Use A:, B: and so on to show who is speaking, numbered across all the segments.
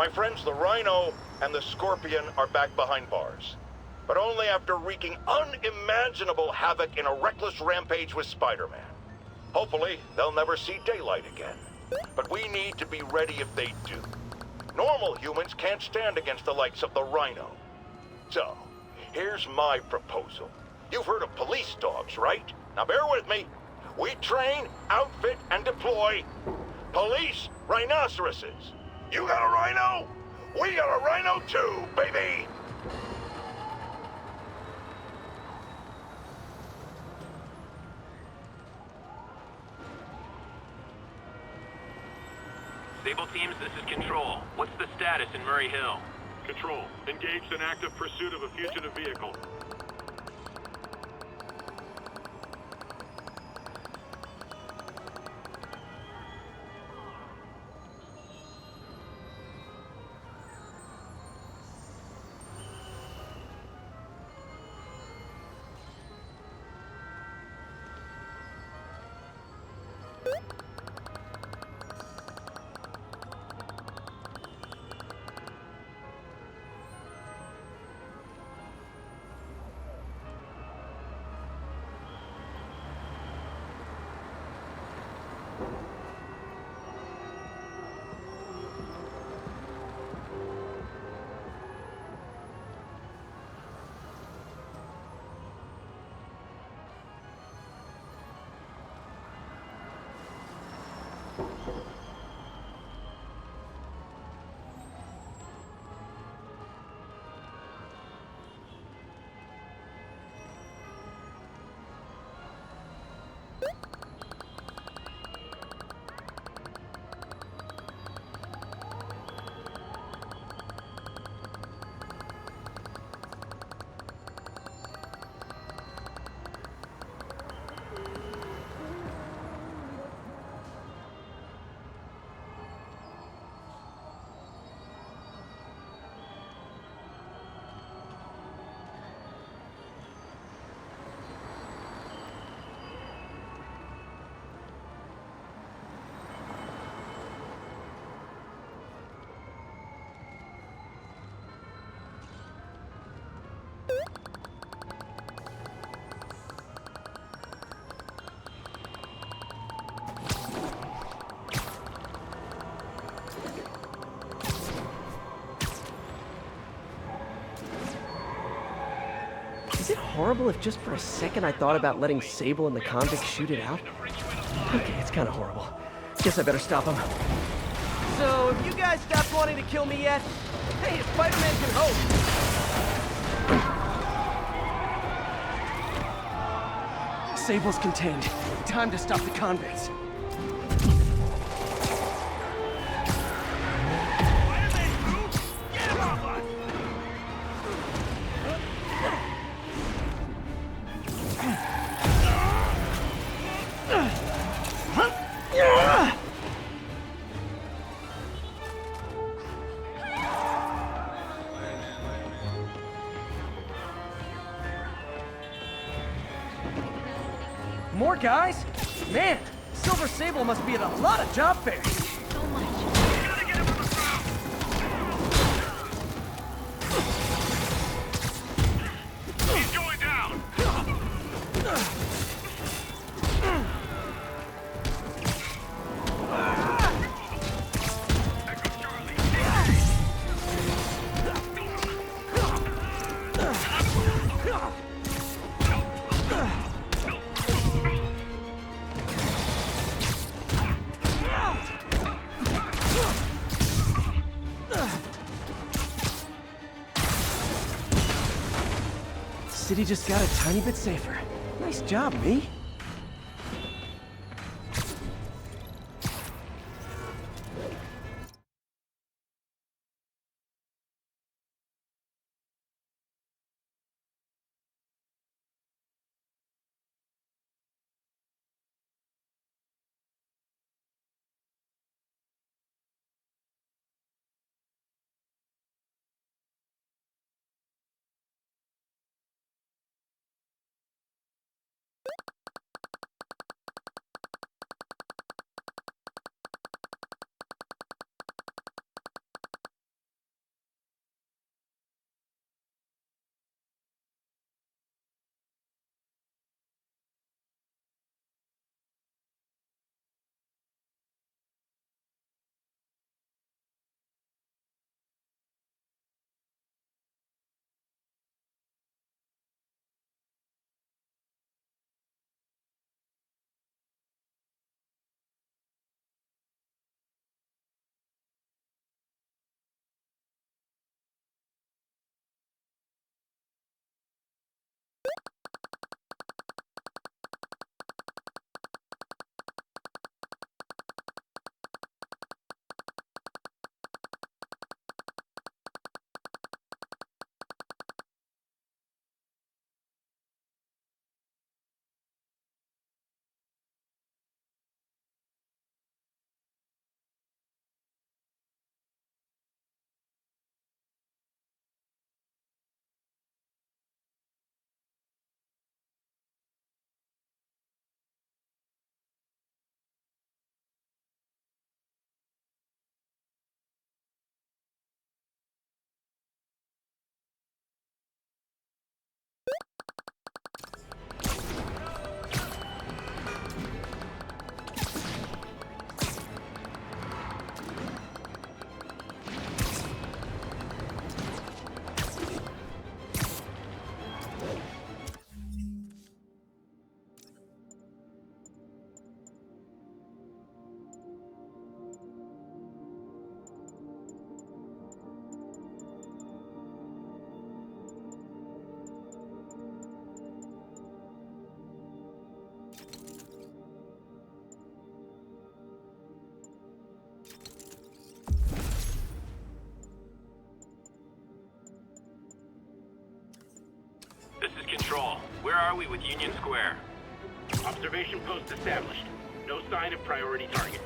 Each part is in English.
A: My friends, the Rhino and the Scorpion are back behind bars. But only after wreaking unimaginable havoc in a reckless rampage with Spider-Man. Hopefully, they'll never see daylight again. But we need to be ready if they do. Normal humans can't stand against the likes of the Rhino. So, here's my proposal. You've heard of police dogs, right? Now bear with me. We train, outfit, and deploy Police rhinoceroses. You got a rhino? We got a rhino too, baby!
B: Sable teams, this is Control. What's the status in Murray Hill?
C: Control, engaged in active pursuit of a fugitive vehicle.
D: Is it horrible if just for a second I thought about letting Sable and the convicts shoot it out? Okay, it's kind of horrible. Guess I better stop him. So, have you guys stopped wanting to kill me yet? Hey, if Spider-Man can hope! Sable's contained. Time to stop the convicts. More guys? Man, Silver Sable must be at a lot of job fairs.
C: He's going down!
D: City just got a tiny bit safer. Nice job, me.
B: Control. Where are we with Union Square?
E: Observation post established. No sign of priority target.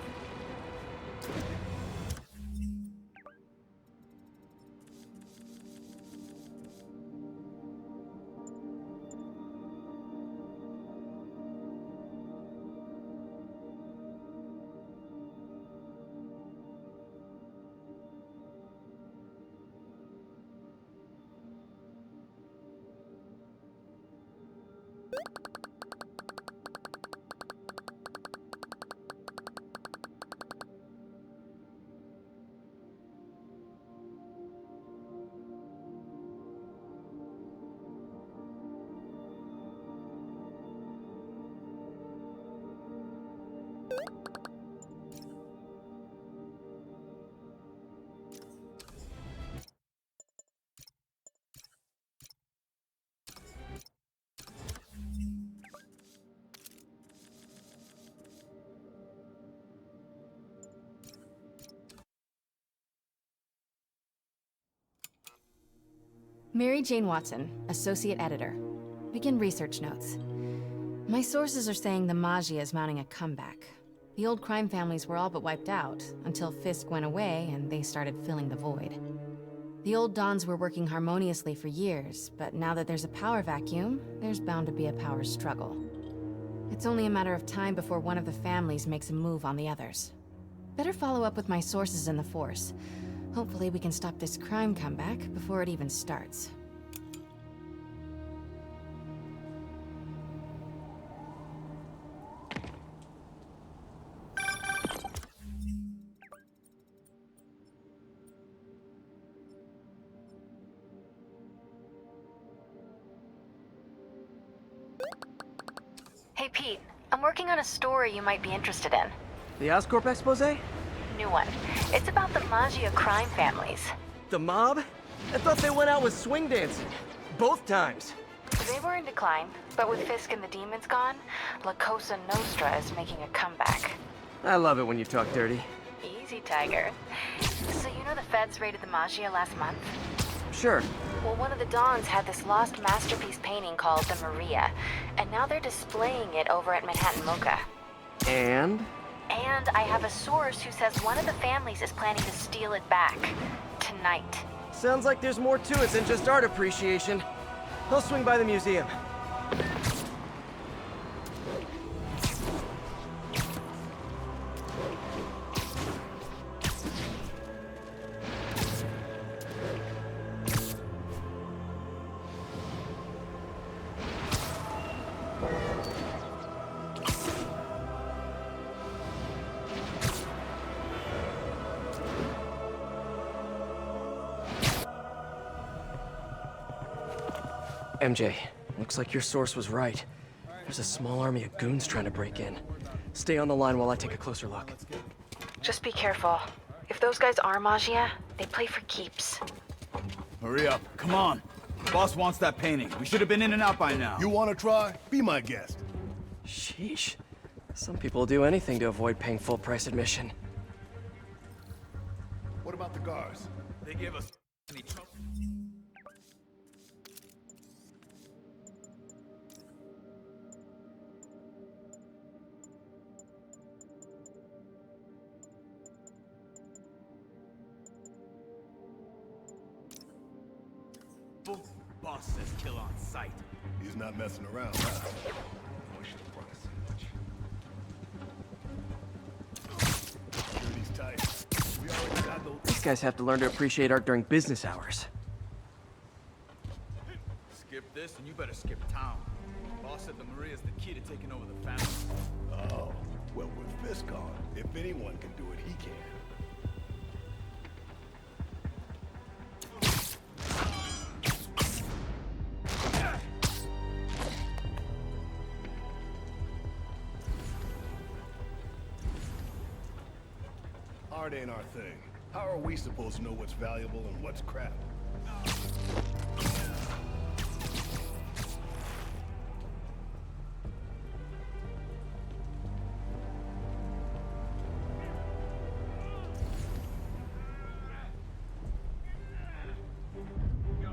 F: Mary Jane Watson, Associate Editor. Begin research notes. My sources are saying the Maggia is mounting a comeback. The old crime families were all but wiped out, until Fisk went away and they started filling the void. The old Dons were working harmoniously for years, but now that there's a power vacuum, there's bound to be a power struggle. It's only a matter of time before one of the families makes a move on the others. Better follow up with my sources in the Force. Hopefully we can stop this crime comeback before it even starts.
G: Hey Pete, I'm working on a story you might be interested in.
D: The Oscorp expose?
G: New one. It's about the Maggia crime families.
D: The mob? I thought they went out with swing dancing. Both times.
G: They were in decline, but with Fisk and the demons gone, La Cosa Nostra is making a comeback.
D: I love it when you talk dirty.
G: Easy, Tiger. So you know the feds raided the Maggia last month?
D: Sure.
G: Well, one of the Dons had this lost masterpiece painting called the Maria, and now they're displaying it over at Manhattan Mocha.
D: And?
G: And I have a source who says one of the families is planning to steal it back. Tonight.
D: Sounds like there's more to it than just art appreciation. I'll swing by the museum. MJ, looks like your source was right. There's a small army of goons trying to break in. Stay on the line while I take a closer look.
G: Just be careful. If those guys are Maggia, they play for keeps.
H: Hurry up, come on. Boss wants that painting. We should have been in and out by now.
I: You want to try? Be my guest.
D: Sheesh. Some people do anything to avoid paying full price admission.
I: What about the guards?
H: They gave us any trouble. Boss says kill on sight.
I: He's not messing around, huh? Security's tight. We already got those.
D: These guys have to learn to appreciate art during business hours.
H: Skip this and you better skip town. Boss said the Maria's the key to taking over the family.
I: Oh, well, with Fisk on, if anyone can do it, he can. Art ain't our thing. How are we supposed to know what's valuable and what's crap?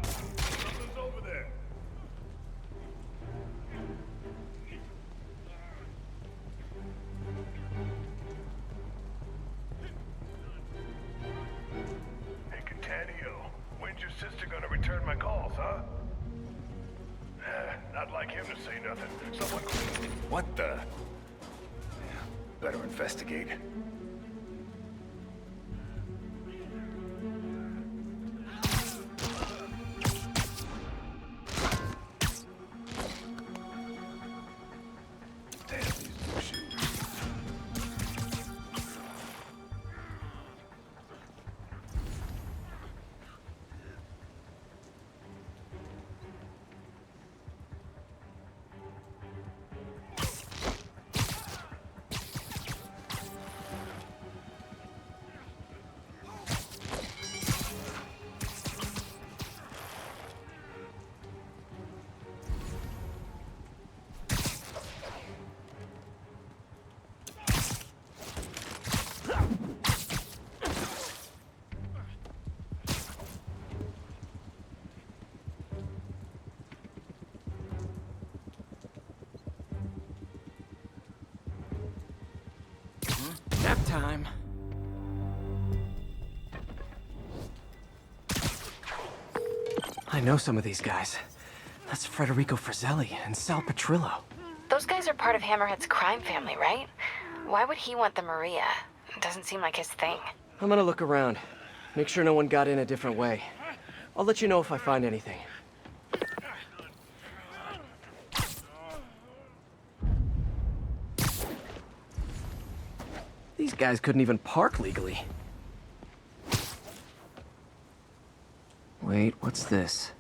I: Something's over there. investigate. Damn, these new shoes.
D: Nap time. I know some of these guys. That's Federico Fratelli and Sal Petrillo.
G: Those guys are part of Hammerhead's crime family, right? Why would he want the Maria? Doesn't seem like his thing.
D: I'm gonna look around. Make sure no one got in a different way. I'll let you know if I find anything. These guys couldn't even park legally. Wait, what's this?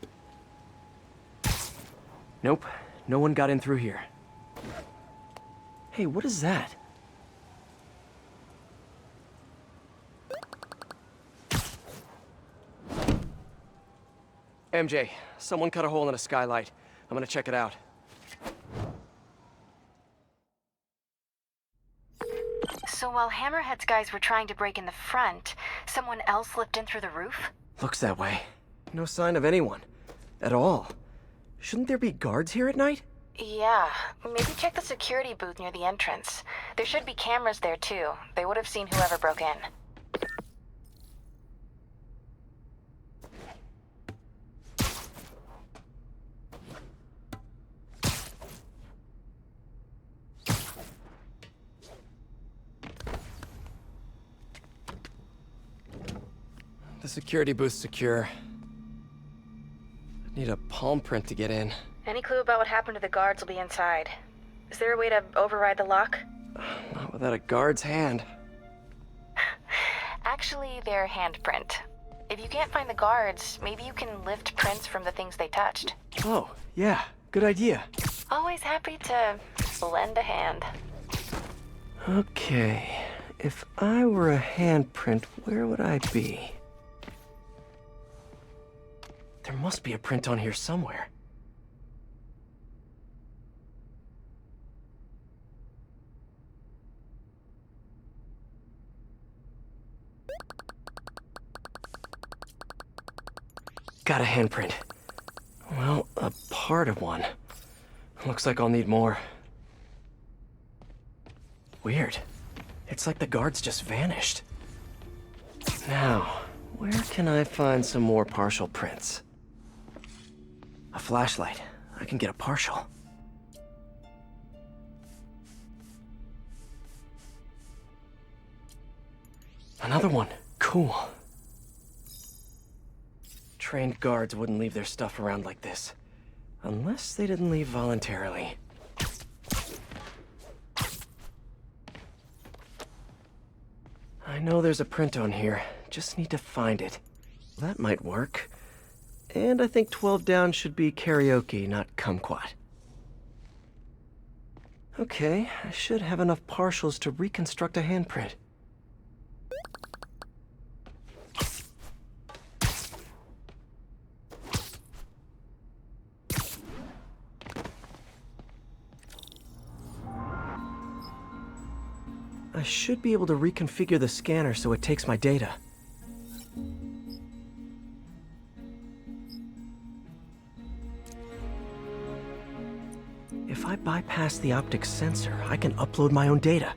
D: Nope, no one got in through here. Hey, what is that? MJ, someone cut a hole in a skylight. I'm gonna check it out.
G: So while Hammerhead's guys were trying to break in the front, someone else slipped in through the roof?
D: Looks that way. No sign of anyone. At all. Shouldn't there be guards here at night?
G: Yeah, maybe check the security booth near the entrance. There should be cameras there too. They would have seen whoever broke in.
D: The security booth's secure. Need a palm print to get in.
G: Any clue about what happened to the guards will be inside. Is there a way to override the lock?
D: Not without a guard's hand.
G: Actually, their handprint. If you can't find the guards, maybe you can lift prints from the things they touched.
D: Oh, yeah. Good idea.
G: Always happy to lend a hand.
D: Okay. If I were a handprint, where would I be? There must be a print on here somewhere. Got a handprint. Well, a part of one. Looks like I'll need more. Weird. It's like the guards just vanished. Now, where can I find some more partial prints? A flashlight. I can get a partial. Another one. Cool. Trained guards wouldn't leave their stuff around like this. Unless they didn't leave voluntarily. I know there's a print on here. Just need to find it. That might work. And I think 12 down should be karaoke, not kumquat. Okay, I should have enough partials to reconstruct a handprint. I should be able to reconfigure the scanner so it takes my data. If I bypass the optic sensor, I can upload my own data.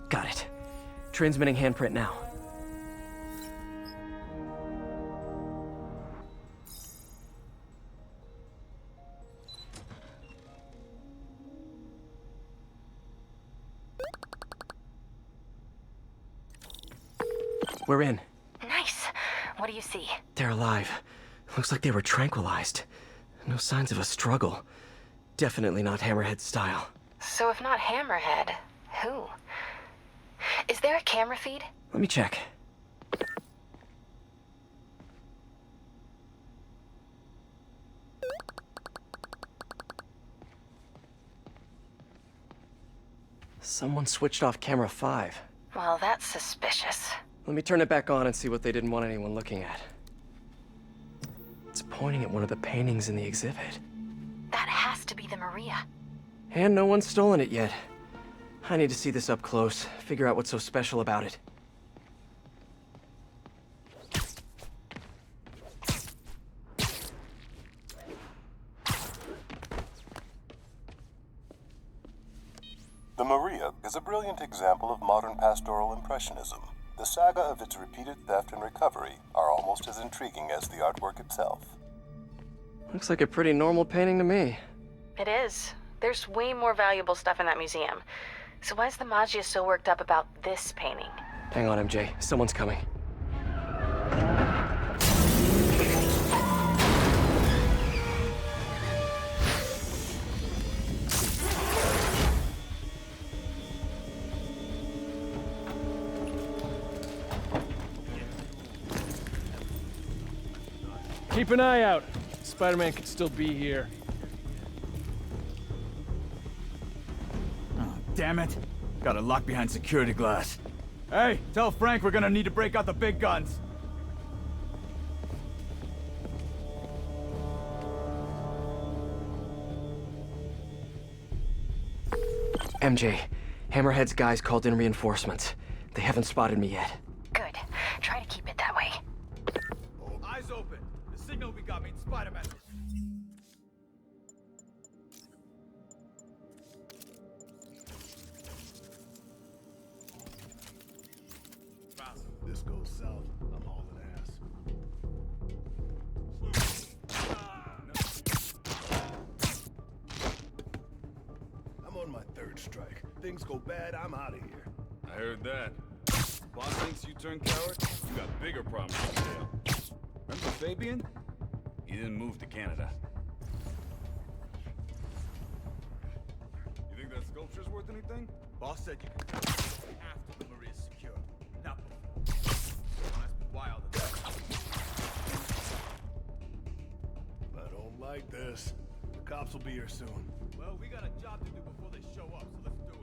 D: Got it. Transmitting handprint now. We're in.
G: Nice. What do you see?
D: They're alive. Looks like they were tranquilized. No signs of a struggle. Definitely not Hammerhead style.
G: So if not Hammerhead, who? Is there a camera feed?
D: Let me check. Someone switched off camera 5.
G: Well, that's suspicious.
D: Let me turn it back on and see what they didn't want anyone looking at. It's pointing at one of the paintings in the exhibit.
G: That has to be the Maria.
D: And no one's stolen it yet. I need to see this up close, figure out what's so special about it.
J: The Maria is a brilliant example of modern pastoral impressionism. The saga of its repeated theft and recovery are almost as intriguing as the artwork itself.
D: Looks like a pretty normal painting to me.
G: It is. There's way more valuable stuff in that museum. So why is the Maggia so worked up about this painting?
D: Hang on, MJ. Someone's coming.
K: Keep an eye out. Spider-Man could still be here.
H: Oh, damn it. Got it locked behind security glass. Hey, tell Frank we're gonna need to break out the big guns.
D: MJ, Hammerhead's guys called in reinforcements. They haven't spotted me yet.
G: Good. Try to keep it that way.
H: Eyes open. The signal we got means Spider-Man.
I: This goes south, I'm hauling ass. I'm on my third strike. Things go bad, I'm out of here.
L: I heard that. Boss thinks you turned coward? You got bigger problems to tail. Remember Fabian? He didn't move to Canada. You think that sculpture's worth anything?
H: Boss said you can come after the Maria's secure, not before. Must be wild at that.
I: I don't like this. The cops will be here soon.
H: Well, we got a job to do before they show up, so let's do it.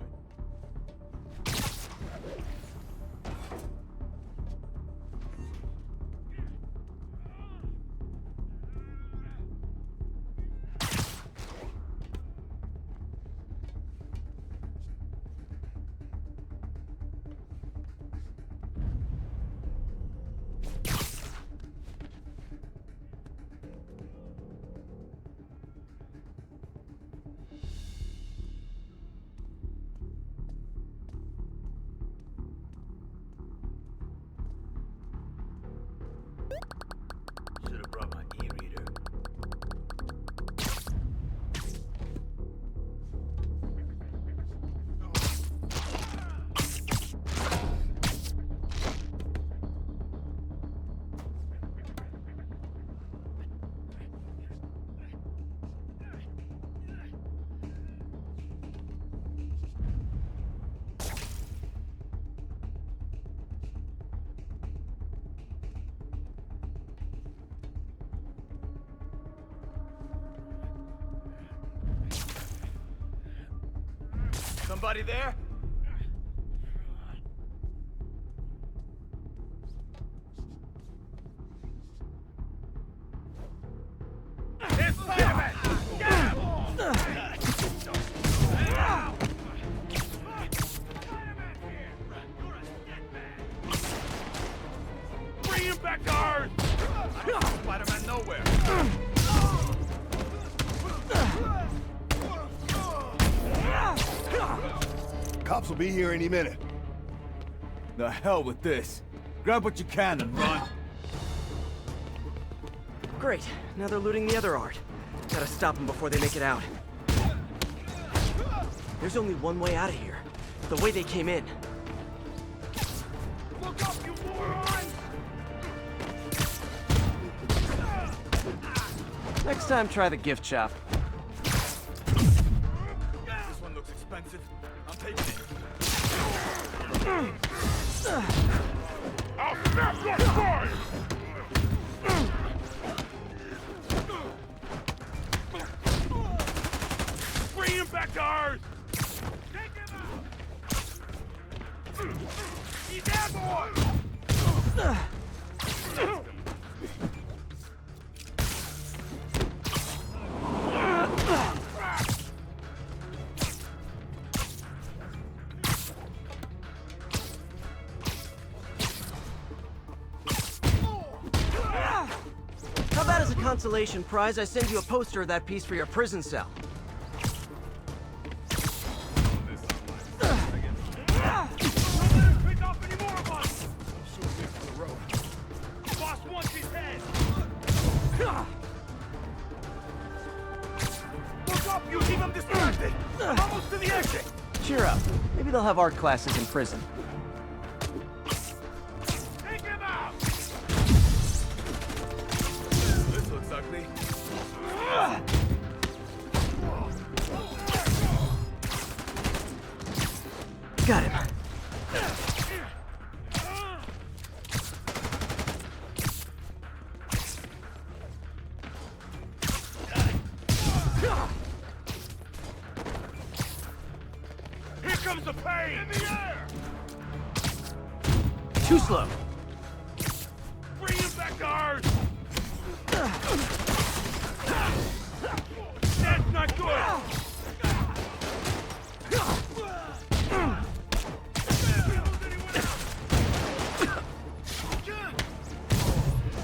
H: Anybody there?
C: It's Spider-Man! Get him! Bring him back to Earth!
H: I don't see Spider-Man nowhere.
I: Cops will be here any minute.
H: The hell with this. Grab what you can and run.
D: Great. Now they're looting the other art. Gotta stop them before they make it out. There's only one way out of here. The way they came in.
C: Look up, you moron!
D: Next time, try the gift shop.
H: This one looks expensive. I'm taking it.
C: I'll snap your spine! Bring him back to Earth! Take him out! He's airborne!
D: How about as a consolation prize, I send you a poster of that piece for your prison cell?
C: Pick off any more of us! Boss wants his head! Look up, you keep him distracted! I'm almost to the exit!
D: Cheer up. Maybe they'll have art classes in prison.
C: Take him out!
H: This looks ugly.
D: Got him.
C: Here comes the pain! In the air!
D: Too slow.
C: Bring him back to Earth! That's not good!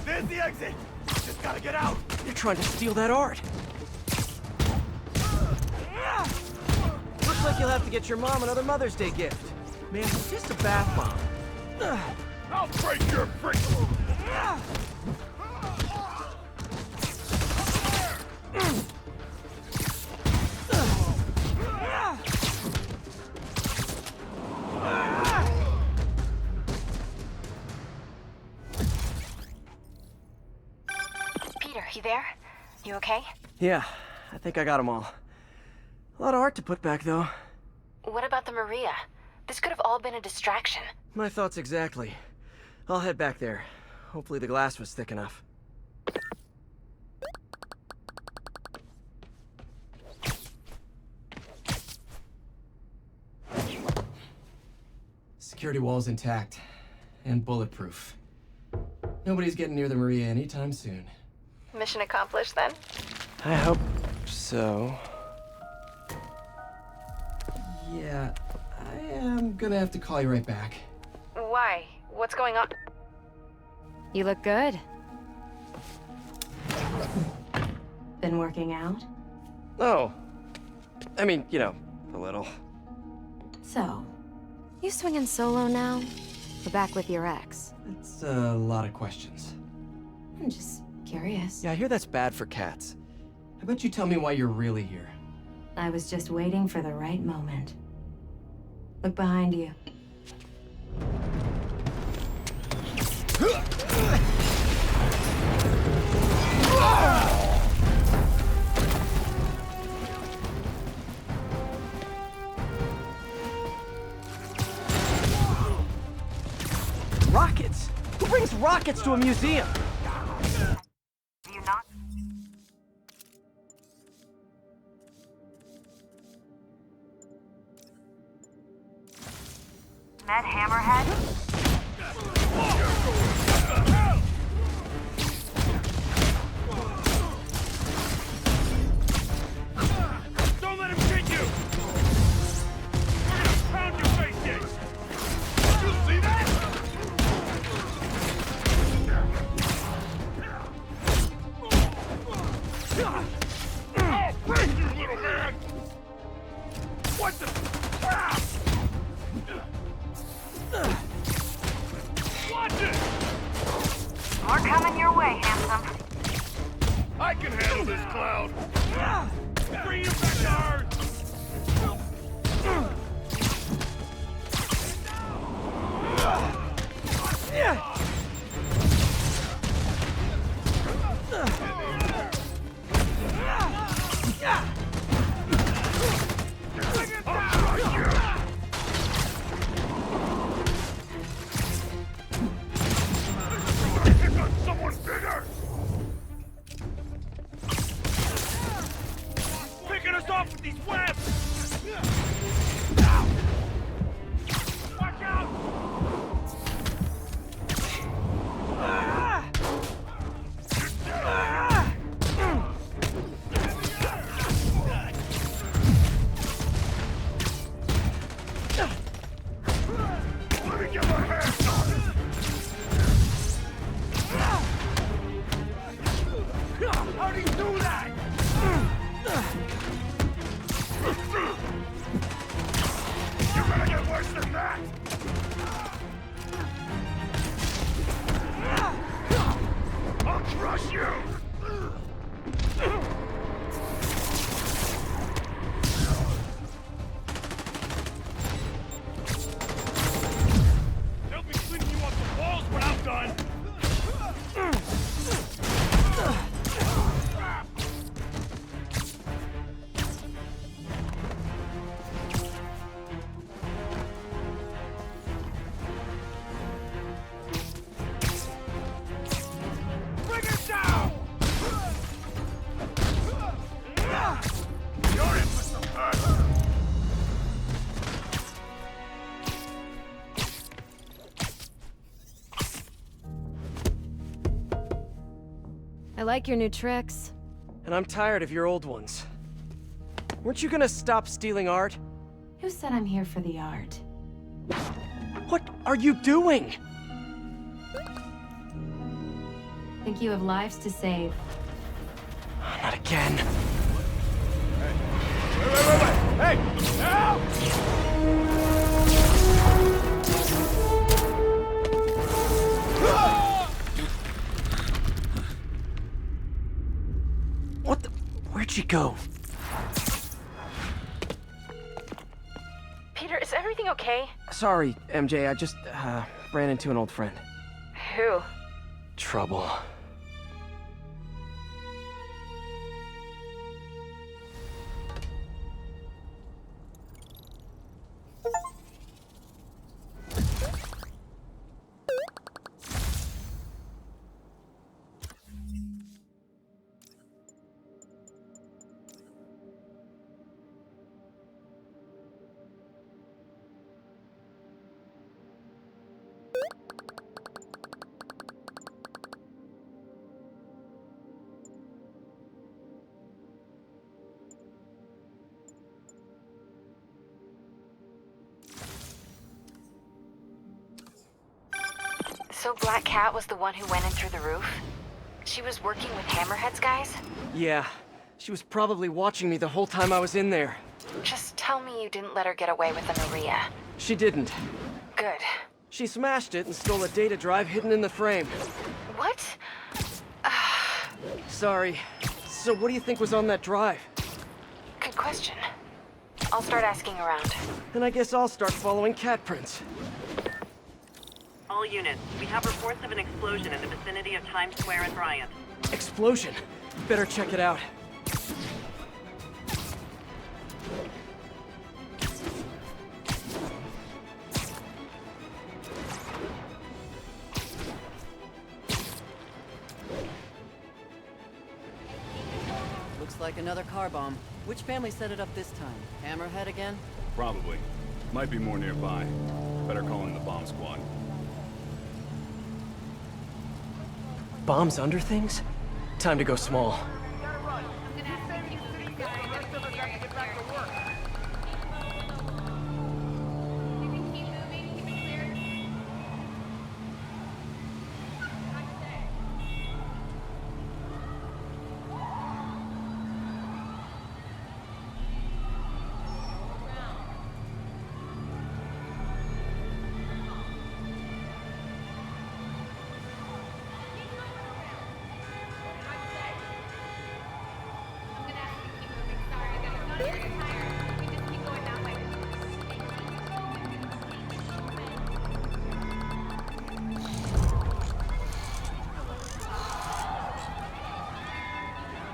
H: There's the exit. Just gotta get out.
D: You're trying to steal that art. Looks like you'll have to get your mom another Mother's Day gift. Man, it's just a bath bomb.
C: I'll break your freak!
G: Peter, you there? You okay?
D: Yeah, I think I got them all. A lot of art to put back, though.
G: What about the Maria? This could have all been a distraction.
D: My thoughts exactly. I'll head back there. Hopefully the glass was thick enough. Security wall's intact. And bulletproof. Nobody's getting near the Maria anytime soon.
G: Mission accomplished, then?
D: I hope so. Yeah, I am gonna have to call you right back.
G: Why? What's going on?
F: You look good. Been working out?
D: Oh. I mean, you know, a little.
F: So, you swinging solo now? Or back with your ex?
D: It's a lot of questions.
F: I'm just curious.
D: Yeah, I hear that's bad for cats. How about you tell me why you're really here?
F: I was just waiting for the right moment. Look behind you.
D: Rockets? Who brings rockets to a museum?
G: Do you not? met Hammerhead?
C: Don't let him get you! We're gonna pound your face in! You see that? Oh, break you, little man! What the? Watch it!
G: More coming your way, handsome.
C: I can handle this, Cloud! Bring him back to Earth! Someone bigger! Picking us off with these webs! Watch out! Let me get my hands on it! How do you do that? You're gonna get worse than that! I'll crush you! They'll be cleaning you off the walls when I'm done! Bring it down! You're in for some hurt!
F: I like your new tricks.
D: And I'm tired of your old ones. Weren't you gonna stop stealing art?
F: Who said I'm here for the art?
D: What are you doing?
F: Think you have lives to save.
D: Not again.
H: Wait! Hey! Help!
D: What the? Where'd she go?
G: Peter, is everything okay?
D: Sorry, MJ, I just, ran into an old friend.
G: Who?
D: Trouble.
G: So Black Cat was the one who went in through the roof? She was working with Hammerhead's guys?
D: Yeah, she was probably watching me the whole time I was in there.
G: Just tell me you didn't let her get away with the Maria.
D: She didn't.
G: Good.
D: She smashed it and stole a data drive hidden in the frame.
G: What?
D: Sorry. So what do you think was on that drive?
G: Good question. I'll start asking around.
D: And I guess I'll start following cat prints.
M: All units, we have reports of an explosion in the vicinity of Times Square and Bryant.
D: Explosion. Better check it out.
N: Looks like another car bomb. Which family set it up this time? Hammerhead again?
L: Probably. Might be more nearby. Better call in the bomb squad.
D: Bombs under things? Time to go small.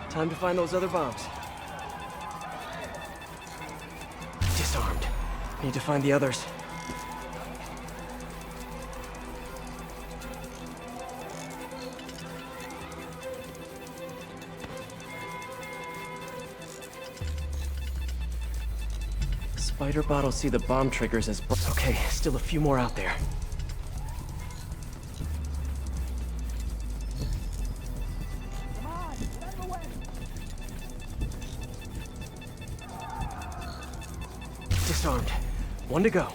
D: Time to find those other bombs. Disarmed. Need to find the others. Spider bottles see the bomb triggers as... Okay, still a few more out there. Disarmed. One to go.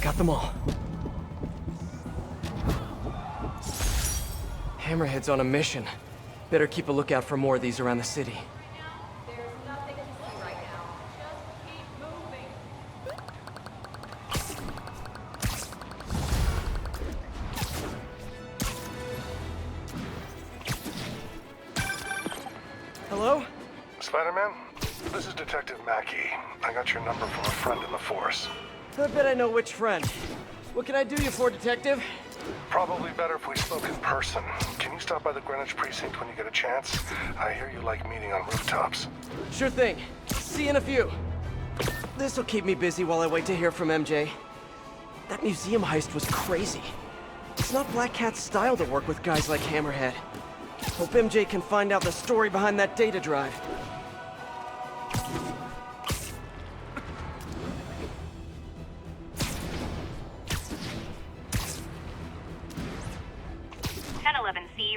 D: Got them all. Hammerhead's on a mission. Better keep a lookout for more of these around the city. Hello?
N: Spider-Man? This is Detective Mackey. I got your number from a friend in the force.
D: I bet I know which friend. What can I do you for, Detective?
N: Probably better if we spoke in person. Can you stop by the Greenwich precinct when you get a chance? I hear you like meeting on rooftops.
D: Sure thing. See you in a few. This'll keep me busy while I wait to hear from MJ. That museum heist was crazy. It's not Black Cat's style to work with guys like Hammerhead. Hope MJ can find out the story behind that data drive.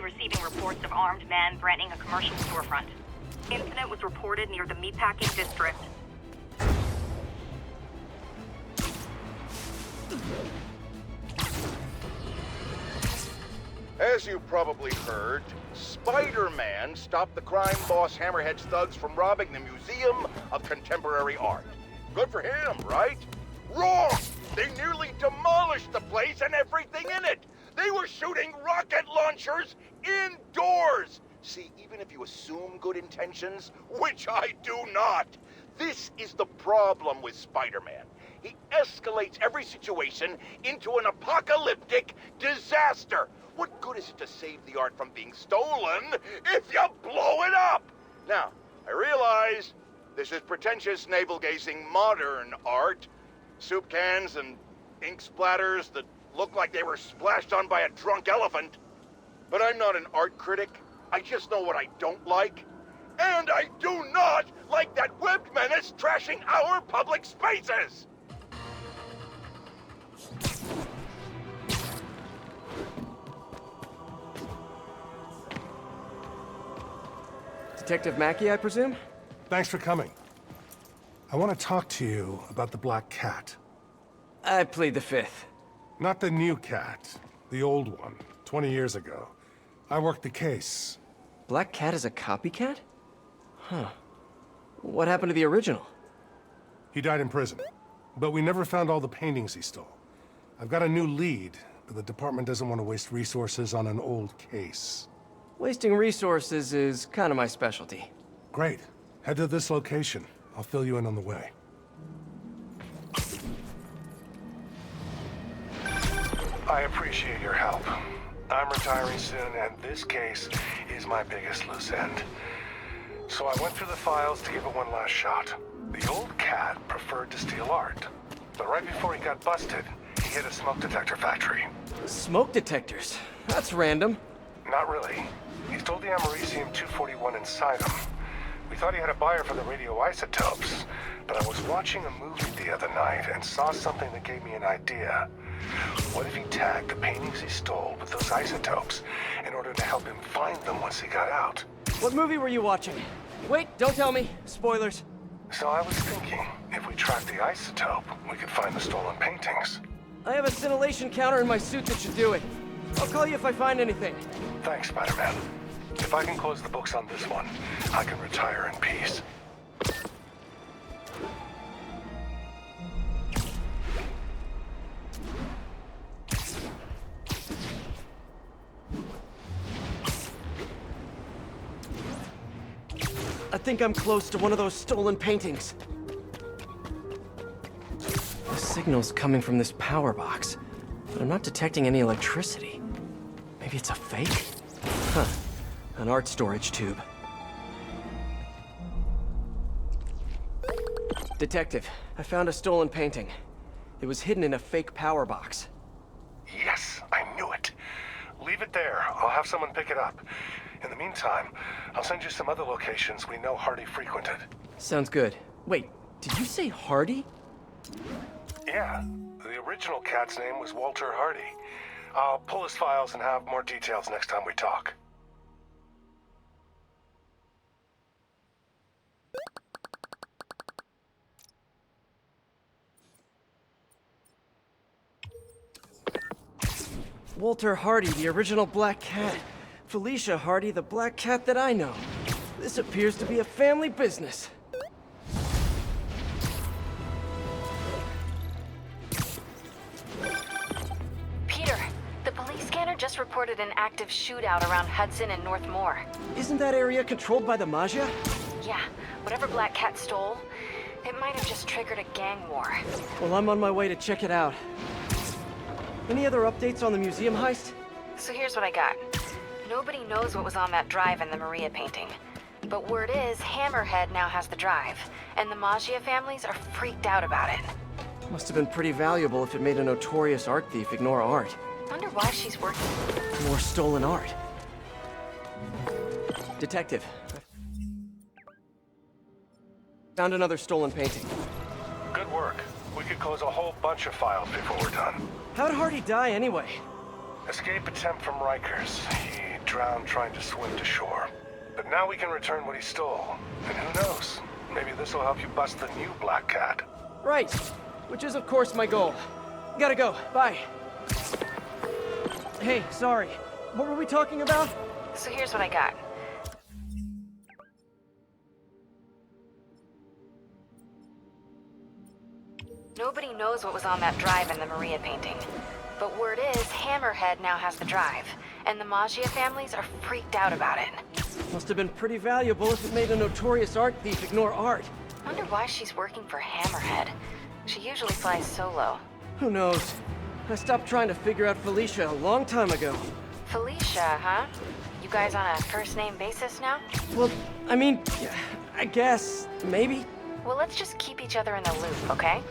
M: Receiving reports of armed men threatening a commercial storefront. Incident was reported near the meatpacking district.
A: As you probably heard, Spider-Man stopped the crime boss Hammerhead's thugs from robbing the Museum of Contemporary Art. Good for him, right? Wrong! They nearly demolished the place and everything in it! They were shooting rocket launchers indoors! See, even if you assume good intentions, which I do not, this is the problem with Spider-Man. He escalates every situation into an apocalyptic disaster. What good is it to save the art from being stolen if you blow it up? Now, I realize this is pretentious, navel-gazing modern art. Soup cans and ink splatters that look like they were splashed on by a drunk elephant. But I'm not an art critic. I just know what I don't like. And I do not like that webbed menace trashing our public spaces!
D: Detective Mackey, I presume?
N: Thanks for coming. I want to talk to you about the Black Cat.
D: I plead the fifth.
N: Not the new cat. The old one. 20 years ago. I worked the case.
D: Black Cat is a copycat? Huh. What happened to the original?
N: He died in prison. But we never found all the paintings he stole. I've got a new lead, but the department doesn't want to waste resources on an old case.
D: Wasting resources is kind of my specialty.
N: Great. Head to this location. I'll fill you in on the way. I appreciate your help. I'm retiring soon, and this case is my biggest loose end. So I went through the files to give it one last shot. The old cat preferred to steal art. But right before he got busted, He hit a smoke detector factory.
D: Smoke detectors? That's random.
N: Not really. He stole the Americium-241 inside him. We thought he had a buyer for the radioisotopes, but I was watching a movie the other night and saw something that gave me an idea. What if he tagged the paintings he stole with those isotopes in order to help him find them once he got out?
D: What movie were you watching? Wait, don't tell me. Spoilers.
N: So I was thinking, if we track the isotope, we could find the stolen paintings.
D: I have a scintillation counter in my suit that should do it. I'll call you if I find anything.
N: Thanks, Spider-Man. If I can close the books on this one, I can retire in peace.
D: I think I'm close to one of those stolen paintings. The signal's coming from this power box, but I'm not detecting any electricity. Maybe it's a fake? Huh. An art storage tube. Detective, I found a stolen painting. It was hidden in a fake power box.
N: Yes, I knew it. Leave it there. I'll have someone pick it up. In the meantime, I'll send you some other locations we know Hardy frequented.
D: Sounds good. Wait, did you say Hardy?
N: Yeah, the original cat's name was Walter Hardy. I'll pull his files and have more details next time we talk.
D: Walter Hardy, the original Black Cat. Felicia Hardy, the Black Cat that I know. This appears to be a family business.
G: Peter, the police scanner just reported an active shootout around Hudson and North Moore.
D: Isn't that area controlled by the Magia?
G: Yeah, whatever Black Cat stole, it might have just triggered a gang war.
D: Well, I'm on my way to check it out. Any other updates on the museum heist?
G: So here's what I got. Nobody knows what was on that drive in the Maria painting. But word is, Hammerhead now has the drive, and the Magia families are freaked out about it.
D: Must have been pretty valuable if it made a notorious art thief ignore art.
G: Wonder why she's working.
D: More stolen art. Detective. Found another stolen painting.
N: Good work. We could close a whole bunch of files before we're done.
D: How'd Hardy die anyway?
N: Escape attempt from Rikers. He drowned trying to swim to shore. But now we can return what he stole. And who knows? Maybe this will help you bust the new Black Cat.
D: Right. Which is, of course, my goal. Gotta go. Bye. Hey, sorry. What were we talking about?
G: So here's what I got. Nobody knows what was on that drive in the Maria painting. But word is, Hammerhead now has the drive, and the Magia families are freaked out about it.
D: Must have been pretty valuable if it made a notorious art thief ignore art.
G: Wonder why she's working for Hammerhead. She usually flies solo.
D: Who knows? I stopped trying to figure out Felicia a long time ago.
G: Felicia, huh? You guys on a first-name basis now?
D: Well, I mean, I guess, maybe.
G: Well, let's just keep each other in the loop, okay?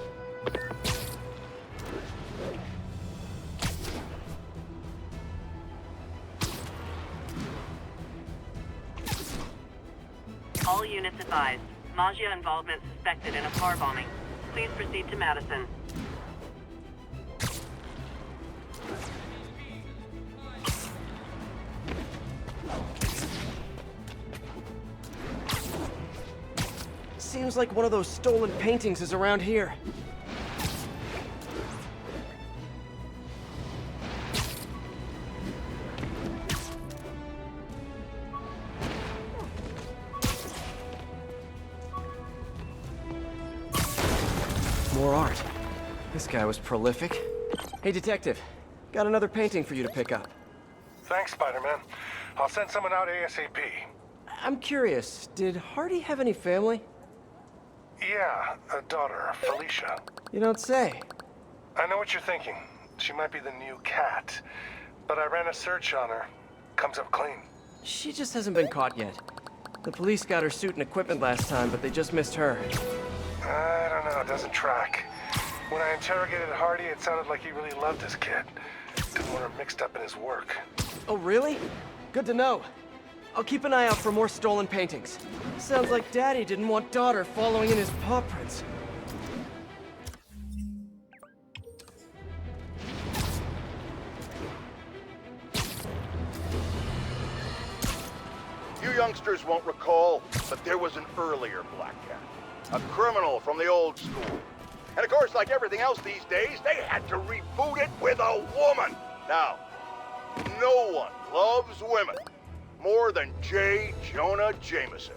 M: All units advised. Magia involvement suspected in a car bombing. Please proceed to Madison.
D: Seems like one of those stolen paintings is around here. More art. This guy was prolific. Hey, detective. Got another painting for you to pick up.
N: Thanks, Spider-Man. I'll send someone out ASAP.
D: I'm curious, did Hardy have any family?
N: Yeah, a daughter, Felicia.
D: You don't say.
N: I know what you're thinking. She might be the new cat. But I ran a search on her. Comes up clean.
D: She just hasn't been caught yet. The police got her suit and equipment last time, but they just missed her.
N: I don't know, it doesn't track. When I interrogated Hardy, it sounded like he really loved his kid. Didn't want her mixed up in his work.
D: Oh, really? Good to know. I'll keep an eye out for more stolen paintings. Sounds like Daddy didn't want daughter following in his paw prints.
A: You youngsters won't recall, but there was an earlier Black Cat. A criminal from the old school. And of course, like everything else these days, they had to reboot it with a woman. Now, no one loves women more than J. Jonah Jameson.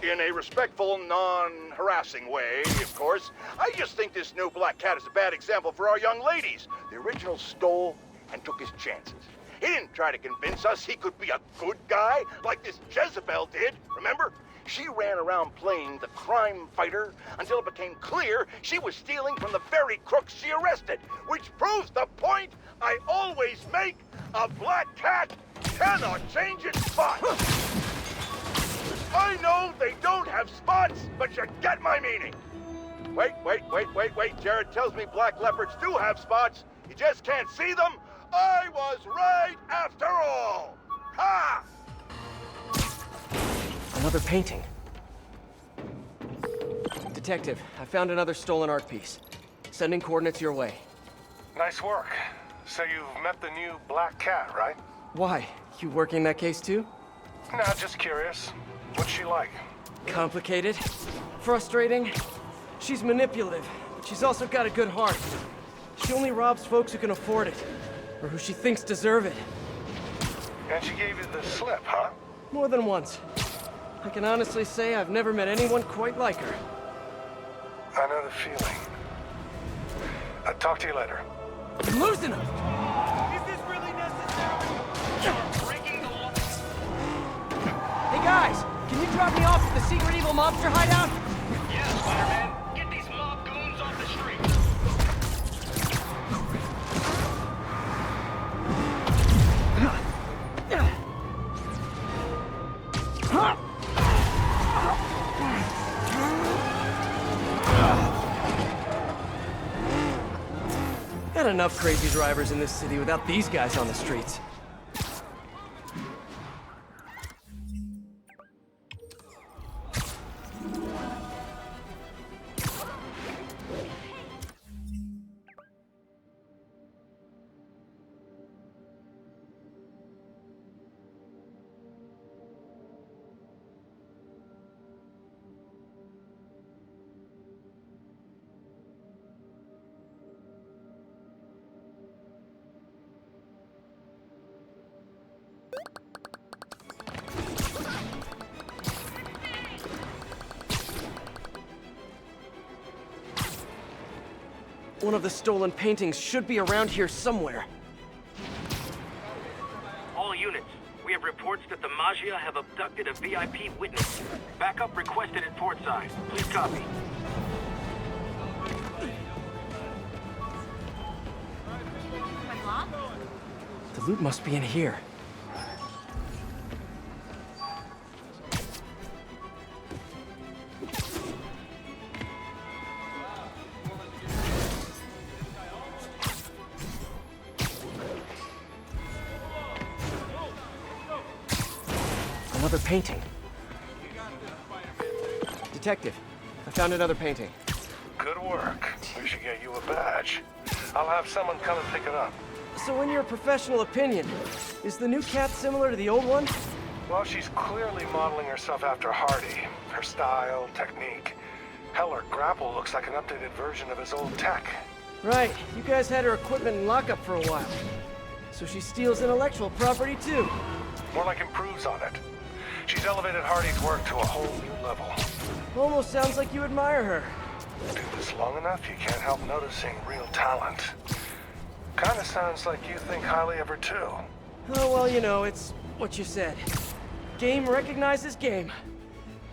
A: In a respectful, non-harassing way, of course. I just think this new Black Cat is a bad example for our young ladies. The original stole and took his chances. He didn't try to convince us he could be a good guy like this Jezebel did, remember? She ran around playing the crime fighter until it became clear she was stealing from the very crooks she arrested, which proves the point I always make: a Black Cat cannot change its spots. I know they don't have spots, but you get my meaning. Wait. Jared tells me black leopards do have spots. You just can't see them. I was right after all. Ha!
D: Another painting. Detective, I found another stolen art piece. Sending coordinates your way.
N: Nice work. So you've met the new Black Cat, right?
D: Why? You working that case too?
N: Nah, just curious. What's she like?
D: Complicated. Frustrating. She's manipulative, but she's also got a good heart. She only robs folks who can afford it, or who she thinks deserve it.
N: And she gave you the slip, huh?
D: More than once. I can honestly say I've never met anyone quite like her.
N: I know the feeling. I'll talk to you later.
D: I'm losing them!
C: Is this really necessary? You're breaking the law.
D: Hey guys, can you drop me off at the secret evil mobster hideout?
C: Yeah, Spider-Man. Get these mob goons off the street.
D: Got enough crazy drivers in this city without these guys on the streets. One of the stolen paintings should be around here somewhere.
B: All units, we have reports that the Maggia have abducted a VIP witness. Backup requested at portside. Please copy.
D: The loot must be in here. Another painting. Detective, I found another painting.
N: Good work. We should get you a badge. I'll have someone come and pick it up.
D: So in your professional opinion, is the new cat similar to the old one?
N: Well, she's clearly modeling herself after Hardy. Her style, technique. Hell, her grapple looks like an updated version of his old tech.
D: Right, you guys had her equipment in lockup for a while. So she steals intellectual property too.
N: More like improves on it. She's elevated Hardy's work to a whole new level.
D: Almost sounds like you admire her.
N: Do this long enough, you can't help noticing real talent. Kinda sounds like you think highly of her too.
D: Oh, well, you know, it's what you said. Game recognizes game.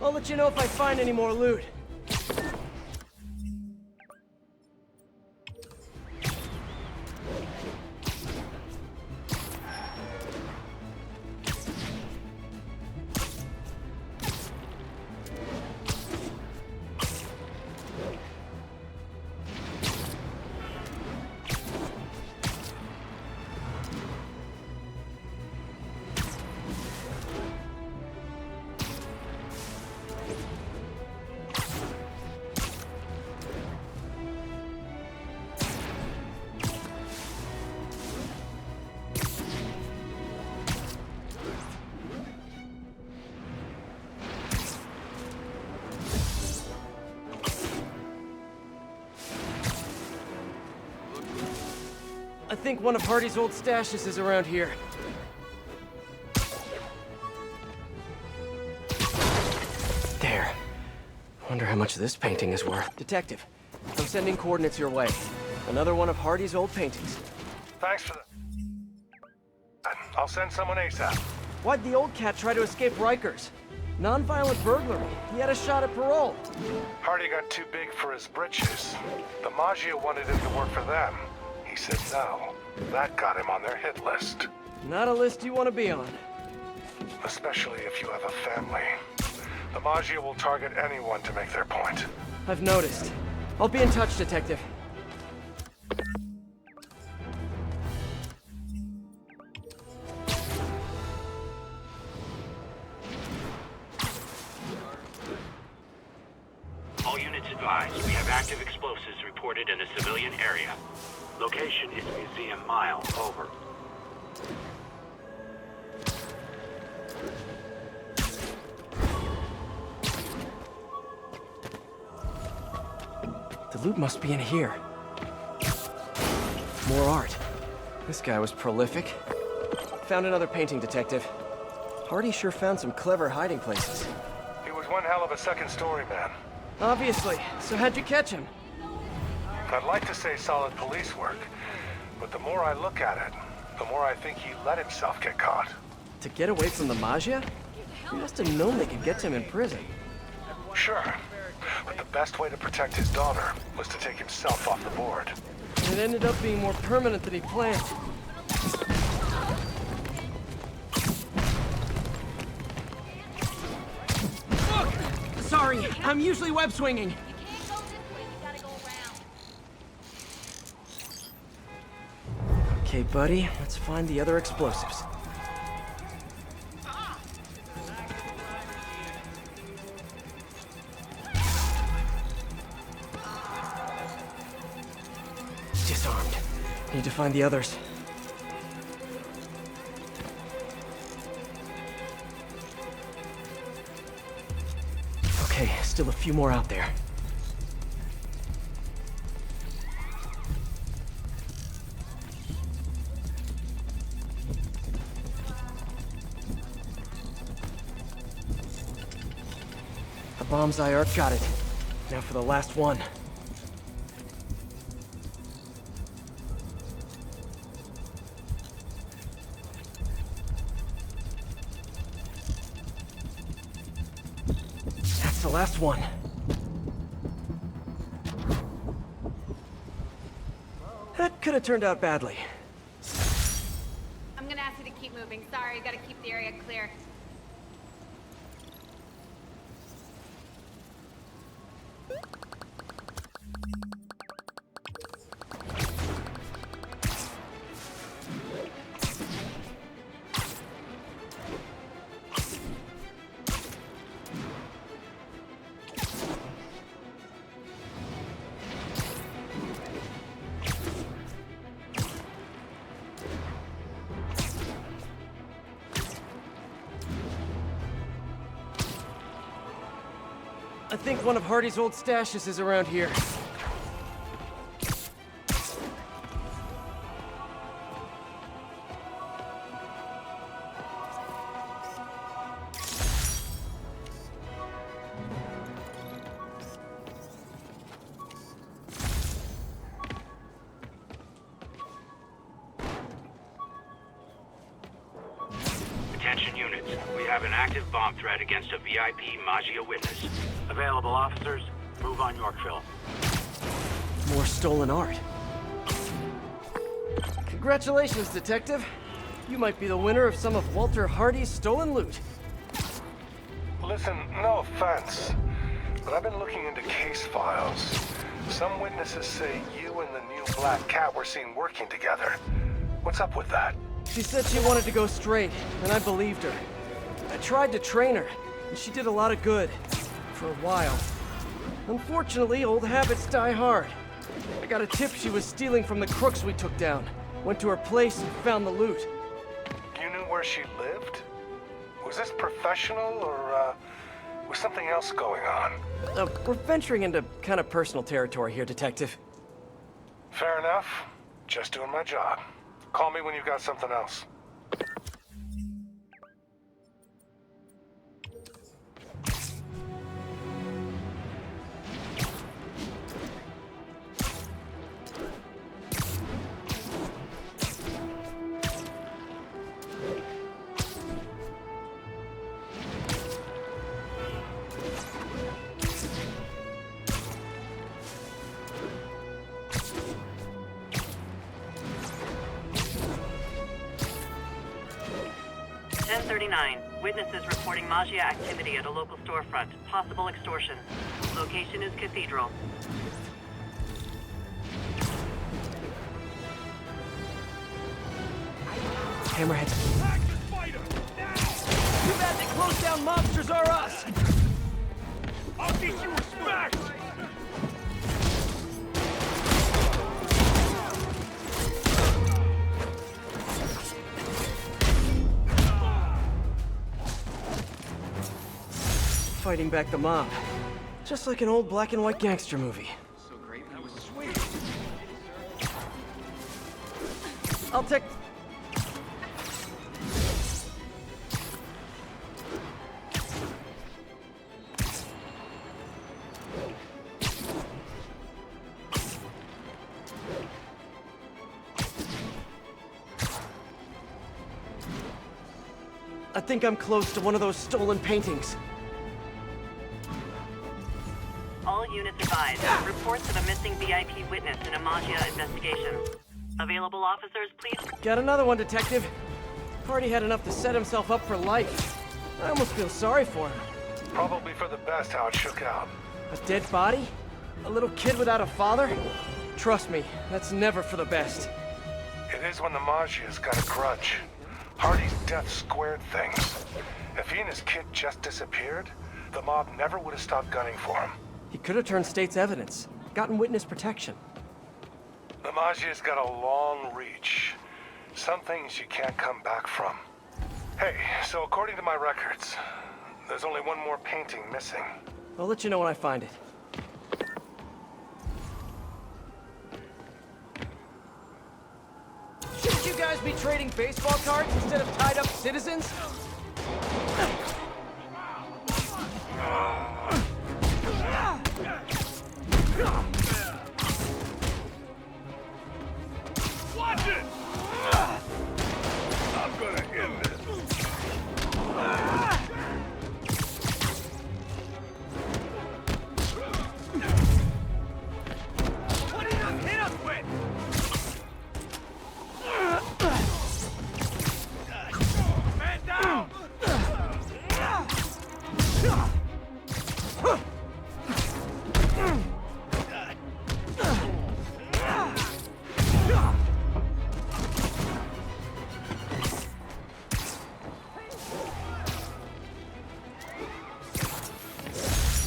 D: I'll let you know if I find any more loot. I think one of Hardy's old stashes is around here. There. Wonder how much this painting is worth. Detective, I'm sending coordinates your way. Another one of Hardy's old paintings.
N: Thanks for the... I'll send someone ASAP.
D: Why'd the old cat try to escape Rikers? Non-violent burglary. He had a shot at parole.
N: Hardy got too big for his britches. The Maggia wanted him to work for them. He said no. That got him on their hit list.
D: Not a list you want to be on.
N: Especially if you have a family. The Maggia will target anyone to make their point.
D: I've noticed. I'll be in touch, Detective.
B: All units advised, we have active explosives reported in a civilian area. Location is Museum Mile, over.
D: The loot must be in here. More art. This guy was prolific. Found another painting, Detective. Hardy sure found some clever hiding places.
N: He was one hell of a second-story man.
D: Obviously. So how'd you catch him?
N: I'd like to say solid police work, but the more I look at it, the more I think he let himself get caught.
D: To get away from the Maggia? You must have known they could get to him in prison.
N: Sure, but the best way to protect his daughter was to take himself off the board.
D: And it ended up being more permanent than he planned. Sorry, I'm usually web swinging. Okay, buddy, let's find the other explosives. Disarmed. Need to find the others. Okay, still a few more out there. A bomb's eye arc, got it. Now for the last one. That's the last one. That could have turned out badly.
O: I'm gonna ask you to keep moving. Sorry, gotta keep the area clear.
D: I think one of Hardy's old stashes is around here.
B: Attention units, we have an active bomb threat against a VIP Maggia witness. Available officers, move on Yorkville.
D: More stolen art. Congratulations, Detective. You might be the winner of some of Walter Hardy's stolen loot.
N: Listen, no offense, but I've been looking into case files. Some witnesses say you and the new Black Cat were seen working together. What's up with that?
D: She said she wanted to go straight, and I believed her. I tried to train her, and she did a lot of good. For a while. Unfortunately, old habits die hard. I got a tip she was stealing from the crooks we took down. Went to her place and found the loot.
N: You knew where she lived? Was this professional, or, was something else going on?
D: We're venturing into kind of personal territory here, Detective.
N: Fair enough. Just doing my job. Call me when you've got something else.
M: Witnesses reporting Magia activity at a local storefront. Possible extortion. Location is Cathedral.
D: Hammerhead. Too bad the close down monsters are us!
C: I'll teach you respect!
D: Fighting back the mob. Just like an old black and white gangster movie.
C: So great, that was sweet.
D: I'll take... I think I'm close to one of those stolen paintings.
M: All units advised. Reports of a missing VIP witness in a Magia investigation. Available officers, please.
D: Got another one, Detective. Party had enough to set himself up for life. I almost feel sorry for him.
N: Probably for the best how it shook out.
D: A dead body? A little kid without a father? Trust me, that's never for the best.
N: It is when the Magia's got a grudge. Hardy's death squared things. If he and his kid just disappeared, the mob never would have stopped gunning for him.
D: He could have turned state's evidence, gotten witness protection.
N: The Magia's got a long reach. Some things you can't come back from. Hey, so according to my records, there's only one more painting missing.
D: I'll let you know when I find it. Shouldn't you guys be trading baseball cards instead of tied up citizens?
C: Watch it! I'm gonna end this. What did you hit us with? Man down!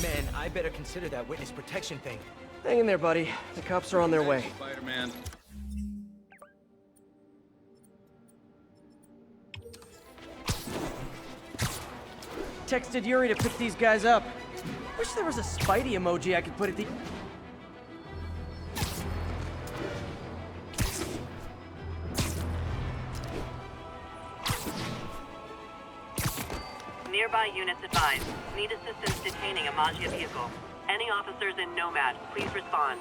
P: Man, I better consider that witness protection thing.
D: Hang in there, buddy. The cops are on their way.
L: Spider-Man.
D: Texted Yuri to pick these guys up. Wish there was a Spidey emoji I could put at the...
M: Nearby units advised. Need assistance detaining a Magia vehicle. Any officers in Nomad, please respond.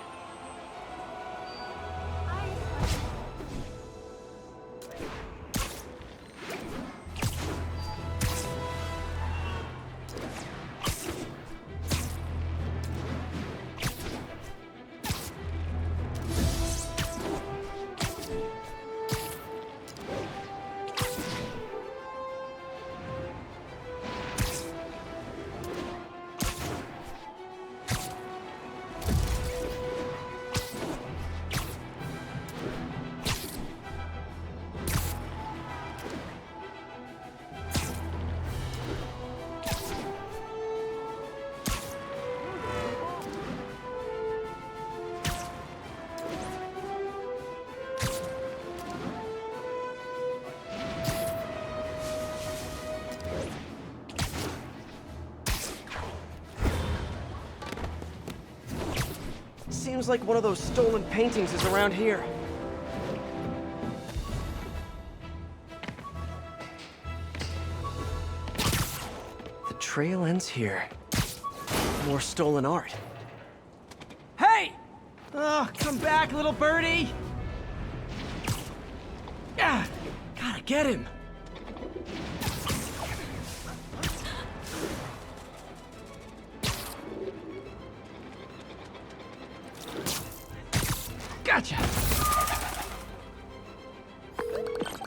D: Seems like one of those stolen paintings is around here. trail ends here. More stolen art. Hey! Oh, come back, little birdie! Ah, gotta get him. Gotcha!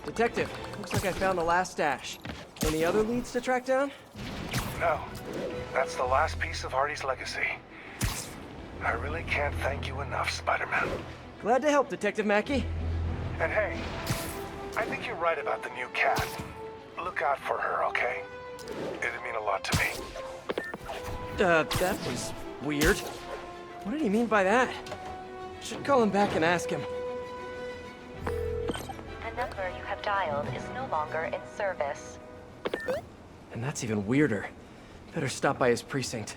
D: Detective, looks like I found the last stash. Any other leads to track down?
N: No. That's the last piece of Hardy's legacy. I really can't thank you enough, Spider-Man.
D: Glad to help, Detective Mackey.
N: And hey, I think you're right about the new cat. Look out for her, okay? It'd mean a lot to me.
D: That was weird. What did he mean by that? Should call him back and ask him.
Q: The number you have dialed is no longer in service.
D: And that's even weirder. Better stop by his precinct.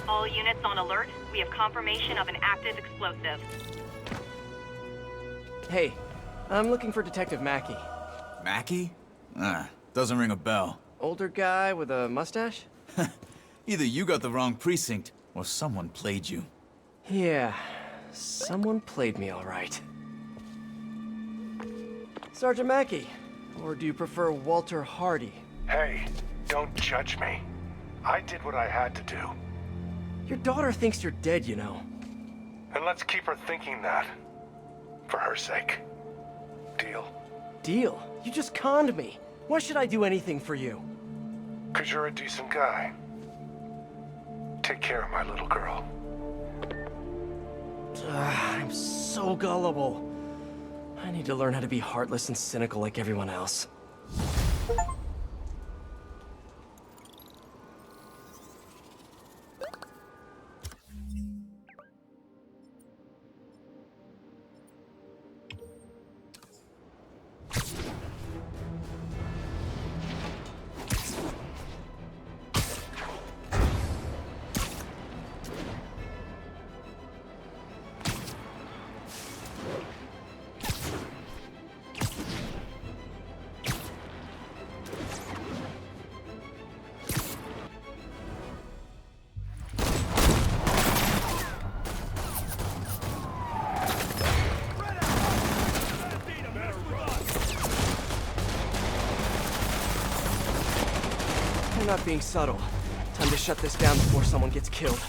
M: All units on alert. We have confirmation of an active explosive.
D: Hey, I'm looking for Detective Mackey.
H: Mackey? Doesn't ring a bell.
D: Older guy with a mustache?
H: Either you got the wrong precinct, or someone played you.
D: Yeah, someone played me all right. Sergeant Mackey, or do you prefer Walter Hardy?
N: Hey, don't judge me. I did what I had to do.
D: Your daughter thinks you're dead, you know.
N: And let's keep her thinking that. For her sake. Deal?
D: Deal? You just conned me. Why should I do anything for you?
N: 'Cause you're a decent guy. Take care of my little girl.
D: I'm so gullible. I need to learn how to be heartless and cynical like everyone else. I'm not being subtle. Time to shut this down before someone gets killed.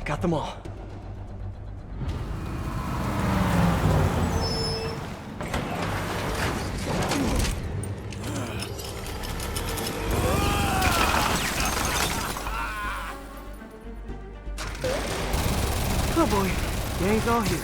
D: Got them all. Oh boy, gang's all here.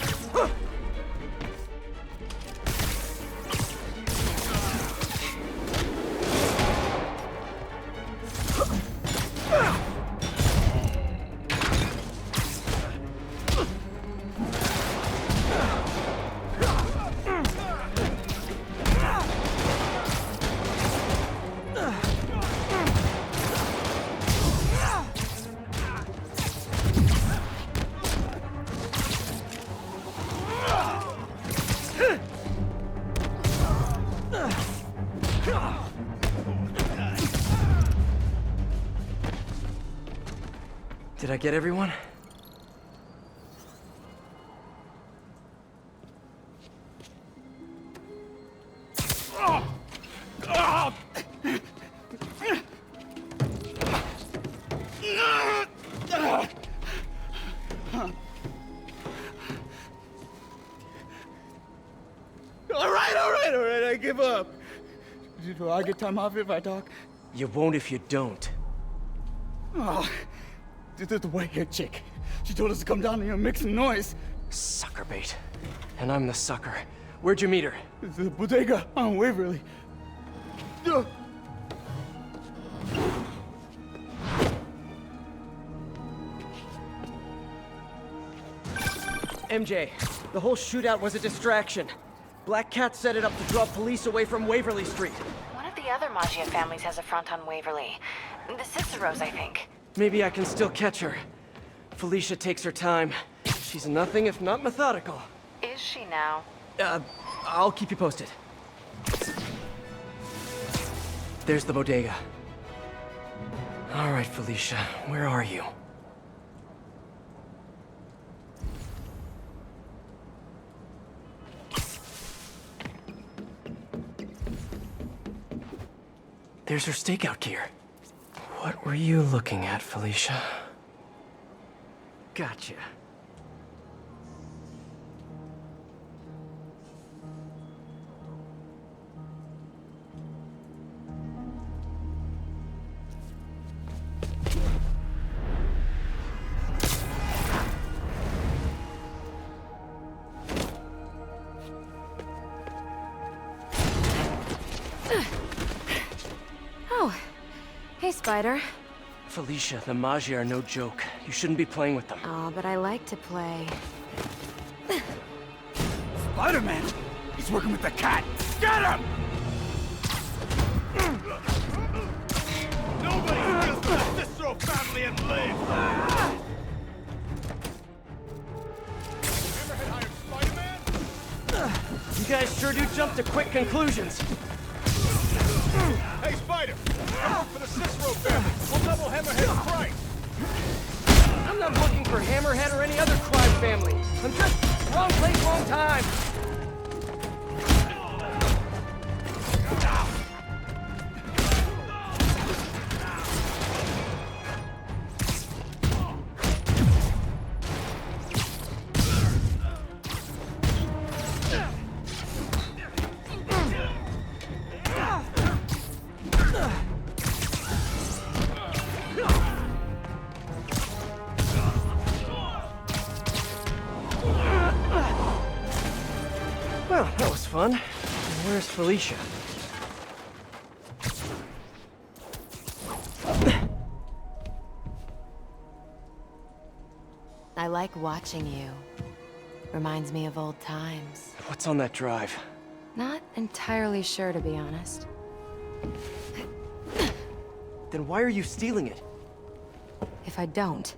D: I get everyone?
H: All right, I give up. Do I get time off if I talk?
D: You won't if you don't.
H: Oh, the white haired chick. She told us to come down here and make some noise.
D: Sucker bait. And I'm the sucker. Where'd you meet her?
H: The bodega on Waverly.
D: MJ, the whole shootout was a distraction. Black Cat set it up to draw police away from Waverly Street.
G: One of the other Maggia families has a front on Waverly. The Ciceros, I think.
D: Maybe I can still catch her. Felicia takes her time. She's nothing if not methodical.
G: Is she now?
D: I'll keep you posted. There's the bodega. All right, Felicia, where are you? There's her stakeout gear. What were you looking at, Felicia? Gotcha.
F: Oh, hey, Spider.
D: Felicia, the Maggia are no joke. You shouldn't be playing with them.
F: Oh, but I like to play.
H: Spider-Man! He's working with the cat! Get him!
C: Nobody steals from the Cicero family and lives! Hammerhead hired Spider-Man?
D: You guys sure do jump to quick conclusions.
C: Hey, Spider! Come work for the Cicero family! We'll double Hammerhead's price!
D: I'm not looking for Hammerhead or any other crime family. I'm just wrong place, wrong time. Well, that was fun. Where's Felicia?
F: I like watching you. Reminds me of old times.
D: What's on that drive?
F: Not entirely sure, to be honest.
D: Then why are you stealing it?
F: If I don't,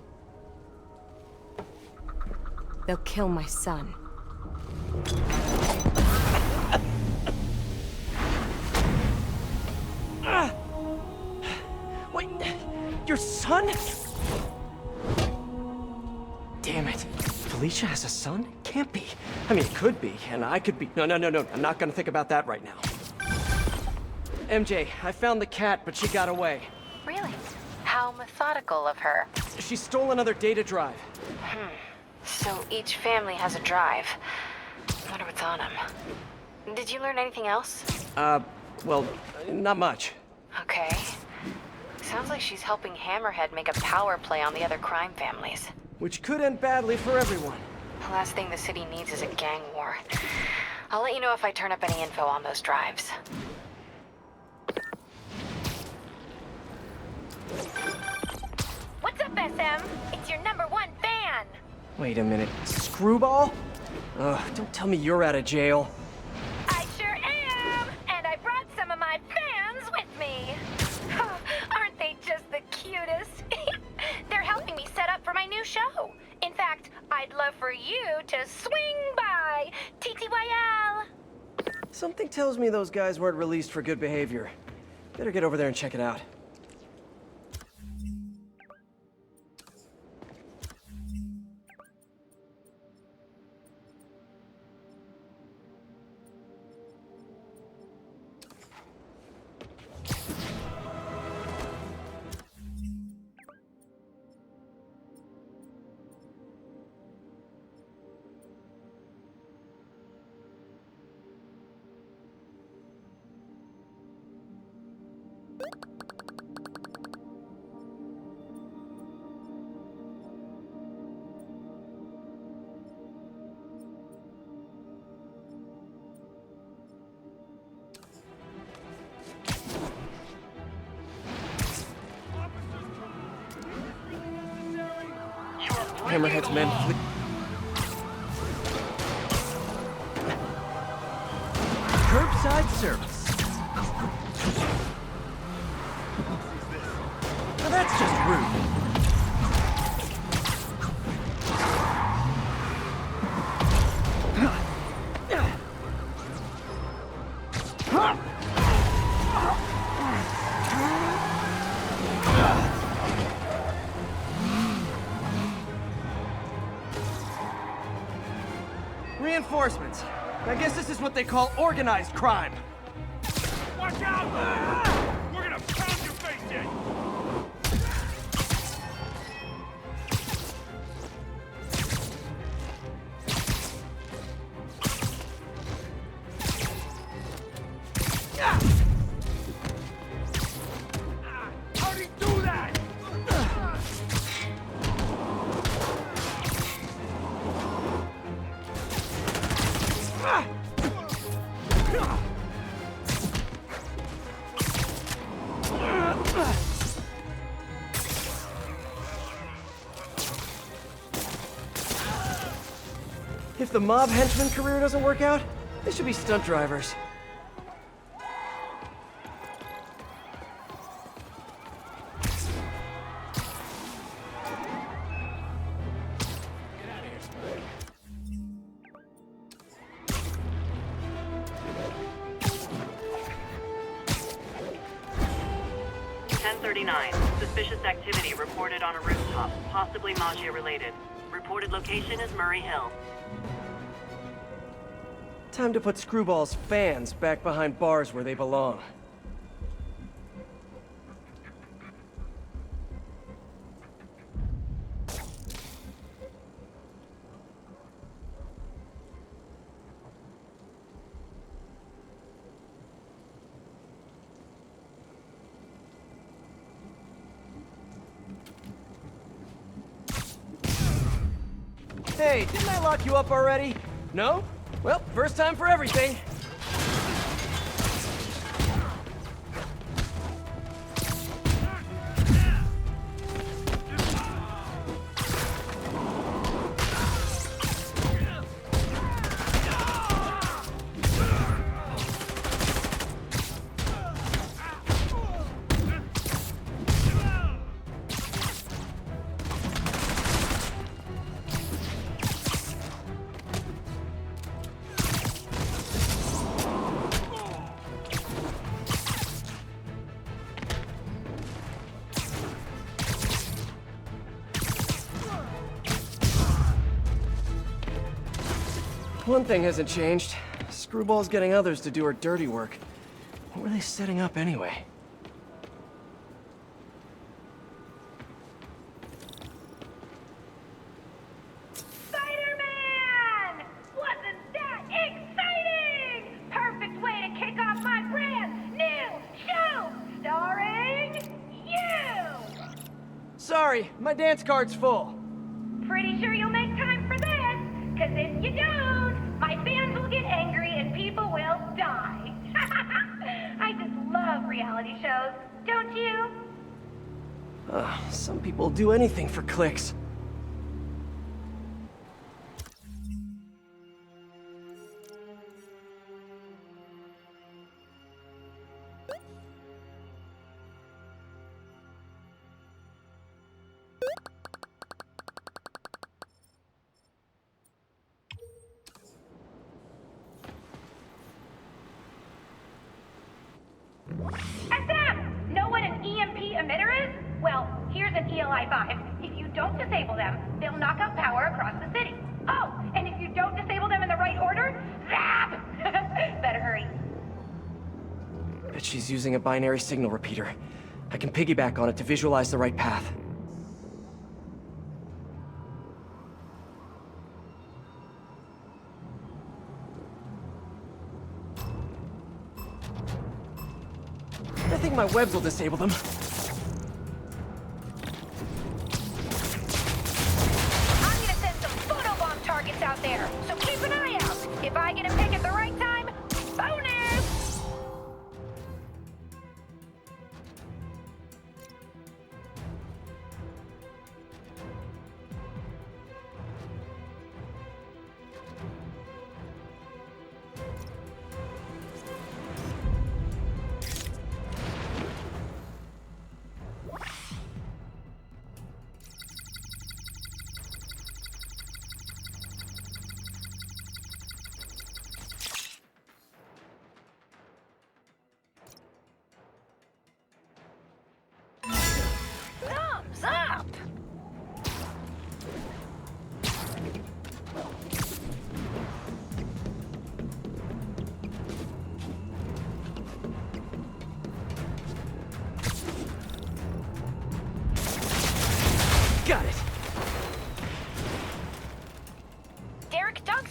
F: they'll kill my son.
D: Wait, your son? Damn it. Felicia has a son? Can't be. I mean, it could be, and I could be. No. I'm not gonna think about that right now. MJ, I found the cat, but she got away.
G: Really? How methodical of her.
D: She stole another data drive.
G: So each family has a drive. I wonder what's on them. Did you learn anything else?
D: Well, not much.
G: Okay. Sounds like she's helping Hammerhead make a power play on the other crime families.
D: Which could end badly for everyone.
G: The last thing the city needs is a gang war. I'll let you know if I turn up any info on those drives.
O: What's up, SM? It's your #1 fan!
D: Wait a minute. Screwball? Ugh, don't tell me you're out of jail.
O: I sure am! And I brought some of my fans with me! Aren't they just the cutest? They're helping me set up for my new show. In fact, I'd love for you to swing by. TTYL!
D: Something tells me those guys weren't released for good behavior. Better get over there and check it out. Hammerhead's men flee. Curbside service. Now that's just rude. Reinforcements. I guess this is what they call organized crime.
C: Watch out! We're gonna pound your face in! How'd he do that?
D: If the mob henchman career doesn't work out, they should be stunt drivers.
R: Suspicious activity reported on a rooftop, possibly Magia related. Reported location is Murray Hill.
D: Time to put Screwball's fans back behind bars where they belong. Hey, didn't I lock you up already? No? Well, first time for everything. One thing hasn't changed. Screwball's getting others to do her dirty work. What were they setting up anyway?
O: Spider-Man! Wasn't that exciting? Perfect way to kick off my brand new show, starring you!
D: Sorry, my dance card's full.
O: Pretty sure you'll make time for this, 'cause if you don't, my fans will get angry and people will die. I just love reality shows, don't you?
D: Some people do anything for clicks.
O: SM! Know what an EMP emitter is? Well, here's an ELI-5. If you don't disable them, they'll knock out power across the city. Oh, and if you don't disable them in the right order, zap! Better hurry.
D: Bet she's using a binary signal repeater. I can piggyback on it to visualize the right path. I think my webs will disable them.
O: I'm gonna send some photobomb targets out there, so keep an eye out. If I get a pick at the right time, bonus!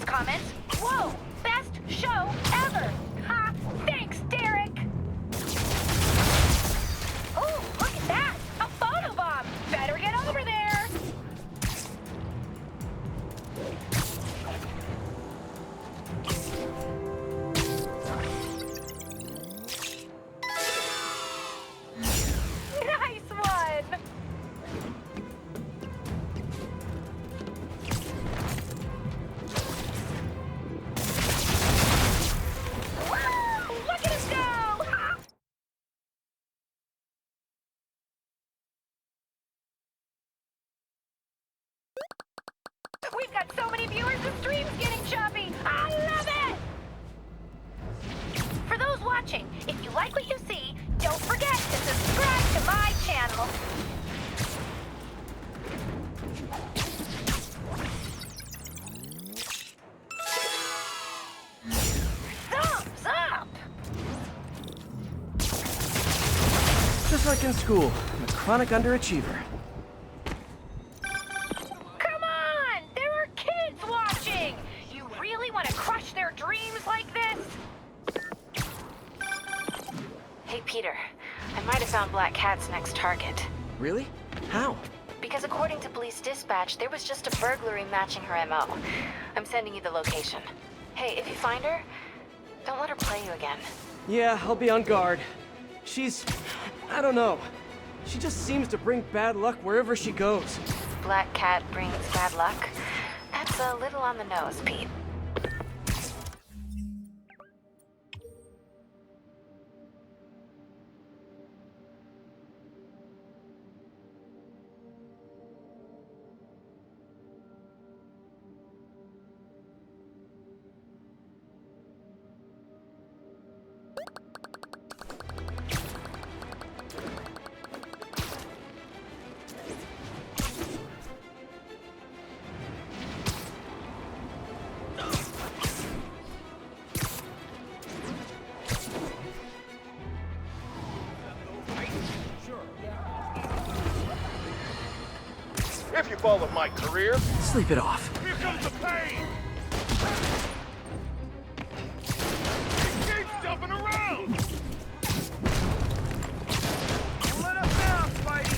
O: comments. Whoa, best show ever. Ha, thanks, Derek. Oh, look at that, a photobomb. Better get over there. Nice one. Woo! Look at us go! We've got so many viewers, the stream's getting choppy. I love it! For those watching, if you like what you see, don't forget to subscribe to my channel. Thumbs up!
D: Just like in school, I'm a chronic underachiever.
O: Come on! There are kids watching! You really want to crush their dreams like this?
G: Hey, Peter. I might have found Black Cat's next target.
D: Really? How?
G: Because according to police dispatch, there was just a burglary matching her MO. I'm sending you the location. Hey, if you find her, don't let her play you again.
D: Yeah, I'll be on guard. She's... I don't know. She just seems to bring bad luck wherever she goes.
G: Black Cat brings bad luck? That's a little on the nose, Pete.
A: If you followed my career,
D: Sleep it off.
C: Here comes the pain! He keeps jumping around! Let us down, Spidey!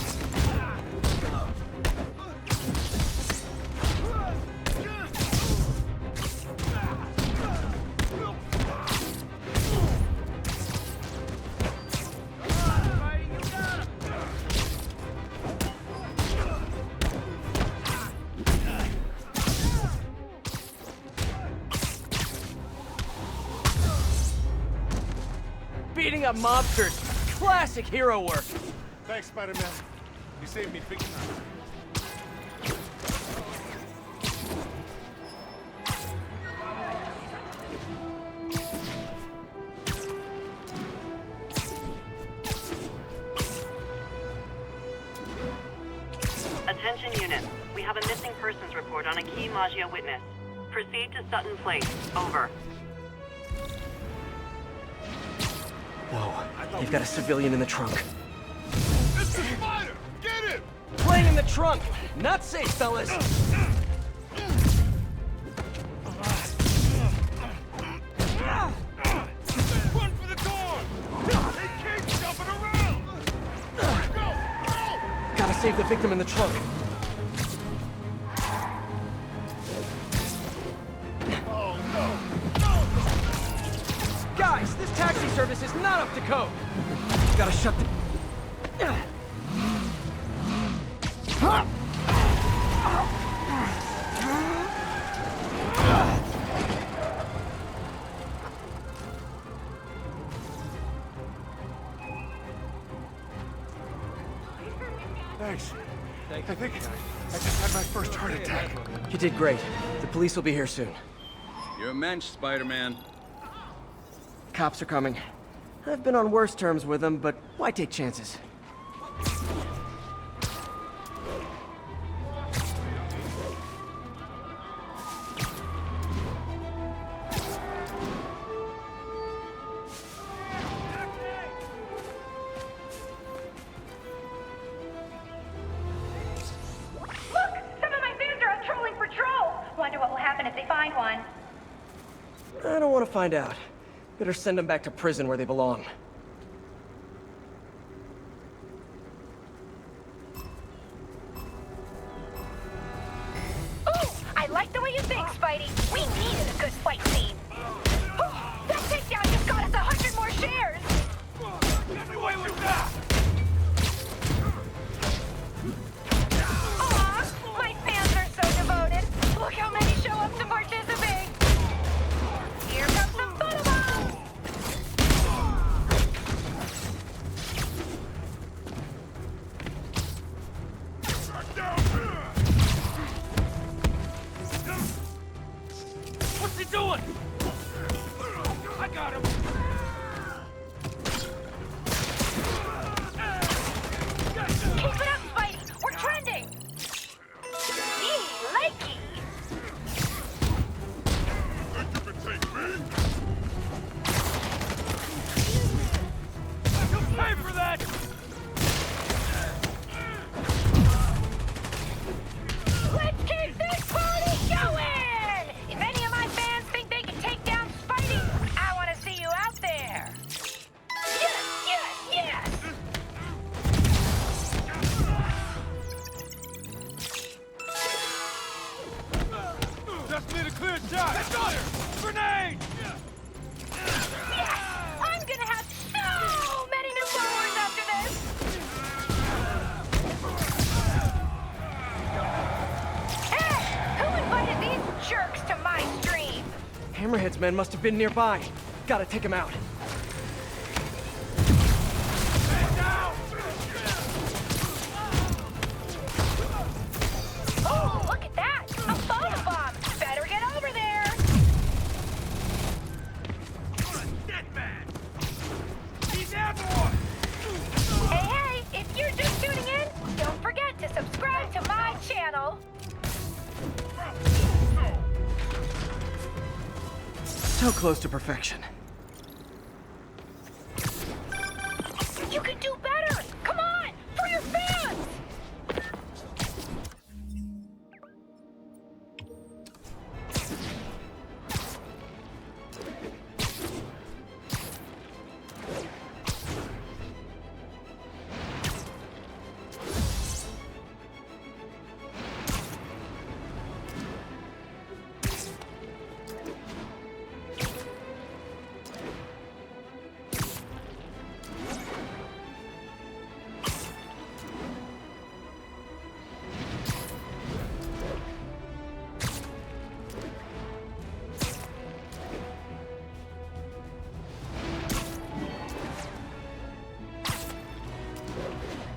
D: Beating up mobsters. Classic hero work.
I: Thanks, Spider-Man. You saved me big time.
R: Attention unit. We have a missing persons report on a key Maggia witness. Proceed to Sutton Place. Over.
D: Whoa, they've got a civilian in the trunk.
C: It's the spider! Get him!
D: Plane in the trunk! Not safe, fellas!
C: Run for the door! He keeps jumping around! Go!
D: Gotta save the victim in the trunk.
C: Oh, no!
D: Guys, this taxi service is not up to code! Gotta shut the...
I: Thanks. I think I just had my first heart attack.
D: You did great. The police will be here soon.
L: You're a mensch, Spider-Man.
D: Cops are coming. I've been on worse terms with them, but why take chances?
O: Look! Some of my fans are out trolling patrol! Wonder what will happen if they find one.
D: I don't want to find out. Better send them back to prison where they belong.
O: Ooh, I like the way you think, Spidey. We needed a good fight scene. That takedown just got us 100 more shares.
C: Get away with that!
O: Aw, my fans are so devoted. Look how many show up to participate. Here comes some photobombs.
C: What's he doing? I got him.
O: Keep it up, Spidey. We're trending. Yee, likey.
C: Think you can take me? You'll pay for that!
O: Let's keep this party going! If any of my fans think they can take down Spidey, I want to see you out there. Yes, yes, yes!
C: Just need a clear shot! Let's fire! Grenade!
O: Yes! I'm gonna have so many new followers after this! Hey! Who invited these jerks to my stream?
D: Hammerhead's men must have been nearby. Gotta take him out.
O: Oh, look at that! A photobomb! Better get over there!
C: He's airborne!
O: Hey, hey! If you're just tuning in, don't forget to subscribe to my channel!
D: So close to perfection.
O: You can do better! Come on! For your fans!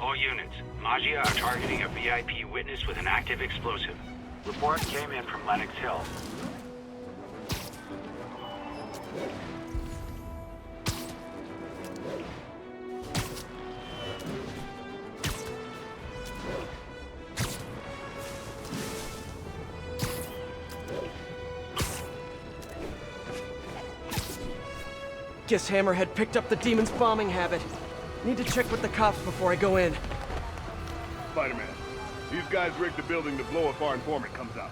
B: All units, Magia are targeting a VIP witness with an active explosive. Report came in from Lenox Hill.
D: Guess Hammerhead picked up the demon's bombing habit. Need to check with the cops before I go in.
I: Spider-Man, these guys rigged the building to blow if our informant comes out.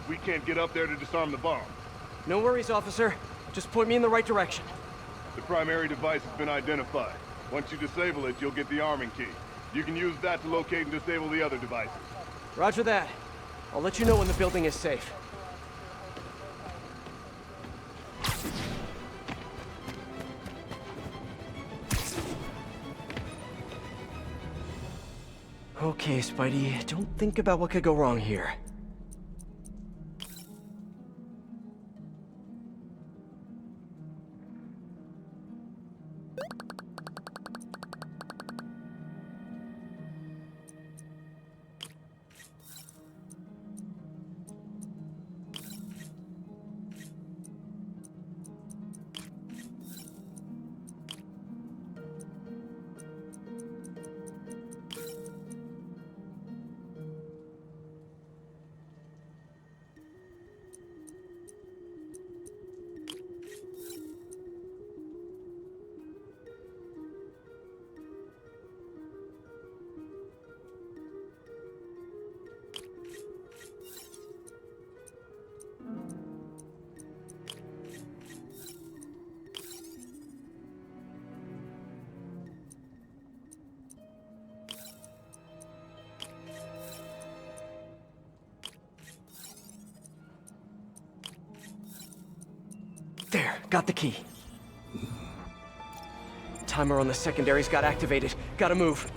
I: We can't get up there to disarm the bomb.
D: No worries, officer. Just point me in the right direction.
I: The primary device has been identified. Once you disable it, you'll get the arming key. You can use that to locate and disable the other devices.
D: Roger that. I'll let you know when the building is safe. Okay, Spidey, don't think about what could go wrong here. There, got the key. Timer on the secondaries got activated. Gotta move.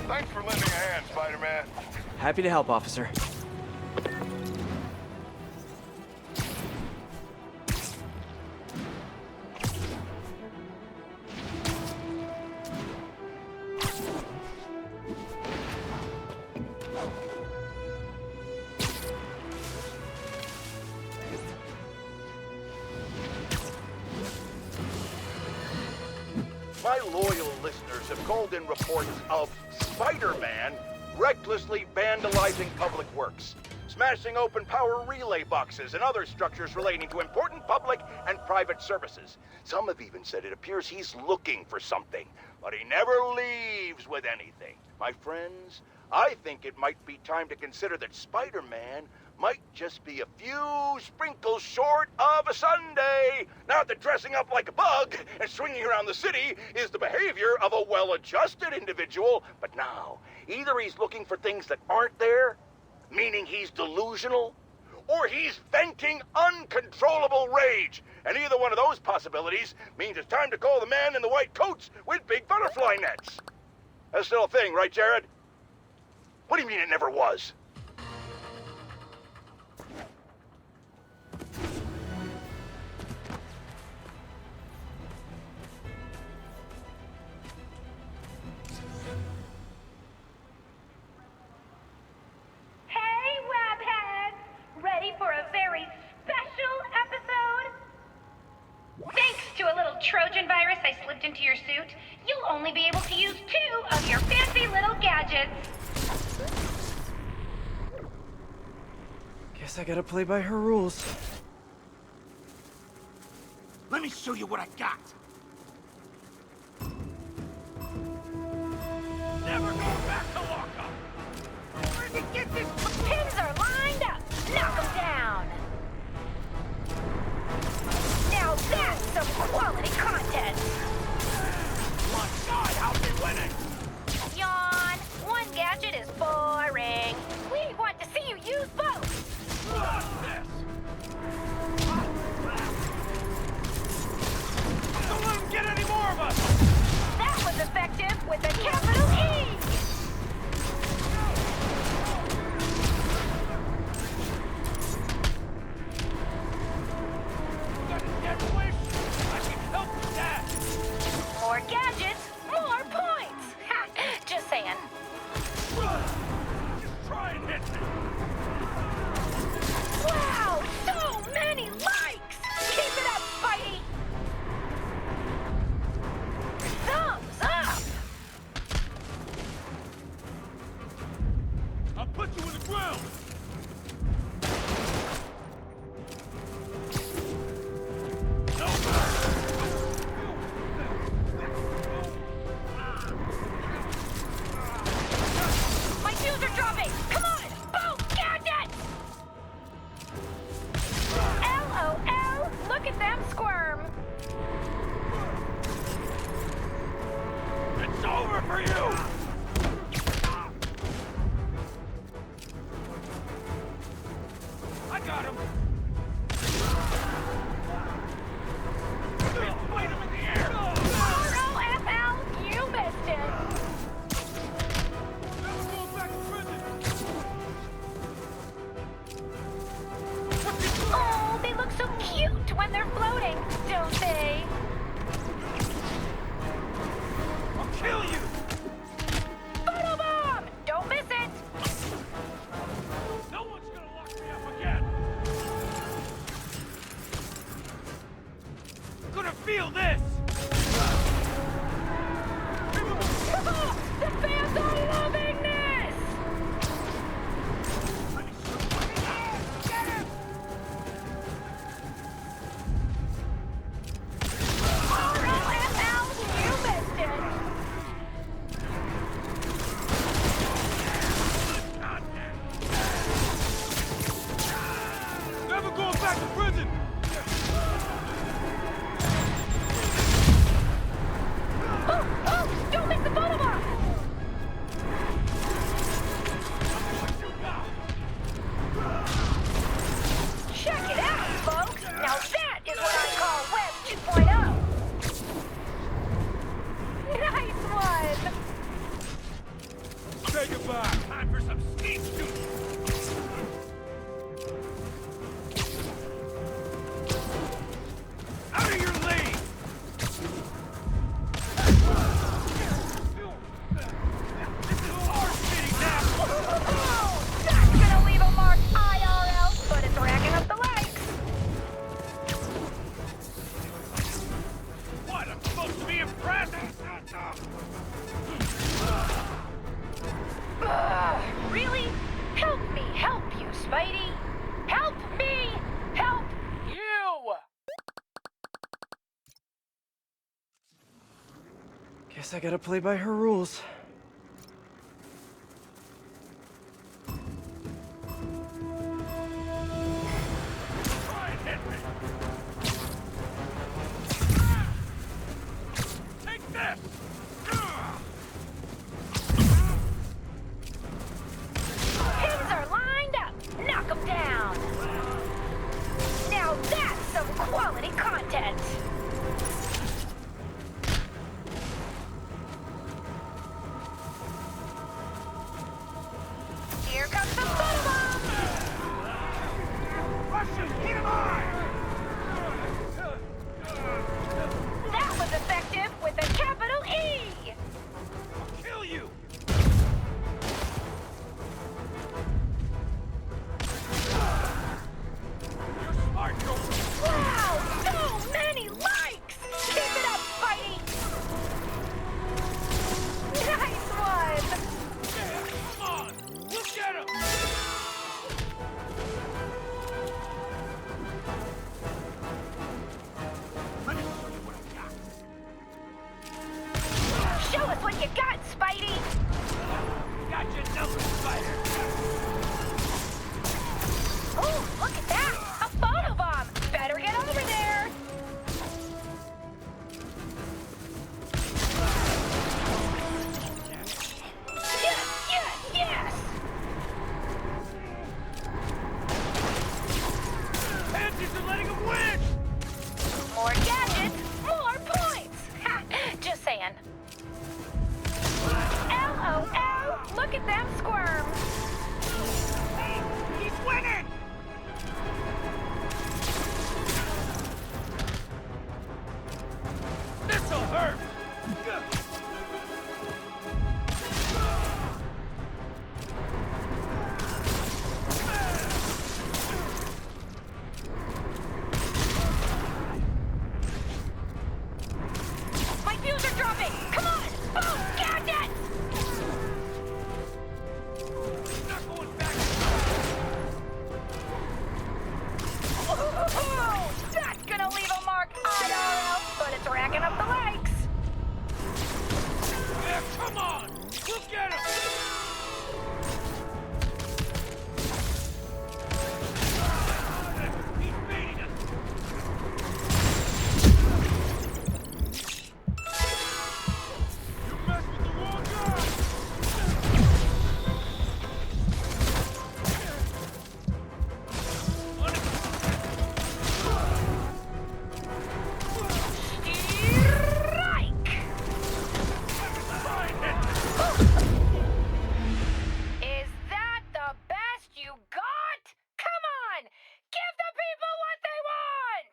I: Thanks for lending a hand, Spider-Man.
D: Happy to help, officer.
A: My loyal listeners have called in reports of Spider-Man recklessly vandalizing public works, smashing open power relay boxes and other structures relating to important public and private services. Some have even said it appears he's looking for something, but he never leaves with anything. My friends, I think it might be time to consider that Spider-Man might just be a few sprinkles short of a Sunday. Not that dressing up like a bug and swinging around the city is the behavior of a well-adjusted individual, but now, either he's looking for things that aren't there, meaning he's delusional, or he's venting uncontrollable rage. And either one of those possibilities means it's time to call the man in the white coats with big butterfly nets. That's still a thing, right, Jared? What do you mean it never was?
O: Hey, webheads! Ready for a very special episode? Thanks to a little Trojan virus I slipped into your suit, you'll only be able to use 2 of your fancy little gadgets.
D: Guess I gotta play by her rules.
C: Let me show you what I got. Never go back to lockup. Where'd you get this?
O: Pins are lined up. Knock them down. Now that's some quality content.
C: My God, how's it winning?
O: Yawn. One gadget is boring. We want to see you use both.
C: What's this? Don't let him get any more of us!
O: That was effective with a capital E!
C: Got a death wish? I can help with that!
O: More gadgets, more points! Ha! Just saying.
C: Just try and hit me!
O: Wow! So many likes! Keep it up, Spidey! Thumbs up!
C: I'll put you in the ground! No!
O: My shoes are dropping! Come on! Boom! Gadgets! LOL! Look at them squirm!
C: It's over for you! I got him! Fight him in the air!
O: ROFL! You missed it!
C: Never go back to prison!
O: Oh, they look so cute when they're floating, don't they?
C: I'll kill you!
O: Photobomb! Don't miss it!
C: No one's gonna lock me up again! I'm gonna feel this!
O: The fans are loving this!
C: Get him!
O: ROFL! You missed it!
C: Never going back to prison!
D: Guess I gotta play by her rules.
C: Try and hit me! Take this!
O: Pins are lined up! Knock them down! Now that's some quality content! Here comes the photobomb!
C: Russian, eat 'em alive!
O: That was effective with a capital E!
C: I'll kill you! You're smart, Joker!
O: Wow! So many likes! Keep it up, Spidey! Nice one!
C: Come on! We'll get him! Let me show you what I got.
O: Show us what you got, Spidey!
C: Got your number, Spider!
O: Oh, look at that! A photobomb! Better get over there! Yes, yes, yes!
C: Pansies are letting him win!
O: More gadgets, more points! Ha! Just saying. LOL! Look at them squirm!
C: He's winning! This'll hurt!
O: My fuse are dropping! Come on! Boom! Gadgets!
C: Not going back!
O: Ooh, that's gonna leave a mark IRL, but it's racking up the likes!
C: Yeah, come on! We'll get him! He's beating us! You messed with the wrong guy!
O: Strike! Is that the best you got? Come on! Give the people what they want!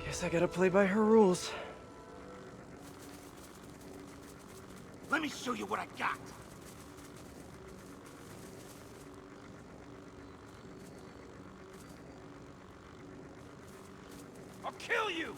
D: Guess I gotta play by her rules.
C: Let me show you what I got. I'll kill you!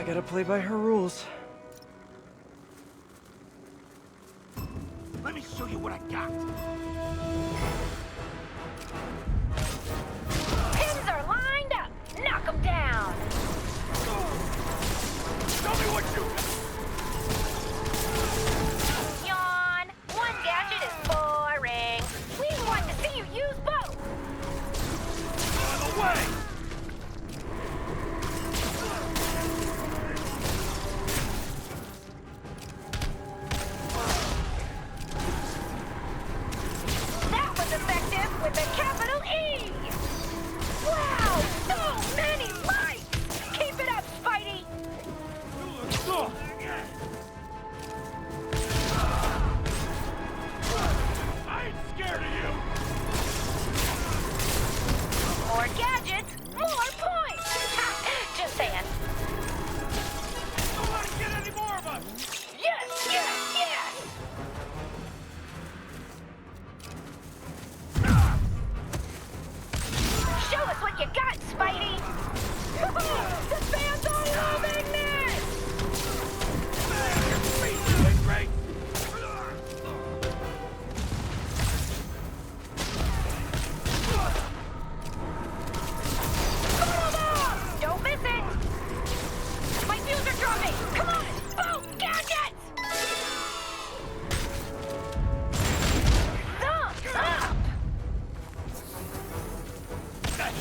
D: I gotta play by her rules.
C: Let me show you what I got.
O: Pins are lined up. Knock them down.
C: Tell me what you got.
O: Yawn. One gadget is boring. We want to see you use both.
C: Out of the way!
O: That was effective with a capital E. Wow, so many lights. Keep it up, Spidey.
C: I ain't scared of you.
O: More gadgets, more points. Just saying.
C: Don't let it get any more of us.
O: Yes, yes, yes. Show us what you got, Spidey. The fans are loving this.
C: Man, your feet doing great.
O: Don't miss it! My fuse are dropping! Come on! Boom! Gadgets! Thumbs up!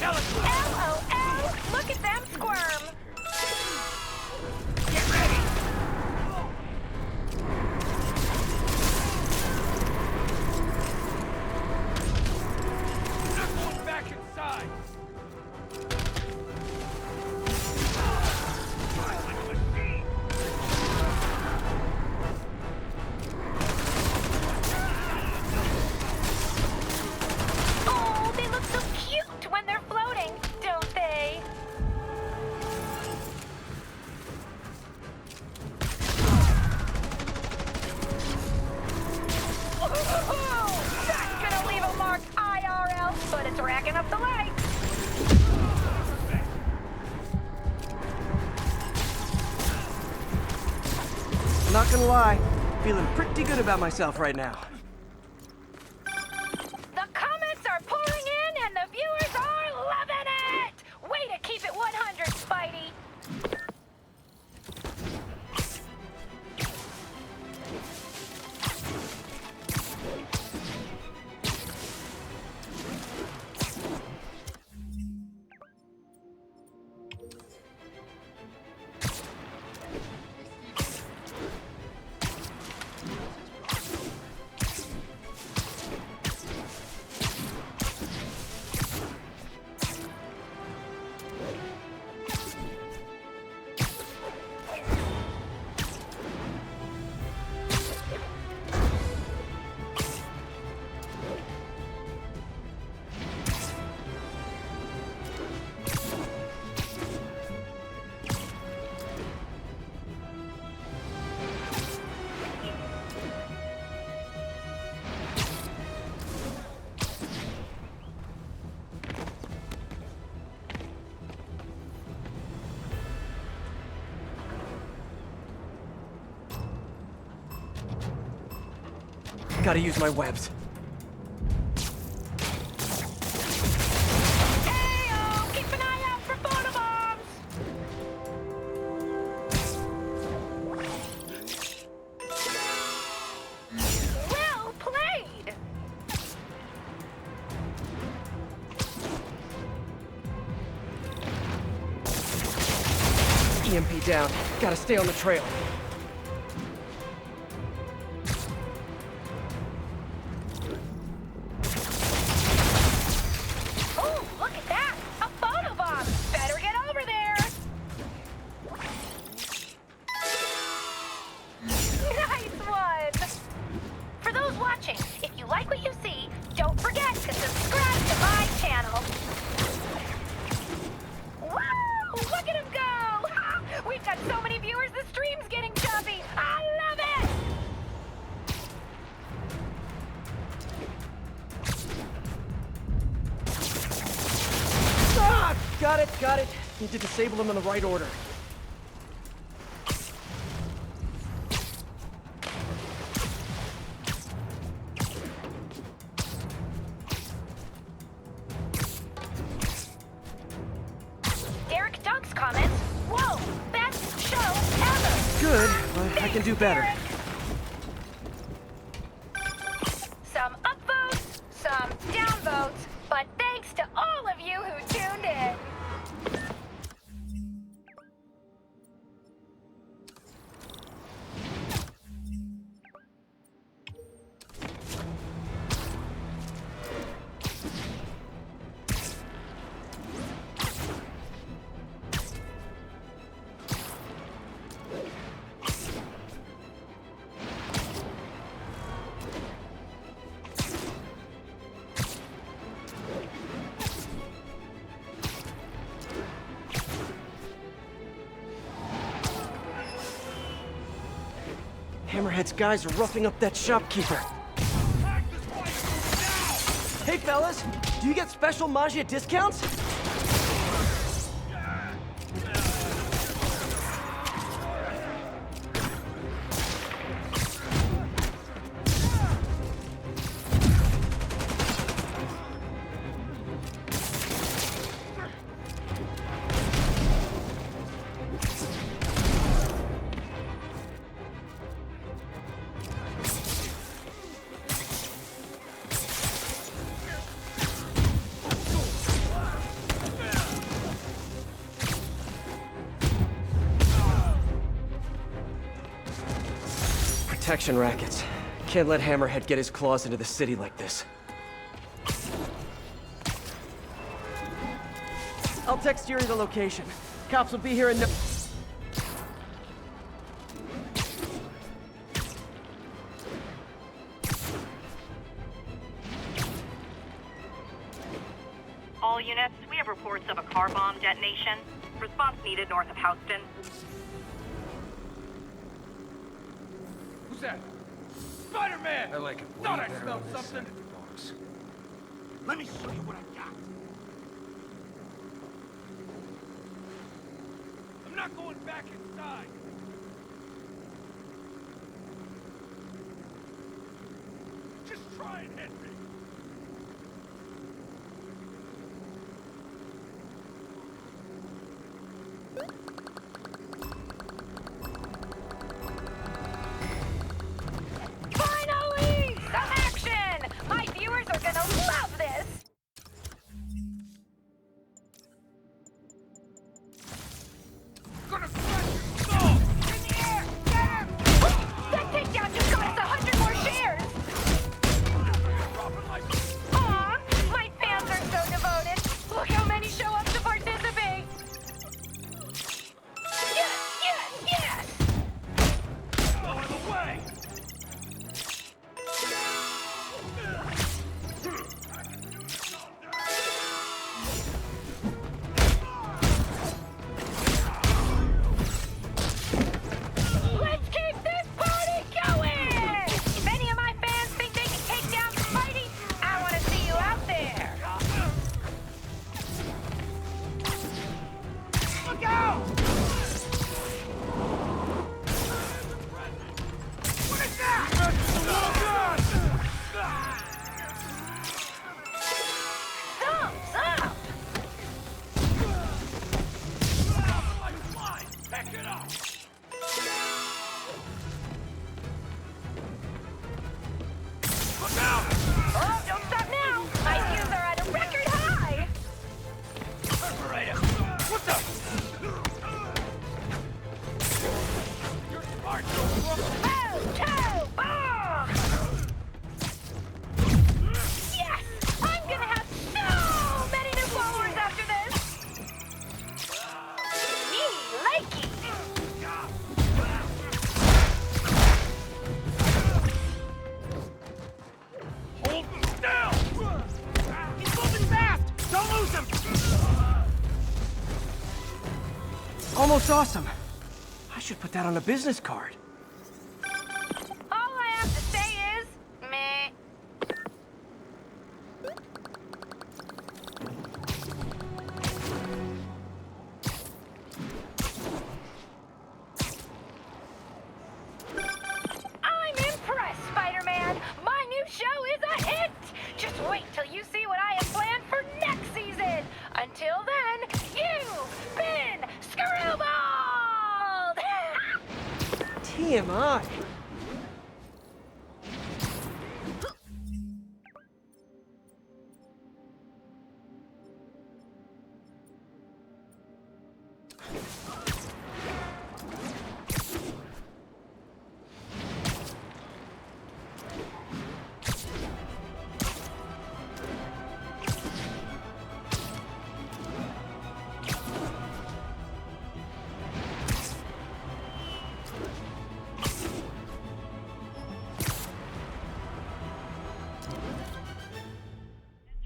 O: LOL! Look at them squirm!
C: Get ready. Not going back inside.
O: Oh, they look so cute when they're floating, don't they? Ooh, that's gonna leave a mark IRL, but it's racking up the lights.
D: Not gonna lie, feeling pretty good about myself right now.
O: The comments are pouring in and the viewers are loving it! Way to keep it 100, Spidey!
D: Gotta use my webs.
O: Heyo! Keep an eye out for photobombs! Well played!
D: EMP down. Gotta stay on the trail.
O: Oh, look at that! A photobomb! Better get over there! Nice one! For those watching, if you like what you see, don't forget to subscribe to my channel. Wow! Look at him go! We've got so many viewers, the stream's getting choppy! I love it!
D: Ah! Got it, got it. Need to disable them in the right order. can do better.
O: Some upvotes, some downvotes, but thanks to all of you who tuned in.
D: Hammerhead's guys are roughing up that shopkeeper. Hey fellas, do you get special Magia discounts? Protection rackets. Can't let Hammerhead get his claws into the city like this. I'll text Yuri the location. Cops will be here in no...
M: All units, we have reports of a car bomb detonation. Response needed north of Houston.
C: Who's that? Spider-Man!
K: I like it way
C: Thought I
K: better
C: smelled
K: on this
C: something.
K: side of the box.
C: Let me show you what I got. I'm not going back inside. Just try and hit me.
O: Finally! Some action! My viewers are gonna love this!
C: Gonna crush your skull! In the air! Get him!
O: That takedown just got us 100 more shares! Aw, my fans are so devoted! Look how many show up to participate! Yes, yes, yes!
C: Out of the way!
O: Let's keep this party going! If any of my fans think they can take down Spidey, I want to see you out there!
C: Look out! What is that?
O: Thumbs up!
C: Back it up! Look out!
O: Oh, don't stop now! My views are at a record high!
C: Perforator! What the? You're smart,
O: Oh, bomb! Yes! I'm gonna have so many new followers after this! Me likey!
C: Hold him down! He's moving fast! Don't lose him!
D: Almost awesome. I should put that on a business card.
O: All I have to say is, meh. I'm impressed, Spider-Man! My new show is a hit! Just wait till you see what I have planned for next season! Until then, you've been screwballed!
D: TMI.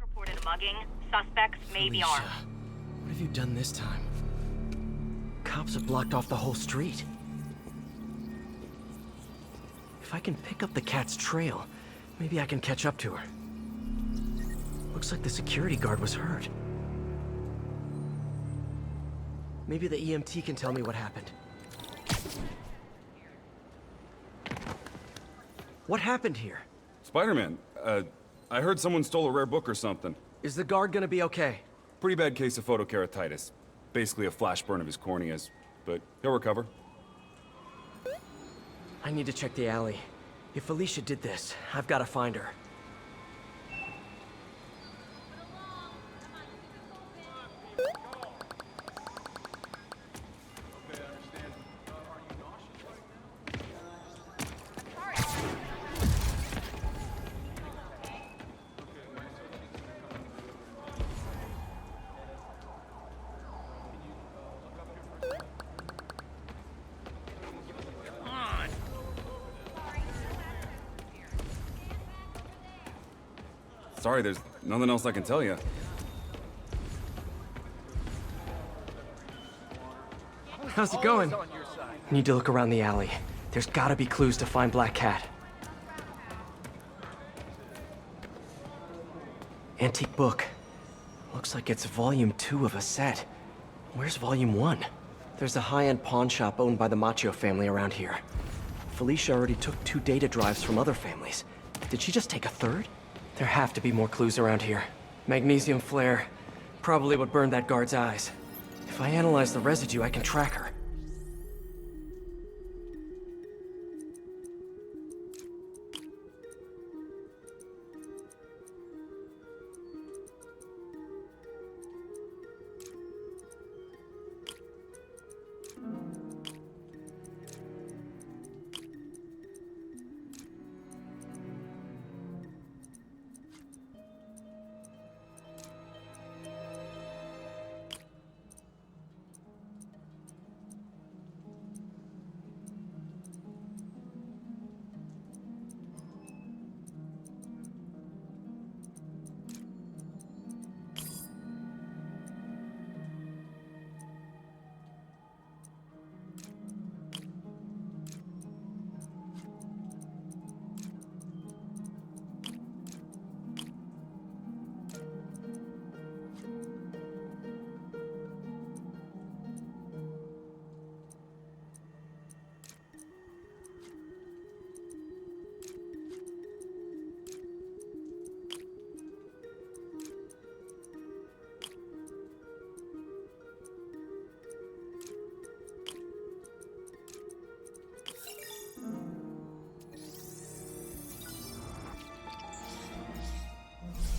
M: Reported mugging. Suspects may be armed.
D: What have you done this time? Cops have blocked off the whole street. If I can pick up the cat's trail, maybe I can catch up to her. Looks like the security guard was hurt. Maybe the EMT can tell me what happened. What happened here?
L: Spider-Man, I heard someone stole a rare book or something.
D: Is the guard gonna be okay?
L: Pretty bad case of photokeratitis. Basically a flash burn of his corneas, but he'll recover.
D: I need to check the alley. If Felicia did this, I've got to find her.
L: Sorry, there's nothing else I can tell you.
D: How's it going? Need to look around the alley. There's gotta be clues to find Black Cat. Antique book. Looks like it's volume 2 of a set. Where's volume 1? There's a high-end pawn shop owned by the Macchio family around here. Felicia already took 2 data drives from other families. Did she just take a third? There have to be more clues around here. Magnesium flare. Probably what burned that guard's eyes. If I analyze the residue, I can track her.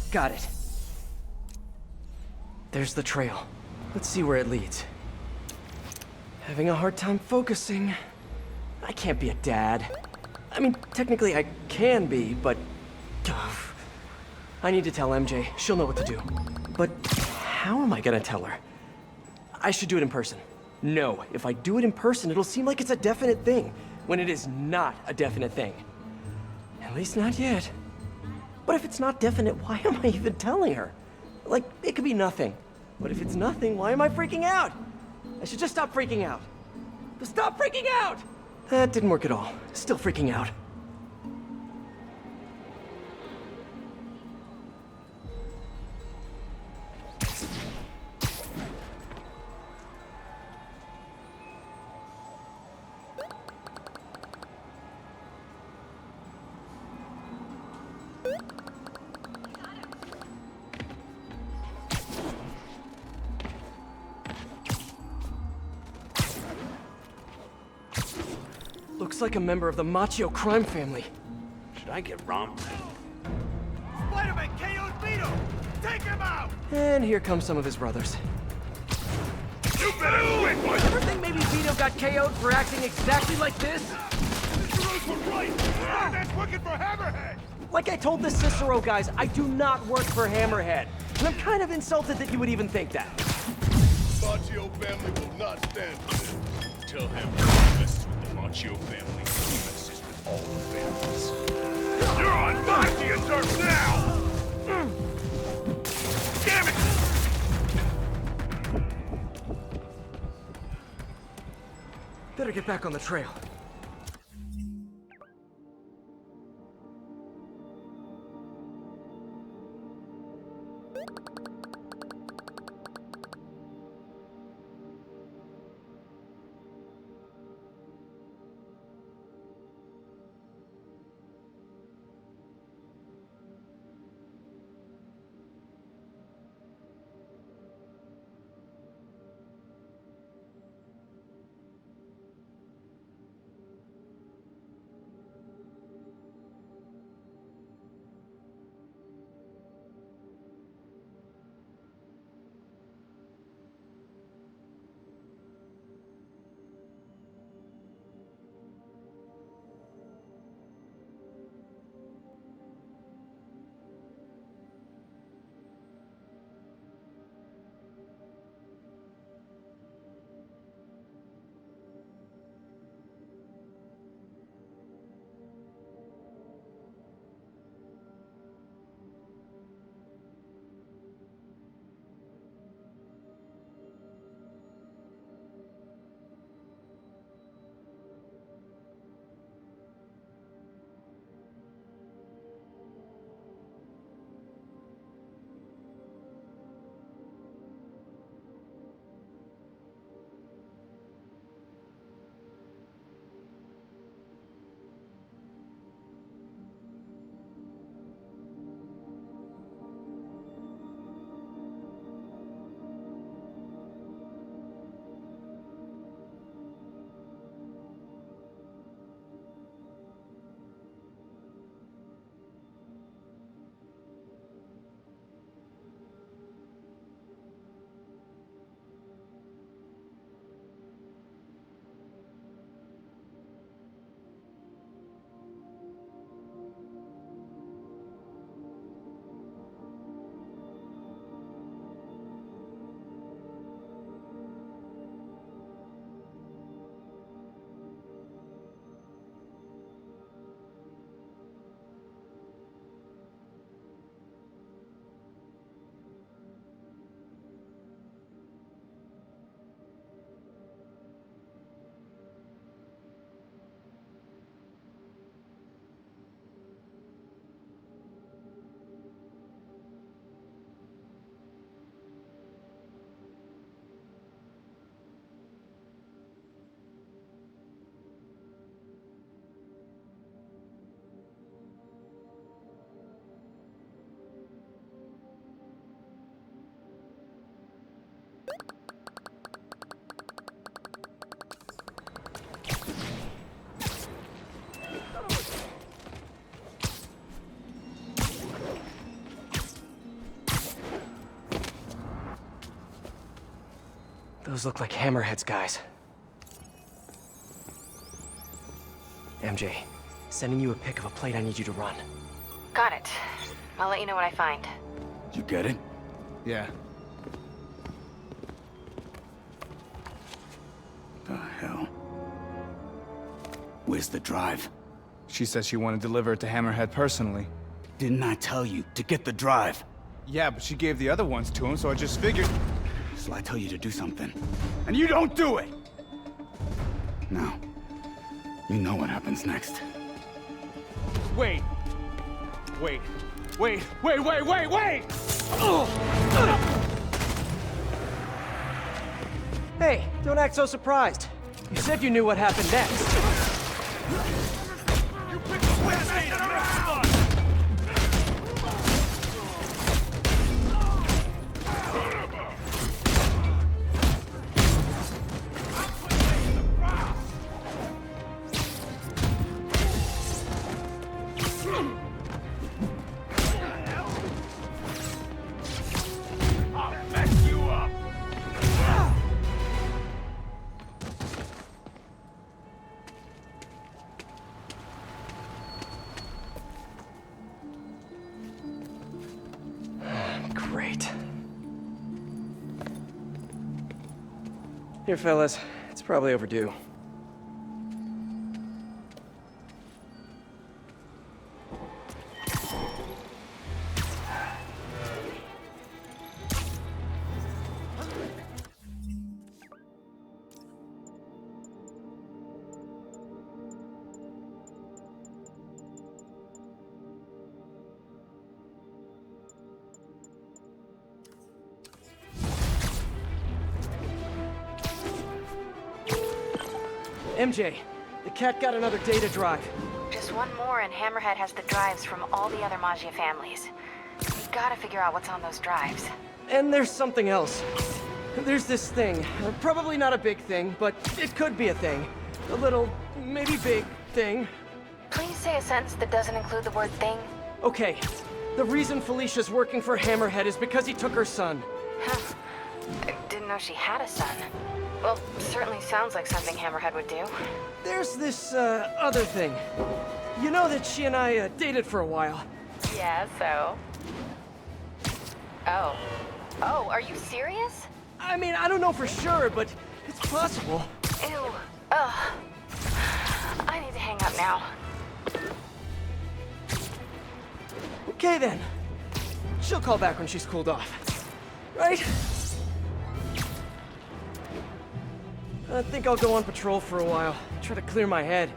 D: Got it. There's the trail. Let's see where it leads. Having a hard time focusing. I can't be a dad. I mean, technically I can be, but... I need to tell MJ. She'll know what to do. But how am I gonna tell her? I should do it in person. No, if I do it in person, it'll seem like it's a definite thing, when it is not a definite thing. At least not yet. But if it's not definite, why am I even telling her? Like, it could be nothing. But if it's nothing, why am I freaking out? I should just stop freaking out. Just stop freaking out! That didn't work at all. Still freaking out. Looks Looks like a member of the Machio crime family.
E: Should I get romped?
C: Spider-Man KO'd Vito! Take him out!
D: And here come some of his brothers.
C: You better quit, boy!
D: Ever think maybe Vito got KO'd for acting exactly like this?
C: Cicero's were right! Spider-Man's working for Hammerhead!
D: Like I told the Cicero guys, I do not work for Hammerhead. And I'm kind of insulted that you would even think that.
I: Machio family will not stand for this.
L: Tell him he messes with the Machio family. He messes with all the families.
C: You're on Machio turf now! Damn it!
D: Better get back on the trail. Those look like Hammerhead's guys. MJ, sending you a pic of a plate I need you to run.
G: Got it. I'll let you know what I find.
H: You get it?
K: Yeah.
H: The hell? Where's the drive?
K: She says she wanted to deliver it to Hammerhead personally.
H: Didn't I tell you to get the drive?
K: Yeah, but she gave the other ones to him, so I just figured...
H: So I tell you to do something, and you don't do it! Now, you know what happens next.
K: Wait! Wait! Wait! Wait! Wait! Wait! Wait!
D: Hey, don't act so surprised. You said you knew what happened next.
C: You picked the West State of Mexico!
D: Great. Here, fellas. It's probably overdue. MJ, the cat got another data drive.
G: Just one more and Hammerhead has the drives from all the other Maggia families. We gotta figure out what's on those drives.
D: And there's something else. There's this thing. Probably not a big thing, but it could be a thing. A little, maybe big thing.
G: Please say a sentence that doesn't include the word thing.
D: Okay. The reason Felicia's working for Hammerhead is because he took her son.
G: Huh. I didn't know she had a son. Well, certainly sounds like something Hammerhead would do.
D: There's this, other thing. You know that she and I, dated for a while.
G: Yeah, so? Oh. Oh, are you serious?
D: I mean, I don't know for sure, but it's possible.
G: Ew. Ugh. I need to hang up now.
D: Okay, then. She'll call back when she's cooled off. Right? I think I'll go on patrol for a while. Try to clear my head.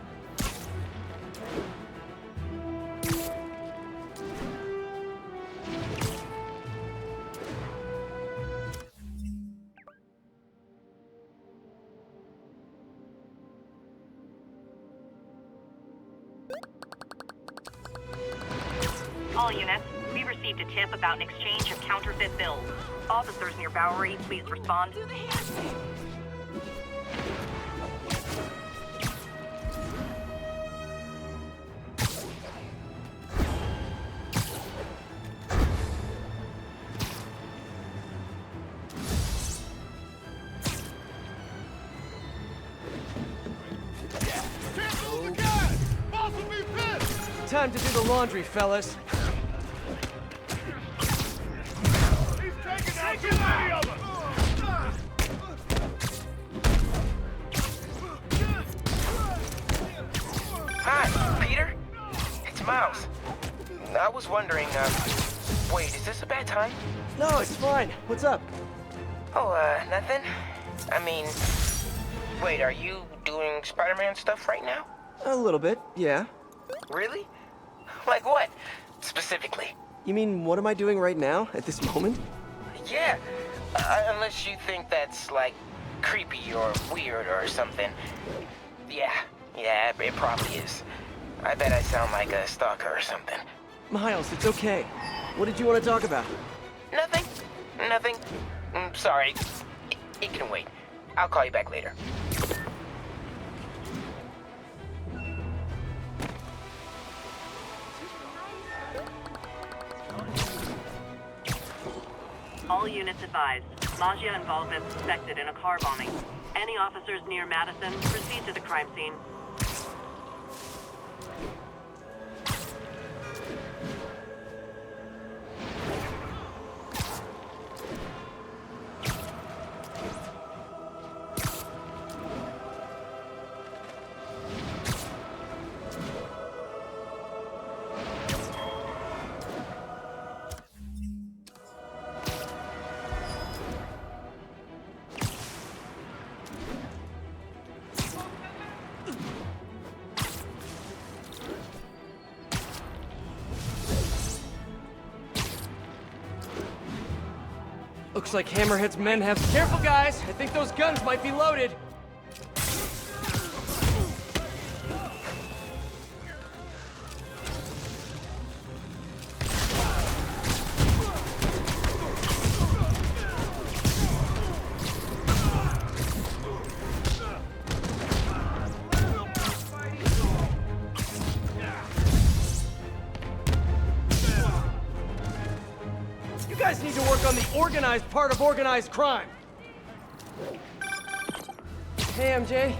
M: All units, we received a tip about an exchange of counterfeit bills. Officers near Bowery, please respond.
D: Time to do the laundry, fellas.
C: He's taking out too many of us!
S: Hi, Peter. It's Miles. I was wondering, wait, is this a bad time?
D: No, it's fine. What's up?
S: Oh, nothing. I mean, wait, are you doing Spider-Man stuff right now?
D: A little bit, yeah.
S: Really? Like what, specifically?
D: You mean, what am I doing right now, at this moment?
S: Yeah, unless you think that's, like, creepy or weird or something. Yeah, it probably is. I bet I sound like a stalker or something.
D: Miles, it's okay. What did you want to talk about?
S: Nothing. Sorry. It can wait. I'll call you back later.
R: All units advised. Maggia involvement suspected in a car bombing. Any officers near Madison, proceed to the crime scene.
D: Looks like Hammerhead's men have... Careful, guys! I think those guns might be loaded. You guys need to work on the organized part of organized crime. Hey, MJ.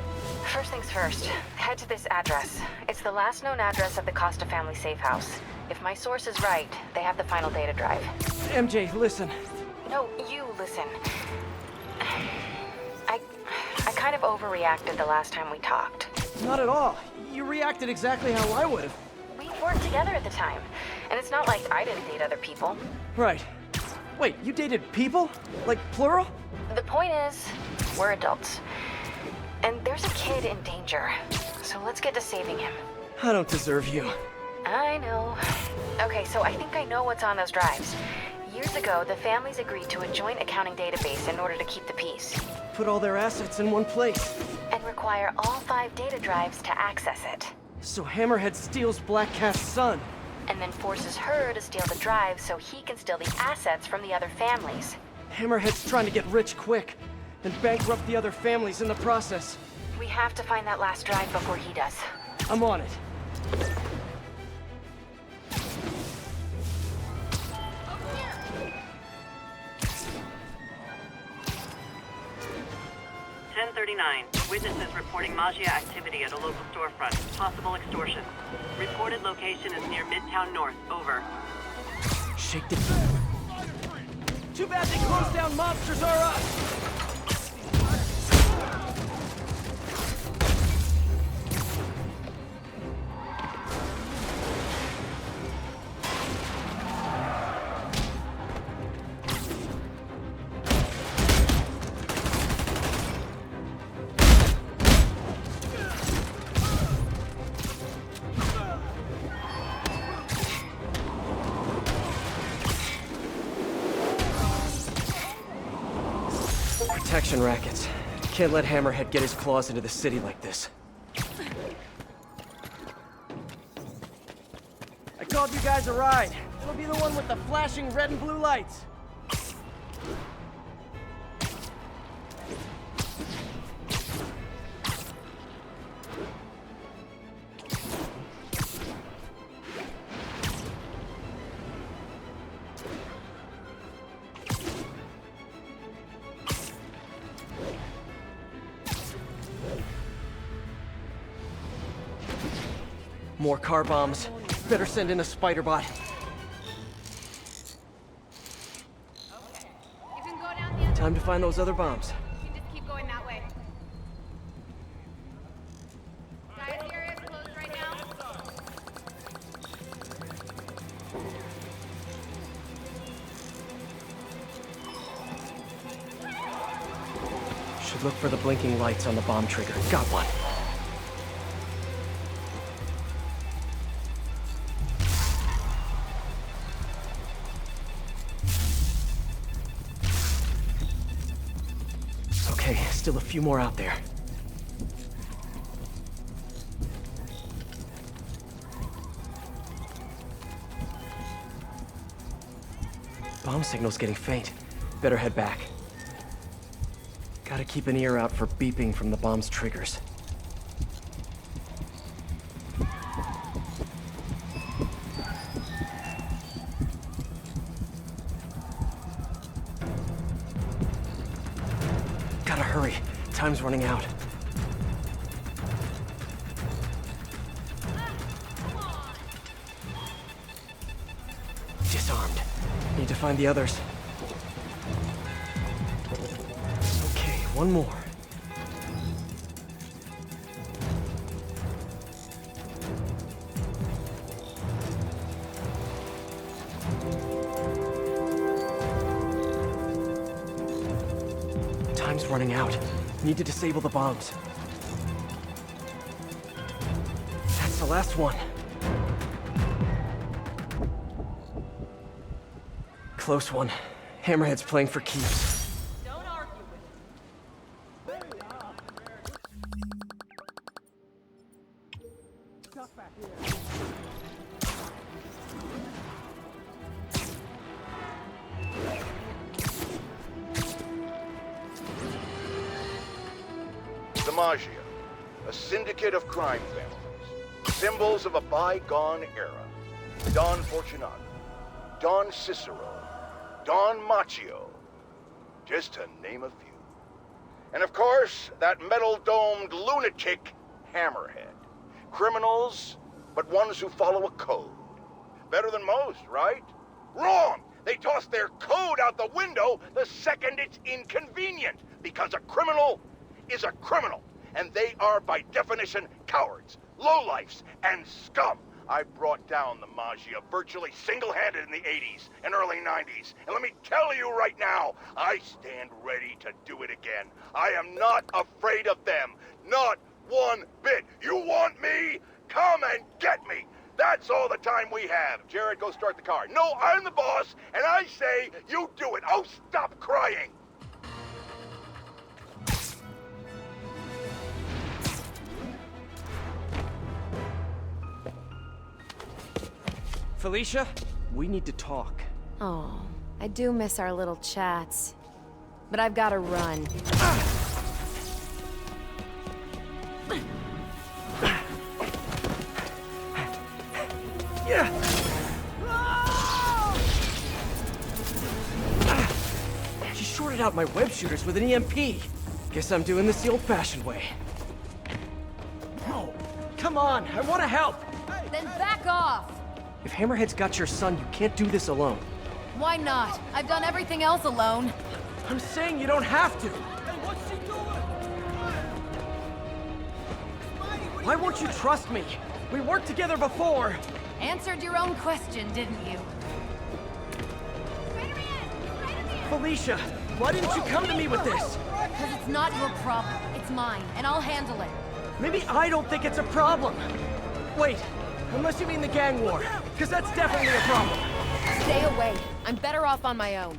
G: First things first, head to this address. It's the last known address of the Costa family safe house. If my source is right, they have the final data drive.
D: MJ, listen.
G: No, you listen. I kind of overreacted the last time we talked.
D: Not at all. You reacted exactly how I would have.
G: We weren't together at the time, and it's not like I didn't date other people.
D: Right. Wait, you dated people? Like, plural?
G: The point is, we're adults. And there's a kid in danger. So let's get to saving him.
D: I don't deserve you.
G: I know. Okay, so I think I know what's on those drives. Years ago, the families agreed to a joint accounting database in order to keep the peace.
D: Put all their assets in one place.
G: And require all 5 data drives to access it.
D: So Hammerhead steals Black Cat's son.
G: And then forces her to steal the drive so he can steal the assets from the other families.
D: Hammerhead's trying to get rich quick, and bankrupt the other families in the process.
G: We have to find that last drive before he does.
D: I'm on it.
R: Witnesses reporting Magia activity at a local storefront. Possible extortion. Reported location is near Midtown North. Over.
D: Shake it. Too bad they closed down Monsters R Us! Protection rackets. Can't let Hammerhead get his claws into the city like this. I called you guys a ride. It'll be the one with the flashing red and blue lights. More car bombs. Better send in a spider bot. Time to find those other bombs.
O: You can just keep going that way. Guys, the area is closed right now.
D: Should look for the blinking lights on the bomb trigger. Got one. Okay, still a few more out there. Bomb signal's getting faint. Better head back. Gotta keep an ear out for beeping from the bomb's triggers. Gotta hurry. Time's running out. Disarmed. Need to find the others. Okay, one more. Time's running out. Need to disable the bombs. That's the last one. Close one. Hammerhead's playing for keeps.
O: Don't argue with it.
D: Stuff back here.
A: The Magia, a syndicate of crime families, symbols of a bygone era. Don Fortunato, Don Cicero, Don Macchio, just to name a few. And of course, that metal-domed lunatic, Hammerhead. Criminals, but ones who follow a code. Better housed, right? Wrong! They toss their code out the window the second it's inconvenient, because a criminal is a criminal, and they are by definition cowards, lowlifes, and scum. I brought down the Maggia virtually single-handed in the 80s and early 90s, and let me tell you right now, I stand ready to do it again. I am not afraid of them, not one bit. You want me? Come and get me. That's all the time we have. Jared, go start the car. No, I'm the boss, and I say you do it. Oh, stop crying.
D: Felicia, we need to talk.
F: Oh, I do miss our little chats. But I've gotta run.
D: She shorted out my web shooters with an EMP. Guess I'm doing this the old-fashioned way. No, come on, I want to help.
F: Then back off!
D: If Hammerhead's got your son, you can't do this alone.
F: Why not? I've done everything else alone.
D: I'm saying you don't have to. Why won't you trust me? We worked together before.
F: Answered your own question, didn't you?
D: Felicia, why didn't you come to me with this?
F: Because it's not your problem. It's mine, and I'll handle it.
D: Maybe I don't think it's a problem. Wait, unless you mean the gang war, because that's definitely a problem.
F: Stay away. I'm better off on my own.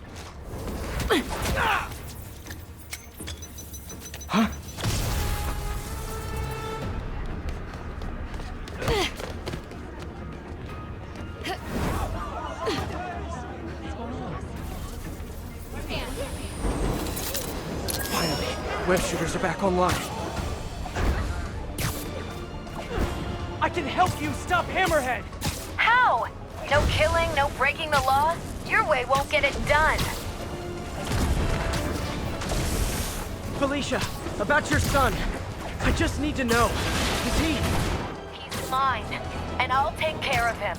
D: Huh? Finally, web shooters are back online. I can help you stop Hammerhead!
O: How? No killing, no breaking the law? Your way won't get it done.
D: Felicia, about your son. I just need to know. Is he...
O: He's mine, and I'll take care of him.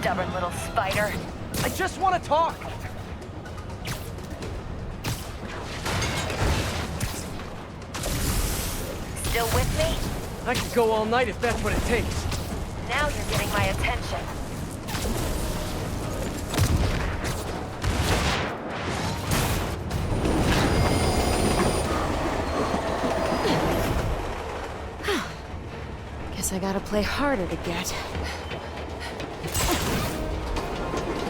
O: Stubborn little spider.
D: I just want to talk.
O: Still with me?
D: I could go all night if that's what it takes.
O: Now you're getting my attention.
F: Guess I gotta play harder to get.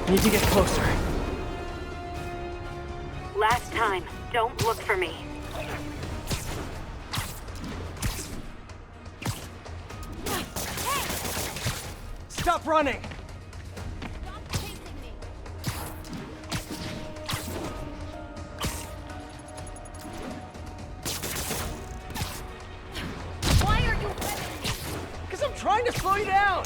D: Need to get closer.
R: Last time, don't look for me.
D: Stop running!
O: Why are you...
D: Because I'm trying to slow you down!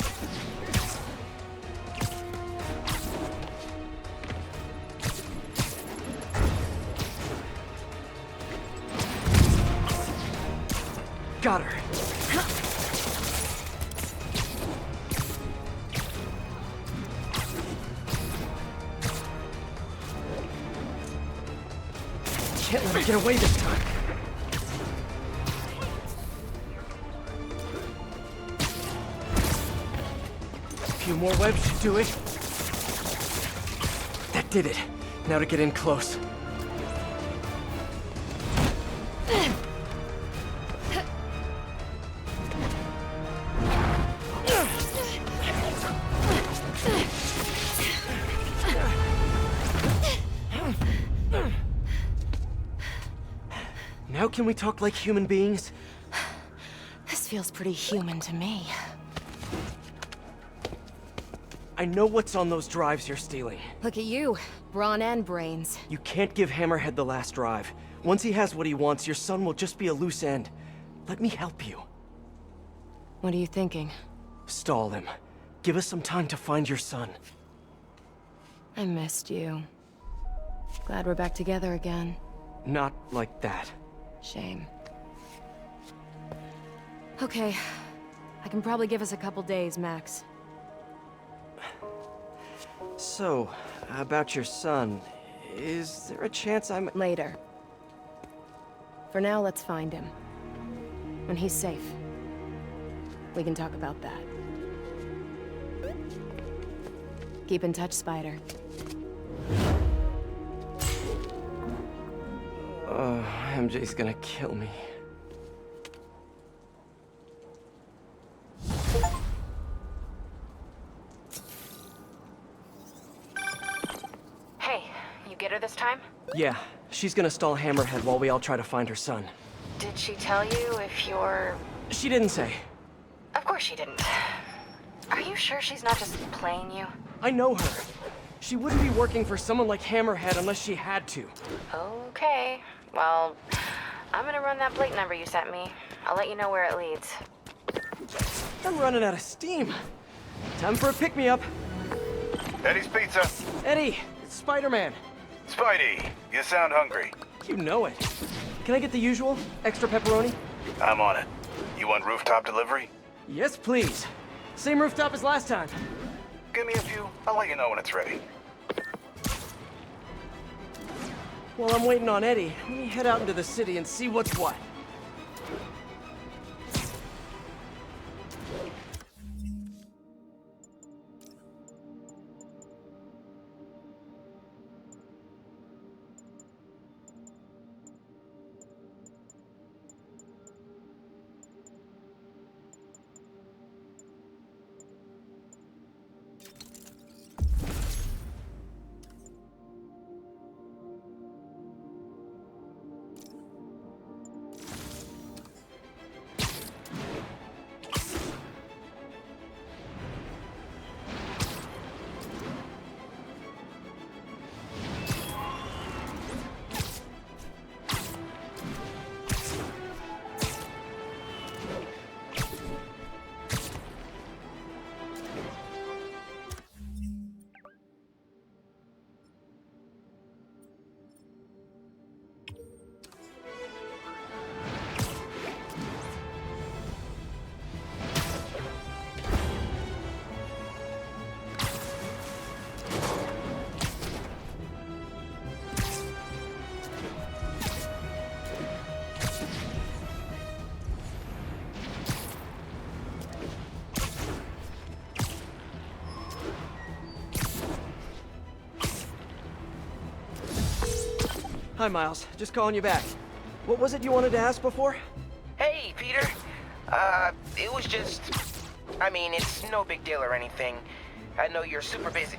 D: Got her. Can't let her get away this time. A few more webs should do it. That did it. Now to get in close. Now can we talk like human beings?
F: This feels pretty human to me.
D: I know what's on those drives you're stealing.
F: Look at you, brawn and brains.
D: You can't give Hammerhead the last drive. Once he has what he wants, your son will just be a loose end. Let me help you.
F: What are you thinking?
D: Stall him. Give us some time to find your son.
F: I missed you. Glad we're back together again.
D: Not like that.
F: Shame. Okay. I can probably give us a couple days, max.
D: So, about your son, is there a chance I'm...
F: Later. For now, let's find him. When he's safe, we can talk about that. Keep in touch, Spider.
D: MJ's gonna kill me.
G: Hey, you get her this time?
D: Yeah, she's gonna stall Hammerhead while we all try to find her son.
G: Did she tell you if you're...
D: She didn't say.
G: Of course she didn't. Are you sure she's not just playing you?
D: I know her. She wouldn't be working for someone like Hammerhead unless she had to.
G: Okay. Well, I'm gonna run that plate number you sent me. I'll let you know where it leads.
D: I'm running out of steam. Time for a pick-me-up.
I: Eddie's Pizza.
D: Eddie, it's Spider-Man.
I: Spidey, you sound hungry.
D: You know it. Can I get the usual? Extra pepperoni?
I: I'm on it. You want rooftop delivery?
D: Yes, please. Same rooftop as last time.
I: Give me a few. I'll let you know when it's ready.
D: While I'm waiting on Eddie, let me head out into the city and see what's what. Hi, Miles. Just calling you back. What was it you wanted to ask before?
S: Hey, Peter. It was just... I mean, it's no big deal or anything. I know you're super busy.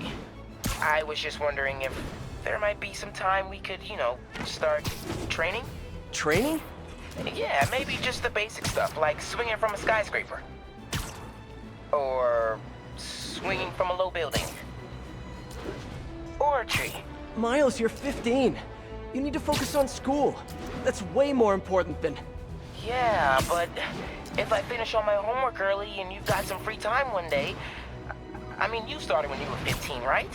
S: I was just wondering if there might be some time we could, you know, start training?
D: Training?
S: Yeah, maybe just the basic stuff, like swinging from a skyscraper. Or swinging from a low building. Or a tree.
D: Miles, you're 15. You need to focus on school. That's way more important than...
S: Yeah, but if I finish all my homework early and you've got some free time one day... I mean, you started when you were 15, right?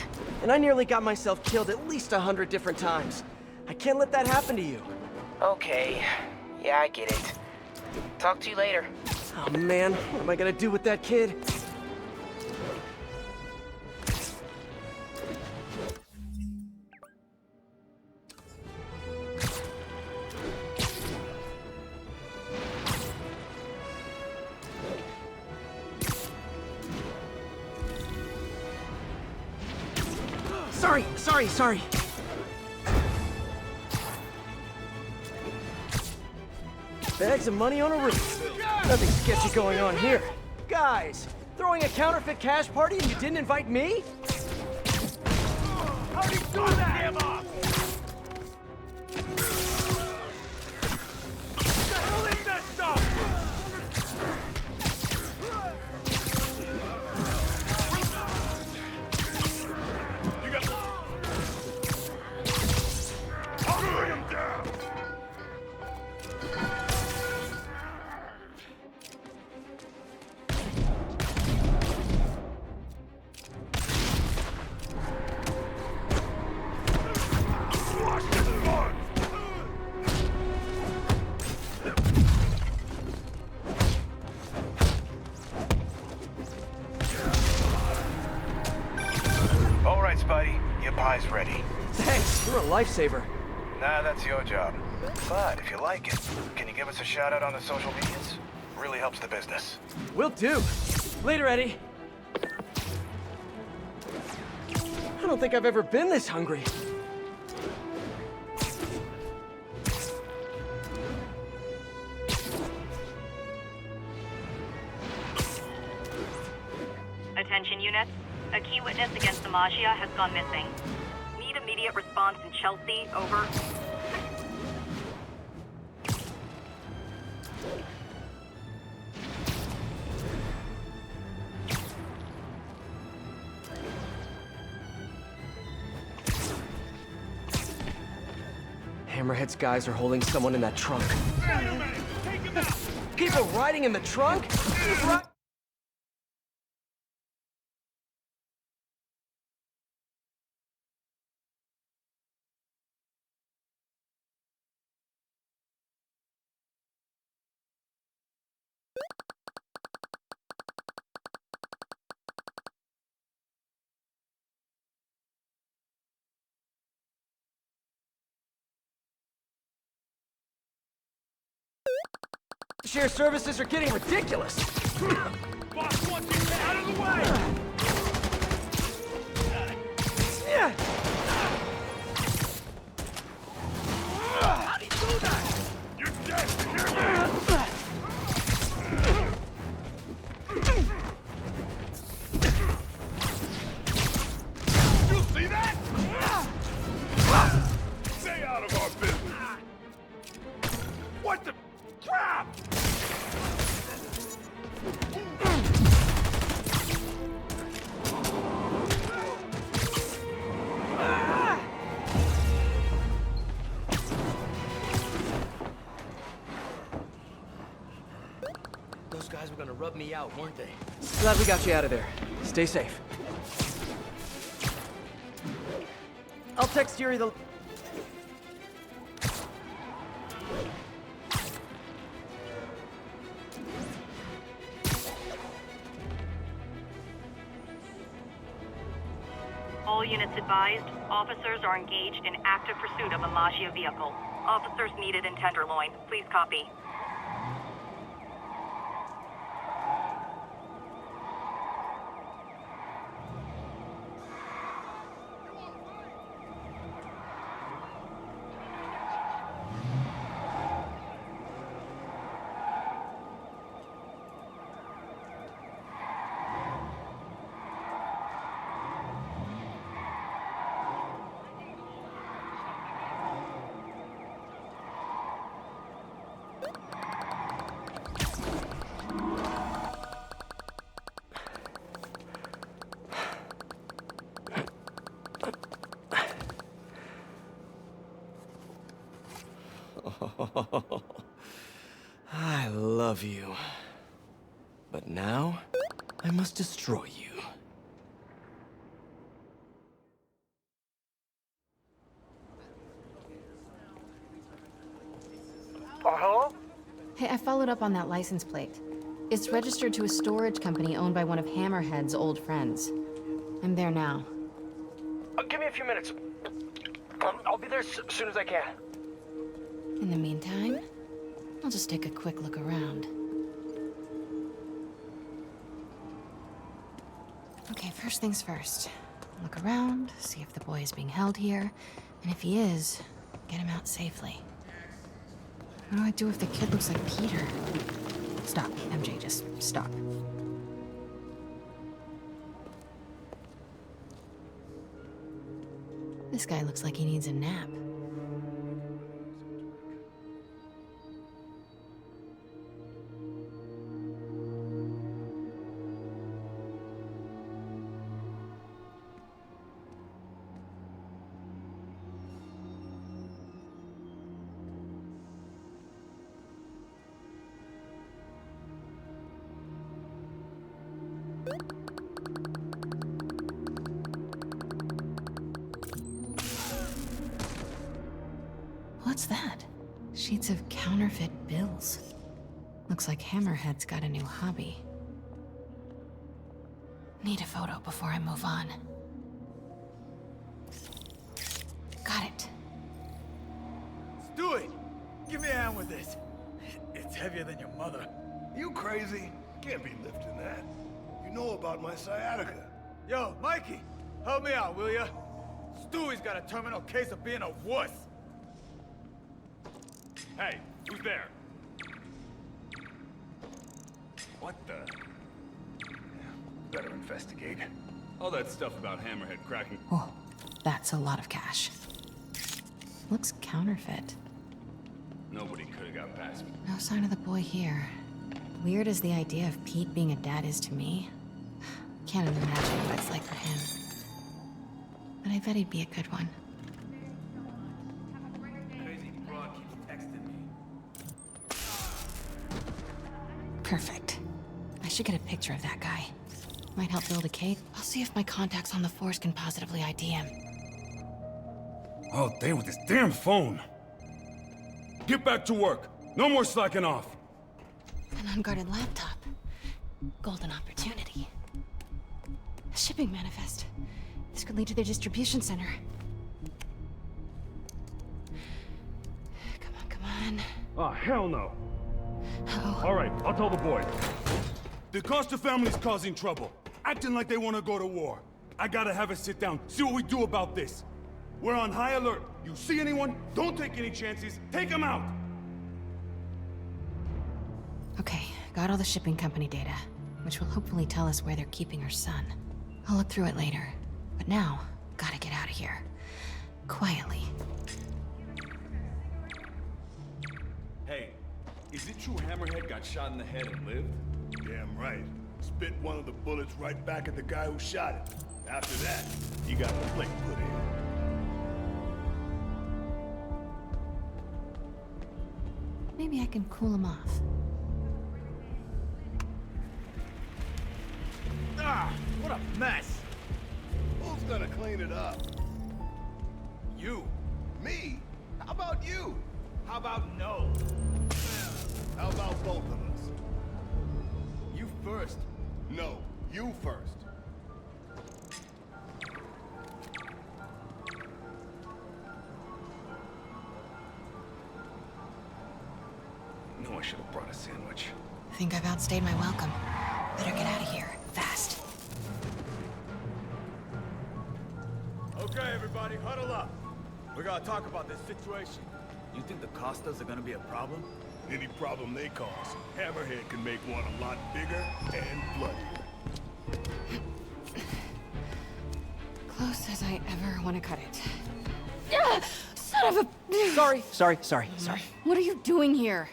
D: And I nearly got myself killed at least 100 different times. I can't let that happen to you.
S: Okay. Yeah, I get it. Talk to you later.
D: Oh man, what am I gonna do with that kid? Sorry. Bags of money on a roof. Nothing sketchy going on here. Guys, throwing a counterfeit cash party and you didn't invite me?
C: How'd he do that? Him up! What the hell is that stuff? You got... I'll bring him down!
N: device ready.
D: Thanks, you're a lifesaver.
N: Nah, that's your job. But if you like it, can you give us a shout out on the social medias? Really helps the business.
D: Will do. Later, Eddie. I don't think I've ever been this hungry.
M: Attention units. A key witness against the Magia has gone missing. Need immediate response in Chelsea. Over.
D: Hammerhead's guys are holding someone in that trunk. People riding in the trunk? Shared services are getting ridiculous.
C: Boss wants you to get out of the way! How do you do that? You're dead! You see that? Stay out of our business! What the crap?
D: Those guys were gonna rub me out, weren't they? Glad we got you out of there. Stay safe. I'll text Yuri the...
M: All units advised. Officers are engaged in active pursuit of a Magia vehicle. Officers needed in Tenderloin. Please copy.
D: I love you. But now, I must destroy you.
N: Hello?
F: Hey, I followed up on that license plate. It's registered to a storage company owned by one of Hammerhead's old friends. I'm there now.
N: Give me a few minutes. I'll be there as soon as I can.
F: In the meantime, I'll just take a quick look around. Okay, first things first. Look around, see if the boy is being held here, and if he is, get him out safely. What do I do if the kid looks like Peter? Stop, MJ, just stop. This guy looks like he needs a nap. What's that? Sheets of counterfeit bills. Looks like Hammerhead's got a new hobby. Need a photo before I move on.
H: this? It's heavier than your mother.
N: You crazy? Can't be lifting that. You know about my sciatica.
H: Yo, Mikey, help me out, will ya? Stewie's got a terminal case of being a wuss.
C: Hey, who's there?
L: What the?
N: Better investigate.
L: All that stuff about Hammerhead cracking.
F: Oh, that's a lot of cash. Looks counterfeit.
L: Nobody could have got past me.
F: No sign of the boy here. Weird as the idea of Pete being a dad is to me. Can't even imagine what it's like for him. But I bet he'd be a good one.
H: Crazy broad keeps texting me.
F: Perfect. I should get a picture of that guy. Might help build a case. I'll see if my contacts on the force can positively ID him.
L: All day with this damn phone. Get back to work. No more slacking off.
F: An unguarded laptop. Golden opportunity. A shipping manifest. This could lead to their distribution center. Come on, come on.
C: Oh, hell no.
F: Uh-oh.
C: All right, I'll tell the boys.
L: The Costa family's causing trouble. Acting like they want to go to war. I gotta have a sit down, see what we do about this. We're on high alert. You see anyone? Don't take any chances. Take them out.
F: Okay, got all the shipping company data, which will hopefully tell us where they're keeping her son. I'll look through it later. But now, gotta get out of here. Quietly.
L: Hey, is it true Hammerhead got shot in the head and lived?
N: Damn right. Spit one of the bullets right back at the guy who shot him. After that, he got the plate put in.
F: Maybe I can cool him off.
H: Ah, what a mess.
N: Who's gonna clean it up?
H: You.
N: Me? How about you?
H: How about no?
N: How about both of us?
H: You first.
N: No, you first.
L: No, I should have brought a sandwich.
F: Think I've outstayed my welcome. Better get out of here, fast.
H: Okay, everybody, huddle up. We gotta talk about this situation. You think the Costas are gonna be a problem?
N: Any problem they cause, Hammerhead can make one a lot bigger and bloodier.
F: Close as I ever want to cut it. Son of a...
D: Sorry.
F: What are you doing here?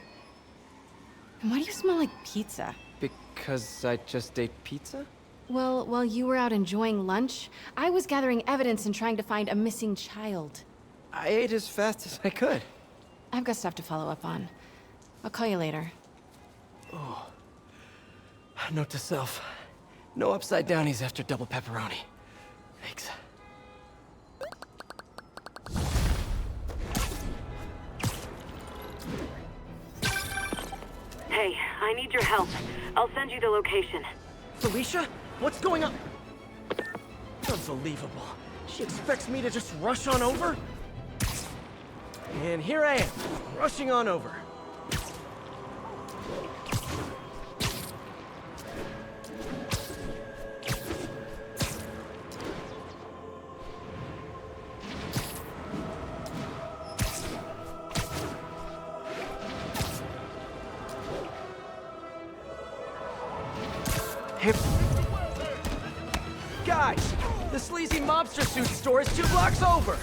F: And why do you smell like pizza?
D: Because I just ate pizza?
F: Well, while you were out enjoying lunch, I was gathering evidence and trying to find a missing child.
D: I ate as fast as I could.
F: I've got stuff to follow up on. I'll call you later.
D: Oh. Note to self. No upside downies after double pepperoni. Thanks.
R: Hey, I need your help. I'll send you the location.
D: Felicia? What's going on? Unbelievable. She expects me to just rush on over? And here I am, rushing on over. Guys, the sleazy mobster suit store is 2 blocks over.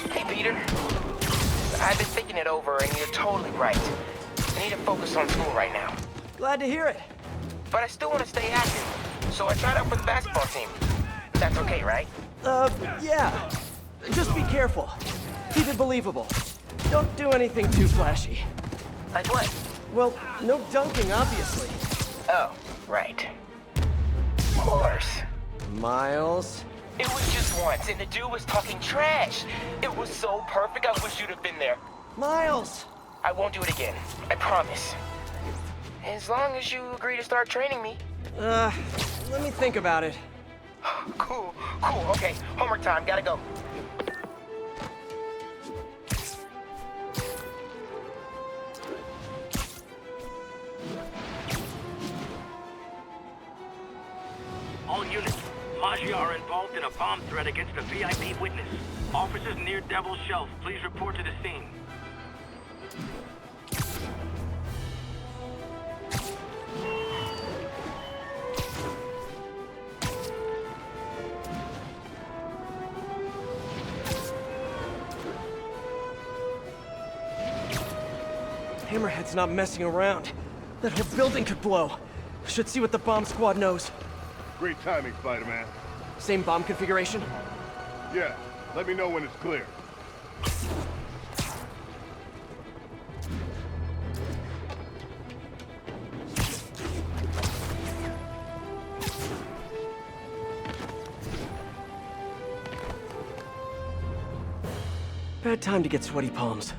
S: Hey, Peter. I've been thinking it over, and you're totally right. I need to focus on school right now.
D: Glad to hear it.
S: But I still want to stay active, so I tried out for the basketball team. That's okay, right?
D: Yeah. Just be careful. Keep it believable. Don't do anything too flashy.
S: Like what?
D: Well, no dunking, obviously.
S: Oh, right. Of course.
D: Miles.
S: It was just once, and the dude was talking trash. It was so perfect, I wish you'd have been there.
D: Miles!
S: I won't do it again. I promise. As long as you agree to start training me.
D: Let me think about it.
S: Cool. Okay, homework time. Gotta go.
B: units. Maggia are involved in a bomb threat against a VIP witness. Officers near Devil's Shelf, please report to the scene.
D: Hammerhead's not messing around. That whole building could blow. Should see what the bomb squad knows.
I: Great timing, Spider-Man.
D: Same bomb configuration?
I: Yeah. Let me know when it's clear.
D: Bad time to get sweaty palms.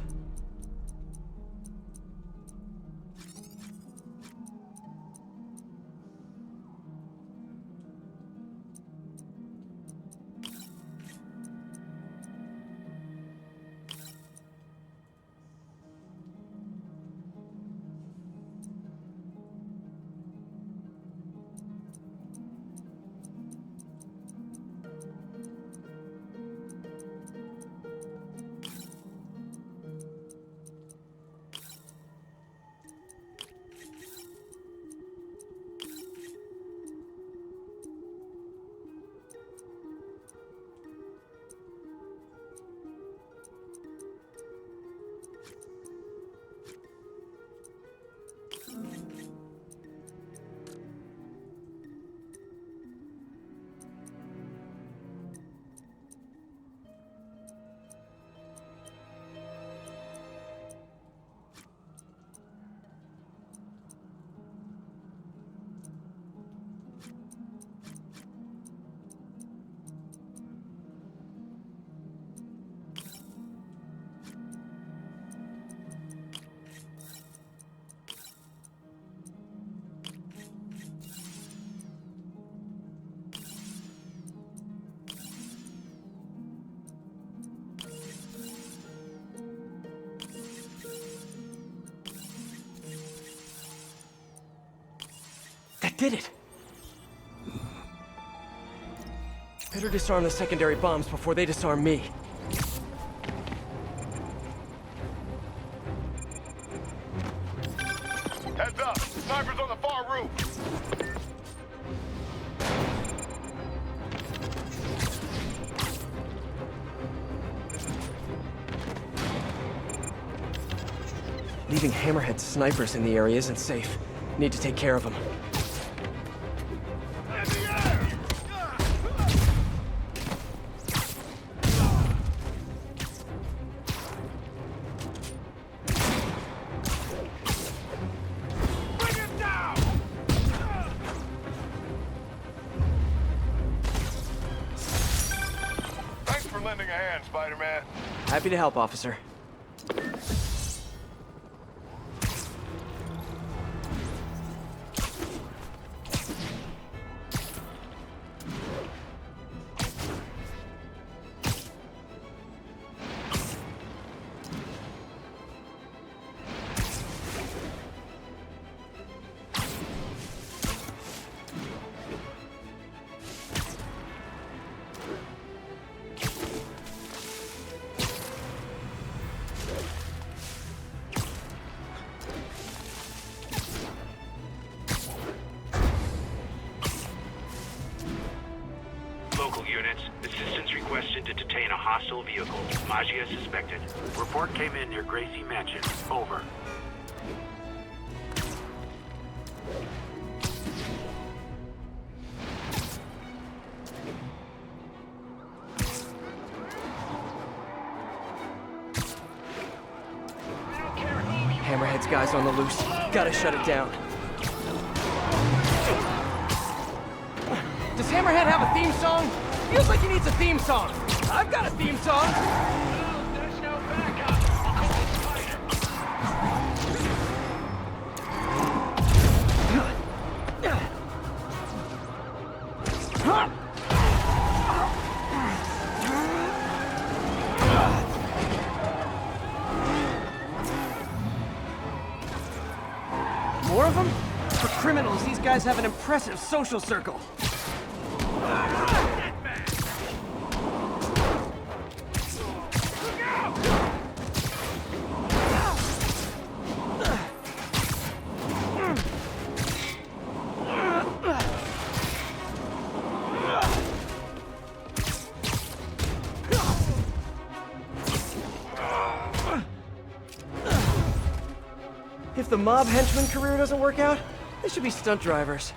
D: That did it! Better disarm the secondary bombs before they disarm me.
I: Heads up! Snipers on the far roof!
D: Leaving Hammerhead snipers in the area isn't safe. Need to take care of them.
I: Thanks for lending a hand, Spider-Man.
D: Happy to help, officer.
B: Local units, assistance requested to detain a hostile vehicle. Maggia suspected. Report came in near Gracie Mansion. Over.
D: Hammerhead's guys on the loose. Gotta shut it down. Does Hammerhead have a theme song? Feels like he needs a theme song. I've got a theme song.
C: There's no backup. I'll call the
D: More of them? For criminals, these guys have an impressive social circle. If the mob henchman career doesn't work out, they should be stunt drivers.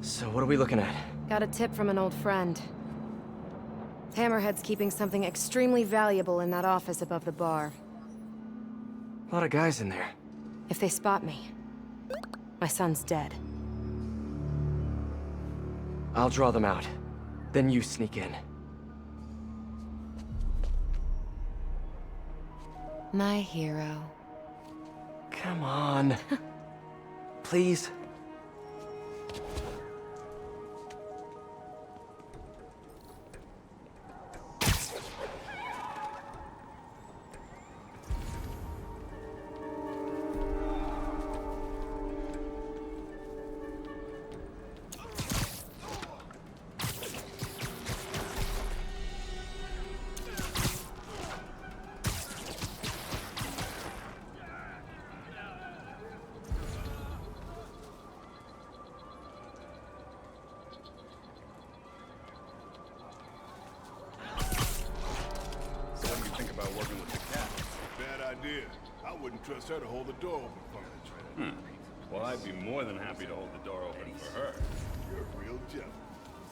D: So what are we looking at?
F: Got a tip from an old friend. Hammerhead's keeping something extremely valuable in that office above the bar.
D: A lot of guys in there.
F: If they spot me, my son's dead.
D: I'll draw them out. Then you sneak in.
F: My hero.
D: Come on. Please.
I: I wouldn't trust her to hold the door open for me.
L: Well, I'd be more than happy to hold the door open for her.
I: You're a real gentleman.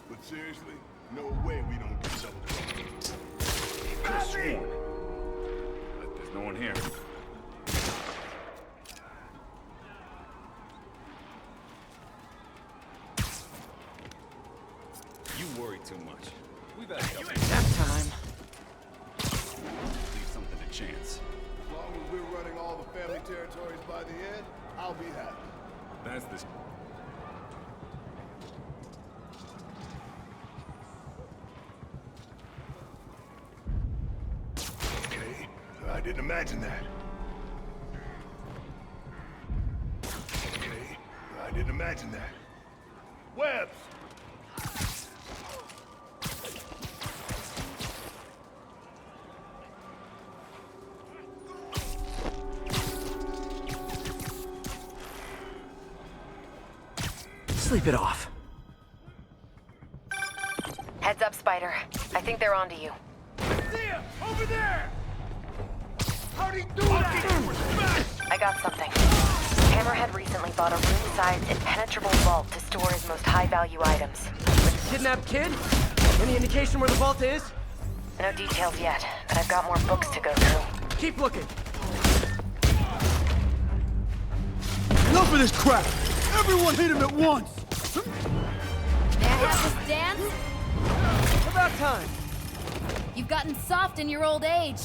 I: But seriously, no way we don't get double crossed.
L: Could've sworn. But there's no one here. You worry too much. We've had a couple.
D: That time.
L: Leave something to chance.
I: As long as we're running all the family territories by the end, I'll be happy.
L: That's the...
I: Okay, I didn't imagine that. Okay, I didn't imagine that. Webs!
D: Sleep it off.
G: Heads up, Spider. I think they're onto you.
C: There! Over there! How'd he do that?
G: I got something. Hammerhead recently bought a room-sized, impenetrable vault to store his most high-value items.
D: With the kidnapped kid? Any indication where the vault is?
G: No details yet, but I've got more books to go through.
D: Keep looking.
L: Enough of this crap! Everyone hit him at once!
T: May I have this dance?
D: About time.
T: You've gotten soft in your old age.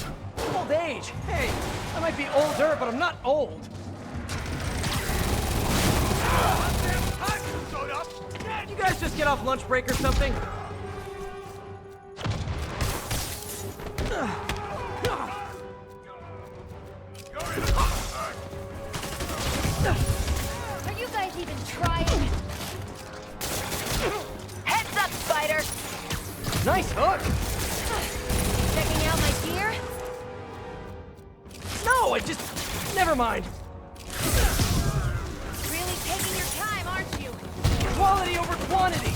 D: Old age? Hey, I might be older, but I'm not old. Did you guys just get off lunch break or something?
T: Are you guys even trying?
G: Heads up, Spider!
D: Nice hook!
T: Checking out my gear?
D: No, I just... Never mind.
T: Really taking your time, aren't you?
D: Quality over quantity!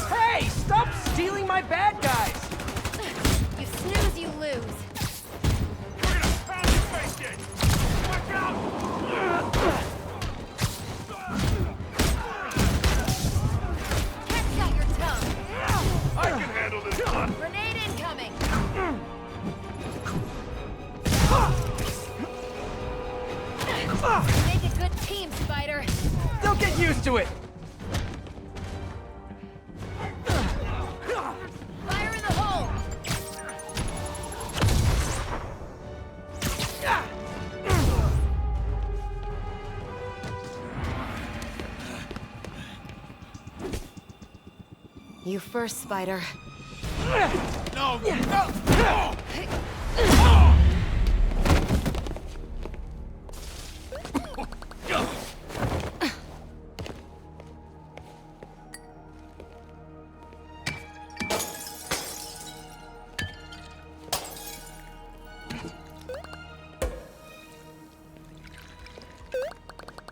D: Hey, stop stealing my bad guys!
T: You snooze, you lose.
C: We're gonna pound your face in! Watch out!
T: Catch out your tongue.
I: I can handle this one.
T: Grenade incoming. Make a good team, Spider.
D: Don't get used to it!
F: You first, Spider.
C: No!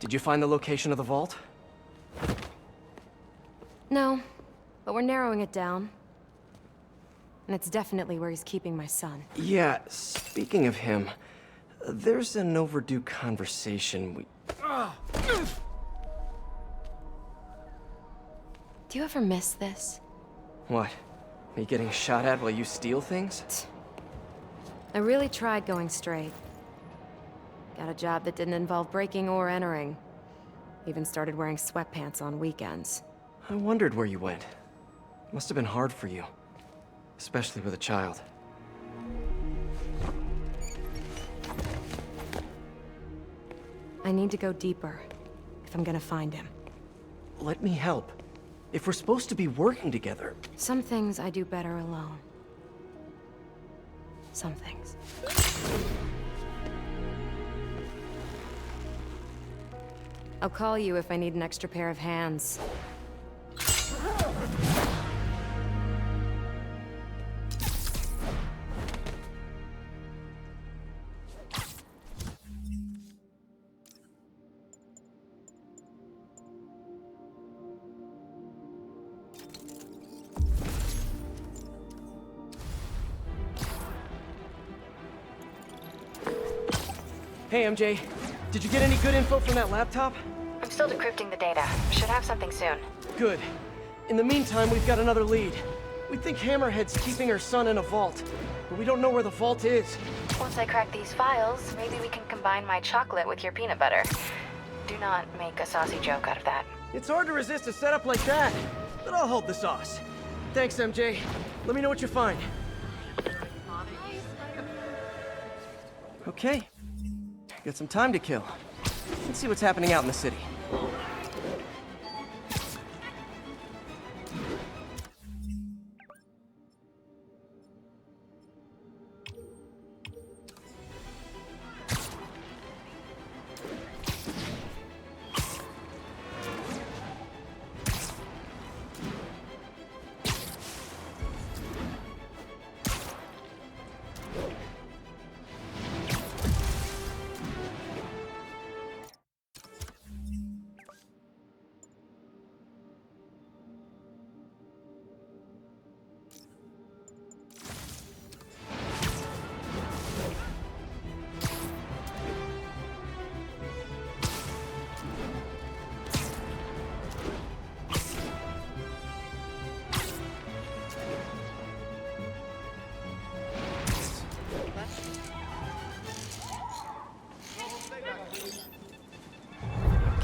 D: Did you find the location of the vault?
F: No, but we're narrowing it down. And it's definitely where he's keeping my son.
D: Yeah, speaking of him, there's an overdue conversation we...
F: Do you ever miss this?
D: What? Me getting shot at while you steal things?
F: I really tried going straight. Got a job that didn't involve breaking or entering. Even started wearing sweatpants on weekends.
D: I wondered where you went. Must have been hard for you. Especially with a child.
F: I need to go deeper, if I'm gonna find him.
D: Let me help. If we're supposed to be working together...
F: Some things I do better alone. Some things. I'll call you if I need an extra pair of hands.
D: Hey, MJ. Did you get any good info from that laptop?
G: I'm still decrypting the data. Should have something soon.
D: Good. In the meantime, we've got another lead. We think Hammerhead's keeping her son in a vault, but we don't know where the vault is.
G: Once I crack these files, maybe we can combine my chocolate with your peanut butter. Do not make a saucy joke out of that.
D: It's hard to resist a setup like that, but I'll hold the sauce. Thanks, MJ. Let me know what you find. Okay. Got some time to kill. Let's see what's happening out in the city.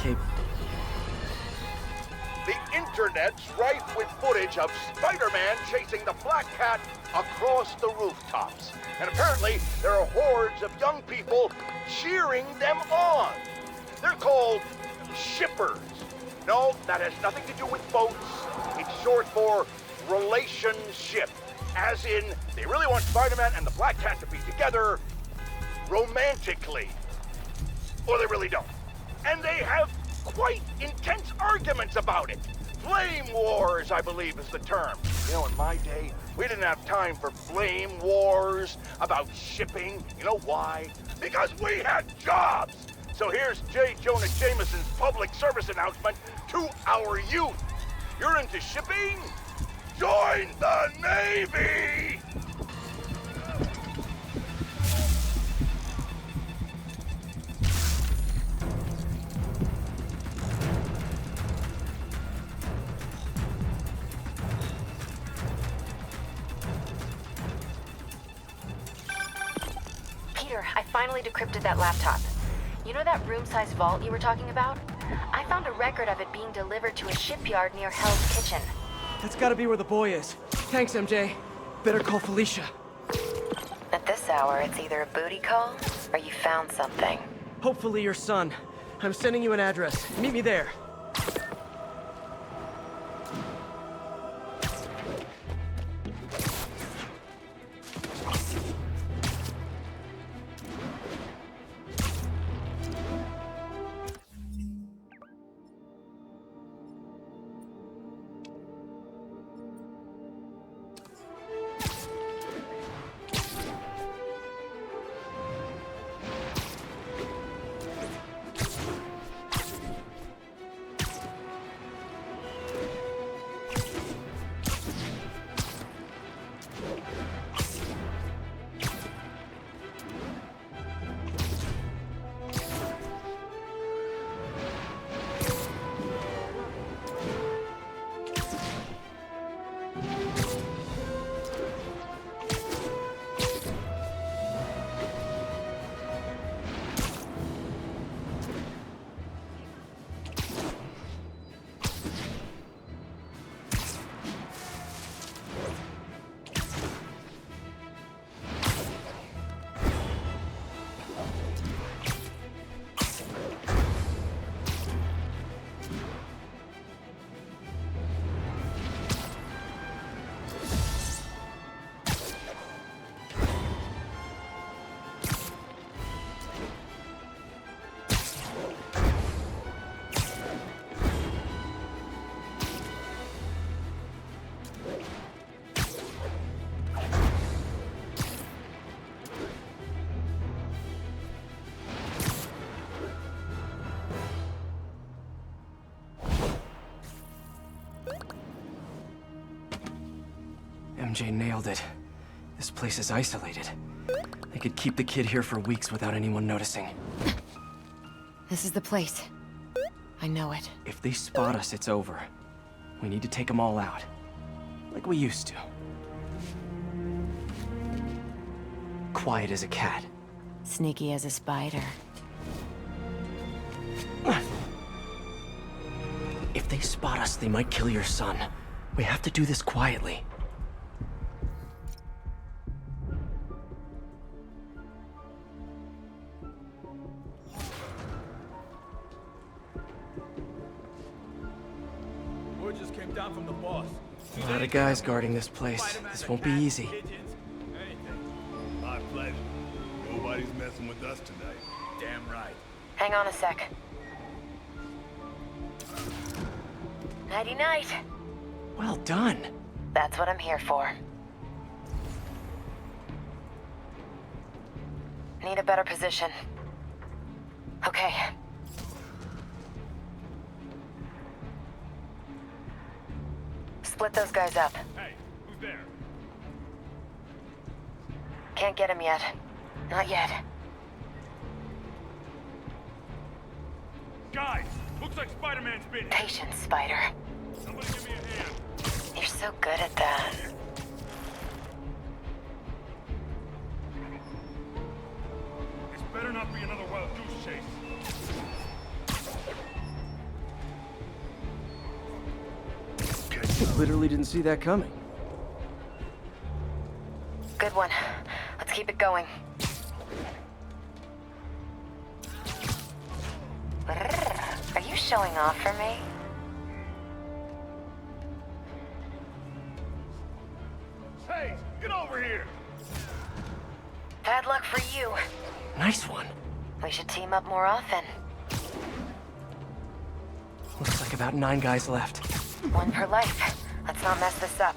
D: Okay.
A: The internet's rife with footage of Spider-Man chasing the Black Cat across the rooftops. And apparently, there are hordes of young people cheering them on. They're called shippers. No, that has nothing to do with boats. It's short for relationship. As in, they really want Spider-Man and the Black Cat to be together romantically. Or they really don't. And they have quite intense arguments about it. Flame wars, I believe, is the term. You know, in my day, we didn't have time for flame wars about shipping. You know why? Because we had jobs. So here's J. Jonah Jameson's public service announcement to our youth. You're into shipping? Join the Navy!
G: Peter, I finally decrypted that laptop. You know that room-sized vault you were talking about? I found a record of it being delivered to a shipyard near Hell's Kitchen.
D: That's gotta be where the boy is. Thanks, MJ. Better call Felicia.
G: At this hour, it's either a booty call Or you found something.
D: Hopefully your son. I'm sending you an address. Meet me there. MJ nailed it. This place is isolated. They could keep the kid here for weeks without anyone noticing.
F: This is the place. I know it.
D: If they spot us, it's over. We need to take them all out. Like we used to. Quiet as a cat.
F: Sneaky as a spider.
D: If they spot us, they might kill your son. We have to do this quietly.
H: Word just came down from the boss.
D: A lot of guys guarding this place. This won't be easy.
L: My pleasure. Nobody's messing with us tonight.
H: Damn right.
G: Hang on a sec. Nighty-night.
D: Well done.
G: That's what I'm here for. Need a better position. Okay. Split those guys up.
L: Hey, who's there?
G: Can't get him yet. Not yet.
L: Guys, looks like Spider-Man's been here.
G: Patience, Spider.
L: Somebody give me a hand.
G: You're so good at that.
L: This better not be another wild goose chase.
D: Literally didn't see that coming.
G: Good one. Let's keep it going. Are you showing off for me?
L: Hey, get over here!
G: Bad luck for you.
D: Nice one.
G: We should team up more often.
D: Looks like about 9 guys left.
G: One per life. Let's not mess this up.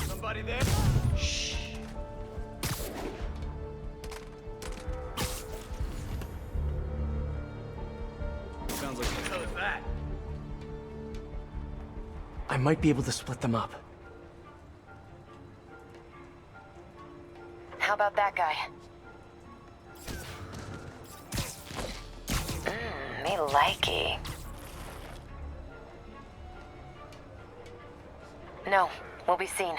H: Somebody there?
D: Shh.
H: Sounds like the hell is that?
D: I might be able to split them up.
G: How about that guy? Me likey. No, we'll be seen.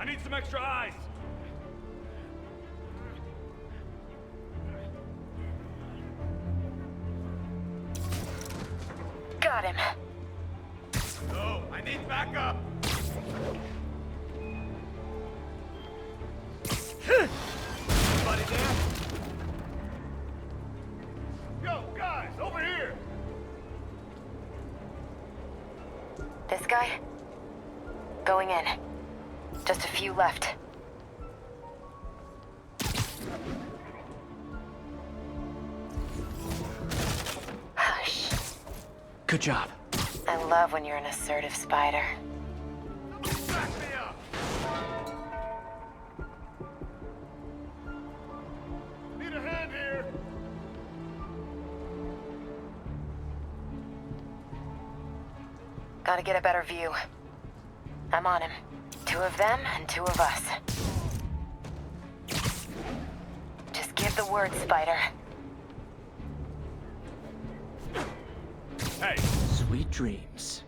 L: I need some extra eyes.
G: Got him.
L: No, I need backup. Somebody there? Yo, guys, over here.
G: This guy? Going in. Just a few left. Hush.
D: Good job.
G: I love when you're an assertive spider.
L: Back me up. Need a hand here.
G: Gotta get a better view. I'm on him. 2 of them and 2 of us. Just give the word, Spider.
L: Hey.
D: Sweet dreams.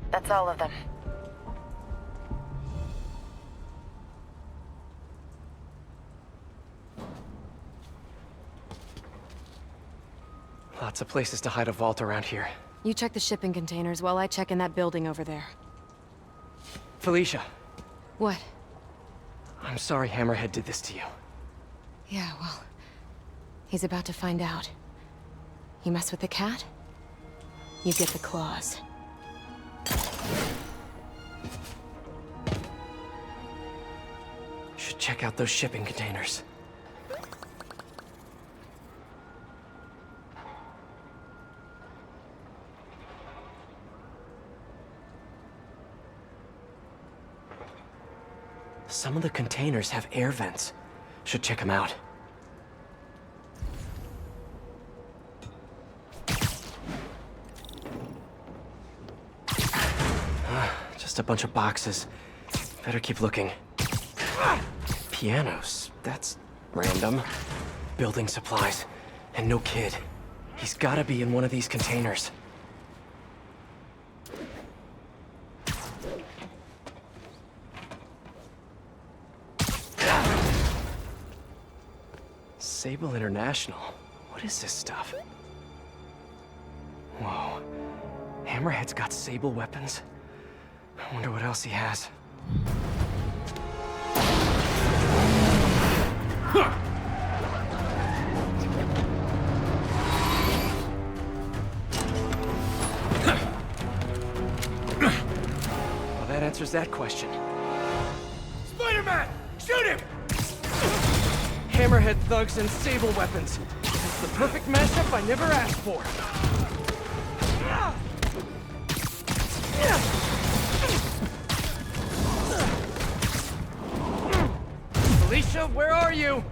G: That's all of them.
D: Lots of places to hide a vault around here.
F: You check the shipping containers while I check in that building over there.
D: Felicia.
F: What?
D: I'm sorry Hammerhead did this to you.
F: Yeah, well, he's about to find out. You mess with the cat, you get the claws.
D: Should check out those shipping containers. Some of the containers have air vents. Should check them out. Just a bunch of boxes. Better keep looking. Pianos. That's random. Building supplies. And no kid. He's gotta be in one of these containers. Sable International. What is this stuff? Whoa. Hammerhead's got Sable weapons. I wonder what else he has. Well, that answers that question.
L: Spider-Man! Shoot him!
D: Hammerhead thugs and Sable weapons. That's the perfect mashup I never asked for. Felicia, where are you?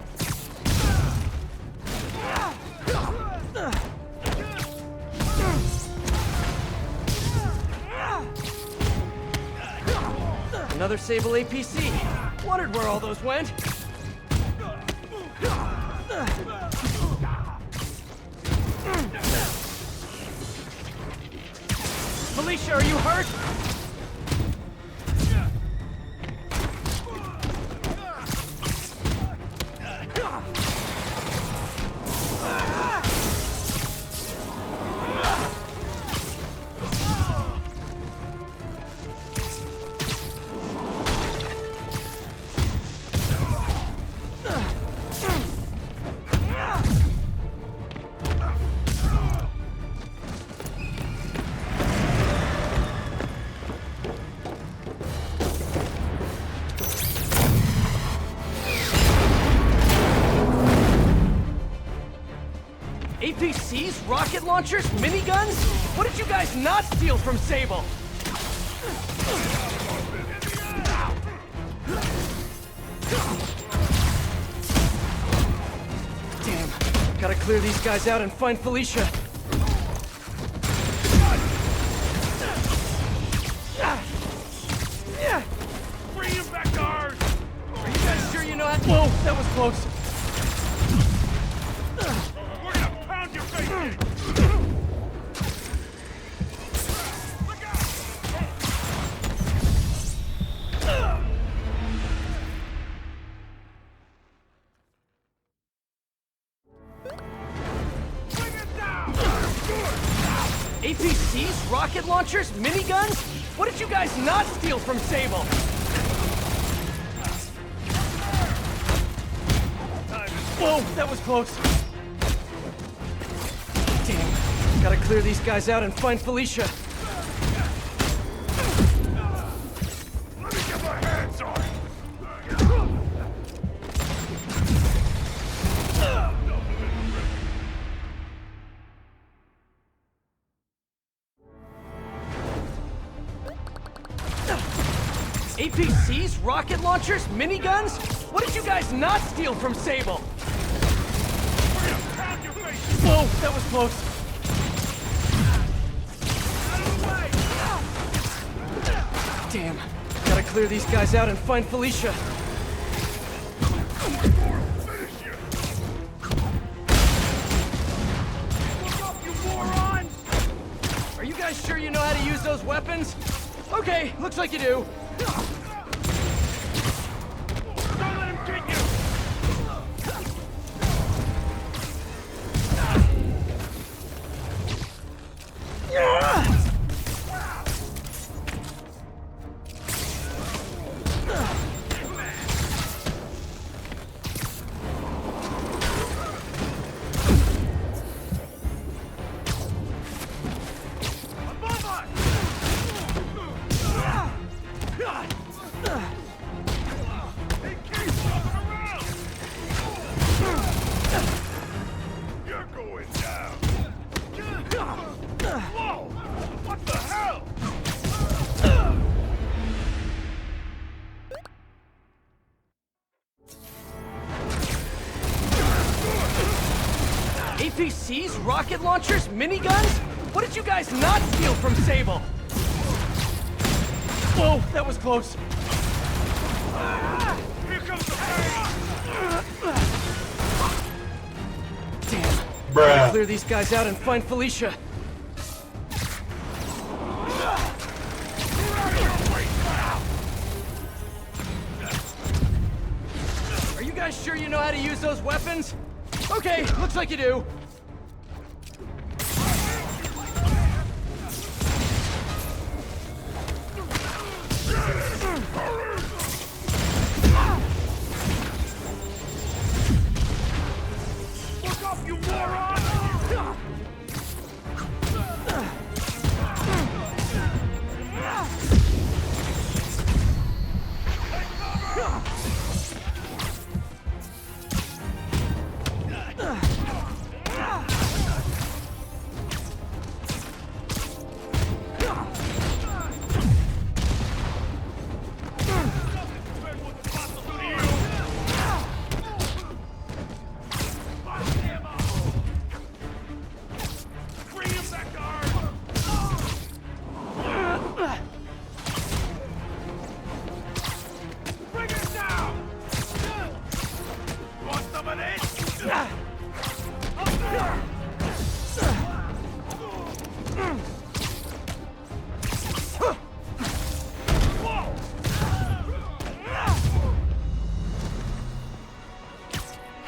D: Another Sable APC. Wondered where all those went. Felicia, are you hurt? APCs? Rocket launchers? Miniguns? What did you guys not steal from Sable? Damn. Gotta clear these guys out and find Felicia.
L: Bring him back to ours!
D: Are you guys sure you know how? Whoa, that was close.
L: We're gonna pound your face in! Look
D: APCs, rocket launchers, miniguns? What did you guys not steal from Sable? Whoa, that was close. Damn, gotta clear these guys out and find Felicia.
C: Let me get my hands on it.
D: APCs, rocket launchers, miniguns? What did you guys not steal from Sable? Whoa, that was close. Damn, gotta clear these guys out and find Felicia. Are you guys sure you know how to use those weapons? Okay, looks like you do.
C: Don't let him get you!
D: APCs, rocket launchers, miniguns? What did you guys not steal from Sable? Whoa, that was close.
C: Here comes the pain!
D: Damn.
C: Bruh.
D: Gotta clear these guys out and find Felicia. Are you guys sure you know how to use those weapons? Okay, looks like you do.
C: Look up, you moron!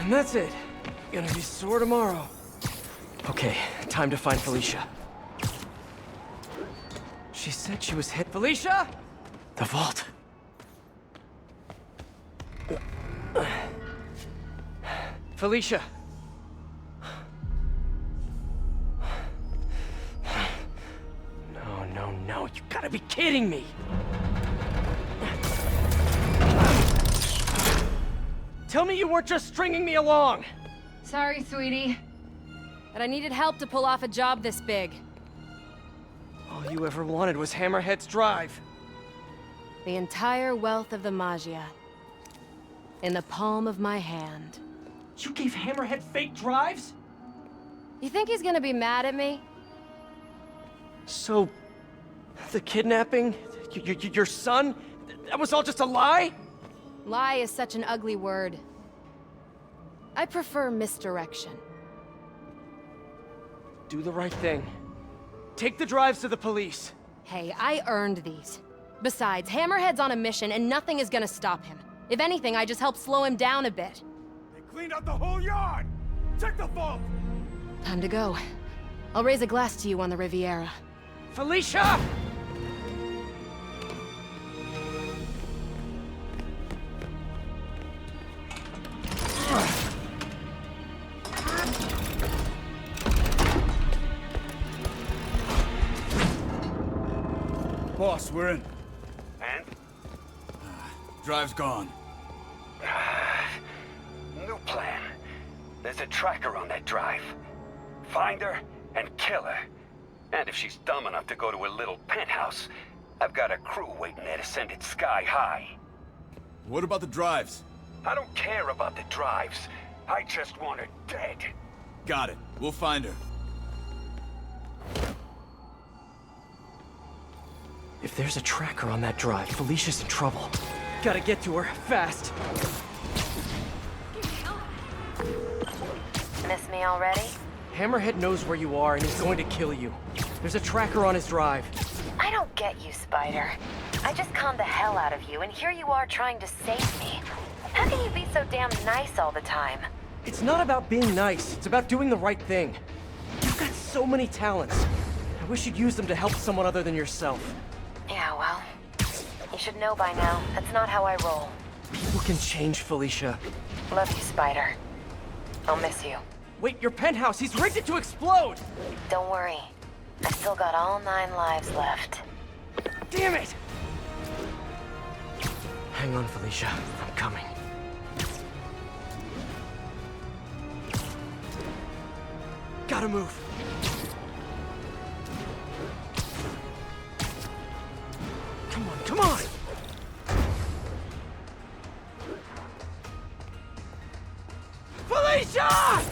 D: And that's it. Gonna be sore tomorrow. Okay, time to find Felicia. She said she was hit. Felicia? The vault. Felicia. No, you gotta be kidding me! Tell me you weren't just stringing me along!
F: Sorry, sweetie. But I needed help to pull off a job this big.
D: All you ever wanted was Hammerhead's drive.
F: The entire wealth of the Magia. In the palm of my hand.
D: You gave Hammerhead fake drives?
F: You think he's gonna be mad at me?
D: So, the kidnapping? Your son? That was all just a lie?
F: Lie is such an ugly word. I prefer misdirection.
D: Do the right thing. Take the drives to the police.
F: Hey, I earned these. Besides, Hammerhead's on a mission and nothing is gonna stop him. If anything, I just helped slow him down a bit.
C: They cleaned out the whole yard! Check the vault!
F: Time to go. I'll raise a glass to you on the Riviera.
D: Felicia!
H: Boss, we're in.
E: And?
H: Drive's gone.
E: New plan. There's a tracker on that drive. Find her and kill her. And if she's dumb enough to go to her little penthouse, I've got a crew waiting there to send it sky high.
H: What about the drives?
E: I don't care about the drives. I just want her dead.
H: Got it. We'll find her.
D: If there's a tracker on that drive, Felicia's in trouble. Gotta get to her, fast.
G: Miss me already?
D: Hammerhead knows where you are and he's going to kill you. There's a tracker on his drive.
G: I don't get you, Spider. I just conned the hell out of you, and here you are trying to save me. How can you be so damn nice all the time?
D: It's not about being nice, it's about doing the right thing. You've got so many talents. I wish you'd use them to help someone other than yourself.
G: Yeah, well, you should know by now. That's not how I roll.
D: People can change, Felicia.
G: Love you, Spider. I'll miss you.
D: Wait, your penthouse! He's rigged it to explode!
G: Don't worry. I've still got all 9 lives left.
D: Damn it! Hang on, Felicia. I'm coming. Gotta move. Come on, come on! Felicia!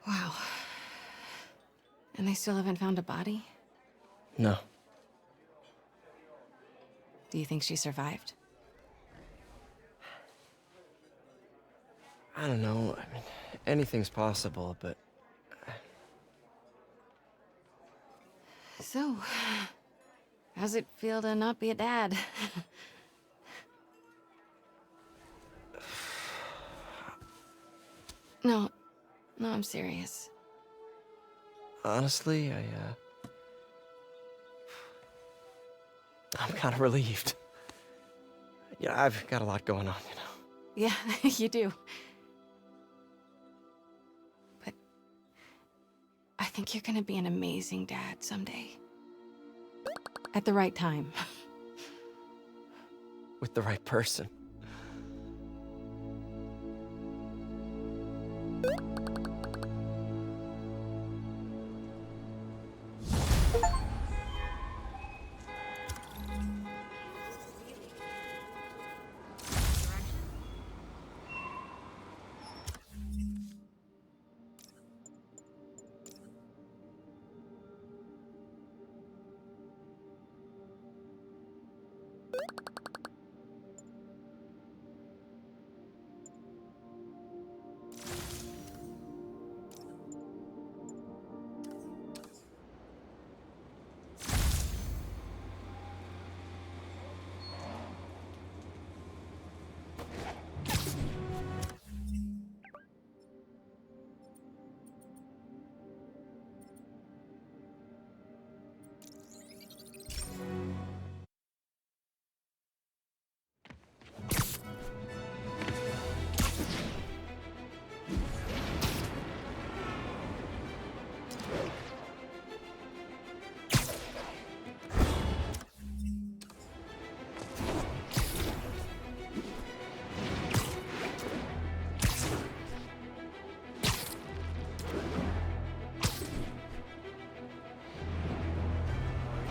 F: Wow. And they still haven't found a body?
D: No.
F: Do you think she survived?
D: I don't know. I mean, anything's possible, but...
F: So, how's it feel to not be a dad? No, I'm serious.
D: Honestly, I'm kind of relieved. Yeah, I've got a lot going on, you know.
F: Yeah, you do. But I think you're gonna be an amazing dad someday. At the right time.
D: With the right person.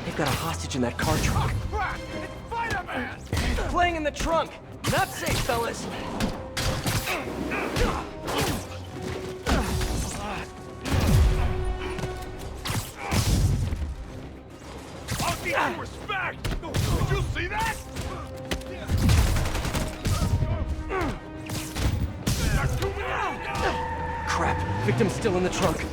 D: They've got a hostage in that car trunk.
C: Crap! It's Spider-Man!
D: Playing in the trunk! Not safe, fellas!
C: I'll give you respect! Did you see that?
D: Crap, victim's still in the trunk.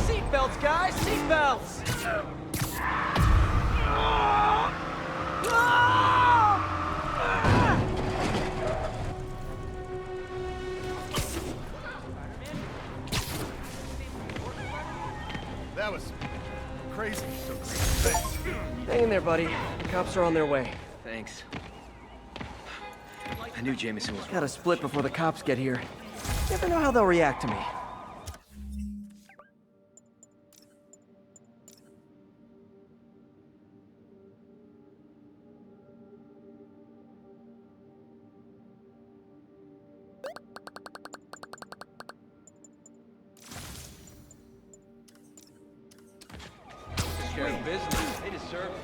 D: Seatbelts, guys! Seatbelts!
I: That was crazy.
D: Hang in there, buddy. The cops are on their way.
P: Thanks. I knew Jameson was...
D: Gotta split before the cops get here. Never know how they'll react to me.
P: Sheriff business. They deserve it.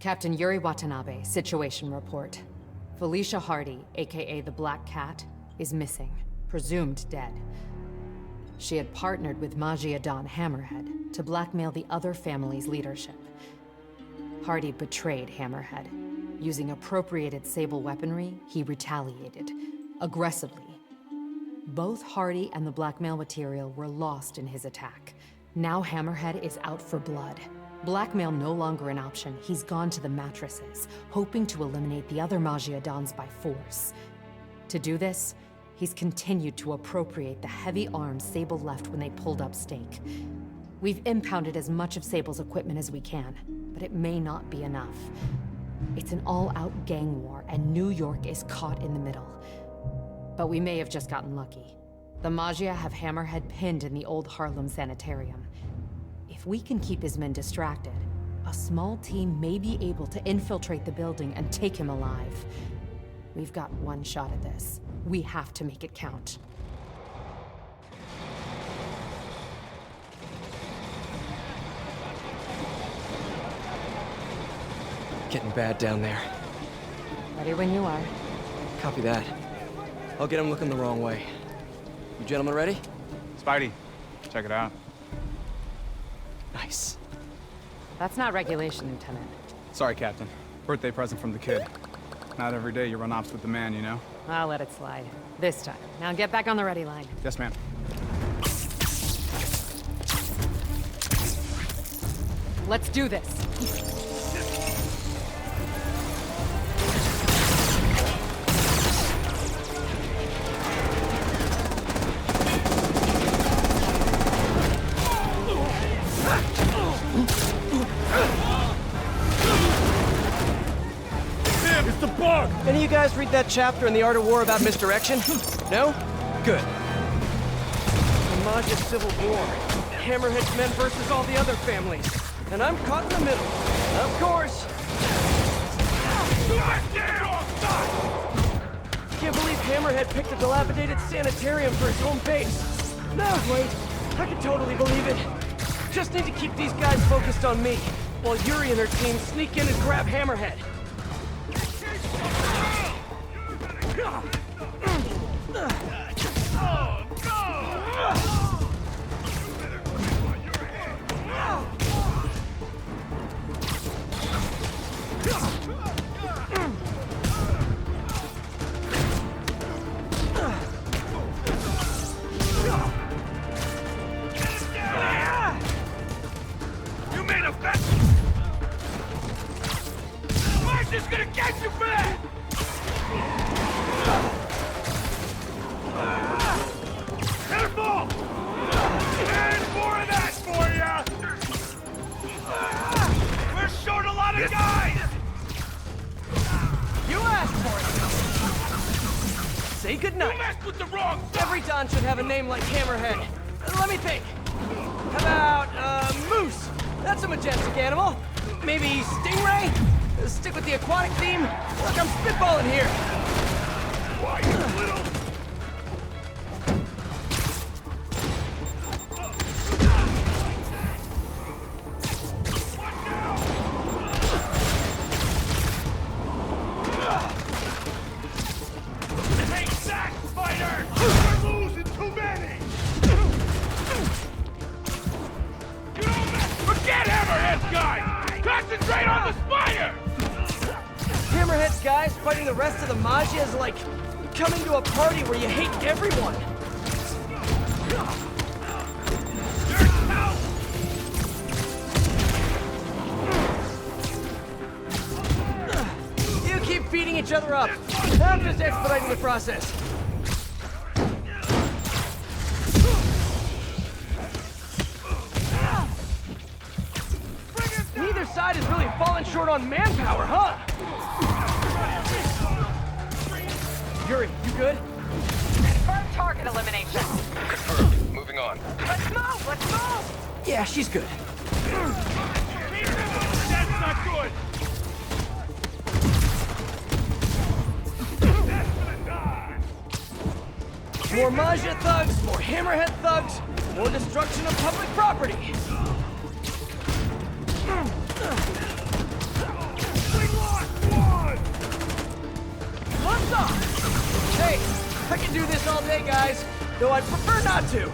U: Captain Yuri Watanabe, situation report. Felicia Hardy, aka the Black Cat, is missing, presumed dead. She had partnered with Magia Don Hammerhead to blackmail the other family's leadership. Hardy betrayed Hammerhead. Using appropriated Sable weaponry, he retaliated, aggressively. Both Hardy and the blackmail material were lost in his attack. Now Hammerhead is out for blood. Blackmail no longer an option, he's gone to the mattresses, hoping to eliminate the other Magia Dons by force. To do this, he's continued to appropriate the heavy arms Sable left when they pulled up stake. We've impounded as much of Sable's equipment as we can, but it may not be enough. It's an all-out gang war, and New York is caught in the middle. But we may have just gotten lucky. The Magia have Hammerhead pinned in the old Harlem sanitarium. If we can keep his men distracted, a small team may be able to infiltrate the building and take him alive. We've got one shot at this. We have to make it count.
D: Getting bad down there.
U: Ready when you are.
D: Copy that. I'll get him looking the wrong way. You gentlemen ready?
H: Spidey, check it out.
D: Nice.
U: That's not regulation, Lieutenant.
H: Sorry, Captain. Birthday present from the kid. Not every day you run ops with the man, you know?
U: I'll let it slide. This time. Now get back on the ready line.
H: Yes, ma'am.
U: Let's do this.
C: It's the bug!
D: Any of you guys read that chapter in The Art of War about misdirection? No? Good. The Magia Civil War. Hammerhead's men versus all the other families. And I'm caught in the middle. Of course. Can't believe Hammerhead picked a dilapidated sanitarium for his home base. No, wait. I can totally believe it. Just need to keep these guys focused on me, while Yuri and her team sneak in and grab Hammerhead.
C: You made a bet! We're just gonna get you for that! Careful! And more of that for ya! We're short a lot of guys!
D: You asked for it! Say goodnight!
C: You messed with the wrong guy!
D: Every Don should have a name like Hammerhead. Let me think. How about, Moose? That's a majestic animal. Maybe Stingray? Stick with the aquatic theme? Look, I'm spitballing here.
C: Why, you little... Take that, Spider! We're losing too many! You don't mess... Forget Hammerhead's guys! Concentrate on the Spider!
D: Hammerhead's guys fighting the rest of the Magia is like coming to a party where you hate everyone. You keep beating each other up. I'm just expediting the process. Neither side has really fallen short on manpower, huh? Yuri, you good?
S: Confirmed target elimination.
E: Confirmed. Moving on.
S: Let's move! Let's move!
D: Yeah, she's good.
C: That's not good!
D: More Magia thugs, more Hammerhead thugs, more destruction of public property. Hey, I can do this all day, guys, though I'd prefer not to.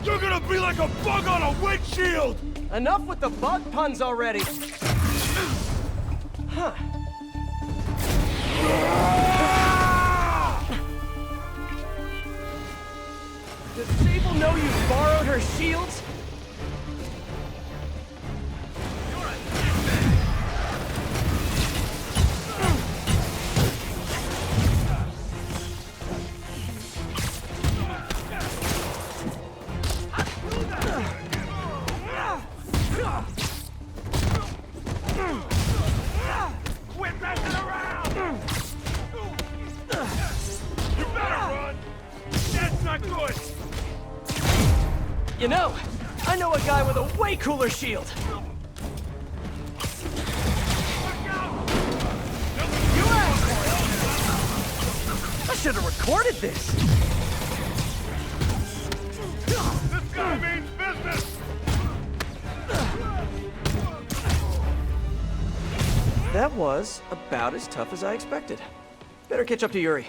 L: You're gonna be like a bug on a windshield!
D: Enough with the bug puns already. Huh. Does Sable know you borrowed her shields?
C: Quit messing around! You better run! That's not good!
D: You know, I know a guy with a way cooler shield. You asshole! I should have recorded this.
C: This guy means business!
D: That was about as tough as I expected. Better catch up to Yuri.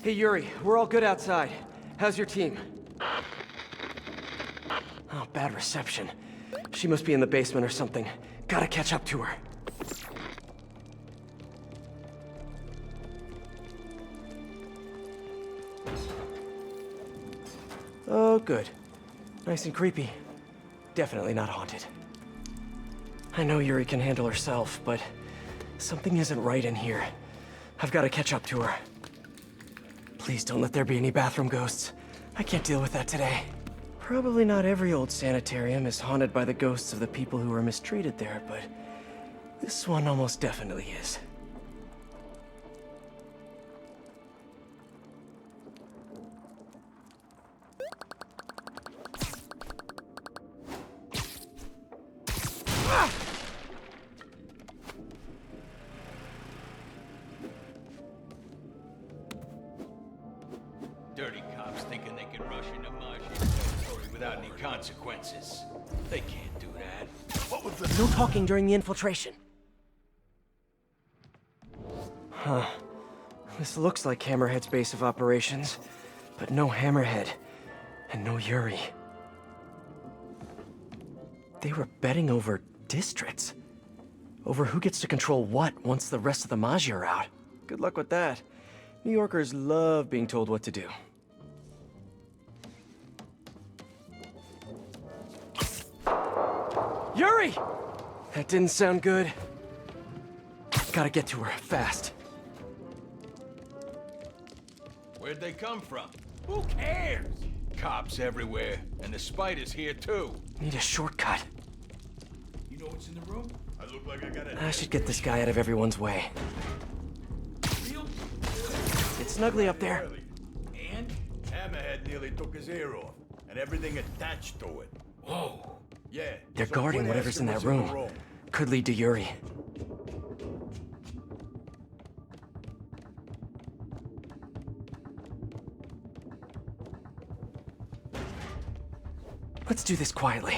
D: Hey Yuri, we're all good outside. How's your team? Oh, bad reception. She must be in the basement or something. Gotta catch up to her. Oh, good. Nice and creepy. Definitely not haunted. I know Yuri can handle herself, but something isn't right in here. I've got to catch up to her. Please don't let there be any bathroom ghosts. I can't deal with that today. Probably not every old sanitarium is haunted by the ghosts of the people who were mistreated there, but this one almost definitely is.
C: Dirty cops thinking they can rush into Majia's territory without any consequences. They can't do that. What was the...
D: No talking during the infiltration. Huh. This looks like Hammerhead's base of operations, but no Hammerhead, and no Yuri. They were betting over districts. Over who gets to control what once the rest of the Majia are out. Good luck with that. New Yorkers love being told what to do. Yuri! That didn't sound good. Gotta get to her, fast.
C: Where'd they come from? Who cares? Cops everywhere, and the spider's here too.
D: Need a shortcut.
C: You know what's in the room? I look like I got a...
D: I should get this guy out of everyone's way. It's snuggly up there.
C: And Hammerhead nearly took his ear off, and everything attached to it. Whoa. Yeah.
D: They're
C: so
D: guarding
C: quit
D: whatever's in
C: asking
D: that
C: what's
D: room. Could lead to Yuri. Let's do this quietly.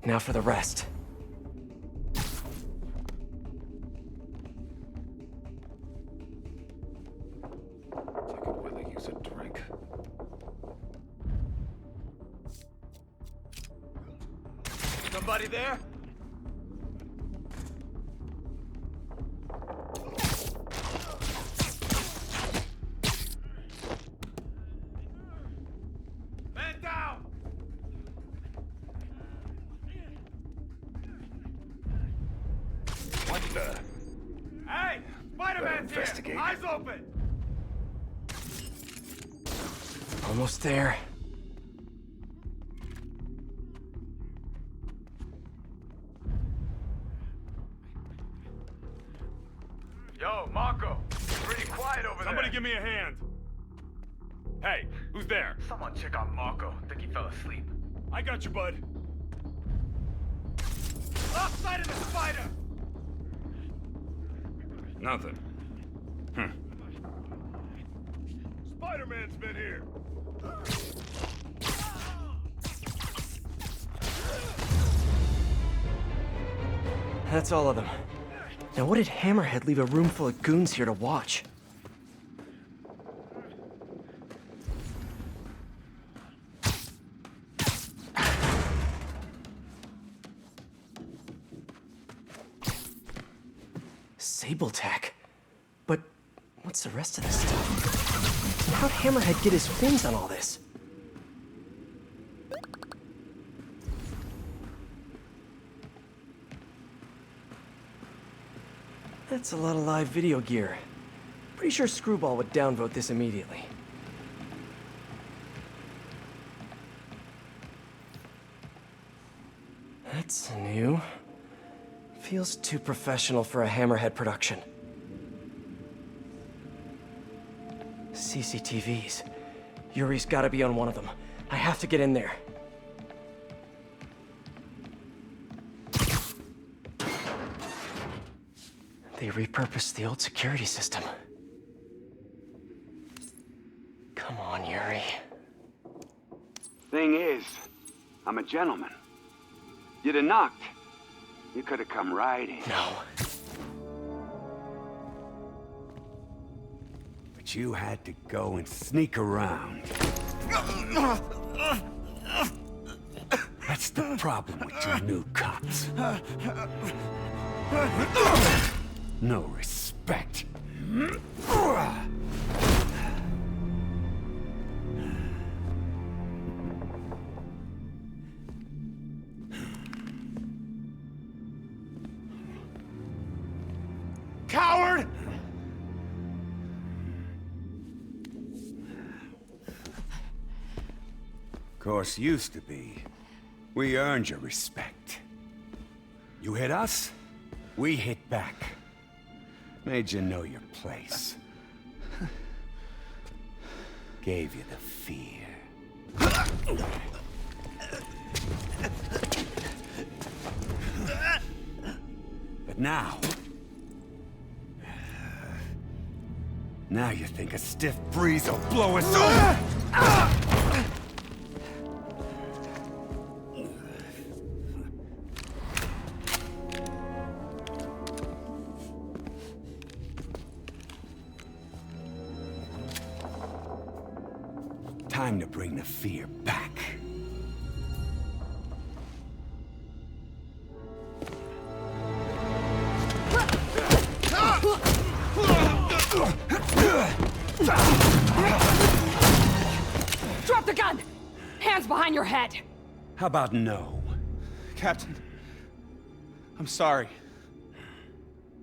D: Now for the rest.
C: Somebody there?
H: Hey! Spider-Man's
N: investigate.
H: here! Eyes open!
D: Almost there.
H: Yo, Marco! Pretty quiet over there.
L: Somebody give me a hand. Hey, who's there?
H: Someone check on Marco. Think he fell asleep.
L: I got you, bud.
H: Left side of the spider!
L: Nothing. Spider-Man's been here.
D: That's all of them. Now what did Hammerhead leave a room full of goons here to watch? Sable tech? But what's the rest of this stuff? And how'd Hammerhead get his fins on all this? That's a lot of live video gear. Pretty sure Screwball would downvote this immediately. That's new. Feels too professional for a Hammerhead production. CCTVs. Yuri's gotta be on one of them. I have to get in there. They repurposed the old security system. Come on, Yuri.
E: Thing is, I'm a gentleman. You'd have knocked. You could have come right in.
D: No.
E: But you had to go and sneak around. That's the problem with you new cops. No respect.
L: Coward!
E: Of course, used to be. We earned your respect. You hit us, we hit back. Made you know your place. Gave you the fear. But now you think a stiff breeze will blow us over? Time to bring the fear back.
U: Drop the gun! Hands behind your head!
E: How about no?
K: Captain, I'm sorry.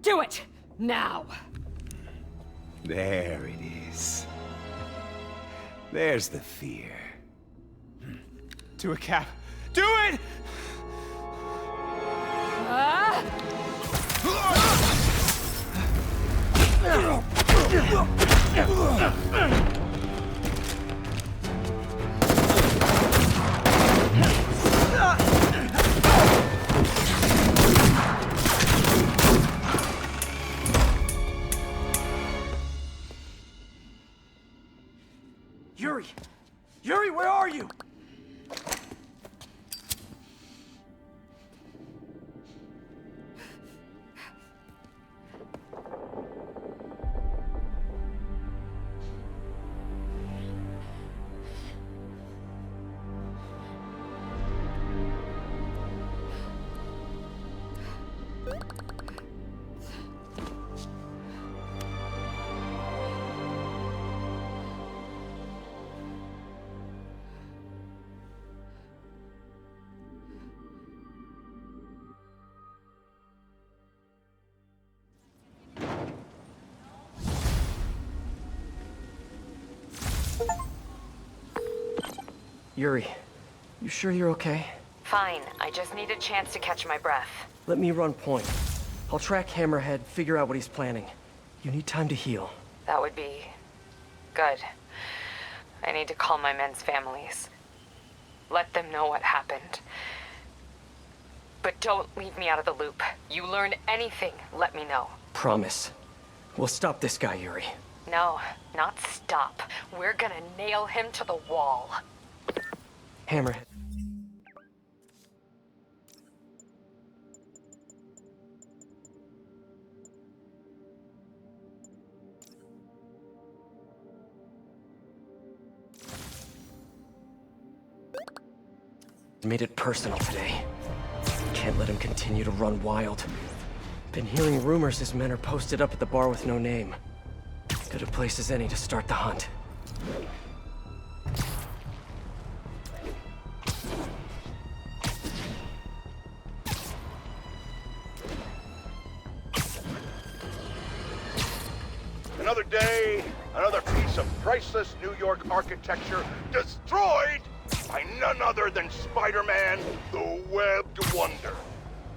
U: Do it! Now!
E: There it is. There's the fear.
K: Do it, Cap. Do it!
D: Yuri! Yuri, where are you? Yuri, you sure you're okay?
G: Fine, I just need a chance to catch my breath.
D: Let me run point. I'll track Hammerhead, figure out what he's planning. You need time to heal.
G: That would be... good. I need to call my men's families. Let them know what happened. But don't leave me out of the loop. You learn anything, let me know.
D: Promise. We'll stop this guy, Yuri.
G: No, not stop. We're gonna nail him to the wall.
D: Hammerhead. Made it personal today. Can't let him continue to run wild. Been hearing rumors his men are posted up at the bar with no name. Good a place as any to start the hunt.
A: Another day, another piece of priceless New York architecture destroyed by none other than Spider-Man, the Webbed Wonder.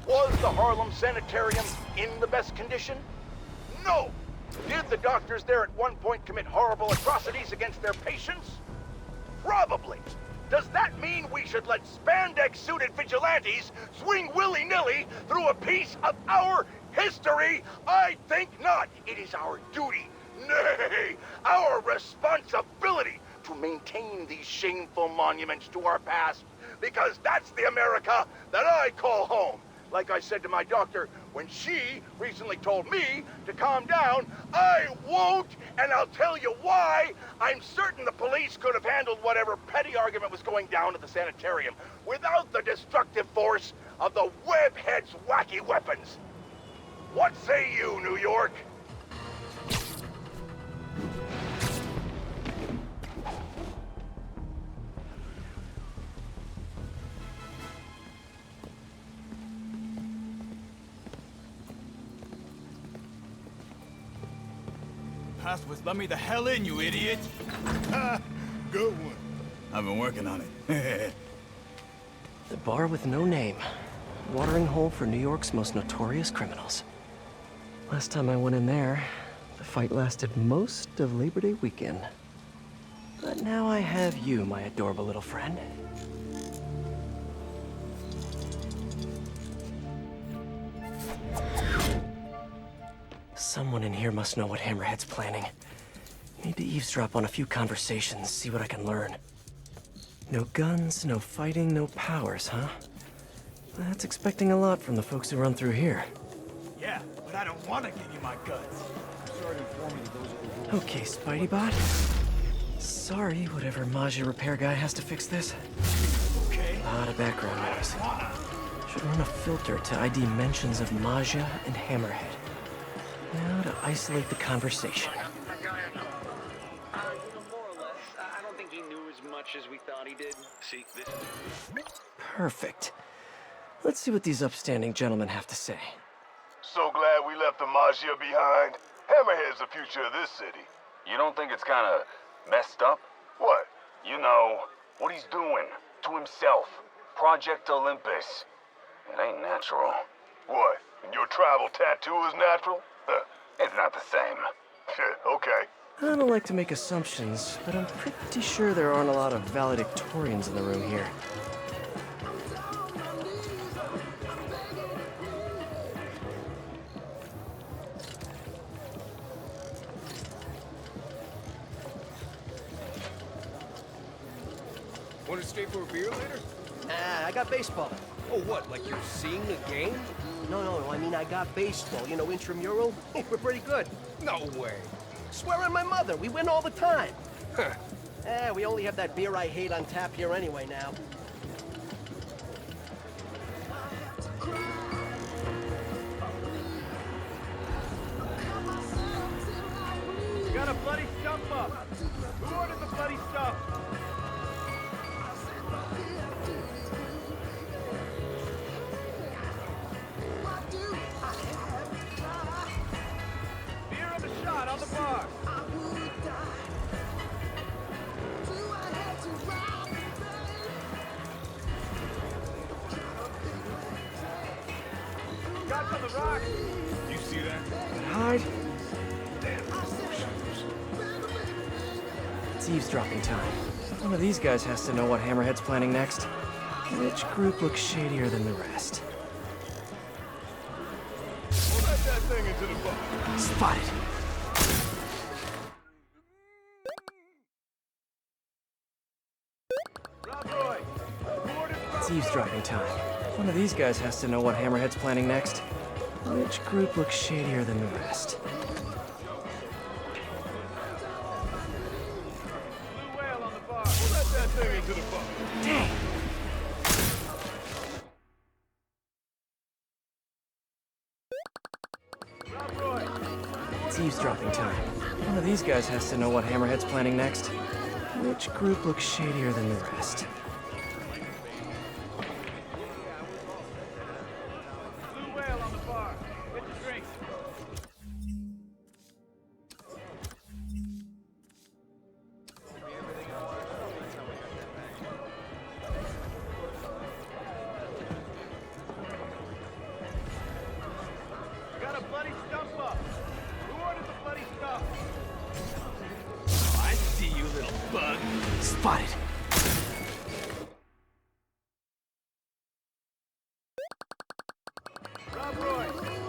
A: Was the Harlem Sanitarium in the best condition? No! Did the doctors there at one point commit horrible atrocities against their patients? Probably. Does that mean we should let spandex-suited vigilantes swing willy-nilly through a piece of our history? I think not. It is our duty, nay, our responsibility to maintain these shameful monuments to our past, because that's the America that I call home. Like I said to my doctor when she recently told me to calm down, I won't, and I'll tell you why. I'm certain the police could have handled whatever petty argument was going down at the sanitarium without the destructive force of the Webhead's wacky weapons. What say you, New York?
H: Passwords, let me the hell in, you idiot!
L: Ha! Good one.
H: I've been working on it.
D: The bar with no name. Watering hole for New York's most notorious criminals. Last time I went in there, the fight lasted most of Labor Day weekend. But now I have you, my adorable little friend. Someone in here must know what Hammerhead's planning. Need to eavesdrop on a few conversations, see what I can learn. No guns, no fighting, no powers, huh? That's expecting a lot from the folks who run through here.
H: Yeah, but I don't want to give you my guts. Sorry to inform you those are the rules.
D: Okay, Spidey-Bot. Sorry, whatever Maggia repair guy has to fix this.
H: Okay.
D: A lot of background noise. Should run a filter to ID mentions of Maggia and Hammerhead. Now to isolate the conversation.
B: I don't think he knew as much as we thought he did. See, this...
D: Perfect. Let's see what these upstanding gentlemen have to say.
I: So glad we left the Maggia behind. Hammerhead's the future of this city.
E: You don't think it's kind of messed up?
I: What?
E: You know, what he's doing to himself. Project Olympus. It ain't natural.
I: What? And your tribal tattoo is natural?
E: It's not the same.
I: Okay.
D: I don't like to make assumptions, but I'm pretty sure there aren't a lot of valedictorians in the room here.
C: Want to stay for a beer later?
J: Nah, I got baseball.
C: Oh, what? Like you're seeing the game?
J: No, I mean I got baseball. You know, intramural. We're pretty good.
C: No way.
J: Swear on my mother, we win all the time.
C: Huh.
J: We only have that beer I hate on tap here anyway now.
C: You got a bloody stump up. Who ordered the bloody stuff? Beer and a shot on the bar. on the rock.
L: You see that?
D: Hide. It's eavesdropping time. One of these guys has to know what Hammerhead's planning next. Which group looks shadier than the rest?
I: Let that thing into the box.
D: Spotted. It's eavesdropping time. One of these guys has to know what Hammerhead's planning next. Which group looks shadier than the rest?
I: Let that thing into the box.
D: Dang! It's eavesdropping time. One of these guys has to know what Hammerhead's planning next. Which group looks shadier than the rest?
C: Blue whale on the bar. Get your drink. Got a bloody stump up. Who ordered the bloody stuff?
L: I see you, little bug.
D: Spotted.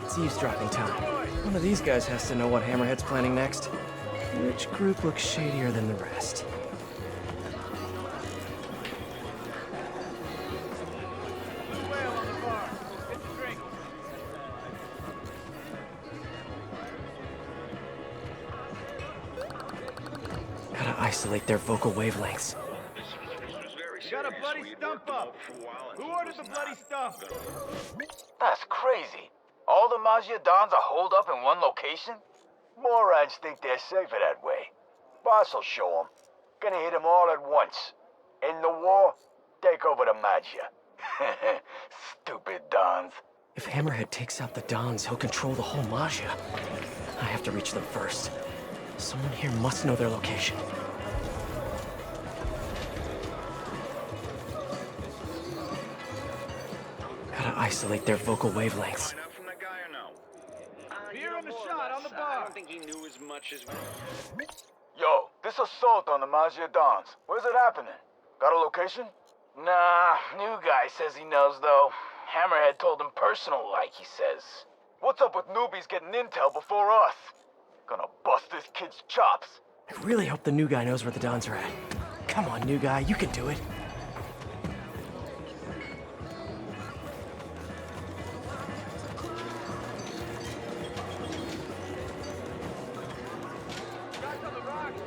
D: It's eavesdropping time. One of these guys has to know what Hammerhead's planning next. Which group looks shadier than the rest?
C: Blue whale on the bar. Get your drink.
D: Gotta isolate their vocal wavelengths.
C: You got a bloody stump up. Who ordered the bloody stuff?
H: That's crazy. All the Mafia Dons are holed up in one location? Morons think they're safer that way. Boss will show them. Gonna hit them all at once. In the war, take over the Mafia. Stupid Dons.
D: If Hammerhead takes out the Dons, he'll control the whole Mafia. I have to reach them first. Someone here must know their location. Gotta isolate their vocal wavelengths.
C: Beer in the shot on the bar.
B: I don't think he knew as much as...
H: Yo, this assault on the Mafia Dons. Where's it happening? Got a location? Nah, new guy says he knows though. Hammerhead told him personal like, he says. What's up with newbies getting intel before us? Gonna bust this kid's chops.
D: I really hope the new guy knows where the Dons are at. Come on, new guy, you can do it.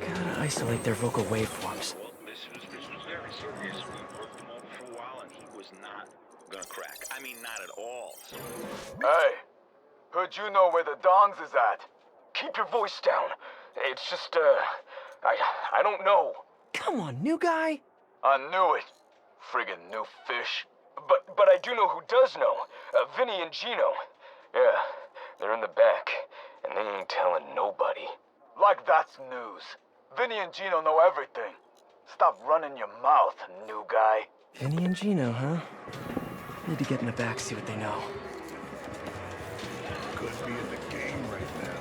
D: Gotta isolate their vocal waveforms.
B: This was very serious. We worked him over for a while and he was not gonna crack. I mean, not at all. So...
H: Hey, heard you know where the Dons is at. Keep your voice down. It's just, I don't know.
D: Come on, new guy.
H: I knew it. Friggin' new fish. But I do know who does know. Vinny and Gino. Yeah, they're in the back, and they ain't telling nobody. Like that's news. Vinny and Gino know everything. Stop running your mouth, new guy.
D: Vinny and Gino, huh? Need to get in the back, see what they know.
I: Could be in the game right now.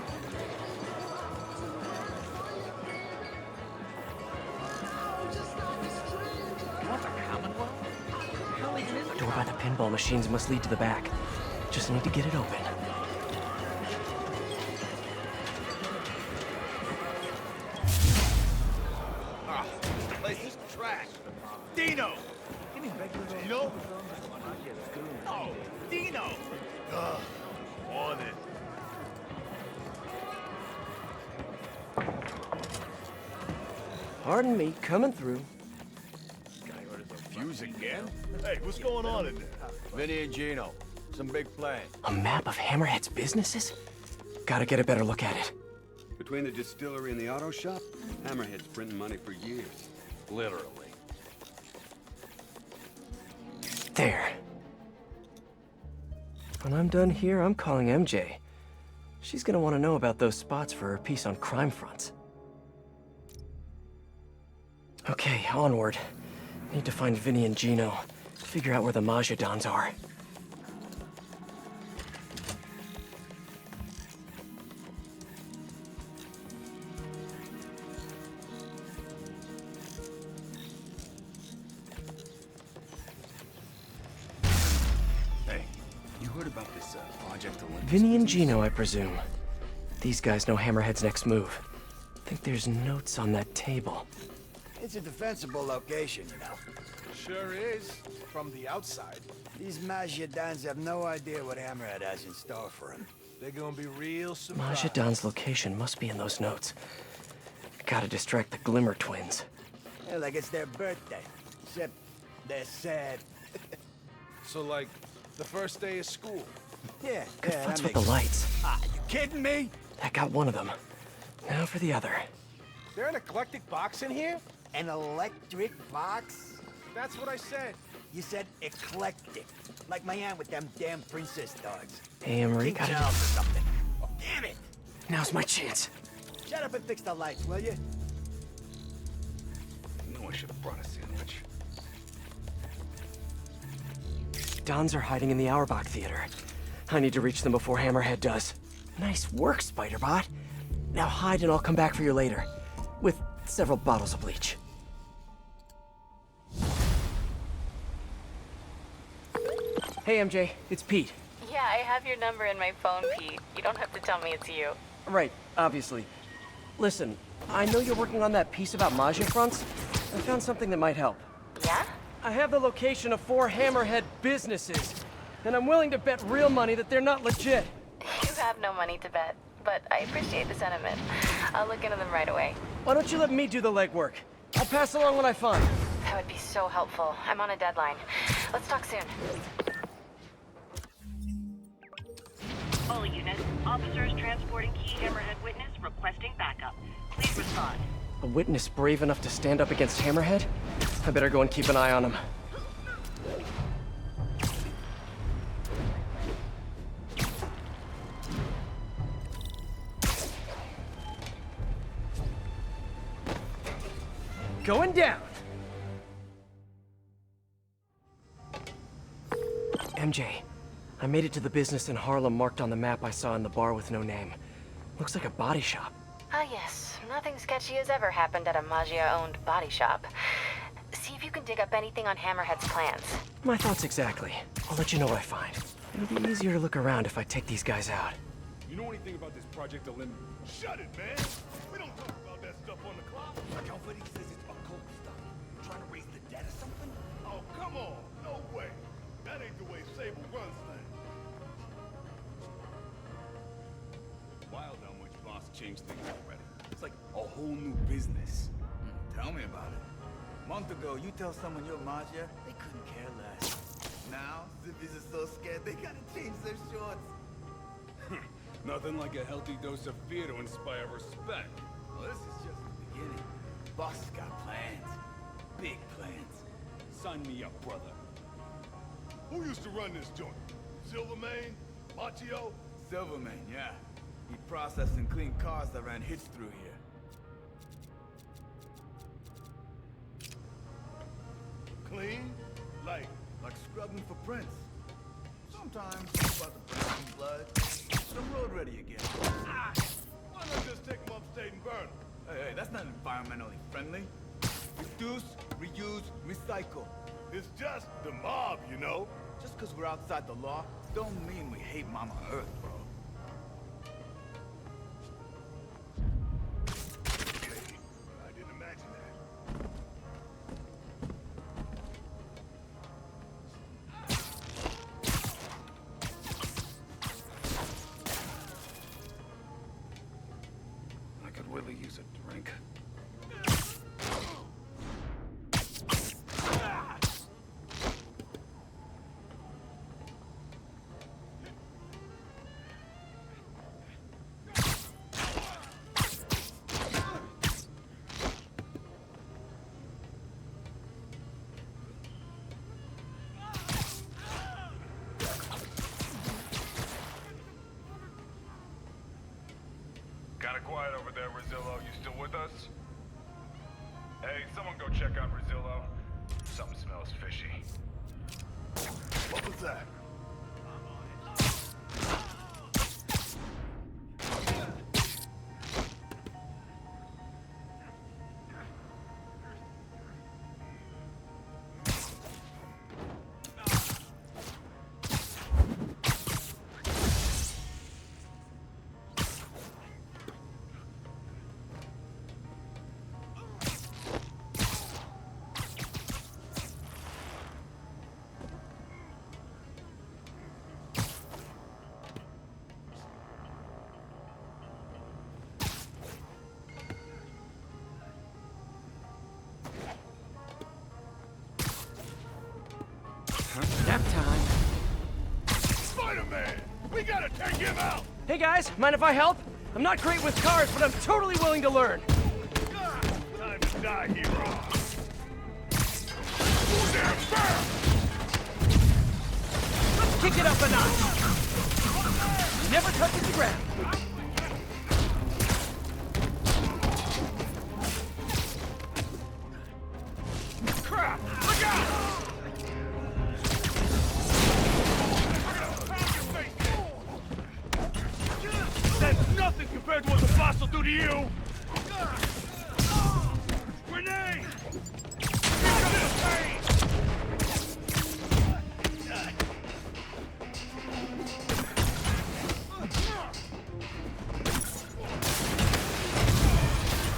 D: The door by the pinball machines must lead to the back. Just need to get it open.
L: Ah, this place is trash. Dino! Dino? Oh, Dino! On it.
D: Pardon me, coming through.
I: Fuse again? Hey, what's going on in there?
Q: Vinny and Gino. Some big plan.
D: A map of Hammerhead's businesses? Gotta get a better look at it.
V: Between the distillery and the auto shop, Hammerhead's printing money for years.
Q: Literally.
D: There. When I'm done here, I'm calling MJ. She's gonna want to know about those spots for her piece on crime fronts. Okay, onward. Need to find Vinny and Gino. Figure out where the Mafia Dons are.
Q: heard about this Project Olympus?
D: Vinny and Gino, I presume. These guys know Hammerhead's next move. Think there's notes on that table.
M: It's a defensible location, you know.
P: Sure is, from the outside.
M: These Majidans have no idea what Hammerhead has in store for him.
P: They're gonna be real surprised.
D: Majidon's location must be in those notes. Gotta distract the Glimmer twins.
M: Yeah, like it's their birthday. Except they're sad.
P: So, like, the first day of school.
M: Yeah,
D: What's with the lights?
M: Ah, you kidding me?
D: That got one of them. Now for the other.
P: There an eclectic box in here?
M: An electric box?
P: That's what I said.
M: You said eclectic. Like my aunt with them damn princess dogs.
D: Hey, Emery,
M: King
D: gotta...
M: Charles or something. Oh, damn it!
D: Now's my chance.
M: Shut up and fix the lights, will you?
Q: I knew I should have brought a sandwich.
D: Dons are hiding in the Auerbach Theater. I need to reach them before Hammerhead does. Nice work, Spider-Bot. Now hide and I'll come back for you later. With several bottles of bleach. Hey, MJ. It's Pete.
G: Yeah, I have your number in my phone, Pete. You don't have to tell me it's you.
D: Right, obviously. Listen, I know you're working on that piece about Maggia fronts. I found something that might help.
G: Yeah?
D: I have the location of 4 Hammerhead businesses, and I'm willing to bet real money that they're not legit.
G: You have no money to bet, but I appreciate the sentiment. I'll look into them right away.
D: Why don't you let me do the legwork? I'll pass along what I find.
G: That would be so helpful. I'm on a deadline. Let's talk soon.
R: All units, officers transporting key Hammerhead witness requesting backup. Please respond.
D: A witness brave enough to stand up against Hammerhead? I better go and keep an eye on him. Going down! MJ, I made it to the business in Harlem marked on the map I saw in the bar with no name. Looks like a body shop.
G: Ah, yes. Nothing sketchy has ever happened at a Maggia-owned body shop. See if you can dig up anything on Hammerhead's plans.
D: My thoughts exactly. I'll let you know what I find. It'll be easier to look around if I take these guys out.
L: You know anything about this Project Olympus? Shut it, man! We don't talk about that stuff on the clock.
M: Nobody says it's occult stuff. Trying to raise the dead or something?
L: Oh, come on! No way! That ain't the way Sable runs things. Wild how much Boss changed things already. It's like a whole new business.
O: Tell me about it. A month ago, you tell someone you're Maggia, they couldn't care less. Now, Zippies are so scared they gotta change their shorts.
L: Nothing like a healthy dose of fear to inspire respect.
O: Well, this is just the beginning. Boss has got plans. Big plans.
L: Sign me up, brother. Who used to run this joint? Silvermane? Machio?
O: Silvermane, yeah. He processed and cleaned cars that ran hits through here.
L: Clean? Like
O: scrubbing for prints. Sometimes it's about to burn some blood. But I'm road ready again.
L: Why not just take them upstate and burn them?
O: Hey, that's not environmentally friendly. Reduce, reuse, recycle.
L: It's just the mob, you know?
O: Just because we're outside the law, don't mean we hate Mama Earth, bro.
L: I didn't imagine that.
Q: I could really use a drink.
L: Kinda quiet over there, Rizillo. You still with us? Hey, someone go check out Rizillo. Something smells fishy. What was that?
D: Nap time.
C: Spider-Man! We gotta take him out!
D: Hey guys, mind if I help? I'm not great with cars, but I'm totally willing to learn.
C: Time to die, hero! Damn fast!
D: Let's kick it up a notch. Never touches the ground.
C: Crap! Look out! That's nothing compared to what the boss will do to you! Grenade! Here comes the pain!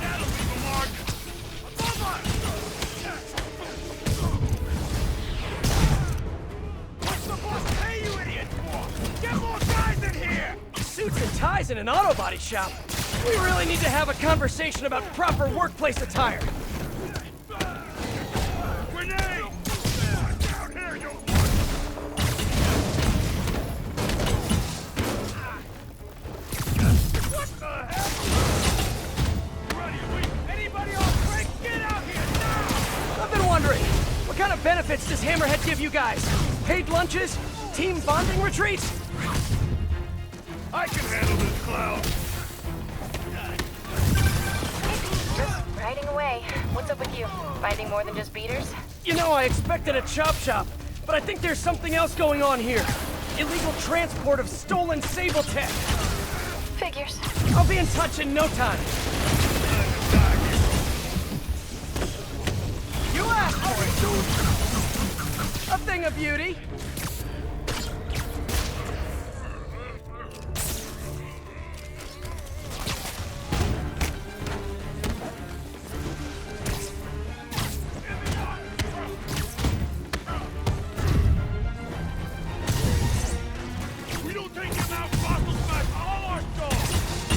C: That'll leave a mark! Above us! What's the boss pay you idiots for? Get more guys in here!
D: Suits and ties in an auto body shop. We really need to have a conversation about proper workplace attire.
C: Grenade! Down here, you What the heck? Ready, anybody on break? Get out here now!
D: I've been wondering, what kind of benefits does Hammerhead give you guys? Paid lunches? Team bonding retreats?
C: I can handle this clown!
F: Just riding away. What's up with you? Finding more than just beaters?
D: You know, I expected a chop shop, but I think there's something else going on here. Illegal transport of stolen Sable tech.
F: Figures.
D: I'll be in touch in no time. You asked for it, dude. A thing of beauty.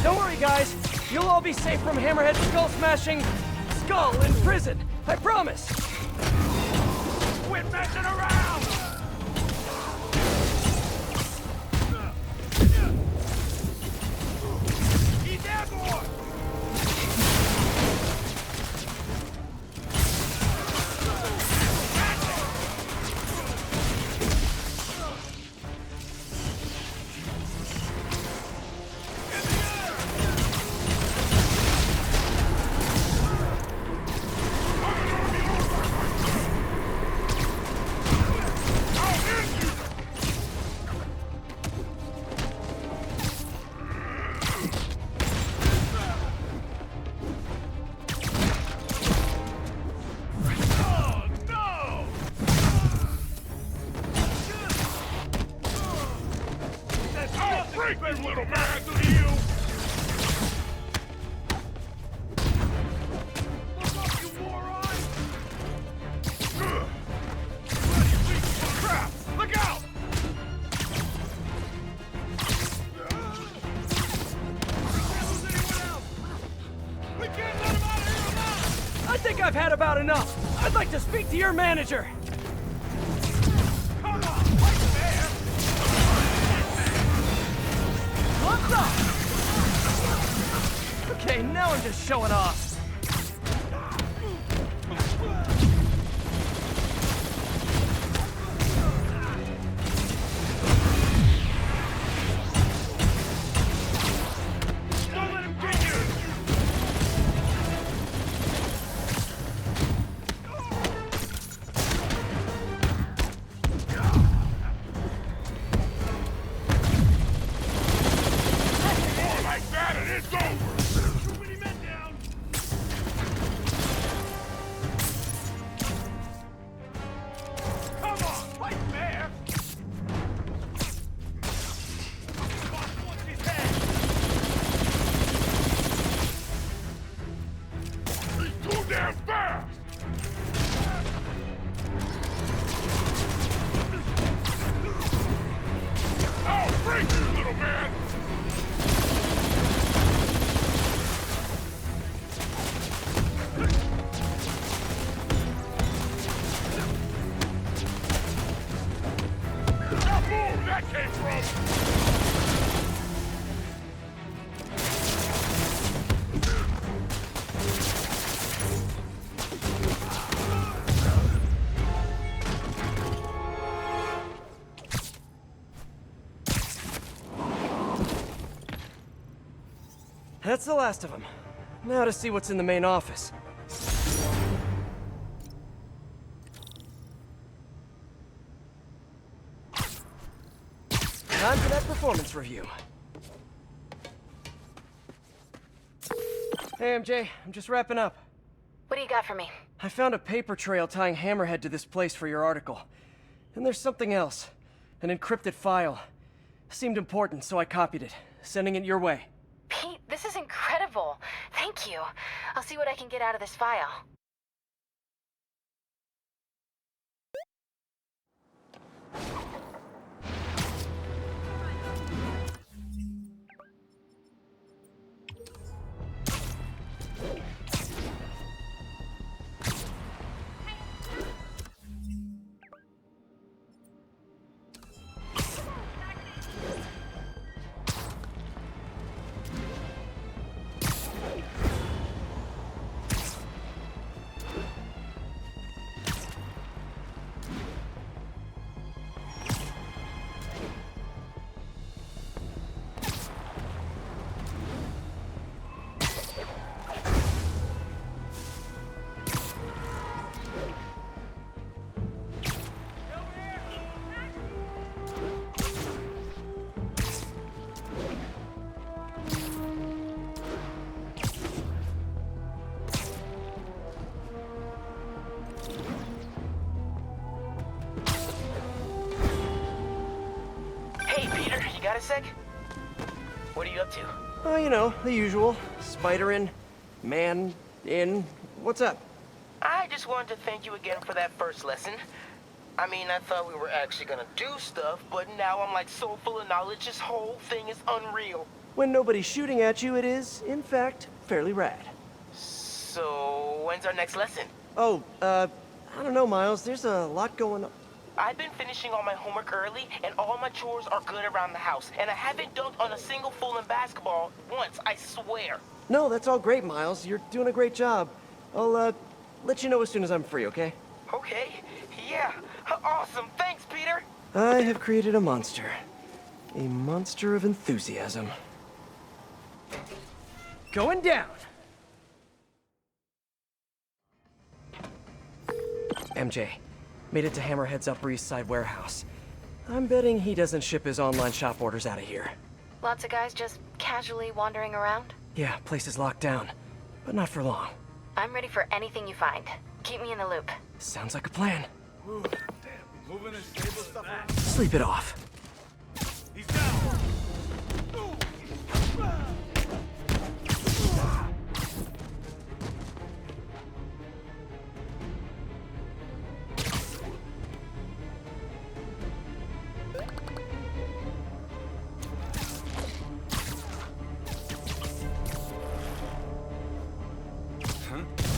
D: Don't worry, guys. You'll all be safe from Hammerhead's skull-smashing skull in prison. I promise.
C: Quit messing around! He's airborne! Little man, to you! Look up, you moron! Crap! Look out! We can't let him out of here alive!
D: I think I've had about enough. I'd like to speak to your manager.
C: Come on, right there!
D: What's up? Okay, now I'm just showing off.
C: Don't let him get you! More like that and it's over! Too many men down!
D: That's the last of them. Now to see what's in the main office. Time for that performance review. Hey, MJ, I'm just wrapping up.
F: What do you got for me?
D: I found a paper trail tying Hammerhead to this place for your article. And there's something else. An encrypted file. Seemed important, so I copied it. Sending it your way.
F: Pete, this is incredible. Thank you. I'll see what I can get out of this file.
S: Got a sec? What are you up to?
D: Oh, you know, the usual. Spider in, man in. What's up?
S: I just wanted to thank you again for that first lesson. I mean, I thought we were actually gonna do stuff, but now I'm like so full of knowledge, this whole thing is unreal.
D: When nobody's shooting at you, it is, in fact, fairly rad.
S: So, when's our next lesson?
D: Oh, I don't know, Miles. There's a lot going on.
S: I've been finishing all my homework early, and all my chores are good around the house. And I haven't dunked on a single fool in basketball once, I swear.
D: No, that's all great, Miles. You're doing a great job. I'll, let you know as soon as I'm free, okay?
S: Okay, yeah. Awesome, thanks, Peter.
D: I have created a monster. A monster of enthusiasm. Going down! MJ. Made it to Hammerhead's Upper East Side warehouse. I'm betting he doesn't ship his online shop orders out of here.
F: Lots of guys just casually wandering around?
D: Yeah, place is locked down. But not for long.
F: I'm ready for anything you find. Keep me in the loop.
D: Sounds like a plan.
L: Ooh, damn. Moving and stable stuff.
D: Sleep it off.
L: He's down.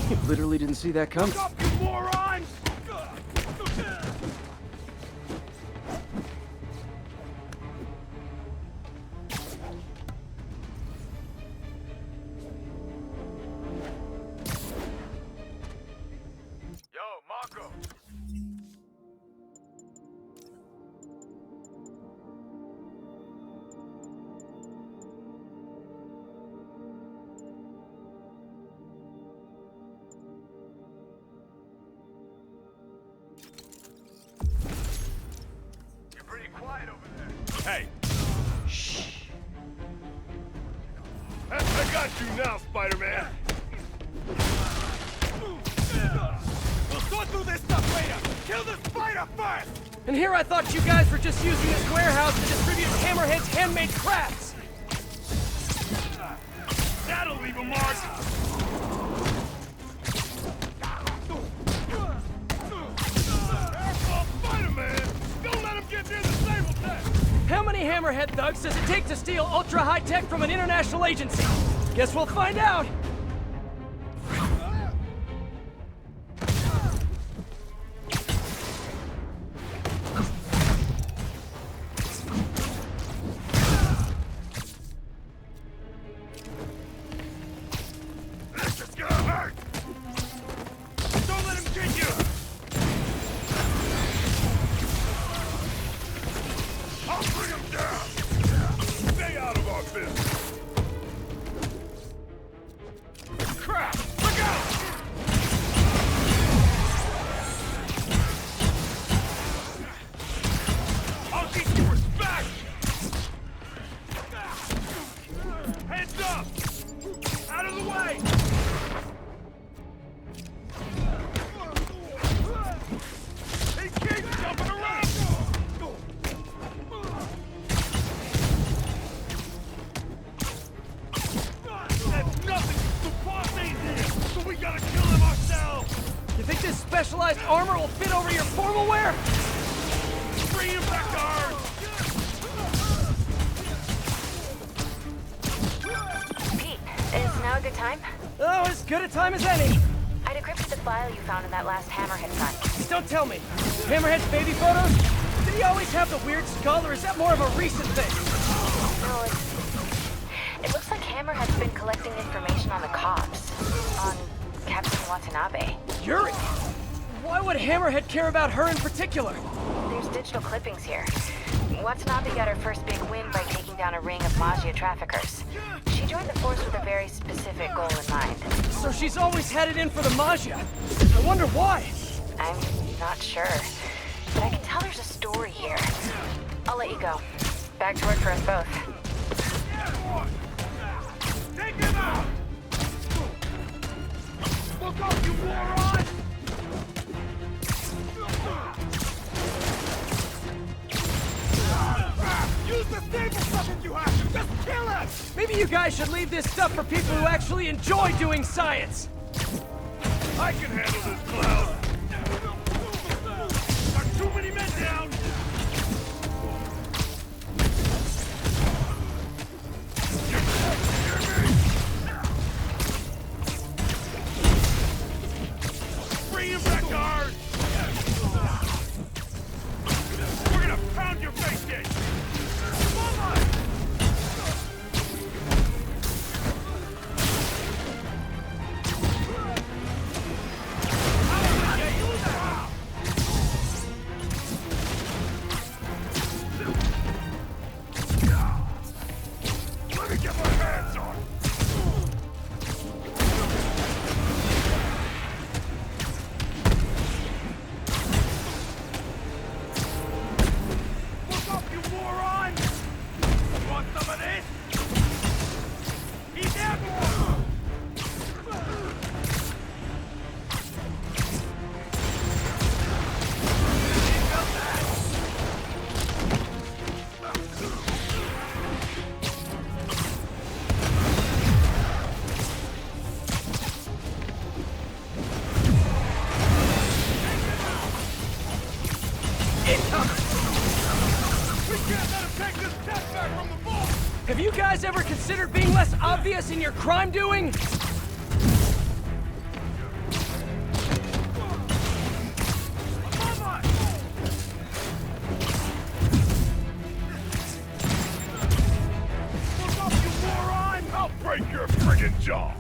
D: You literally didn't see that coming.
L: Look up, you morons! Yo, Marco. Hey! Shh!
I: I got you now, Spider-Man!
L: We'll sort through this stuff later! Kill the spider first!
D: And here I thought you guys were just using this warehouse to distribute Hammerhead's handmade crafts!
L: That'll leave a mark!
I: Careful, Spider-Man! Don't let him get near the stable tech!
D: How many Hammerhead thugs does it take to steal ultra-high tech from an international agency? Guess we'll find out! here!
C: Bring him back to Earth!
F: Pete, is now a good time?
D: Oh, as good a time as any.
F: I decrypted the file you found in that last Hammerhead find.
D: Don't tell me. Hammerhead's baby photos? Did he always have the weird skull, or is that more of a recent thing?
F: No, it looks like Hammerhead's been collecting information on the cops. On Captain Watanabe.
D: Yuri? Why would Hammerhead care about her in particular?
F: There's digital clippings here. Watanabe got her first big win by taking down a ring of Magia traffickers. She joined the force with a very specific goal in mind.
D: So she's always had it in for the Magia. I wonder why.
F: I'm not sure. But I can tell there's a story here. I'll let you go. Back to work for us both.
C: Take him out! Look up, you moron! Use the stable stuff if you have to! Just kill us!
D: Maybe you guys should leave this stuff for people who actually enjoy doing science.
C: I can handle this clown! Got too many men down! Bring him back to Earth! We're gonna pound your face in! Come on! Let me get my hands on! Look up, you moron! Want some of this? He's everywhere! We can't let him take this test back from the vault!
D: Have you guys ever considered being less obvious in your crime doing?
C: Mama! Look up, you moron! I'll break your friggin' jaw!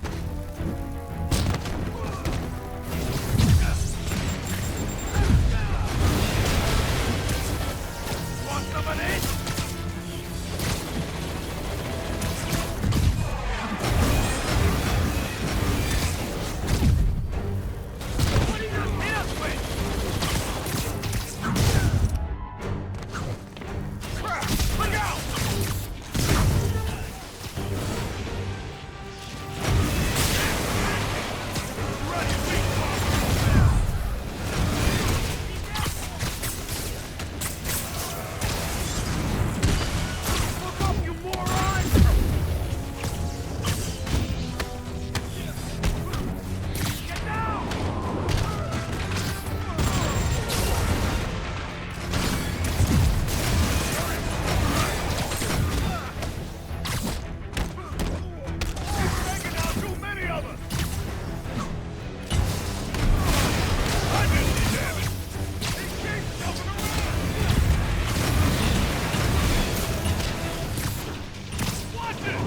C: Want some of this? What are you gonna hit us with? Crap! Look out! Run, you weak Look up, you moron! Get down! Taking out too many of us! I didn't see damage! He keeps jumping around! Watch it!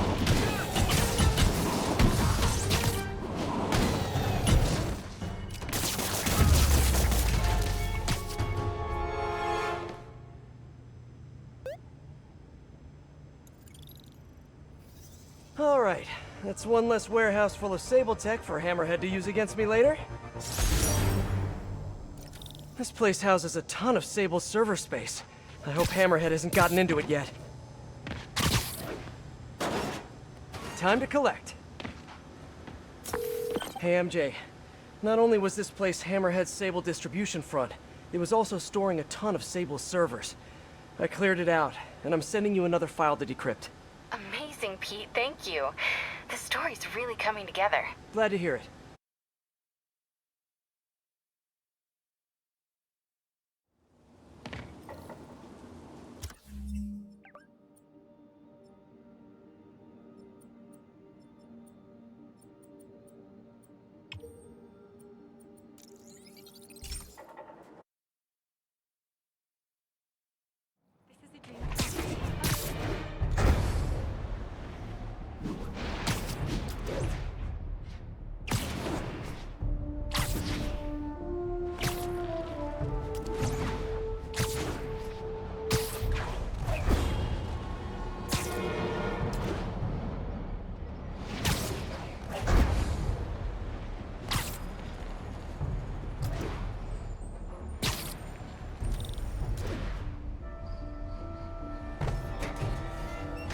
D: All right, that's one less warehouse full of Sable tech for Hammerhead to use against me later. This place houses a ton of Sable server space. I hope Hammerhead hasn't gotten into it yet. Time to collect. Hey, MJ. Not only was this place Hammerhead's Sable distribution front, it was also storing a ton of Sable servers. I cleared it out, and I'm sending you another file to decrypt.
F: Amazing, Pete. Thank you. The story's really coming together.
D: Glad to hear it.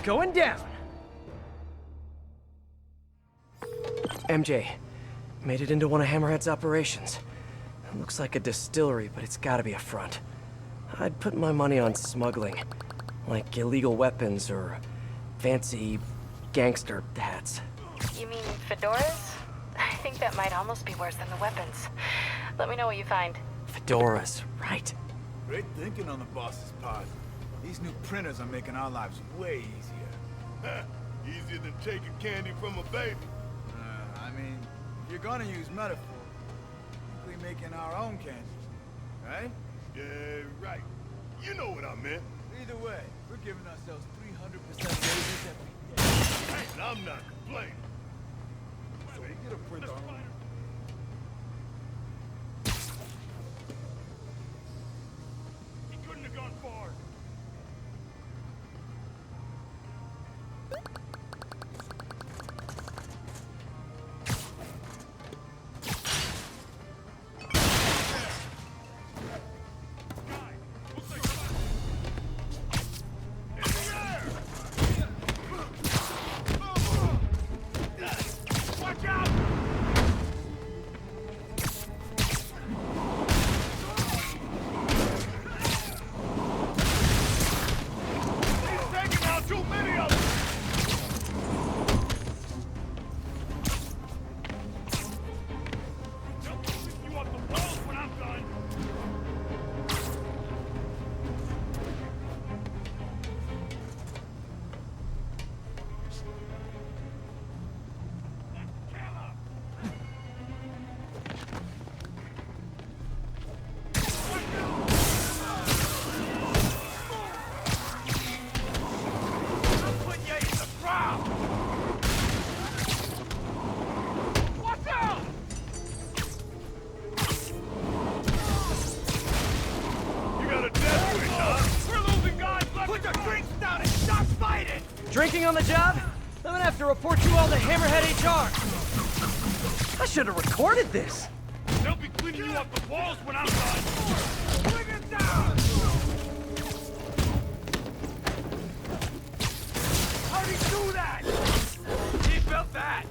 D: going down. MJ, made it into one of Hammerhead's operations. It looks like a distillery, but it's gotta be a front. I'd put my money on smuggling, like illegal weapons or fancy gangster hats.
F: You mean fedoras? I think that might almost be worse than the weapons. Let me know what you find.
D: Fedoras, right.
O: Great thinking on the boss's part. These new printers are making our lives way easier.
I: Easier than taking candy from a baby.
O: I mean, if you're gonna use metaphor, we're making our own candy, right?
I: Yeah, right. You know what I meant.
O: Either way, we're giving ourselves 300% raises every day.
I: Hey, and I'm not complaining.
O: So we get a printer on.
C: He couldn't have gone far.
D: Drinking on the job? I'm gonna have to report you all to Hammerhead HR. I should have recorded this.
C: They'll be cleaning you off the walls when I'm done. Bring it down! How'd he do that? He felt that.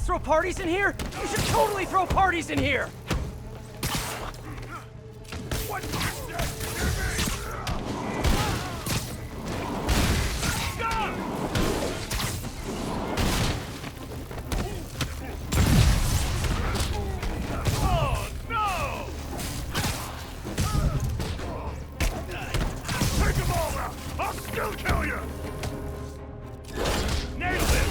D: Throw parties in here? You should totally throw parties in here!
C: What you said, hear me? Stop! Oh, no! Take them all out! I'll still kill you! Nail it!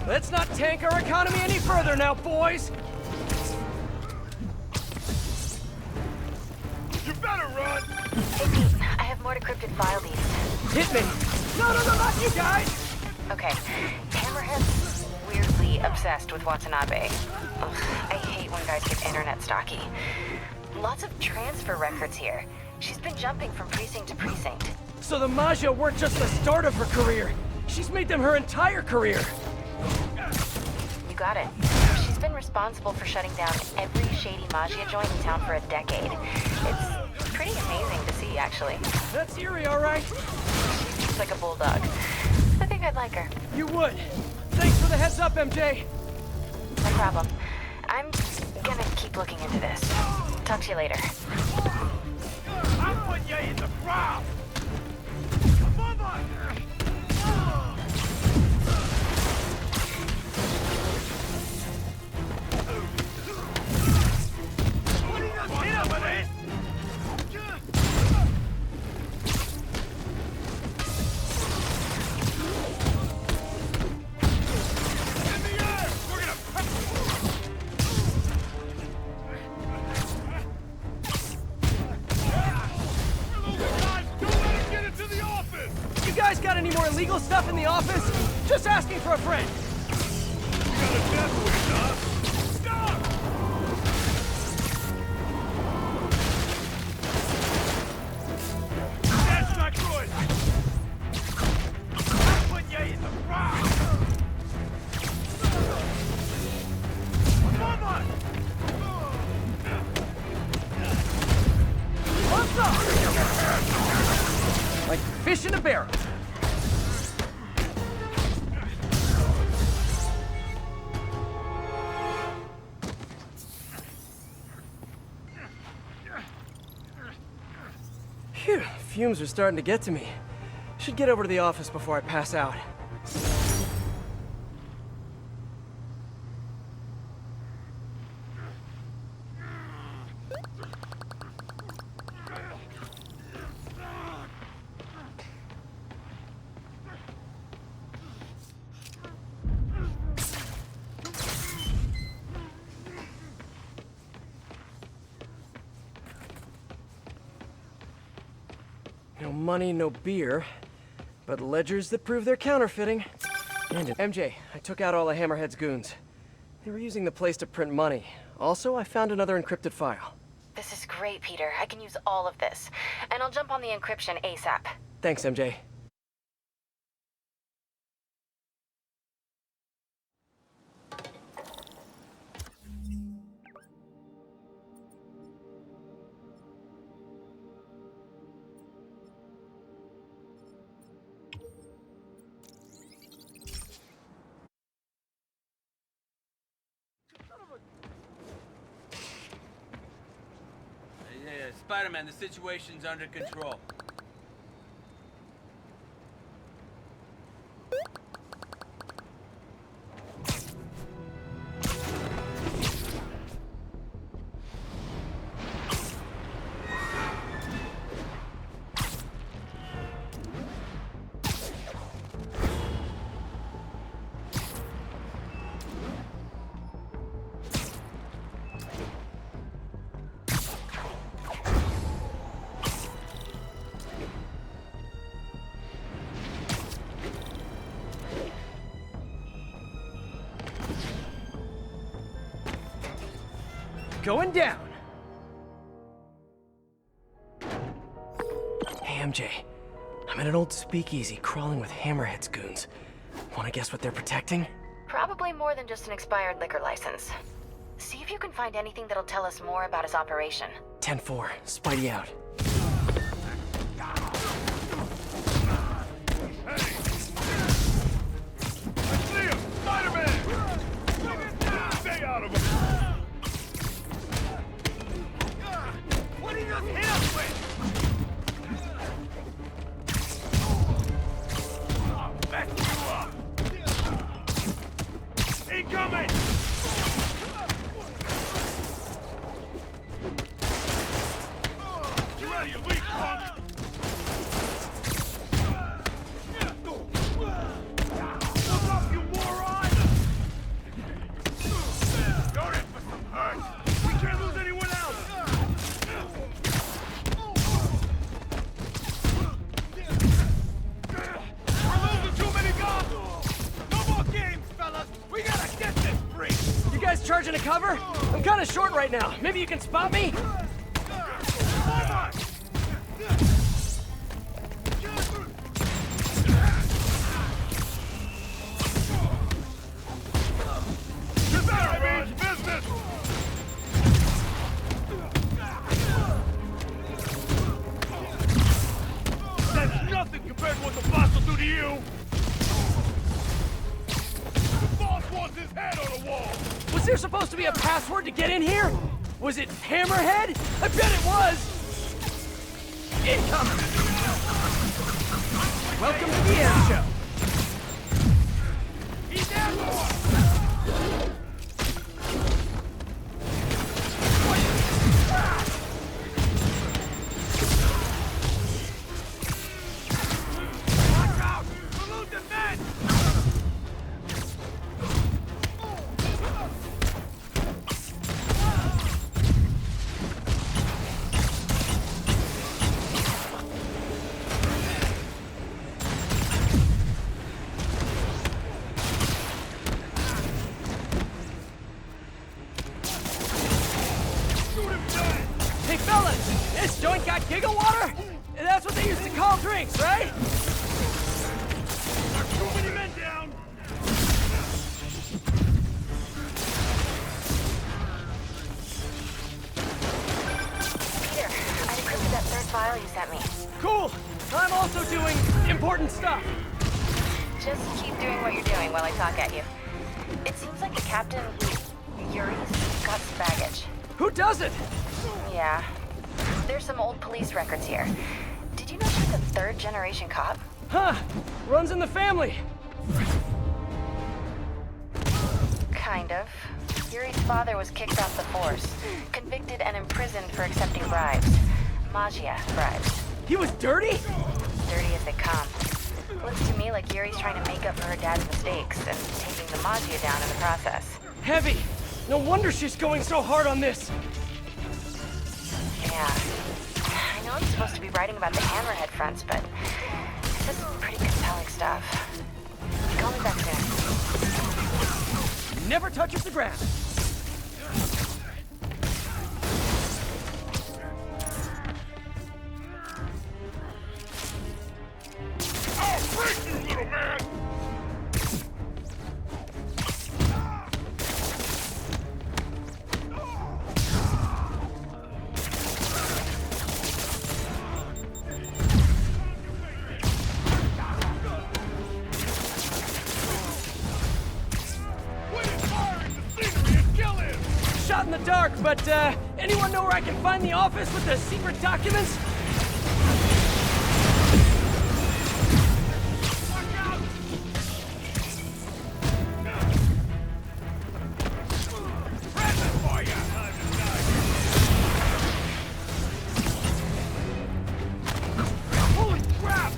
D: Let's not tank our economy any further now, boys!
C: You better run!
F: I have more decrypted file leads.
D: Hit me! No, not you guys!
F: Okay, Hammerhead's weirdly obsessed with Watanabe. Ugh, I hate when guys get internet stocky. Lots of transfer records here. She's been jumping from precinct to precinct.
D: So the Maggia weren't just the start of her career. She's made them her entire career.
F: You got it. She's been responsible for shutting down every shady Maggia joint in town for a decade. It's pretty amazing to see, actually.
D: That's eerie, all right?
F: She's like a bulldog. I think I'd like her.
D: You would. Thanks for the heads up, MJ.
F: No problem. I'm gonna keep looking into this. Talk to you later.
C: I'll put you in the front. trial! Move on! What are you gonna hit up with it? In the air! We're gonna
D: You guys got any more illegal stuff in the office? Just asking for a friend.
C: You got a death wish, huh? Stop! That's not good! I'm putting you in the ground! Come on!
D: What's up? Like fish in a barrel. Phew, fumes are starting to get to me. Should get over to the office before I pass out. No money, no beer, but ledgers that prove they're counterfeiting. And MJ, I took out all of Hammerhead's goons. They were using the place to print money. Also, I found another encrypted file.
F: This is great, Peter. I can use all of this. And I'll jump on the encryption ASAP.
D: Thanks, MJ.
N: Spider-Man, the situation's under control.
D: Going down! Hey, MJ. I'm in an old speakeasy crawling with Hammerhead's goons. Wanna guess what they're protecting?
F: Probably more than just an expired liquor license. See if you can find anything that'll tell us more about his operation.
D: 10-4. Spidey out.
C: See him! Spider-Man! Stay out of him! What did you just hit us with? I'll mess you up! Incoming! You ready, you weak punk? Look up, you moron! Going in for some hurt! We can't lose anyone else! We're losing too many guns! No more games, fellas! We gotta get this free!
D: You guys charging a cover? I'm kinda short right now. Maybe you can spot me?
C: That's nothing compared to what the boss will do to you! The boss wants his head on the wall!
D: Was there supposed to be a password to get in here? Was it Hammerhead? I bet it was! Incoming! Welcome to the air show!
C: He's airborne! Watch out! We're losing men!
D: Hey fellas, this joint got giggle water? That's what they used to call drinks, right?
C: Too many men down!
F: Peter, I decrypted that third file you sent me.
D: Cool! I'm also doing important stuff.
F: Just keep doing what you're doing while I talk at you. It seems like the captain, Yuri's, got some baggage.
D: Who doesn't?
F: Yeah. There's some old police records here. Did you know she's a third-generation cop?
D: Huh. Runs in the family.
F: Kind of. Yuri's father was kicked off the force, convicted and imprisoned for accepting bribes. Magia bribes.
D: He was dirty?
F: Dirty as they come. Looks to me like Yuri's trying to make up for her dad's mistakes and taking the Magia down in the process.
D: Heavy. No wonder she's going so hard on this.
F: Yeah. I know I'm supposed to be writing about the Hammerhead fronts, but this is pretty compelling stuff. Call me back soon.
D: Never touches the ground.
C: I'll break you, little man!
D: Shot in the dark, but anyone know where I can find the office with the secret documents?
C: Holy crap!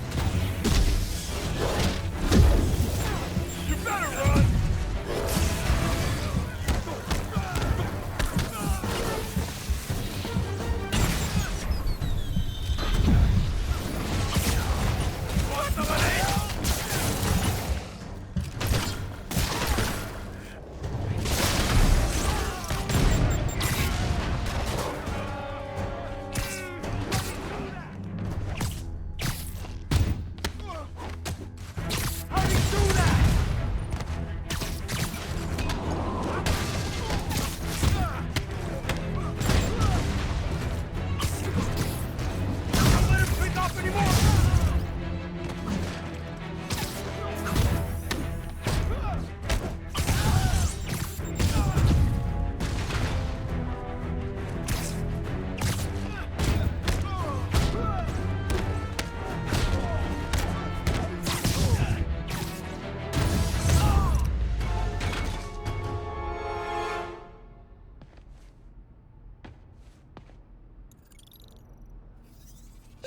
C: You better run!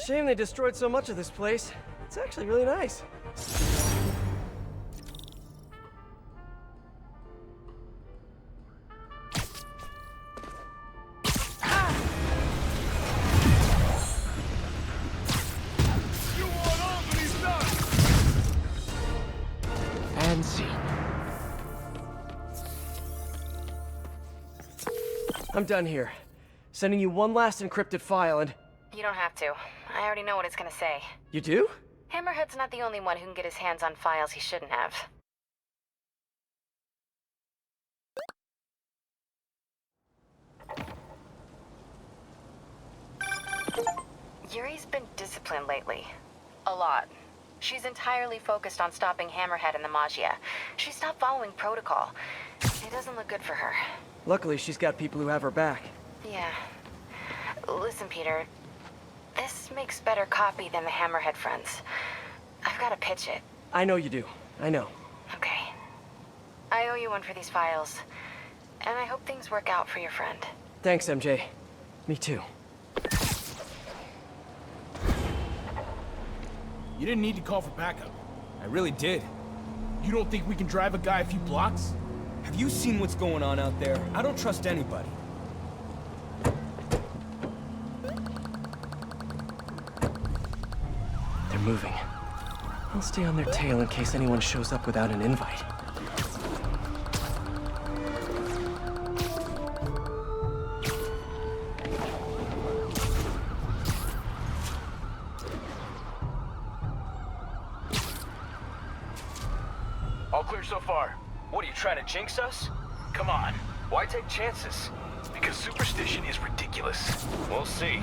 D: Shame they destroyed so much of this place. It's actually really nice. And scene. I'm done here. Sending you one last encrypted file and...
F: You don't have to. I already know what it's gonna say.
D: You do?
F: Hammerhead's not the only one who can get his hands on files he shouldn't have. Yuri's been disciplined lately. A lot. She's entirely focused on stopping Hammerhead and the Magia. She stopped following protocol. It doesn't look good for her.
D: Luckily, she's got people who have her back.
F: Yeah. Listen, Peter. This makes better copy than the Hammerhead fronts. I've got to pitch it.
D: I know you do. I know.
F: Okay. I owe you one for these files. And I hope things work out for your friend.
D: Thanks, MJ. Me too.
C: You didn't need to call for backup. I really did. You don't think we can drive a guy a few blocks?
P: Have you seen what's going on out there? I don't trust anybody.
D: They're moving. I'll stay on their tail in case anyone shows up without an invite.
B: All clear so far. What, are you trying to jinx us? Come on. Why take chances? Because superstition is ridiculous. We'll see.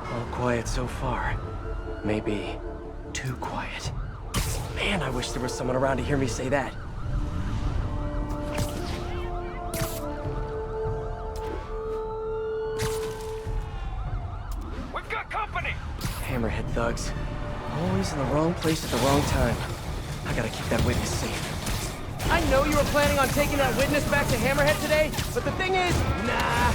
D: All quiet so far. Maybe too quiet. Man, I wish there was someone around to hear me say that.
B: We've got company!
D: Hammerhead thugs. Always in the wrong place at the wrong time. I gotta keep that witness safe. I know you were planning on taking that witness back to Hammerhead today, but the thing is, nah.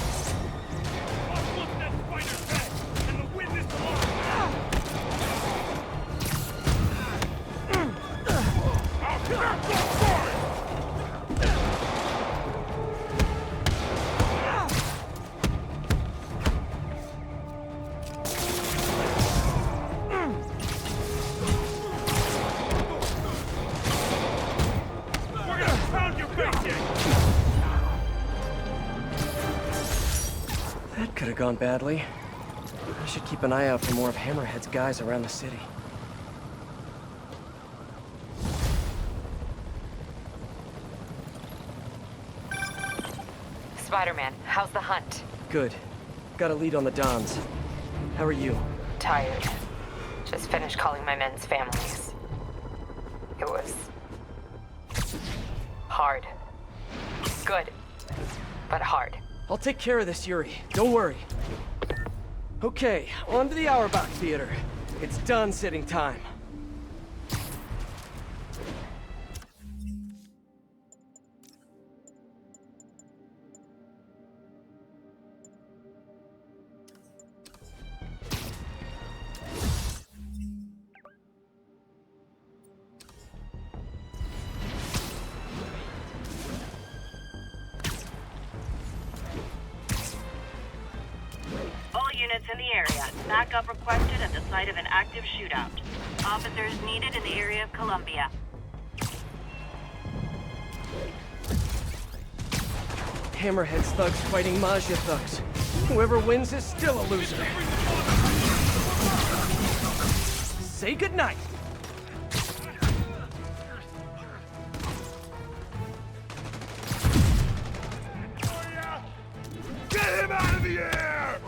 D: That could have gone badly. I should keep an eye out for more of Hammerhead's guys around the city.
G: Spider-Man, how's the hunt?
D: Good. Got a lead on the Dons. How are you?
G: Tired. Just finished calling my men's families. It was... hard. Good. But hard.
D: I'll take care of this, Yuri. Don't worry. Okay, on to the Auerbach Theater. It's done sitting time.
R: Units in the area. Backup requested at the site of an active shootout. Officers needed in the area of Columbia.
D: Hammerhead's thugs fighting Maggia thugs. Whoever wins is still a loser. Say goodnight.
L: Get him out of the air!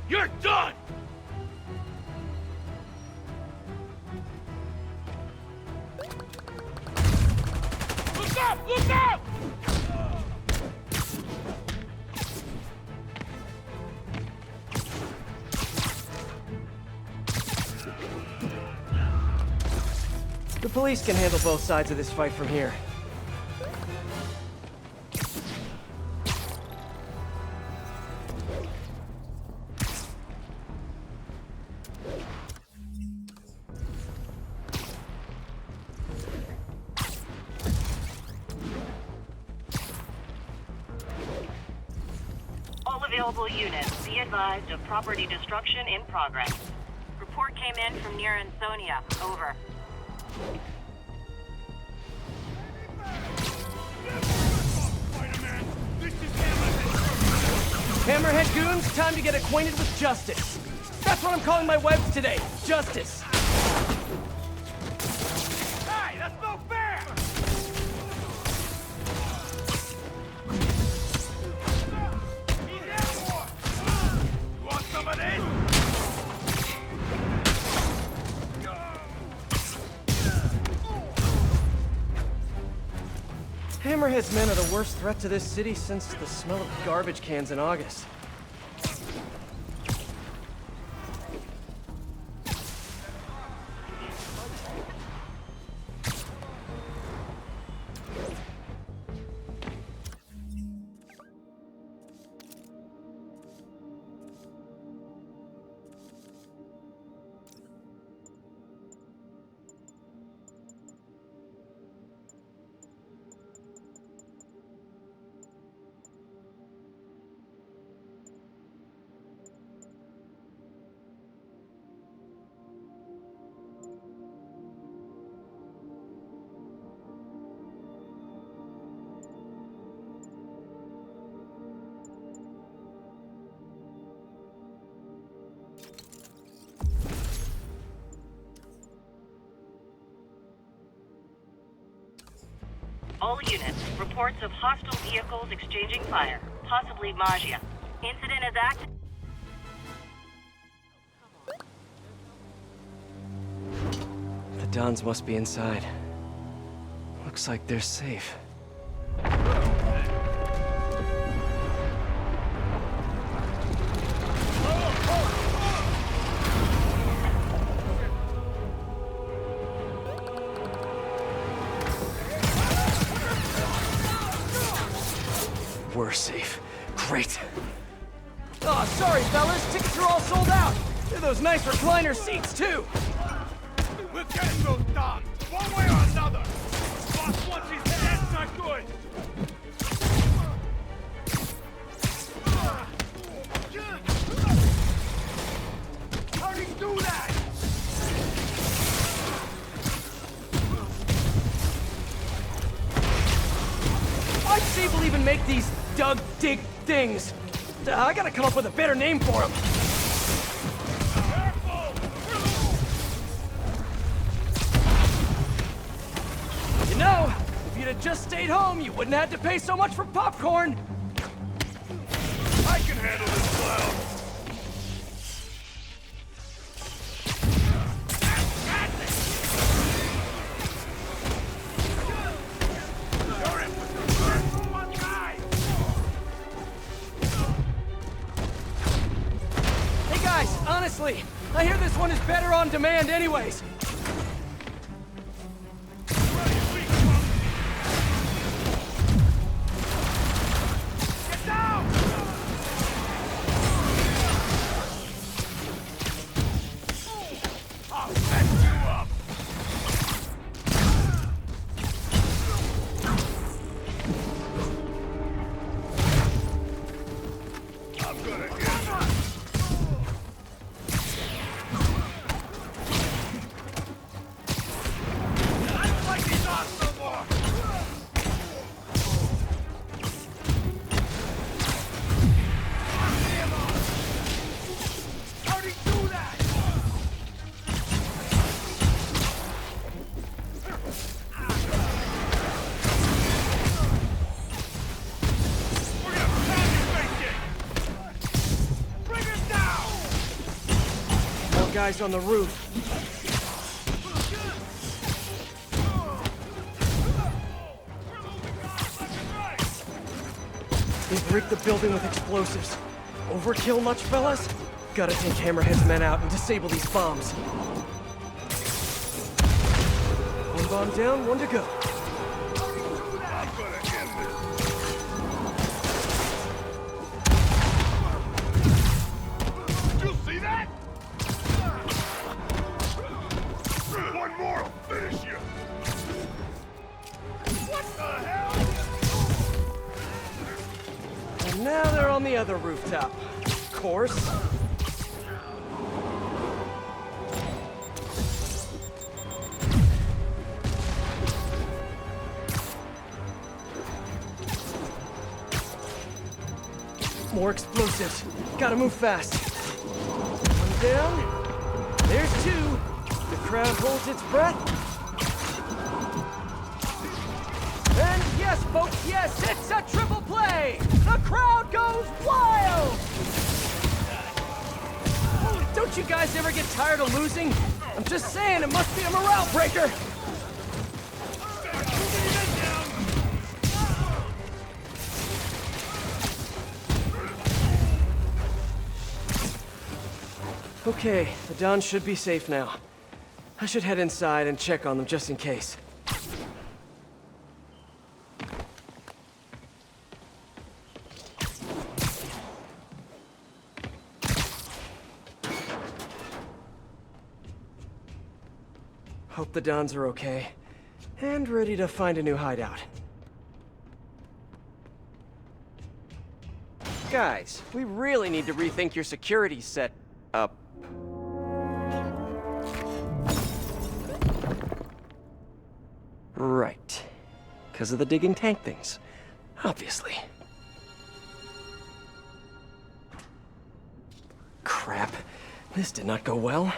C: You're done! Look up! Look up!
D: The police can handle both sides of this fight from here.
R: available units, be advised of property destruction in progress. Report came in from near Ansonia. Over.
D: Hammerhead goons, time to get acquainted with justice. That's what I'm calling my webs today. Justice.
C: Hey, that's no fair! You want some of this?
D: Hammerhead's men are the worst threat to this city since the smell of garbage cans in August.
R: All units, reports of hostile vehicles exchanging fire, possibly Maggia. Incident is active.
D: The Dons must be inside. Looks like they're safe. We're safe. Great. Oh, sorry, fellas. Tickets are all sold out. They're those nice recliner seats, too.
C: We're getting those down, one way or another. Boss wants his head, that's not good. How'd he do that?
D: Why'd Sable even make these dug dig things? I gotta come up with a better name for them. You know, if you'd have just stayed home, you wouldn't have had to pay so much for popcorn.
C: I can handle this clown.
D: Hey guys, honestly, I hear this one is better on demand anyways.
C: Get down! I'll set you up. I'm gonna get you. I don't like these odds no more. How'd he do that? We're gonna pound your face in. Bring him down!
D: More guys on the roof. They've rigged the building with explosives. Overkill much, fellas? Gotta take Hammerhead's men out and disable these bombs. One bomb down, one to go.
C: I'm gonna end this. Did you see that? One more will finish you. What the hell?
D: And now they're on the any other rooftop. Of course. More explosives. Gotta move fast. One down. There's two. The crowd holds its breath. And yes, folks, yes, it's a triple play! The crowd goes wild! Don't you guys ever get tired of losing? I'm just saying, it must be a morale breaker! Okay, the Dons should be safe now. I should head inside and check on them just in case. Hope the Dons are okay, and ready to find a new hideout. Guys, we really need to rethink your security set up. Right. Because of the digging tank things. Obviously. Crap. This did not go well.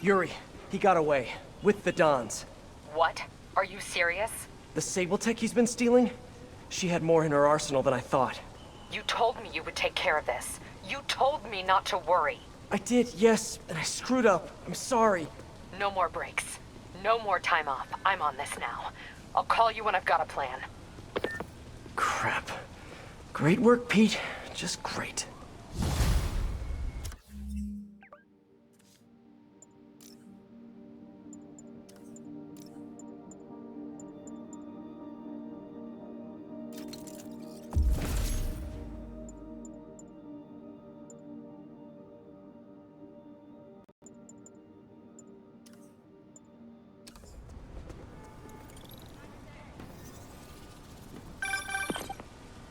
D: Yuri, he got away. With the Dons.
G: What? Are you serious?
D: The Sable tech he's been stealing? She had more in her arsenal than I thought.
G: You told me you would take care of this. You told me not to worry.
D: I did, yes, and I screwed up. I'm sorry.
G: No more breaks. No more time off. I'm on this now. I'll call you when I've got a plan.
D: Crap. Great work, Pete. Just great.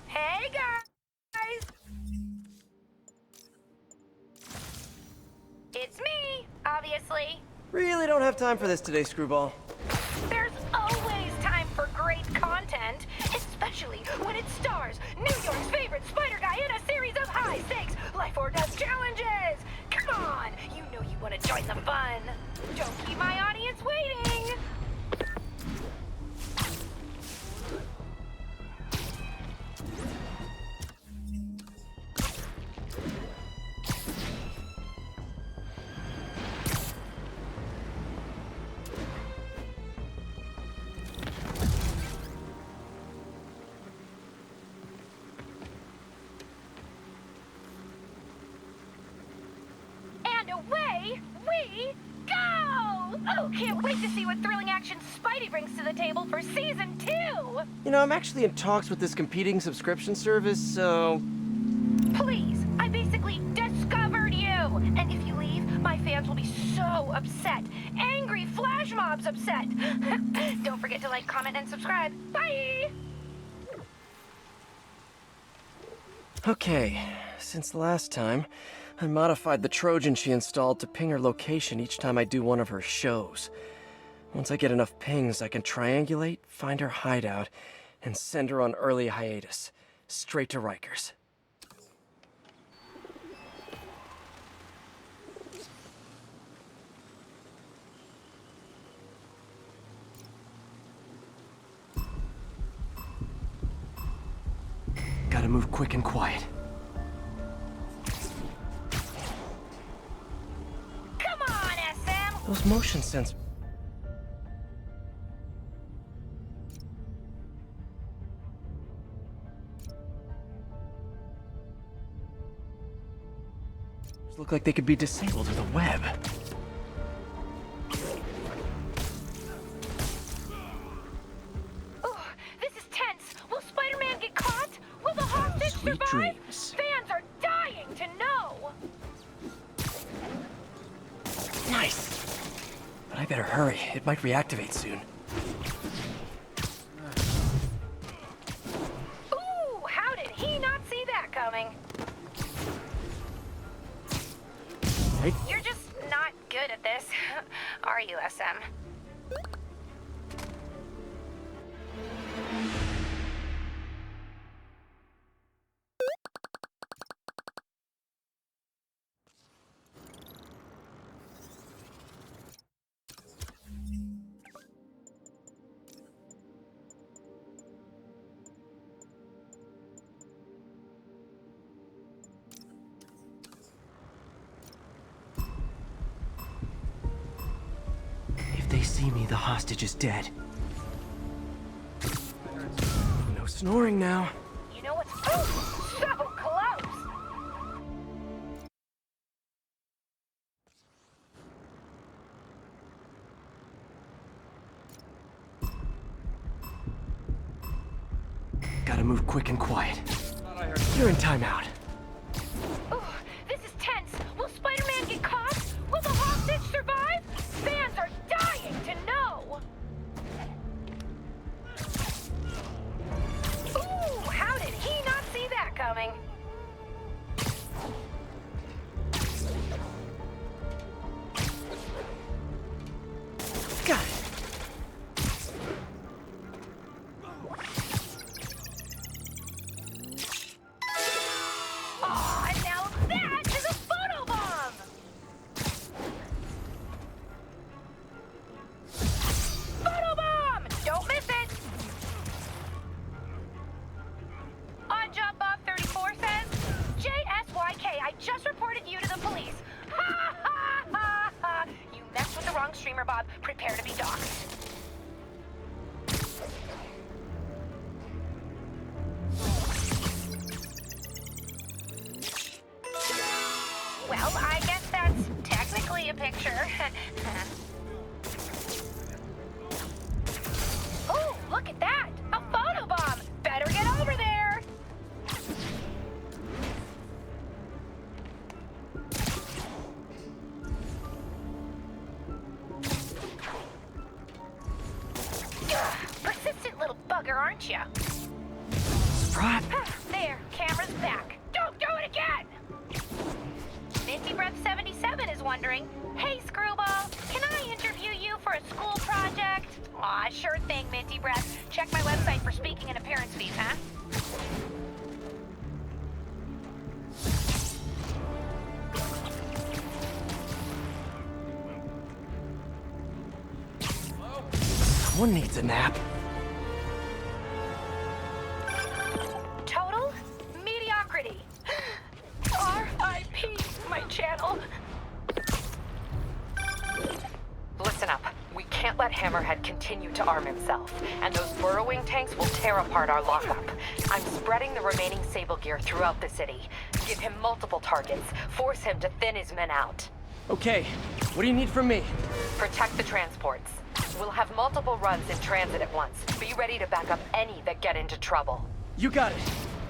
F: Hey, guys! It's me, obviously.
D: Really don't have time for this today, Screwball.
F: There's always time for great content, especially when it stars New York's favorite spider guy in a series of high-stakes life-or-death challenges. Come on, you know you want to join the fun. Don't keep my audience waiting. Away we go! Oh, can't wait to see what thrilling action Spidey brings to the table for Season 2!
D: You know, I'm actually in talks with this competing subscription service, so...
F: Please, I basically discovered you! And if you leave, my fans will be so upset. Angry flash mobs upset! Don't forget to like, comment, and subscribe. Bye!
D: Okay, since last time, I modified the Trojan she installed to ping her location each time I do one of her shows. Once I get enough pings, I can triangulate, find her hideout, and send her on early hiatus, straight to Rikers. Gotta move quick and quiet.
F: Come on, SM!
D: Those motion sensors... look like they could be disabled with a web.
F: Ooh, this is tense. Will Spider-Man get caught? Will the hostage
D: Sweet
F: survive?
D: dreams.
F: Fans are dying to know.
D: Nice! But I better hurry. It might reactivate soon.
F: Ooh, how
D: right?
F: You're just not good at this, are you, SM?
D: If they see me, the hostage is dead. No snoring now.
F: You know what's so close?
D: Gotta move quick and quiet. You're in timeout.
F: Ooh, this is tense. Will Spider-Man get caught? Will the hostage survive? Fans are dying to know. Ooh, how did he not see that coming?
D: Got it.
F: Aw, now that is a photobomb! Photobomb! Don't miss it! Odd Job Bob 34 says, JSYK, I just reported you to the police. Ha ha ha ha! You messed with the wrong streamer, Bob. Prepare to be doxxed. Well, I guess that's technically a picture. Oh, look at that! A photobomb! Better get over there! Persistent little bugger, aren't you?
D: Surprise!
F: There, camera's back. Don't do it again! Minty Breath 77 is wondering, hey Screwball, can I interview you for a school project? Aw, sure thing, Minty Breath. Check my website for speaking and appearance fees, huh?
D: Someone needs a nap.
F: Total mediocrity. R.I.P. my channel.
G: Listen up. We can't let Hammerhead continue to arm himself, and those burrowing tanks will tear apart our lockup. I'm spreading the remaining Sable gear throughout the city. Give him multiple targets. Force him to thin his men out.
D: Okay, what do you need from me?
G: Protect the transports. We'll have multiple runs in transit at once. Be ready to back up any that get into trouble.
D: You got it.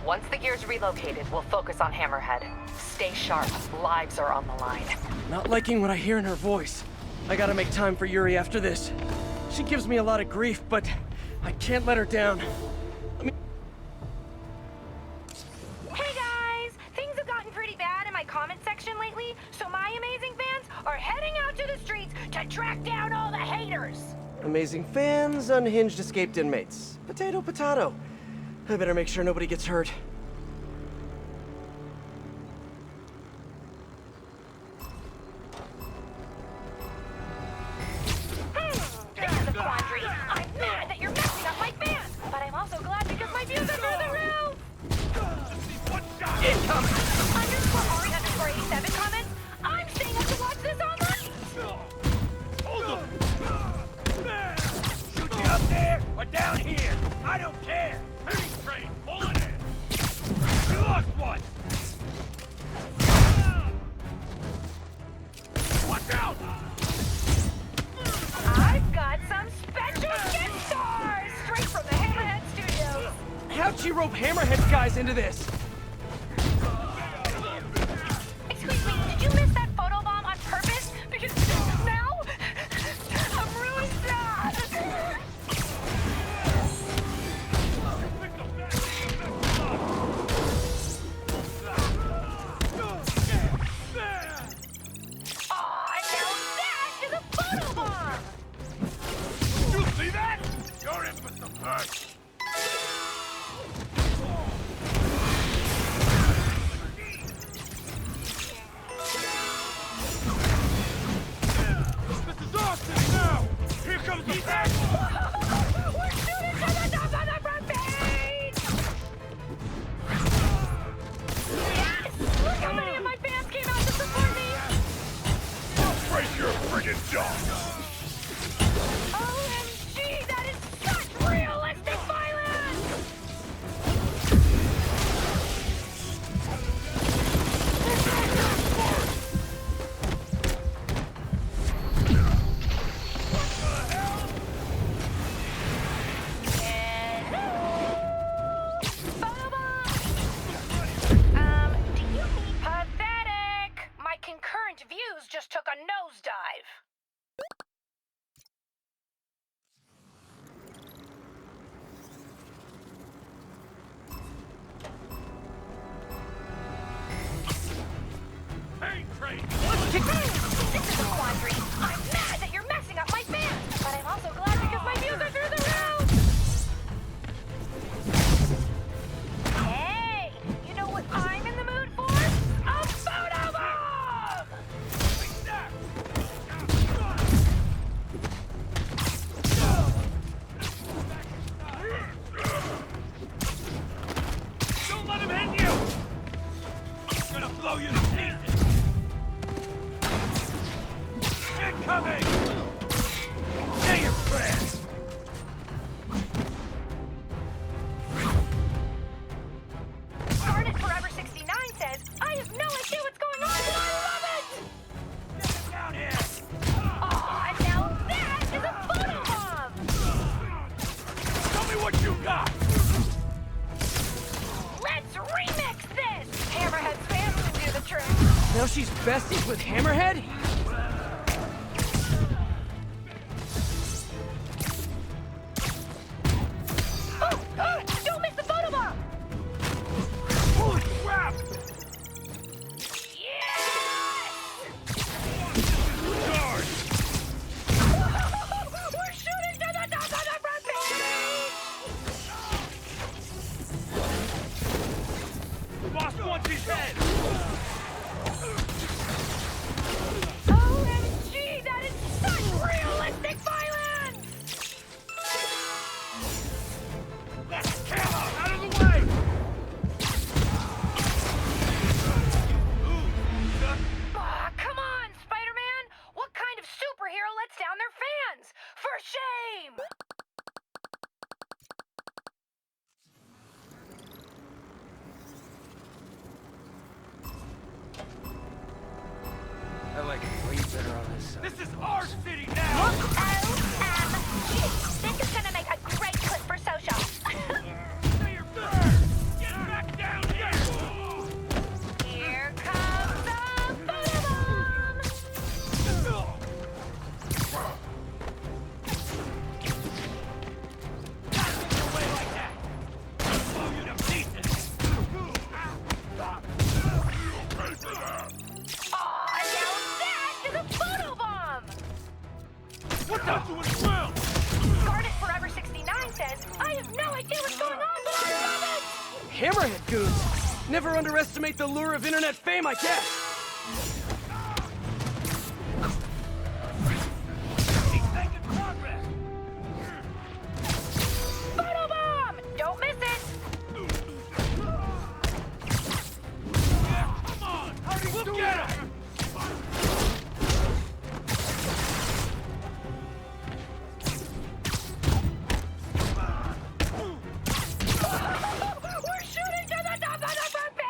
G: Once the gear's relocated, we'll focus on Hammerhead. Stay sharp. Lives are on the line.
D: Not liking what I hear in her voice. I gotta make time for Yuri after this. She gives me a lot of grief, but I can't let her down.
F: Hey guys! Things have gotten pretty bad in my comment section lately, so my amazing fans are heading out to the streets to track down all the haters!
D: Amazing fans, unhinged escaped inmates. Potato, potato. I better make sure nobody gets hurt.
F: This is a quandary. I'm mad that you're messing up my fans, but I'm also glad because my views are through the roof!
D: Incoming!
F: _Ari_87 comments, I'm staying up to watch this all night!
C: Hold up! Shoot you up there or down here? I don't care! Heavy train, pull it in! You lost one! Watch out!
F: I've got some special guest stars! Straight from the Hammerhead Studios!
D: How'd she rope Hammerhead's guys into this?
F: Excuse me, did you miss that photobomb on purpose? Because now, I'm really sad!
C: This is our city now! Here comes the pack!
T: We're shooting to the top of the front page! Yes! Look how many of my fans came out to support me!
C: Break your friggin' jaw!
T: OMG, that is such realistic violence! Do you mean pathetic? My concurrent views just took a nosedive.
C: Hey, train!
T: This is a quandary. I'm mad that you're messing up my fans, but I'm also glad because my views are through the roof. Hey, you know what I'm in the mood for? A photo bomb!
C: Don't let him hit you! I'm gonna blow you to pieces! Incoming! Say your prayers!
T: Garnet Forever 69 says, I have no idea what's going on, but I love it!
C: Get down here!
T: Aw, now that is a photo bomb!
C: Tell me what you got!
T: Let's remix this! Hammerhead's fans can do the trick.
D: Now she's besties with Hammerhead?
T: Oh, don't miss the photo bomb!
C: Holy crap!
T: Yes!
C: Charge!
T: We're shooting to the top of the front page!
C: Boss wants his head!
T: OMG, that is such realistic violence!
C: Let's kill him! Out of the way!
T: Come on, Spider-Man! What kind of superhero lets down their fans? For shame!
D: I like it way better on this side.
C: This is our city now!
T: OMG! This is gonna make a great clip for social.
C: Say your prayers! Get back down here!
T: Here comes the photo bomb!
C: Don't get away like that! I'll blow you to pieces! Pay for that!
T: Aw, now that is a photo bomb!
C: What got you in the ground?
T: Garnet Forever 69 says, I have no idea what's going on, but I love it!
D: Hammerhead goons! Never underestimate the lure of internet fame, I guess!
C: He's making progress!
T: Photo bomb! Don't miss it!
C: Yeah, come on! Look at him!
T: We're shooting to the top of the front page!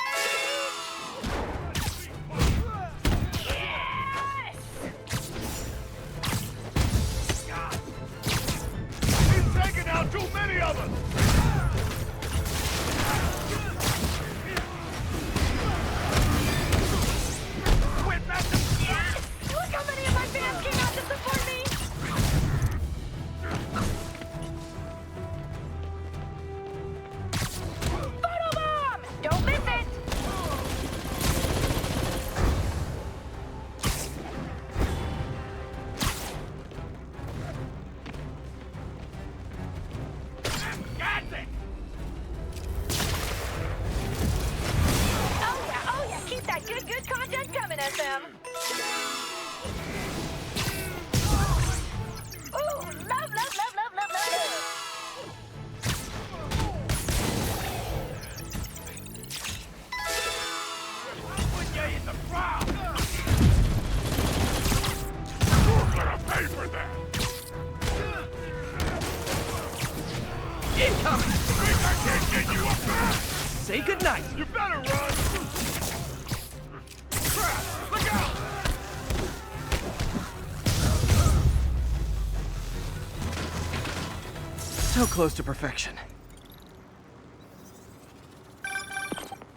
D: So close to perfection.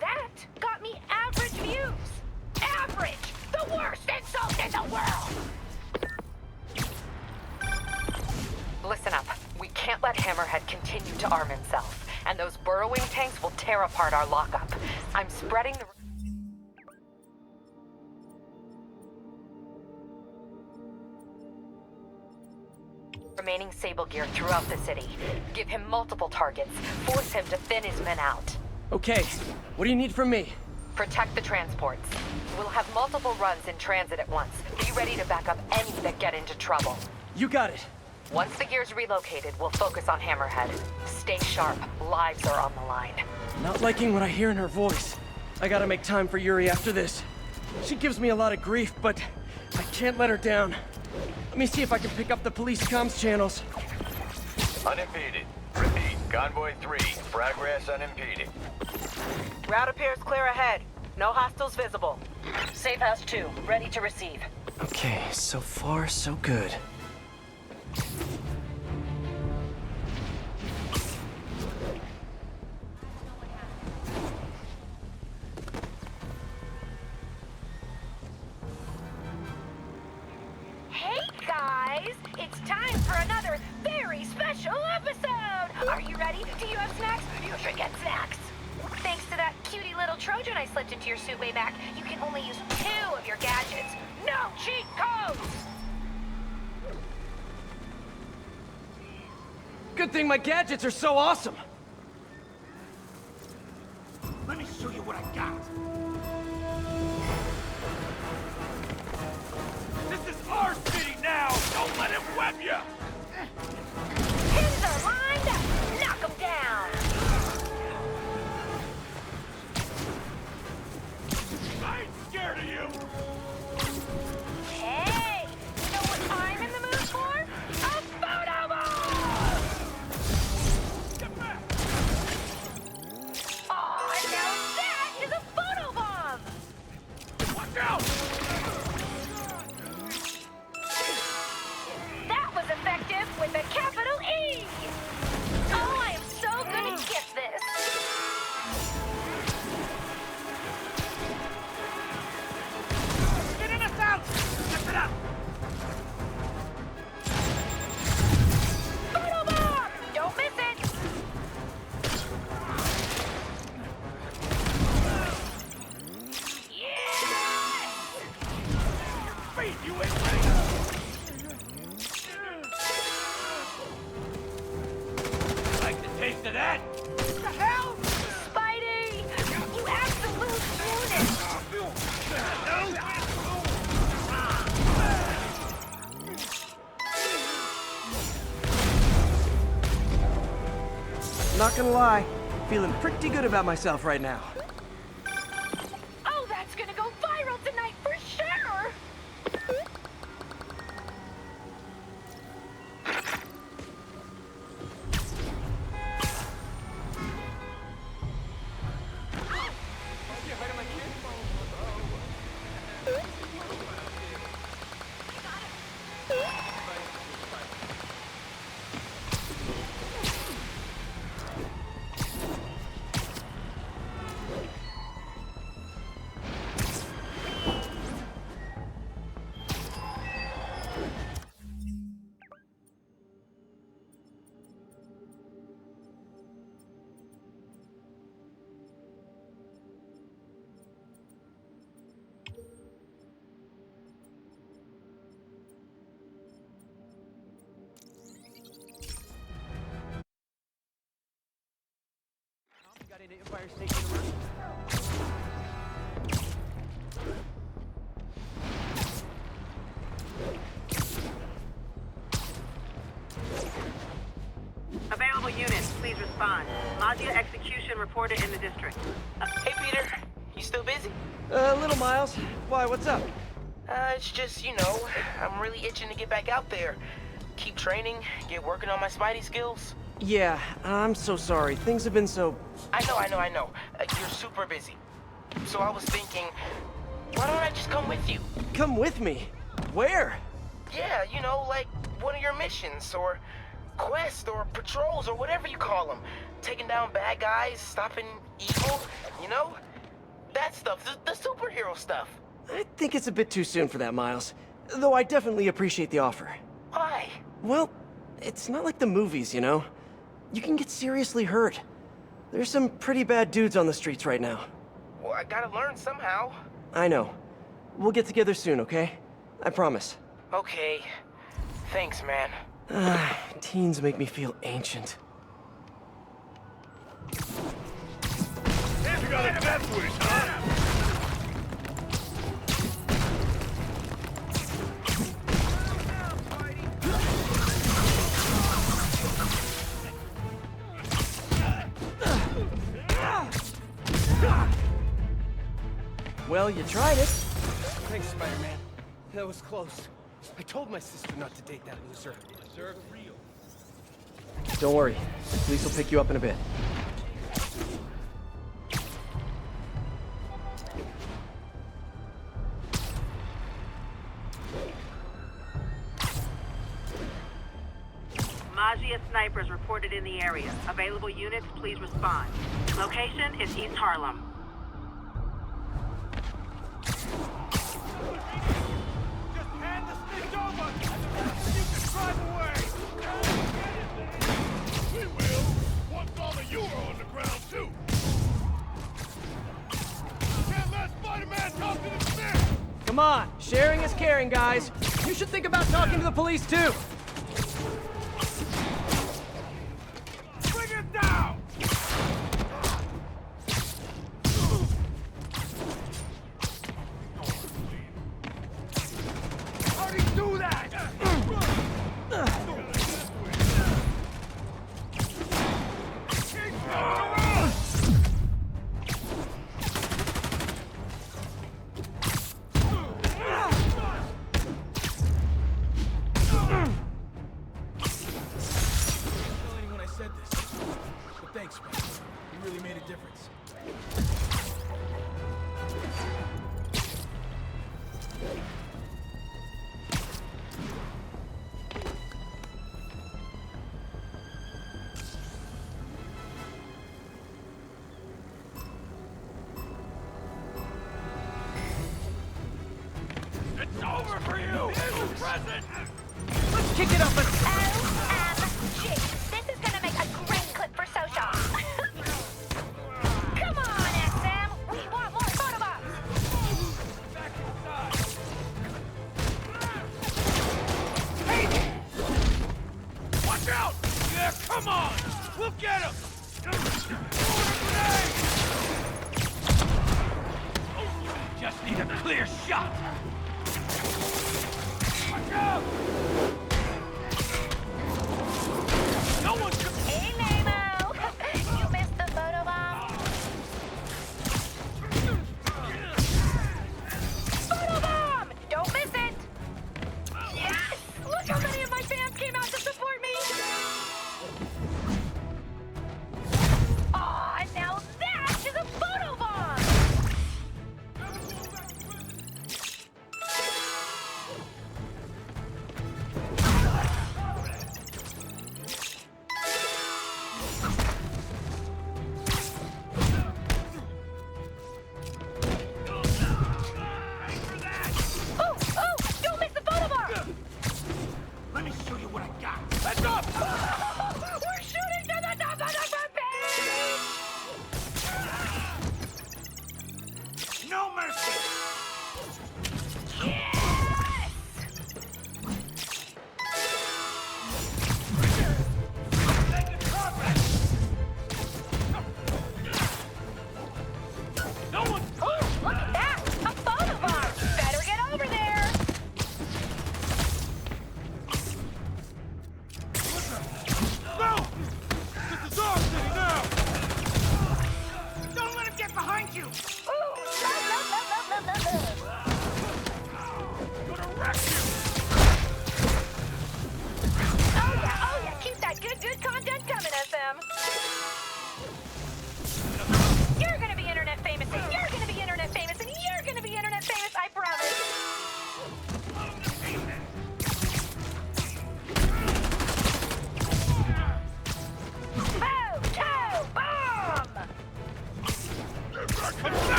T: That got me average views. Average! The worst insult in the world!
G: Listen up. We can't let Hammerhead continue to arm himself, and those burrowing tanks will tear apart our lockup. I'm spreading the... remaining Sable gear throughout the city. Give him multiple targets. Force him to thin his men out.
D: Okay, what do you need from me?
G: Protect the transports. We'll have multiple runs in transit at once. Be ready to back up any that get into trouble.
D: You got it.
G: Once the gear's relocated, we'll focus on Hammerhead. Stay sharp. Lives are on the line.
D: Not liking what I hear in her voice. I gotta make time for Yuri after this. She gives me a lot of grief, but I can't let her down. Let me see if I can pick up the police comms channels.
B: Unimpeded. Repeat, Convoy 3, progress unimpeded.
R: Route appears clear ahead. No hostiles visible.
F: Safe House 2, ready to receive.
D: Okay, so far so good.
T: Hey guys, it's time for another very special episode! Are you ready? Do you have snacks? You should get snacks! Thanks to that cutie little Trojan I slipped into your suit way back, you can only use 2 of your gadgets. No cheat codes!
D: Good thing my gadgets are so awesome!
C: Let me show you what I got. This is our city now! Don't let him web you!
T: Pins are lined up! Knock them down!
C: I ain't scared of you!
T: Hey! You know what I'm in the mood for? A photo bomb!
C: Get back!
T: Aw, now that is a photo bomb!
C: Watch out!
T: That was effective with a capital E! Oh, I am so good at gift this!
C: Get in us out! Step it up!
T: Photo bomb! Don't miss it! Yes!
C: Wait, you ain't ready! Like the taste of that?
T: What the hell? Spidey! You absolute unit!
D: Not gonna lie, feeling pretty good about myself right now.
T: Oh, that's gonna go viral tonight for sure!
D: Got into Empire State University.
R: Available units, please respond. Maggia execution reported in the district.
S: Hey, Peter. You still busy?
D: Little Miles. Why, what's up?
S: It's just, you know, I'm really itching to get back out there. Keep training, get working on my Spidey skills.
D: Yeah, I'm so sorry. Things have been so...
S: I know. You're super busy. So I was thinking, why don't I just come with you?
D: Come with me? Where?
S: Yeah, you know, like one of your missions, or quests or patrols or whatever you call them. Taking down bad guys, stopping evil, you know? That stuff, the superhero stuff.
D: I think it's a bit too soon for that, Miles. Though I definitely appreciate the offer.
S: Why?
D: Well, it's not like the movies, you know? You can get seriously hurt. There's some pretty bad dudes on the streets right now.
S: Well, I gotta learn somehow.
D: I know. We'll get together soon, okay? I promise.
S: Okay. Thanks, man.
D: Teens make me feel ancient.
I: You got a death wish, huh?
D: Well, you tried it.
J: Thanks, Spider-Man. That was close. I told my sister not to date that loser.
D: Don't worry. Police will pick you up in a bit.
R: Maggia snipers reported in the area. Available units, please respond. Location is East Harlem.
C: Just hand the stick over! You can drive away!
I: We will, once all of you are on the ground, too! Can't let Spider-Man talk to the stick!
D: Come on, sharing is caring, guys. You should think about talking to the police, too.
C: Bring it down! How'd he do that?
O: Thanks, man. You really made a difference.
C: It's over for you! It's present!
D: Let's kick it up and...
T: OMG! This is gonna make a great clip for social. Come on, SM! We want more photo bombs!
C: Back inside! Watch out! Yeah, come on! We'll get him! Just need a clear shot! Watch out! No one can...
T: Hey, Nemo! You missed the photo bomb? Photo bomb! Don't miss it! Yes! Look how many of my fans came out to support me! Aw, now that is a photo bomb!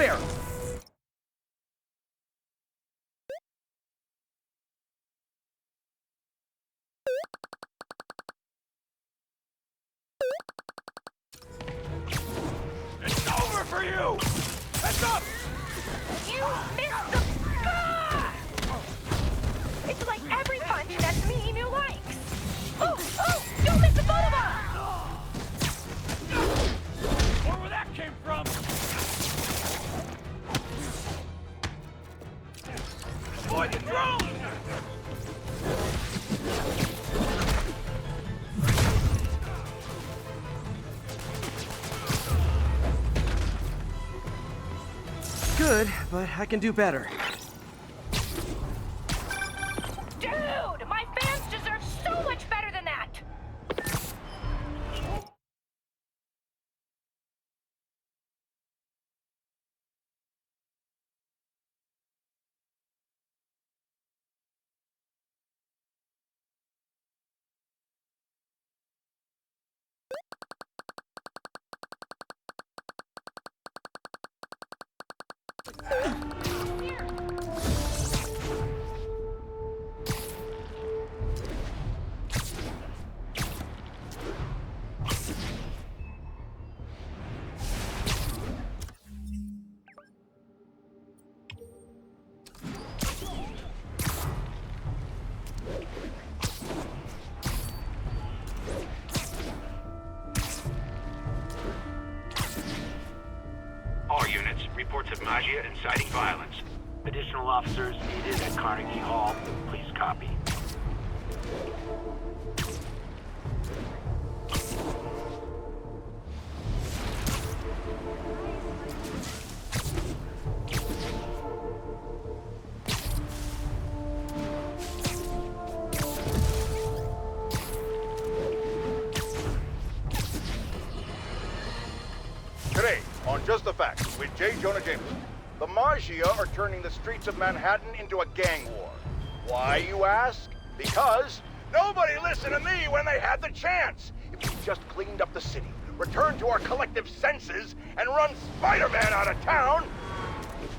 D: fair.
C: It's over for you! Heads up!
T: You missed the... Ah! It's like every punch that meme likes. Oh, don't miss the photo bomb!
C: Where that came from? Avoid the drone!
D: Good, but I can do better.
T: Dude, my fans deserve so much better than that!
K: All units, reports of Magia inciting violence. Additional officers needed at Carnegie Hall. Please copy.
A: Today, on Just the Facts, with J. Jonah Jameson, the Magia are turning the streets of Manhattan into a gang war. Why, you ask? Because nobody listened to me when they had the chance. If we just cleaned up the city, returned to our collective senses, and run Spider-Man out of town,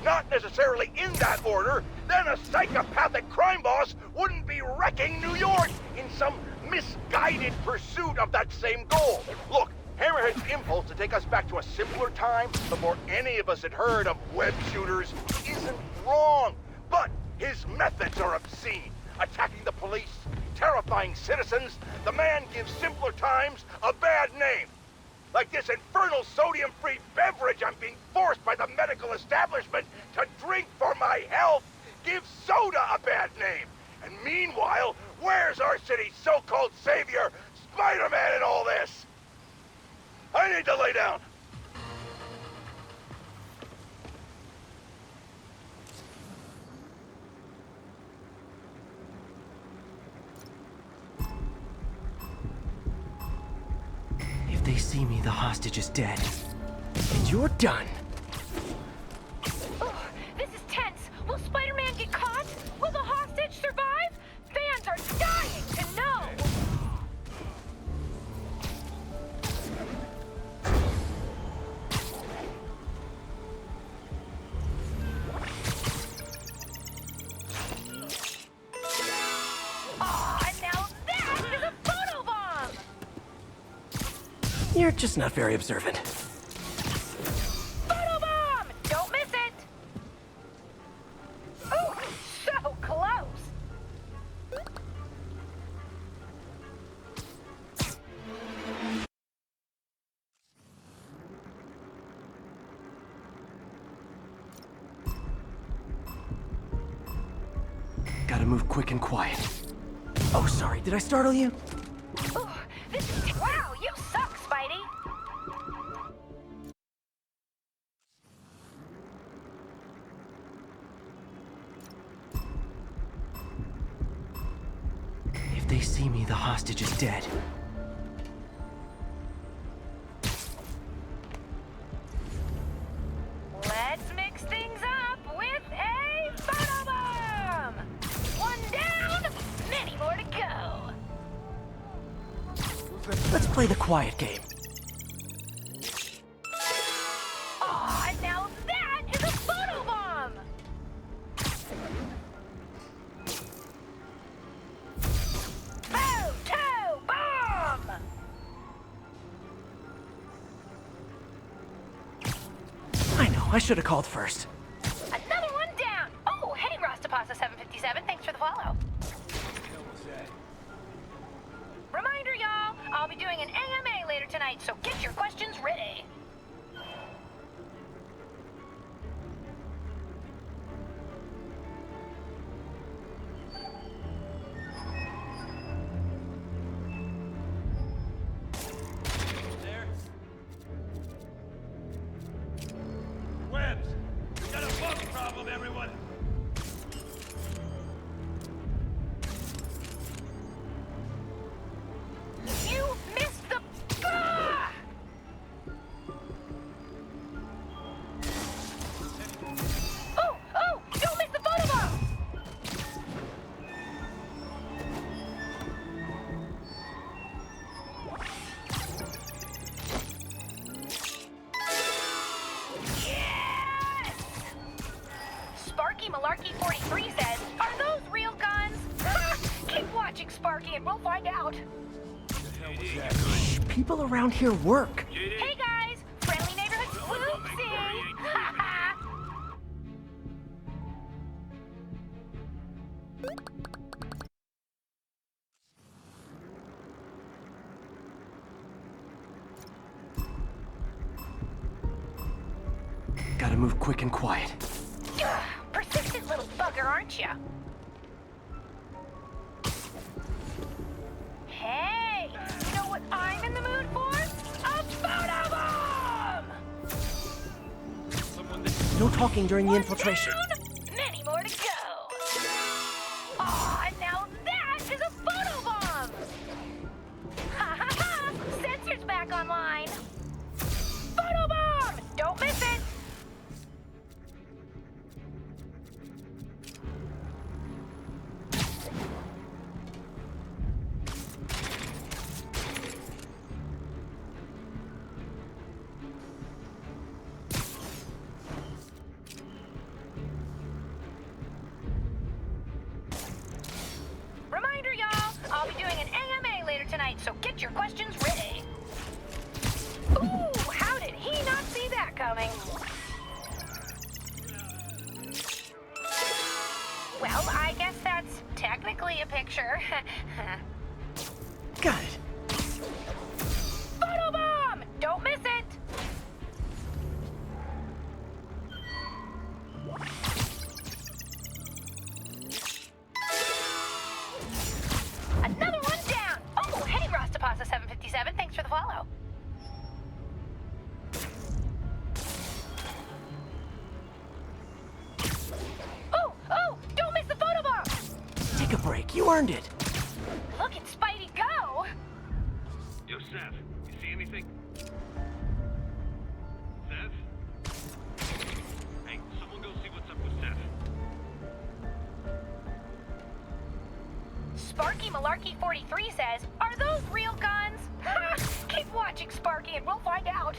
A: not necessarily in that order, then a psychopathic crime boss wouldn't be wrecking New York in some misguided pursuit of that same goal. Look, Hammerhead's impulse to take us back to a simpler time before any of us had heard of web shooters isn't wrong. But his methods are obscene. Attacking the police, terrifying citizens, the man gives simpler times a bad name. Like this infernal sodium-free beverage I'm being forced by the medical establishment to drink for my health gives soda a bad name. And meanwhile, where's our city's so-called savior, Spider-Man, in all this? I need to lay down.
D: If they see me, the hostage is dead. And you're done.
T: Oh, this is tense. Will Spider-Man get caught? Will the hostage survive? Fans are dying to know. Now that is a photo bomb!
D: You're just not very observant.
T: Photo bomb! Don't miss it! Oh, so close!
D: Gotta move quick and quiet. Oh, sorry, did I startle you?
T: Oh, this is... Wow, you suck, Spidey!
D: If they see me, the hostage is dead.
T: Let's mix things up with a photo bomb! One down, many more to go.
D: Let's play the quiet game.
T: Aw, now that is
D: I should have called first.
T: Another one down! Oh, hey, Rastapasa 757, thanks for the follow. Reminder, y'all, I'll be doing an AMA later tonight, so get your questions ready.
C: Webbs! We got a bug problem, everyone!
T: You missed the... Ah! Oh! Don't miss the photobomb! Yes! Sparky Malarkey 43 says, are those real guns? Keep watching, Sparky, and we'll find out.
D: Shh, people around here work.
T: Hey guys, friendly neighborhood swoopsie.
D: Gotta move quick and quiet.
T: Persistent little bugger, aren't you? Hey, you know what I'm in the mood for? A photobomb!
D: No talking during the infiltration.
T: Many more to go. Aw, now that is a photobomb! Ha ha ha! Sensor's back online. Photobomb! Don't miss it! Reminder, y'all, I'll be doing an AMA later tonight, so get your questions ready. Ooh, how did he not see that coming? Well, I guess that's technically a picture.
D: Got it.
T: Photobomb! Don't miss it! Another one down! Oh, hey, Rastapasa 757, thanks for the follow. Oh, don't miss the photobomb!
D: Take a break. You earned it.
T: Look at Spidey go!
K: Yo, Seth, you see anything? Seth? Hey, someone go see what's up with Seth.
T: Sparky Malarkey 43 says, are those real guns? Keep watching, Sparky, and we'll find out.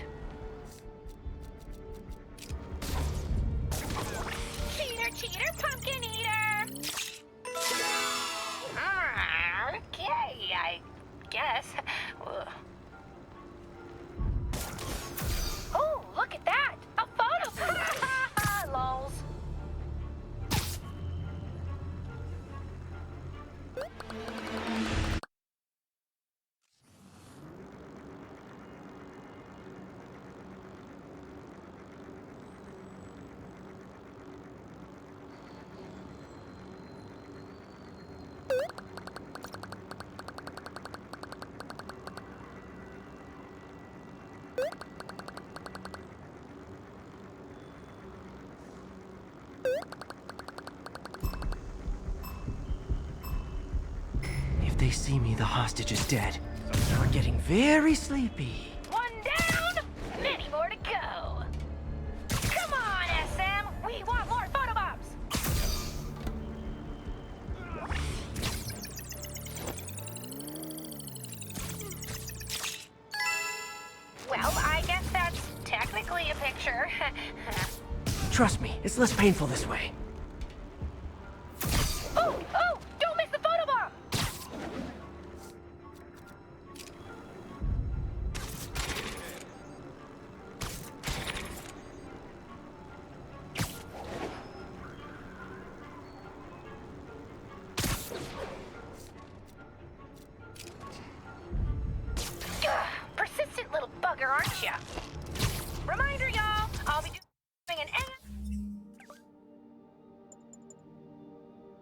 T: Cheater, pumpkin eater! Okay, I guess. Oh, look at that! A photo! Lols.
D: If they see me, the hostage is dead. We're getting very sleepy.
T: One down, many more to go. Come on, SM, we want more photobombs. Well, I guess that's technically a picture.
D: Trust me, it's less painful this way.
T: Oh, don't miss the photobomb. aren't ya? Reminder, y'all, I'll be doing an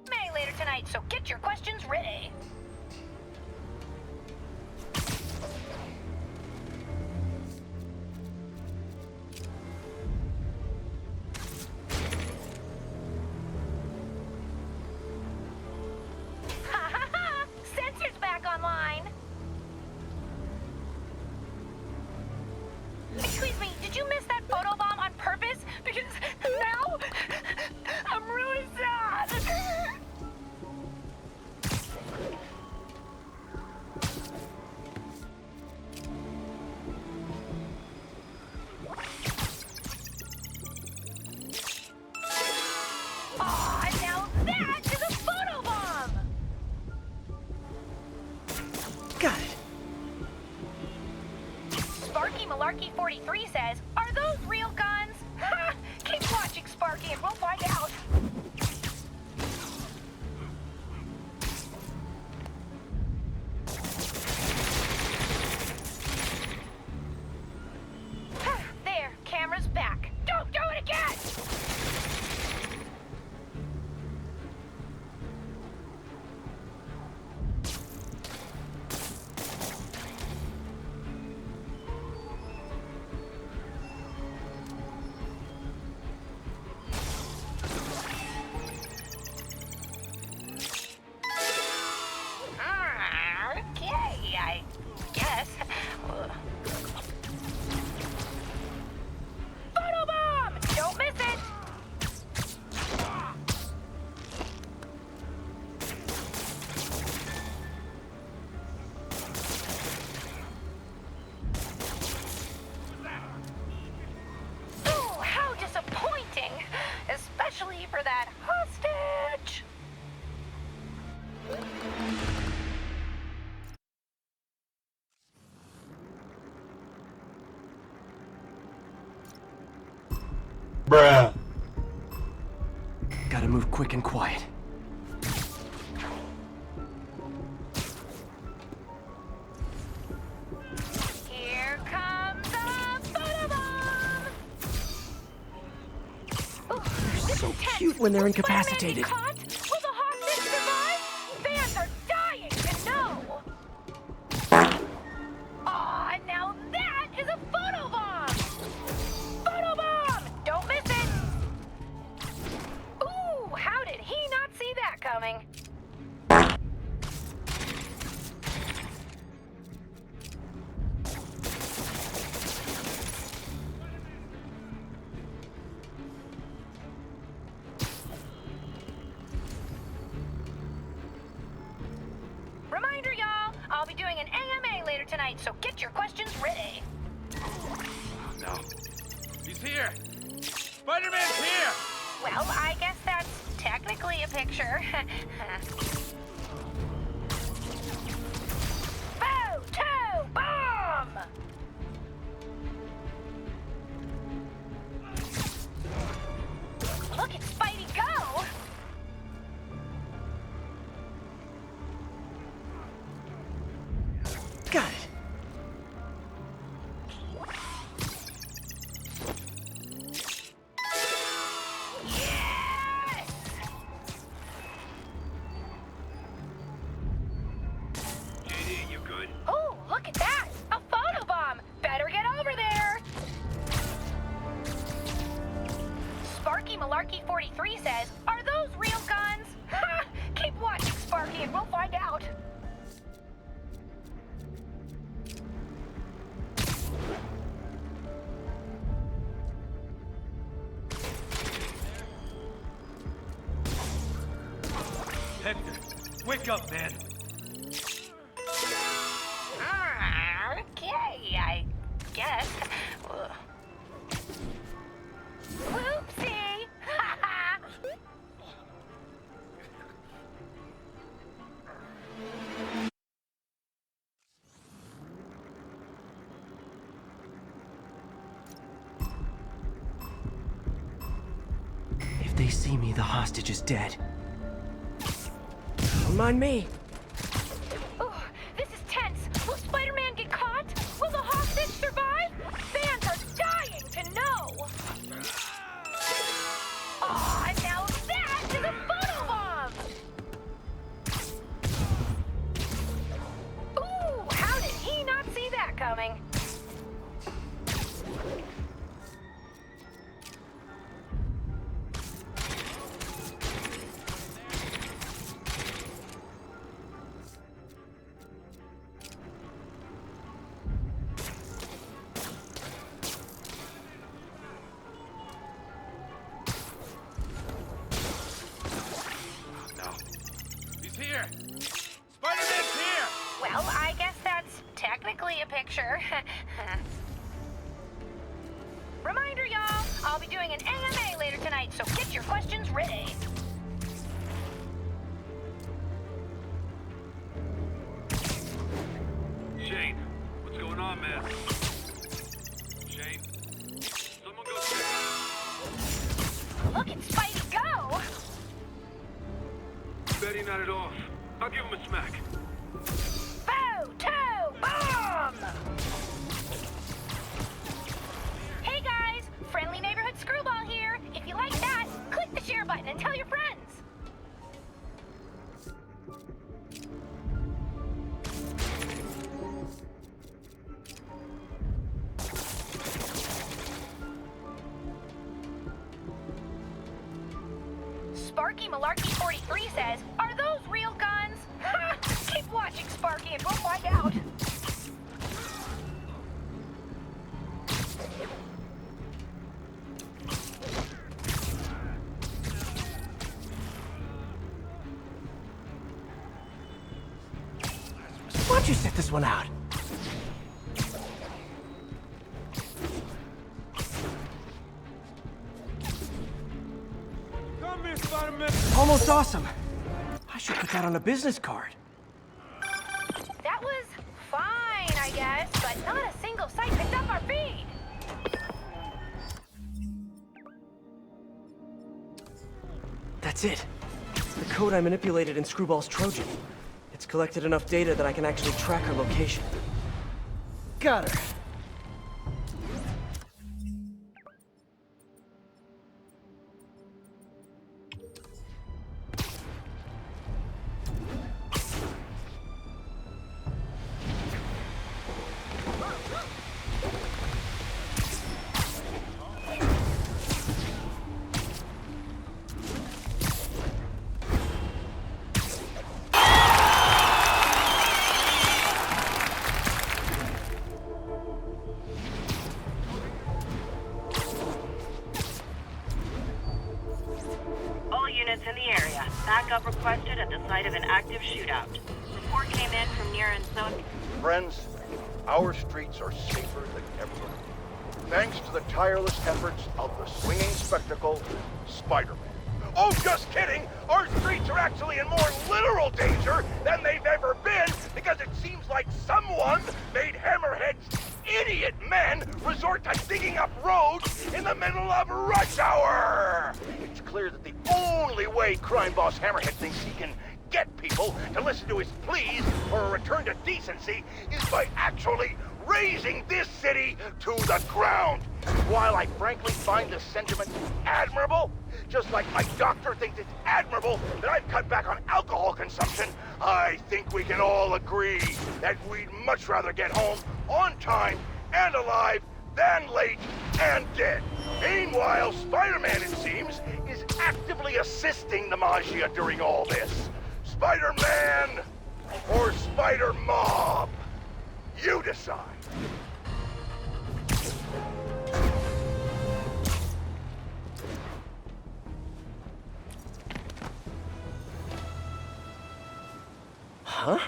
T: AMA later tonight, so get your questions ready. Sensor's back online. Excuse me, did you miss that photobomb on purpose? Because now I'm really sad. Aw, now that is a photobomb!
D: Got it.
T: Sparky Malarkey 43 says, are those real guns? Ha! Keep watching, Sparky, and we'll find out. There, camera's back. Don't do it again! Okay, I guess. Photobomb! Don't miss it! Oh, how disappointing! Especially for that hostage!
D: Bruh. Gotta move quick and quiet.
T: Here comes the photobomb! Ooh, this
D: So
T: is tense.
D: cute when they're
T: Will
D: incapacitated.
T: Spider-Man be caught? Will the hostage survive? Fans are dying to know! Aw, now that is a photobomb! Photobomb! Don't miss it! Ooh, how did he not see that coming? Reminder, y'all, I'll be doing an AMA later tonight, so get your questions ready.
N: No. He's here! Spider-Man's here!
T: Well, I guess that's technically a picture. Photo-bomb! Look at Spidey go!
D: Got it.
T: Yes!
K: JD, you good?
T: Oh, look at that! A photobomb! Better get over there! Sparky Malarkey 43 says, are those real guns? Ha! Keep watching, Sparky, and we'll find out.
C: Hector, wake up, man.
T: Okay, I guess. Whoopsie! Ha ha!
D: If they see me, the hostage is dead. Don't mind me.
T: Ooh, this is tense. Will Spider-Man get caught? Will the hostage survive? typically a picture. Reminder, y'all, I'll be doing an AMA later tonight, so get your questions ready.
K: Shane, what's going on, man? Shane? Someone go check it.
T: Look at Spidey go!
K: Betty nodded off. I'll give him a smack.
T: Bomb! Hey guys, friendly neighborhood screwball here. If you like that, click the share button and tell your friends. Sparky Malarkey 43 says, "Are those real guns?" Ha! Keep watching, Sparky, and we'll find out.
D: Why don't you sit this one out?
C: Come here, Spider-Man.
D: Almost awesome. I should put that on a business card.
T: That was fine, I guess, but not a single site picked up our feed.
D: That's it. The code I manipulated in Screwball's Trojan. It's collected enough data that I can actually track her location. Got her.
R: In the area. Backup requested at the site of an active shootout. Report came in from near and south.
A: Friends, our streets are safer than ever. Thanks to the tireless efforts of the swinging spectacle, Spider-Man. Oh, just kidding! Our streets are actually in more literal danger than they've ever been because it seems like someone made Hammerhead's idiot men resort to digging up roads in the middle of rush hour! It's clear that the only way crime boss Hammerhead thinks he can get people to listen to his pleas for a return to decency is by actually razing this city to the ground. While I frankly find this sentiment admirable, just like my doctor thinks it's admirable that I've cut back on alcohol consumption, I think we can all agree that we'd much rather get home on time and alive than late and dead. Meanwhile, Spider-Man, it seems, is actively assisting the Maggia during all this. Spider-Man or Spider-Mob? You decide.
D: Huh?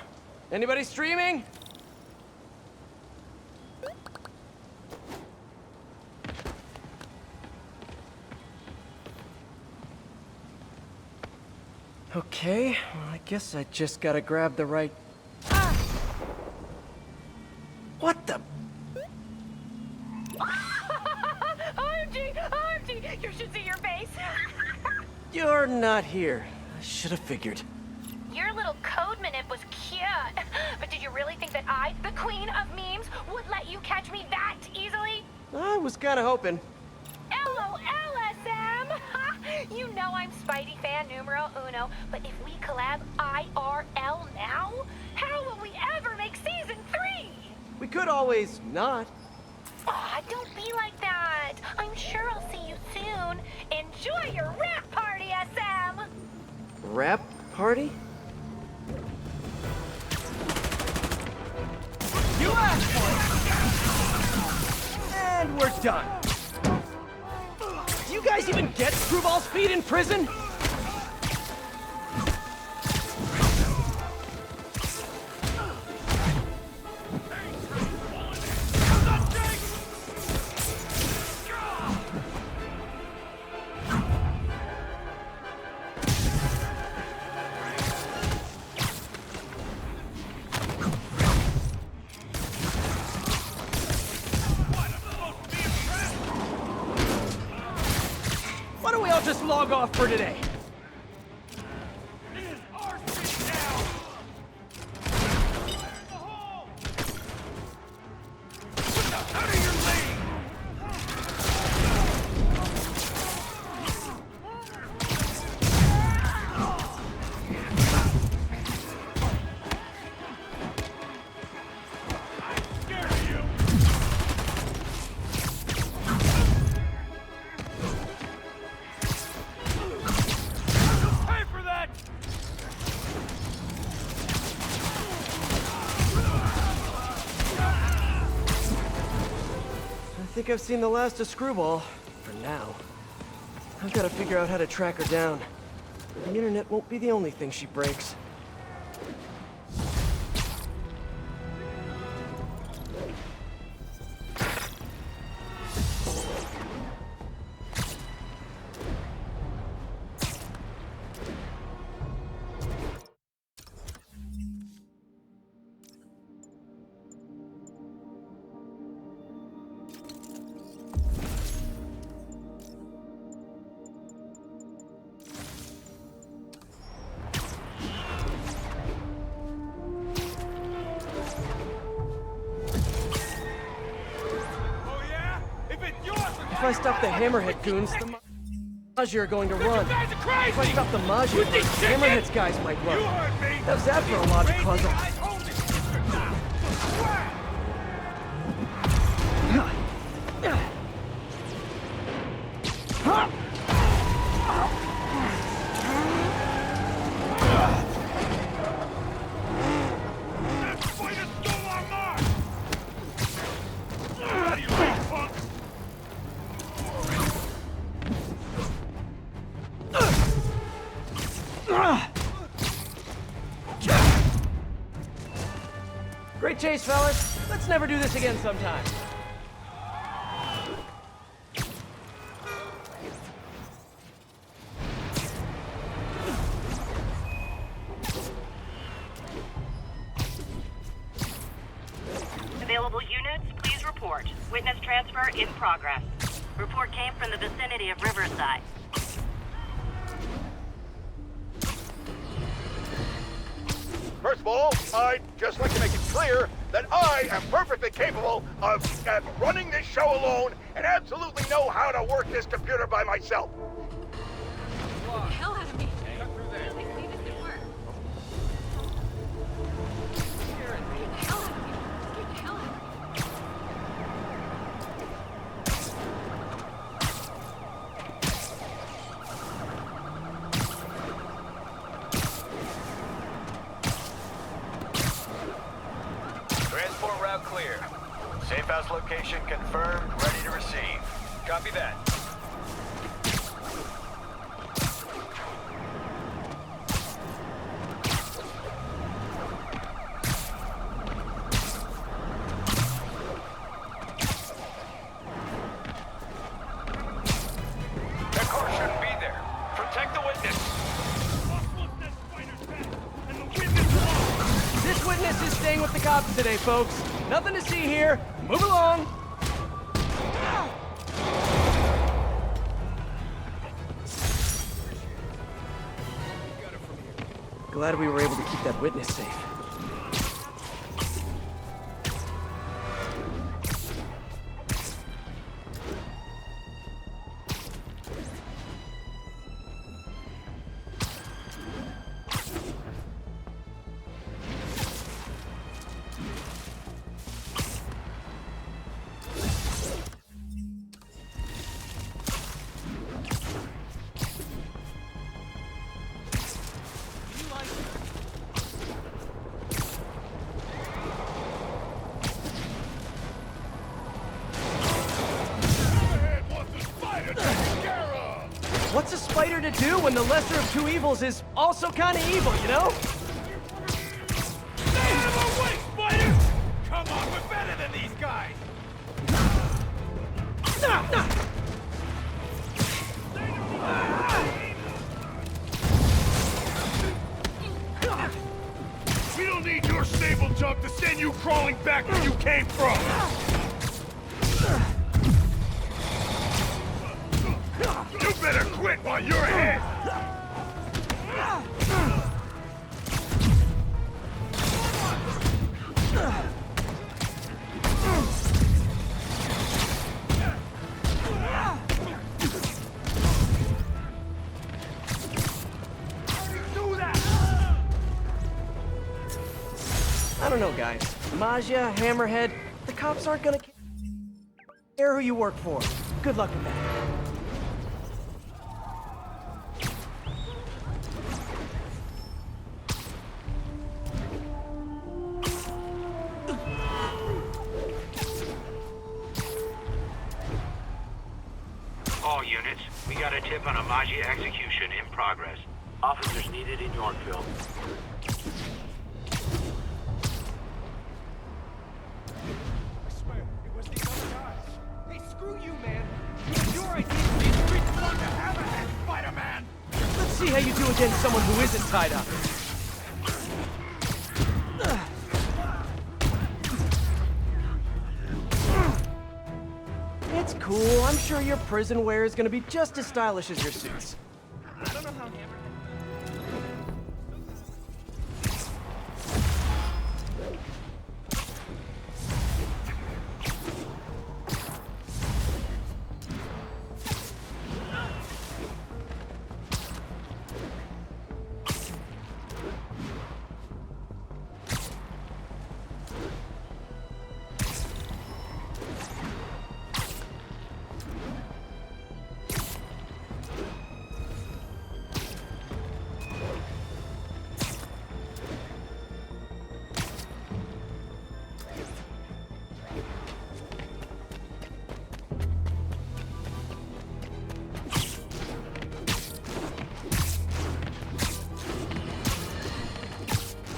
D: Anybody streaming? Okay, well, I guess I just gotta grab the right... Ah! What the...
T: OMG! OMG! You should see your face!
D: You're not here. I should have figured.
T: Your little code manip was cute. But did you really think that I, the queen of memes, would let you catch me that easily?
D: I was kinda hoping.
T: LOL, SM! You know I'm Spidey fan numero uno, but if we collab IRL now, how will we ever make season 3?
D: We could always not.
T: Aw, don't be like that. I'm sure I'll see you soon. Enjoy your rap party, SM!
D: Rap party? You asked for it! And we're done. Do you guys even get Screwball speed in prison? just log off for today. I think I've seen the last of Screwball, for now. I've got to figure out how to track her down. The internet won't be the only thing she breaks. If I stop the Hammerhead goons, the Maggia are going to run. If I stop the Maggia, the Hammerhead's guys might run. How's that for a logic puzzle? Great chase, fellas. Let's never do this again sometime.
R: Available units, please report. Witness transfer in progress. Report came from the vicinity of Riverside.
A: First of all, I'd just like to make it clear that I am perfectly capable of running this show alone and absolutely know how to work this computer by myself.
T: The hell out of me. I see this at work. Get the hell out of me. Get the hell out of me.
B: Transport route clear. Safe house location confirmed, ready to receive. Copy that. That car shouldn't be there. Protect the witness.
D: This witness is staying with the cops today, folks. Nothing to see here. Move along. Glad we were able to keep that witness safe. What's a spider to do when the lesser of two evils is also kind of evil, you know?
C: Stay out of my way, Spider! Come on, we're better than these guys! We don't need your stable junk to send you crawling back where you came from! You
I: better quit while you're ahead!
D: I don't know, guys. Maggia, Hammerhead, the cops aren't gonna care who you work for. Good luck with that.
K: All units, we got a tip on a Maggia execution in progress. Officers needed in Yorkville.
C: Screw you, man. It's your idea. These streets belong to Hammerhead, Spider-Man.
D: Let's see how you do against someone who isn't tied up. It's cool. I'm sure your prison wear is gonna be just as stylish as your suits.
C: I don't know how Hammerhead...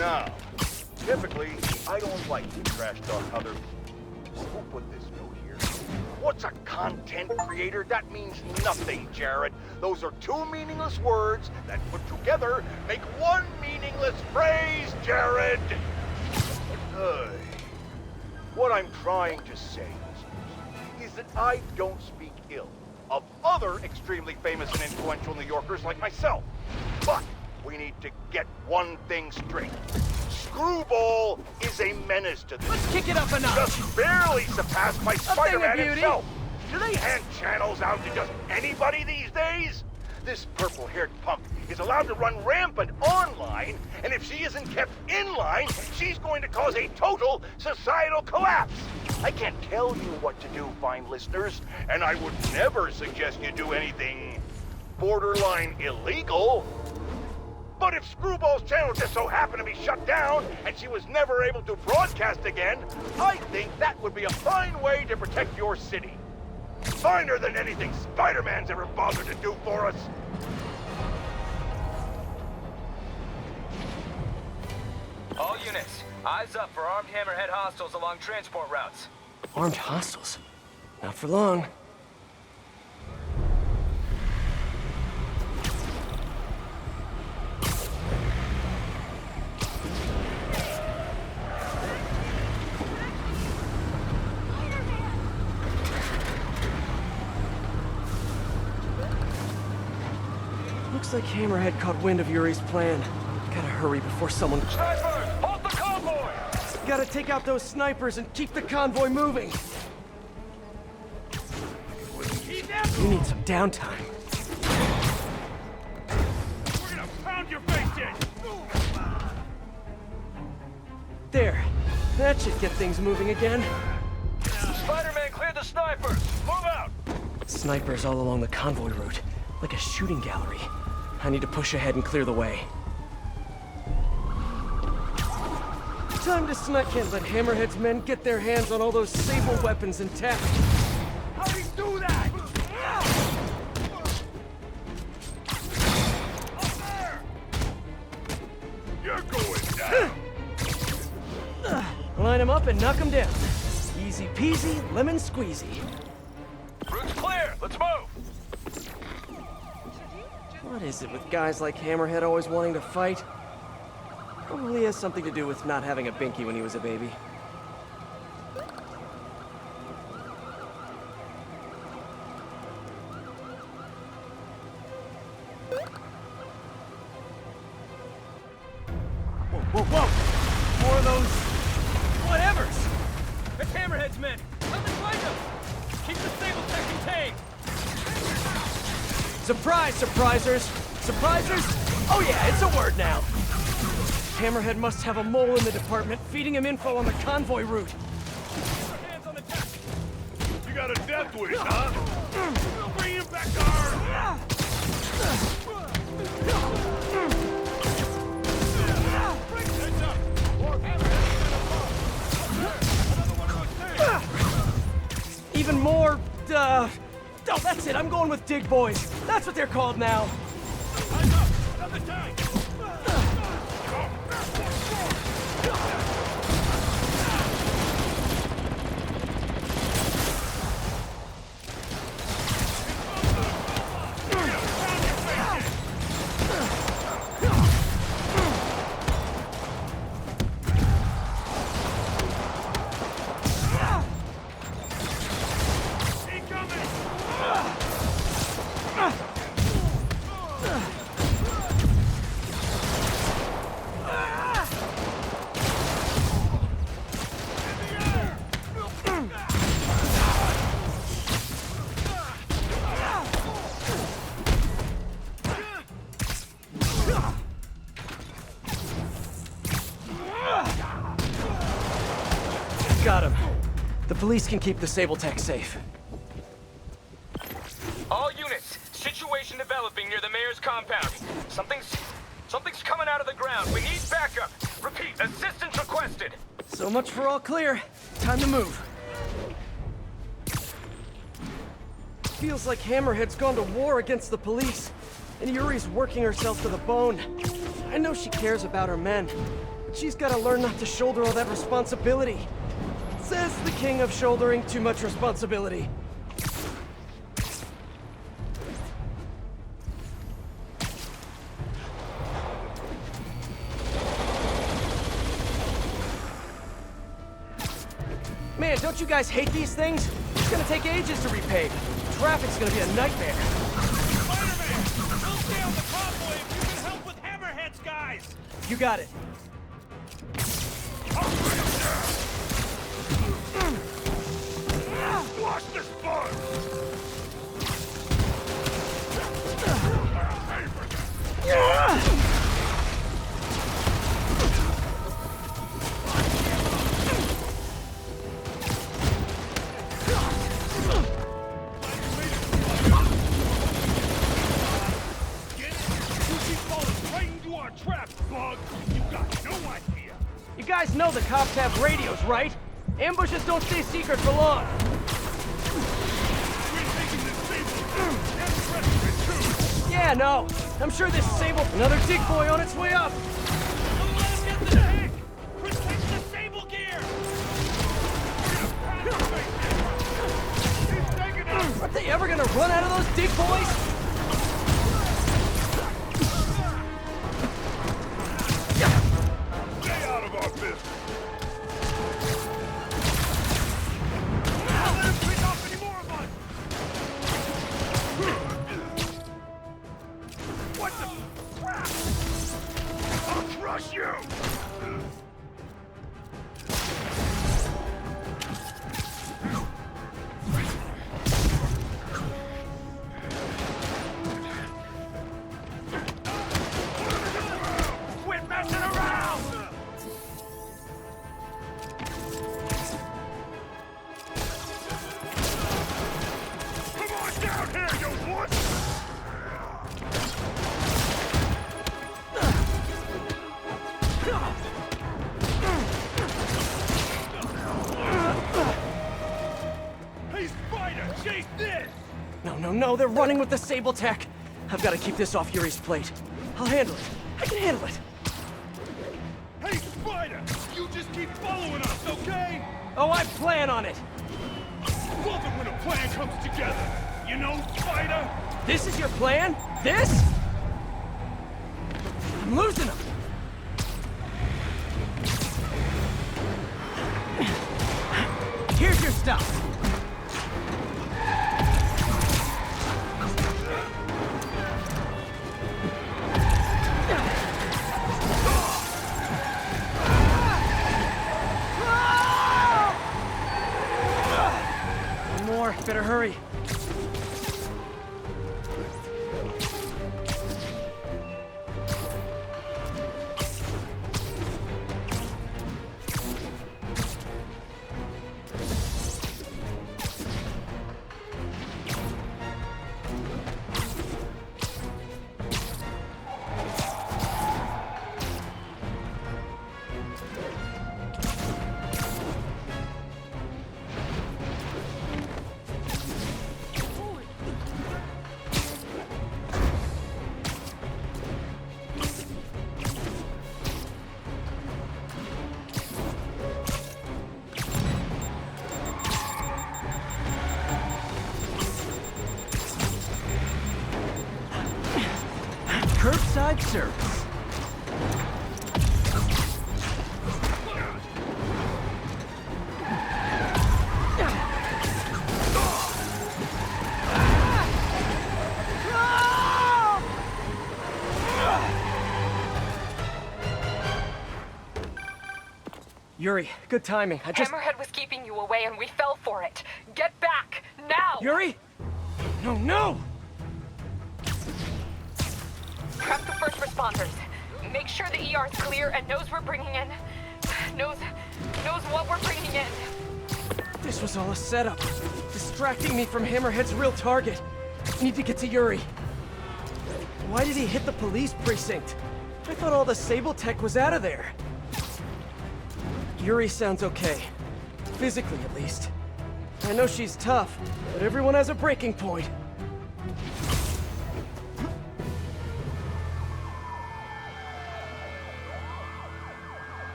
A: Now, typically, I don't like to trash talk other people. Who put this note here? What's a content creator? That means nothing, Jared. Those are two meaningless words that put together make one meaningless phrase, Jared! What I'm trying to say is that I don't speak ill of other extremely famous and influential New Yorkers like myself. But we need to get one thing straight. Screwball is a menace to this.
D: Let's kick it up a notch.
A: Just barely surpassed by Spider-Man
D: beauty.
A: himself. Do they hand channels out to just anybody these days? This purple-haired punk is allowed to run rampant online, and if she isn't kept in line, she's going to cause a total societal collapse. I can't tell you what to do, fine listeners, and I would never suggest you do anything borderline illegal. But if Screwball's channel just so happened to be shut down and she was never able to broadcast again, I think that would be a fine way to protect your city. Finer than anything Spider-Man's ever bothered to do for us.
B: All units, eyes up for armed Hammerhead hostiles along transport routes.
D: Armed hostiles? Not for long. Looks like Hammerhead caught wind of Yuri's plan. Gotta hurry before someone...
B: Snipers! Halt the convoy!
D: Gotta take out those snipers and keep the convoy moving. You need some downtime.
C: We're gonna pound your face in!
D: There. That should get things moving again.
B: Spider-Man, clear the snipers! Move out!
D: Snipers all along the convoy route, like a shooting gallery. I need to push ahead and clear the way. Time to snipe. Can't let Hammerhead's men get their hands on all those Sable weapons and tech.
C: How do you do that? Up there!
I: You're going down!
D: Line them up and knock them down. Easy peasy, lemon squeezy.
B: Route's clear! Let's move!
D: What is it with guys like Hammerhead always wanting to fight? Probably has something to do with not having a binky when he was a baby. Surprise, surprisers! Surprisers? Oh yeah, it's a word now. Hammerhead must have a mole in the department feeding him info on the convoy route.
I: Hands on the deck! You got a death wish, huh? We'll bring him back to Earth!
D: Even more, oh, that's it. I'm going with Dig Boys. That's what they're called now.
C: Another tank!
D: Got him. The police can keep the Sabletech safe.
H: All units, situation developing near the mayor's compound. Something's coming out of the ground. We need backup. Repeat, assistance requested.
D: So much for all clear. Time to move. Feels like Hammerhead's gone to war against the police, and Yuri's working herself to the bone. I know she cares about her men, but she's gotta learn not to shoulder all that responsibility. Says the king of shouldering too much responsibility. Man, don't you guys hate these things? It's gonna take ages to repave. Traffic's gonna be a nightmare.
C: Spider-Man! We'll stay on the convoy if you can help with Hammerhead's guys!
D: You got it.
C: Watch this bug!
D: You guys know the cops have radios, right? Ambushes don't stay secret for long. Yeah, no. I'm sure this Sable... Another Dig Boy on its way up.
C: Don't let him get the tank! Protect the Sable gear!
D: Aren't they ever gonna run out of those Dig Boys?
C: Stay out of our business! What the crap? I'll crush you! Quit messing around! Come on down here, you wuss! Hey, Spider, chase this!
D: No, they're running with the Sabletech. I've got to keep this off Yuri's plate. I'll handle it. I can handle it.
C: Hey, Spider! You just keep following us, okay?
D: Oh, I plan on it.
C: Love it when a plan comes together. You know, Spider?
D: This is your plan? This? I'm losing them. Here's your stuff. One more. Better hurry. side service. Yuri, good timing.
G: Hammerhead was keeping you away and we fell for it. Get back, now!
D: Yuri? No, no!
G: Prep the first responders. Make sure the ER's clear and knows we're bringing in... knows what we're bringing in.
D: This was all a setup. Distracting me from Hammerhead's real target. Need to get to Yuri. Why did he hit the police precinct? I thought all the Sable tech was out of there. Yuri sounds okay. Physically, at least. I know she's tough, but everyone has a breaking point.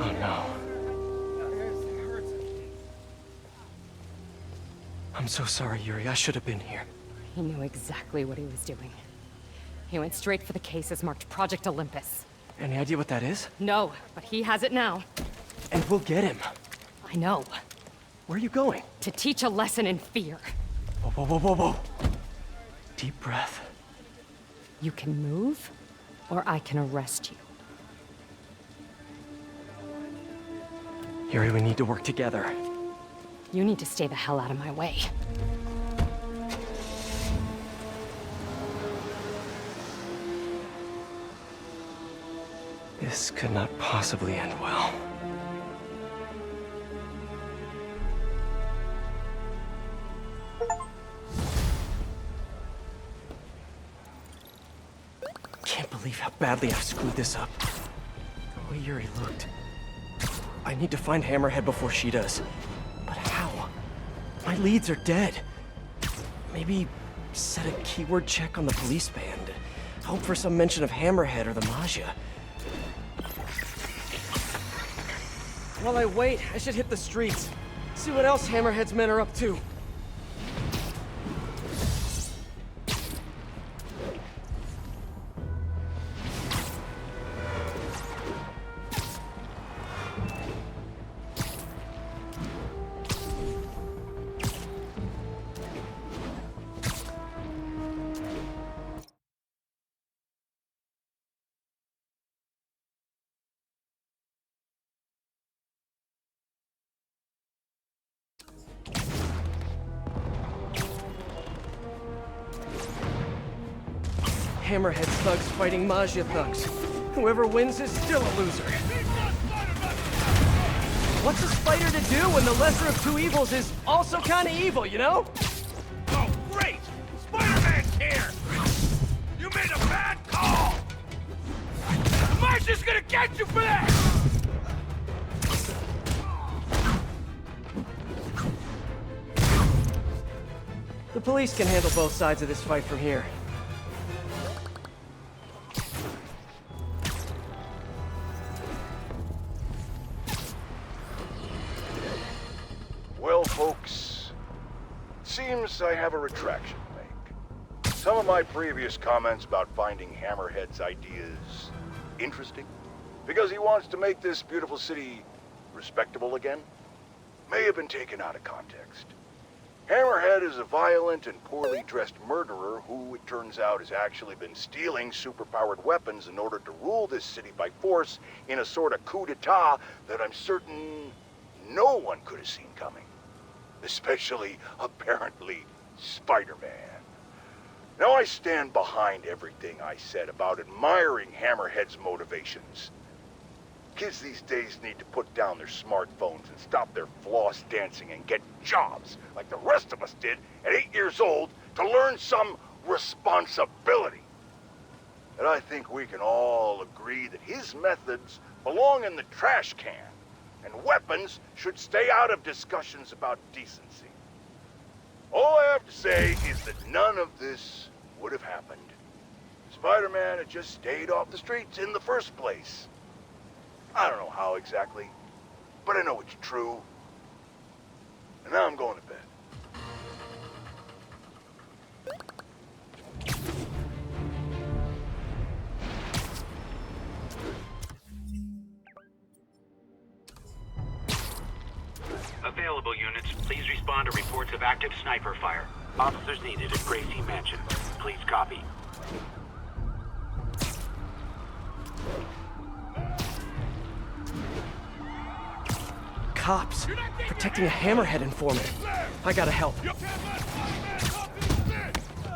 D: Oh no. I'm so sorry, Yuri. I should have been here.
G: He knew exactly what he was doing. He went straight for the cases marked Project Olympus.
D: Any idea what that is?
G: No, but he has it now.
D: And we'll get him.
G: I know.
D: Where are you going?
G: To teach a lesson in fear.
D: Whoa, whoa, whoa, whoa, whoa. Deep breath.
G: You can move, or I can arrest you.
D: Yuri, we need to work together.
G: You need to stay the hell out of my way.
D: This could not possibly end well. Can't believe how badly I've screwed this up. The way Yuri looked. I need to find Hammerhead before she does. But how? My leads are dead. Maybe set a keyword check on the police band. Hope for some mention of Hammerhead or the Maggia. While I wait, I should hit the streets. See what else Hammerhead's men are up to. Hammerhead thugs fighting Maggia thugs. Whoever wins is still a loser. What's a spider to do when the lesser of two evils is also kind of evil, you know?
C: Oh, great! Spider-Man's here! You made a bad call! Maggia's gonna get you for that!
D: The police can handle both sides of this fight from here.
A: Well, folks, it seems I have a retraction to make. Some of my previous comments about finding Hammerhead's ideas interesting, because he wants to make this beautiful city respectable again, may have been taken out of context. Hammerhead is a violent and poorly dressed murderer who, it turns out, has actually been stealing superpowered weapons in order to rule this city by force in a sort of coup d'etat that I'm certain no one could have seen coming. Especially, apparently, Spider-Man. Now I stand behind everything I said about admiring Hammerhead's motivations. Kids these days need to put down their smartphones and stop their floss dancing and get jobs, like the rest of us did at 8 years old, to learn some responsibility. And I think we can all agree that his methods belong in the trash can, and weapons should stay out of discussions about decency.
I: All I have to say is that none of this would have happened. Spider-Man had just stayed off the streets in the first place. I don't know how exactly, but I know it's true. And now I'm going to bed.
K: Available units, please respond to reports of active sniper fire. Officers needed at Gracie Mansion. Please copy.
D: Cops protecting a Hammerhead informant. I gotta help.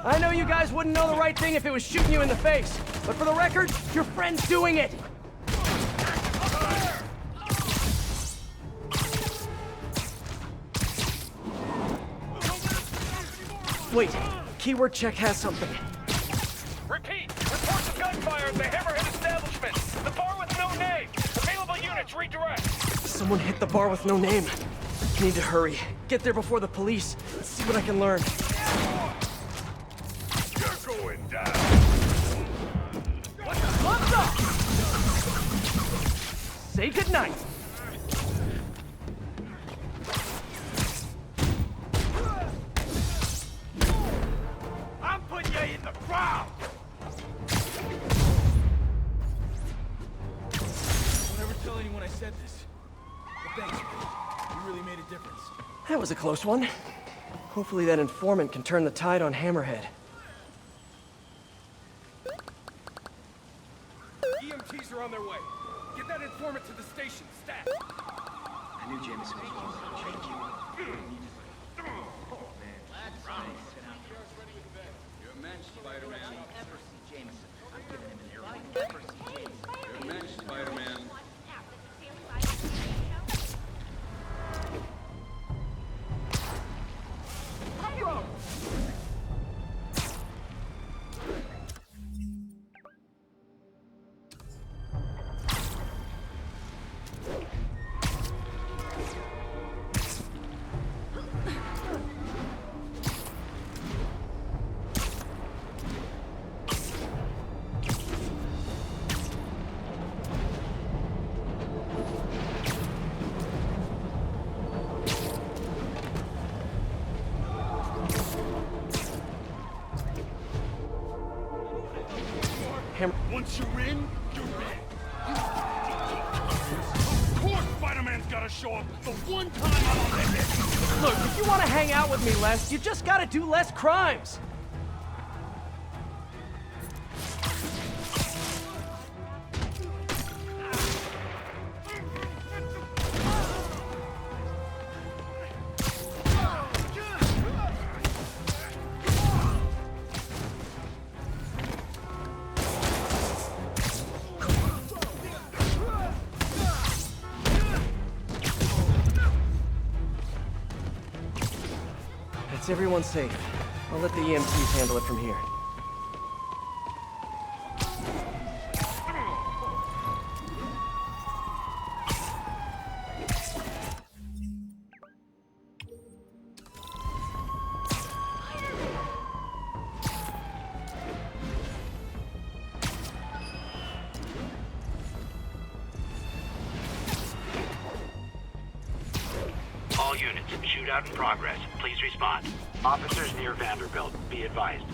D: I know you guys wouldn't know the right thing if it was shooting you in the face, but for the record, your friend's doing it. Wait, keyword check has something.
B: Repeat! Reports of gunfire at the Hammerhead establishment! The bar with no name! Available units, redirect!
D: Someone hit the bar with no name. Need to hurry. Get there before the police. Let's see what I can learn.
I: You're going down!
D: What's up? Say goodnight.
C: I'm putting you in the crowd!
J: Don't ever tell anyone I said this. But thanks, man. You really made a difference.
D: That was a close one. Hopefully that informant can turn the tide on Hammerhead.
J: EMTs are on their way. Get that informant to the station, stat.
P: I knew Jameson was going to change you.
Q: Your man, Spider-Man.
P: Ever see Jameson? I'm giving him an earful. Ever see Jameson?
Q: Your man, Spider-Man.
L: Once you're in, you're in. Of course Spider-Man's gotta show up the one time I'm on the hit.
D: Look, if you want to hang out with me less, you just gotta do less crimes. That's everyone safe. I'll let the EMTs handle it from here.
K: All units, shootout in progress. Please respond. Officers near Vanderbilt, be advised.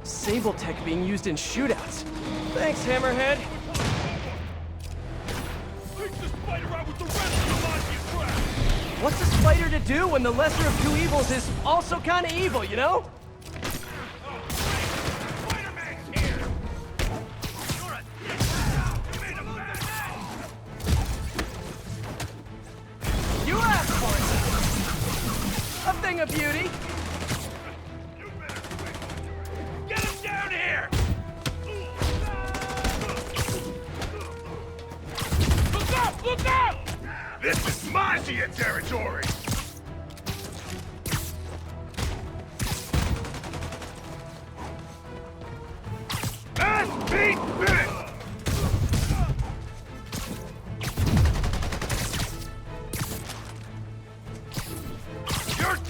D: Sable tech being used in shootouts. Thanks, Hammerhead.
L: Take the spider out with the rest of the Mafia crap!
D: What's a spider to do when the lesser of two evils is also kind of evil, you know?
C: Spider-Man's here! You're a dick! You made a bad man!
D: You asked for it. A thing of beauty.
C: Get him down here!
L: Look out! Look out! This is Mafia territory!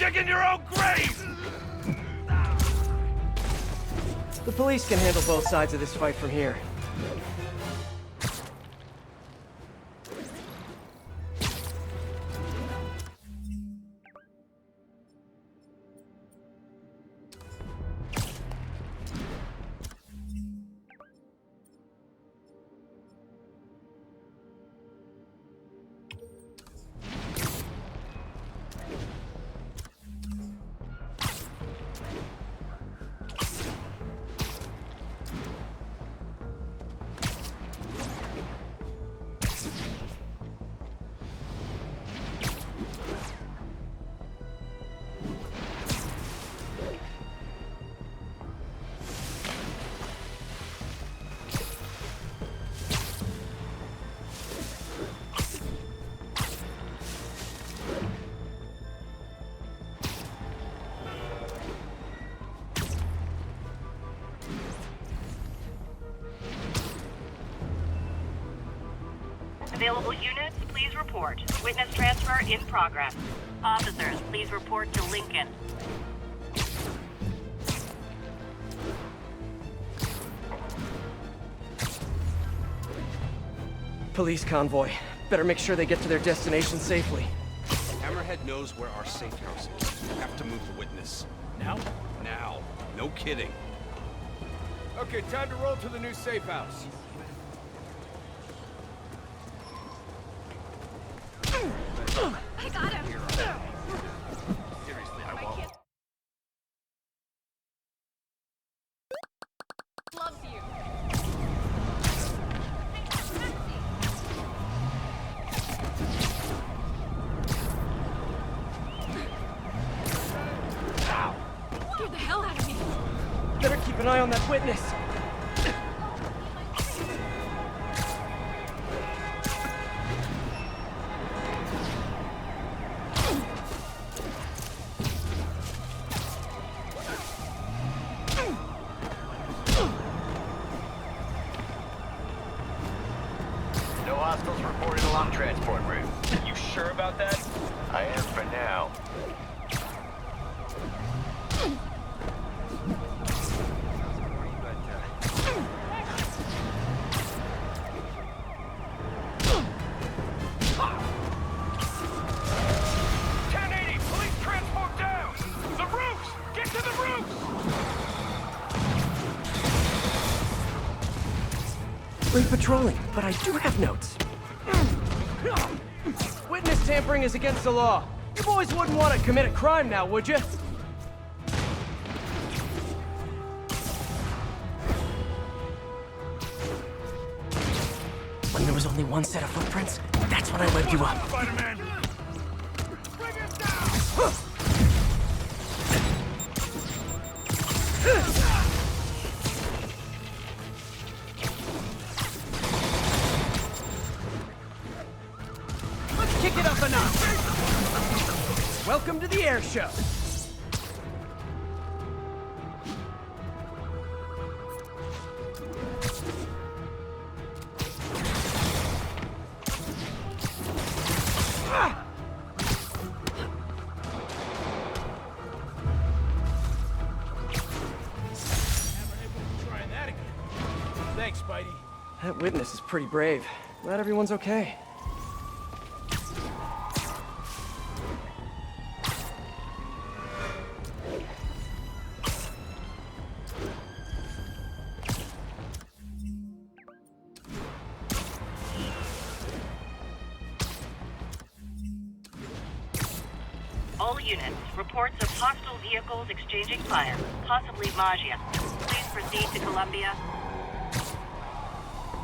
C: digging your own grave!
D: The police can handle both sides of this fight from here.
R: Available units, please report. Witness transfer in progress. Officers, please report to Lincoln.
D: Police convoy. Better make sure they get to their destination safely.
V: Hammerhead knows where our safe house is. We have to move the witness.
N: Now?
V: Now. No kidding.
N: Okay, time to roll to the new safe house.
T: I got him!
N: Seriously, I won't.
T: Loves you. Get the hell out of me!
D: Better keep an eye on that witness.
B: No hostiles reported along transport route. You sure about that? I am for now.
D: Great patrolling, but I do have notes. Witness tampering is against the law. You boys wouldn't want to commit a crime now, would you? When there was only one set of footprints, that's when I whipped you up.
C: Spider-Man! Bring him down!
D: Let's kick it up a notch. Welcome to the air show.
C: Trying that again. Thanks, Spidey.
D: That witness is pretty brave. Glad everyone's okay.
R: All units, reports of hostile vehicles exchanging fire, possibly Maggia. Please proceed to Columbia.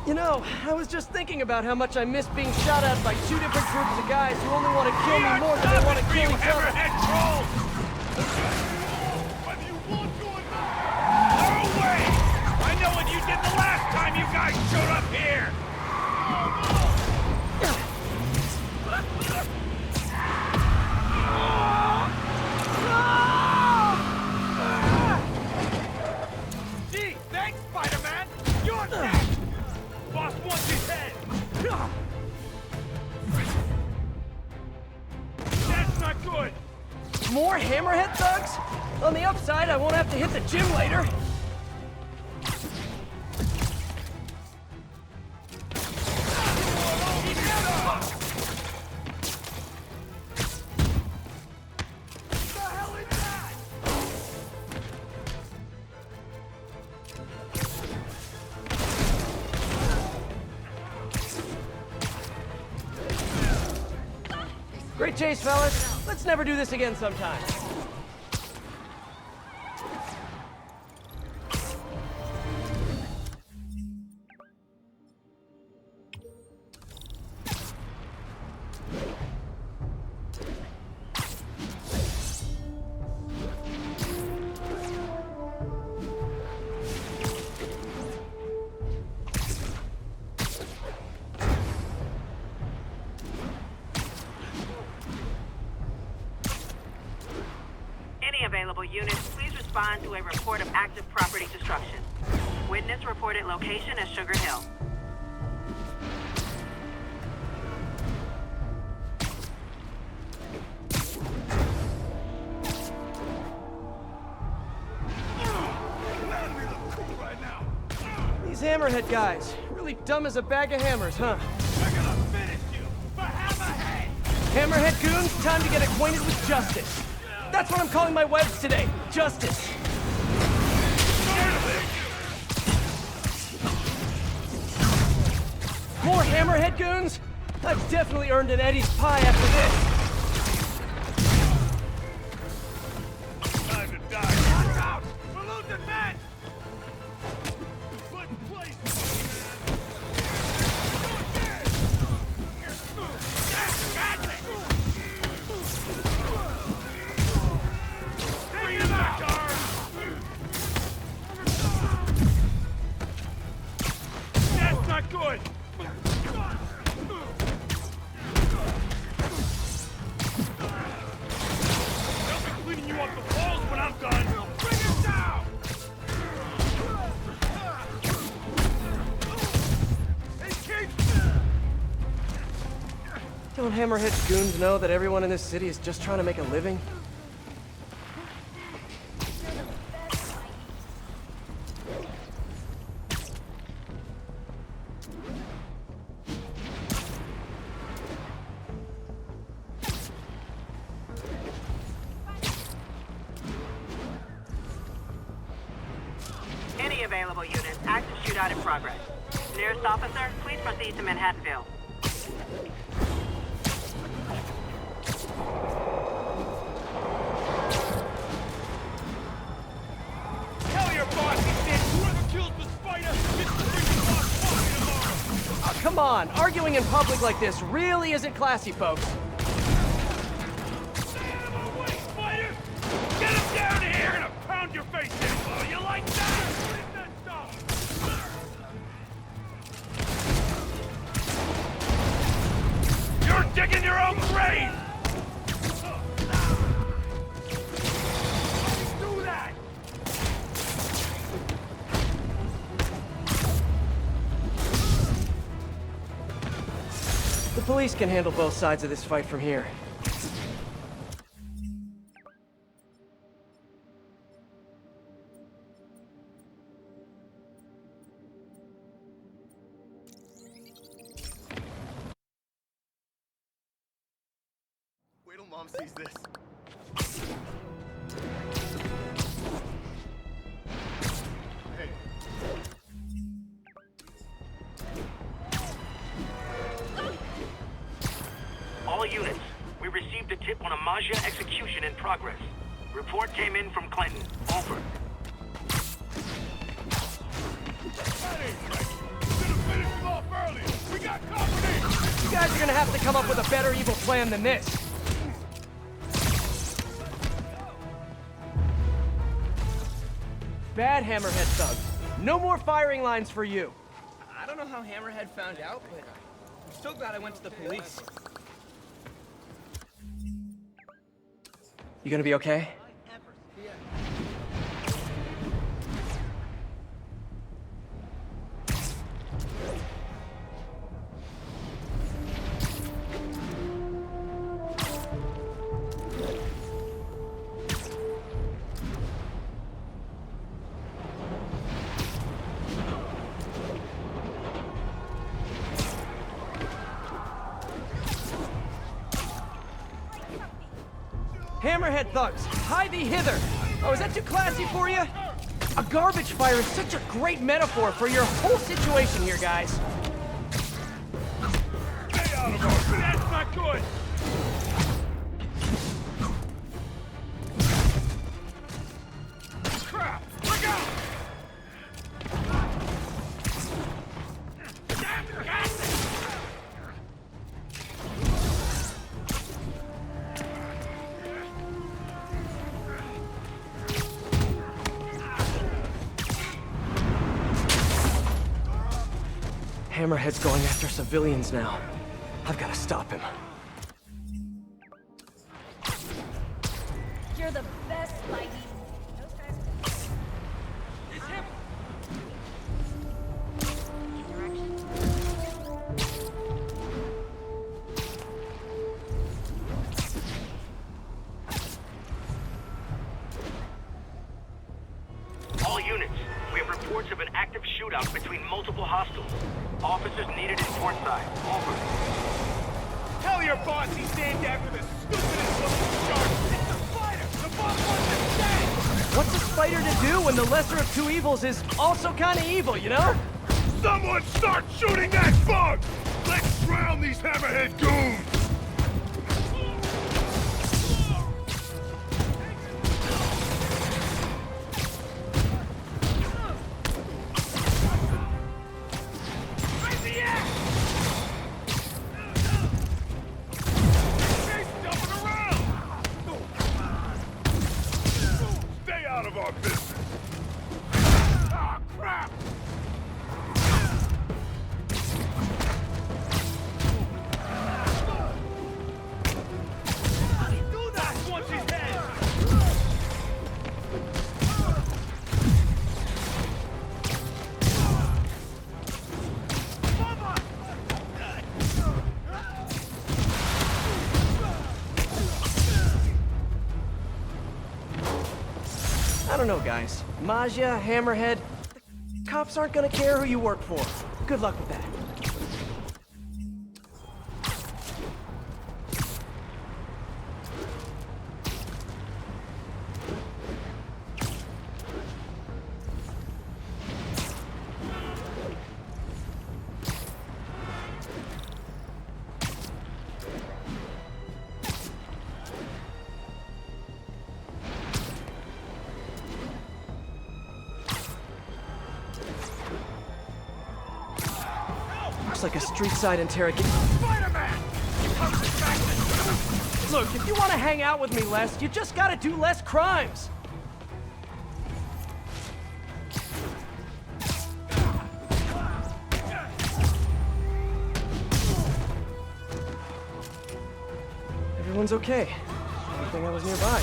D: You know, I was just thinking about how much I miss being shot at by two different groups of guys who only want to kill me more than they want to kill each other.
C: Whether you want to or not. No way! I know what you did the last time you guys showed up here! Gee, thanks, Spider-Man! You're next! Boss wants his head! That's not good!
D: More Hammerhead thugs? On the upside, I won't have to hit the gym later. Great chase, fellas. Let's never do this again sometime.
R: Available units, please respond to a report of active property destruction. Witness reported location as Sugar Hill.
D: These Hammerhead guys, really dumb as a bag of hammers, huh?
C: We're gonna finish you for Hammerhead!
D: Hammerhead goons, time to get acquainted with justice. That's what I'm calling my webs today. Justice. More Hammerhead goons? I've definitely earned an Eddie's pie after this.
C: Time to die. Watch out! We're losing men! Put in place! That's not good! They'll be cleaning you off the walls when I'm done! Bring it down!
D: Don't Hammerhead goons know that everyone in this city is just trying to make a living?
R: Any available units, active shootout in progress. Nearest officer, please proceed to Manhattanville.
C: Tell your boss he's dead. Whoever kills the spider gets to bring his boss coffee tomorrow.
D: Oh, come on, arguing in public like this really isn't classy, folks.
C: Stay out of my way, spider! Get him down here and I'll pound your face in. Oh, you like that? What is that stuff? You're digging your own grave! Do that!
D: The police can handle both sides of this fight from here.
J: Wait till Mom sees this. Hey.
K: All units, we received a tip on a Maggia execution in progress. Report came in from Clinton. Over.
D: You guys are gonna have to come up with a better evil plan than this. Bad Hammerhead thugs. No more firing lines for you.
P: I don't know how Hammerhead found out, but I'm still glad I went to the police.
D: You gonna be okay? Hammerhead thugs, hie thee hither! Oh, is that too classy for you? A garbage fire is such a great metaphor for your whole situation here, guys.
C: Stay out of our way! That's not good! Crap! Look out!
D: Hammerhead's going after civilians now. I've got to stop him.
T: You're the best, Lightning. Those guys...
C: It's him!
K: All units, we have reports of an active shootout between multiple hostiles. Officers needed in port side. Over.
C: Tell your boss he's named after the stupidest looking shark! It's a spider! The boss wants him dead!
D: What's a spider to do when the lesser of two evils is also kind of evil, you know?
C: Someone start shooting that bug! Let's drown these hammerhead goons! Stay out of our business! Ah, crap! Do that once he's dead!
D: I don't know, guys. Maggia, Hammerhead, the cops aren't gonna care who you work for. Good luck with that. Looks like a street-side interrogation.
C: Spider-Man!
D: Look, if you want to hang out with me less, you just gotta do less crimes. Everyone's okay. Good thing I was nearby.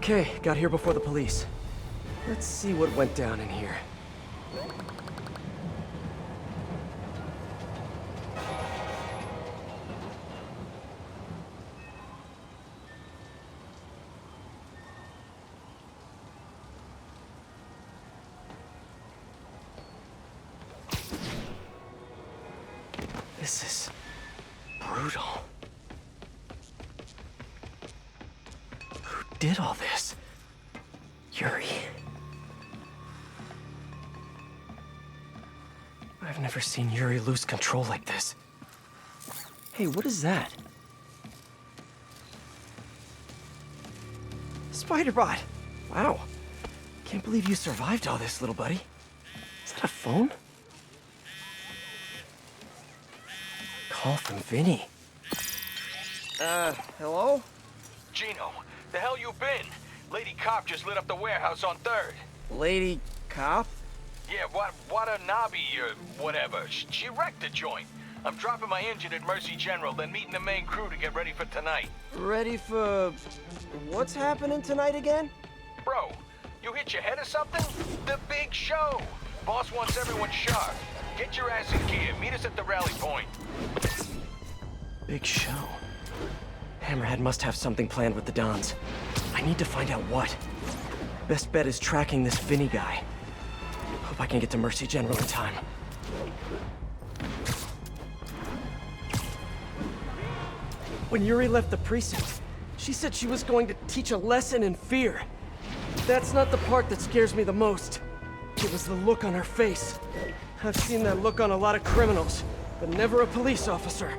D: Okay, got here before the police. Let's see what went down in here. This is brutal. Who did all this? Yuri. I've never seen Yuri lose control like this. Hey, what is that? Spider-Bot! Wow. Can't believe you survived all this, little buddy. Is that a phone? Call from Vinny. Hello?
B: Gino, the hell you been? Lady Cop just lit up the warehouse on 3rd.
D: Lady Cop?
B: Yeah, Watanabe or whatever. She wrecked the joint. I'm dropping my engine at Mercy General, then meeting the main crew to get ready for tonight.
D: Ready for... what's happening tonight again?
B: Bro, you hit your head or something? The big show! Boss wants everyone sharp. Get your ass in gear. Meet us at the rally point.
D: Big show. Hammerhead must have something planned with the Dons. I need to find out what. Best bet is tracking this Vinny guy. Hope I can get to Mercy General in time. When Yuri left the precinct, she said she was going to teach a lesson in fear. That's not the part that scares me the most. It was the look on her face. I've seen that look on a lot of criminals, but never a police officer.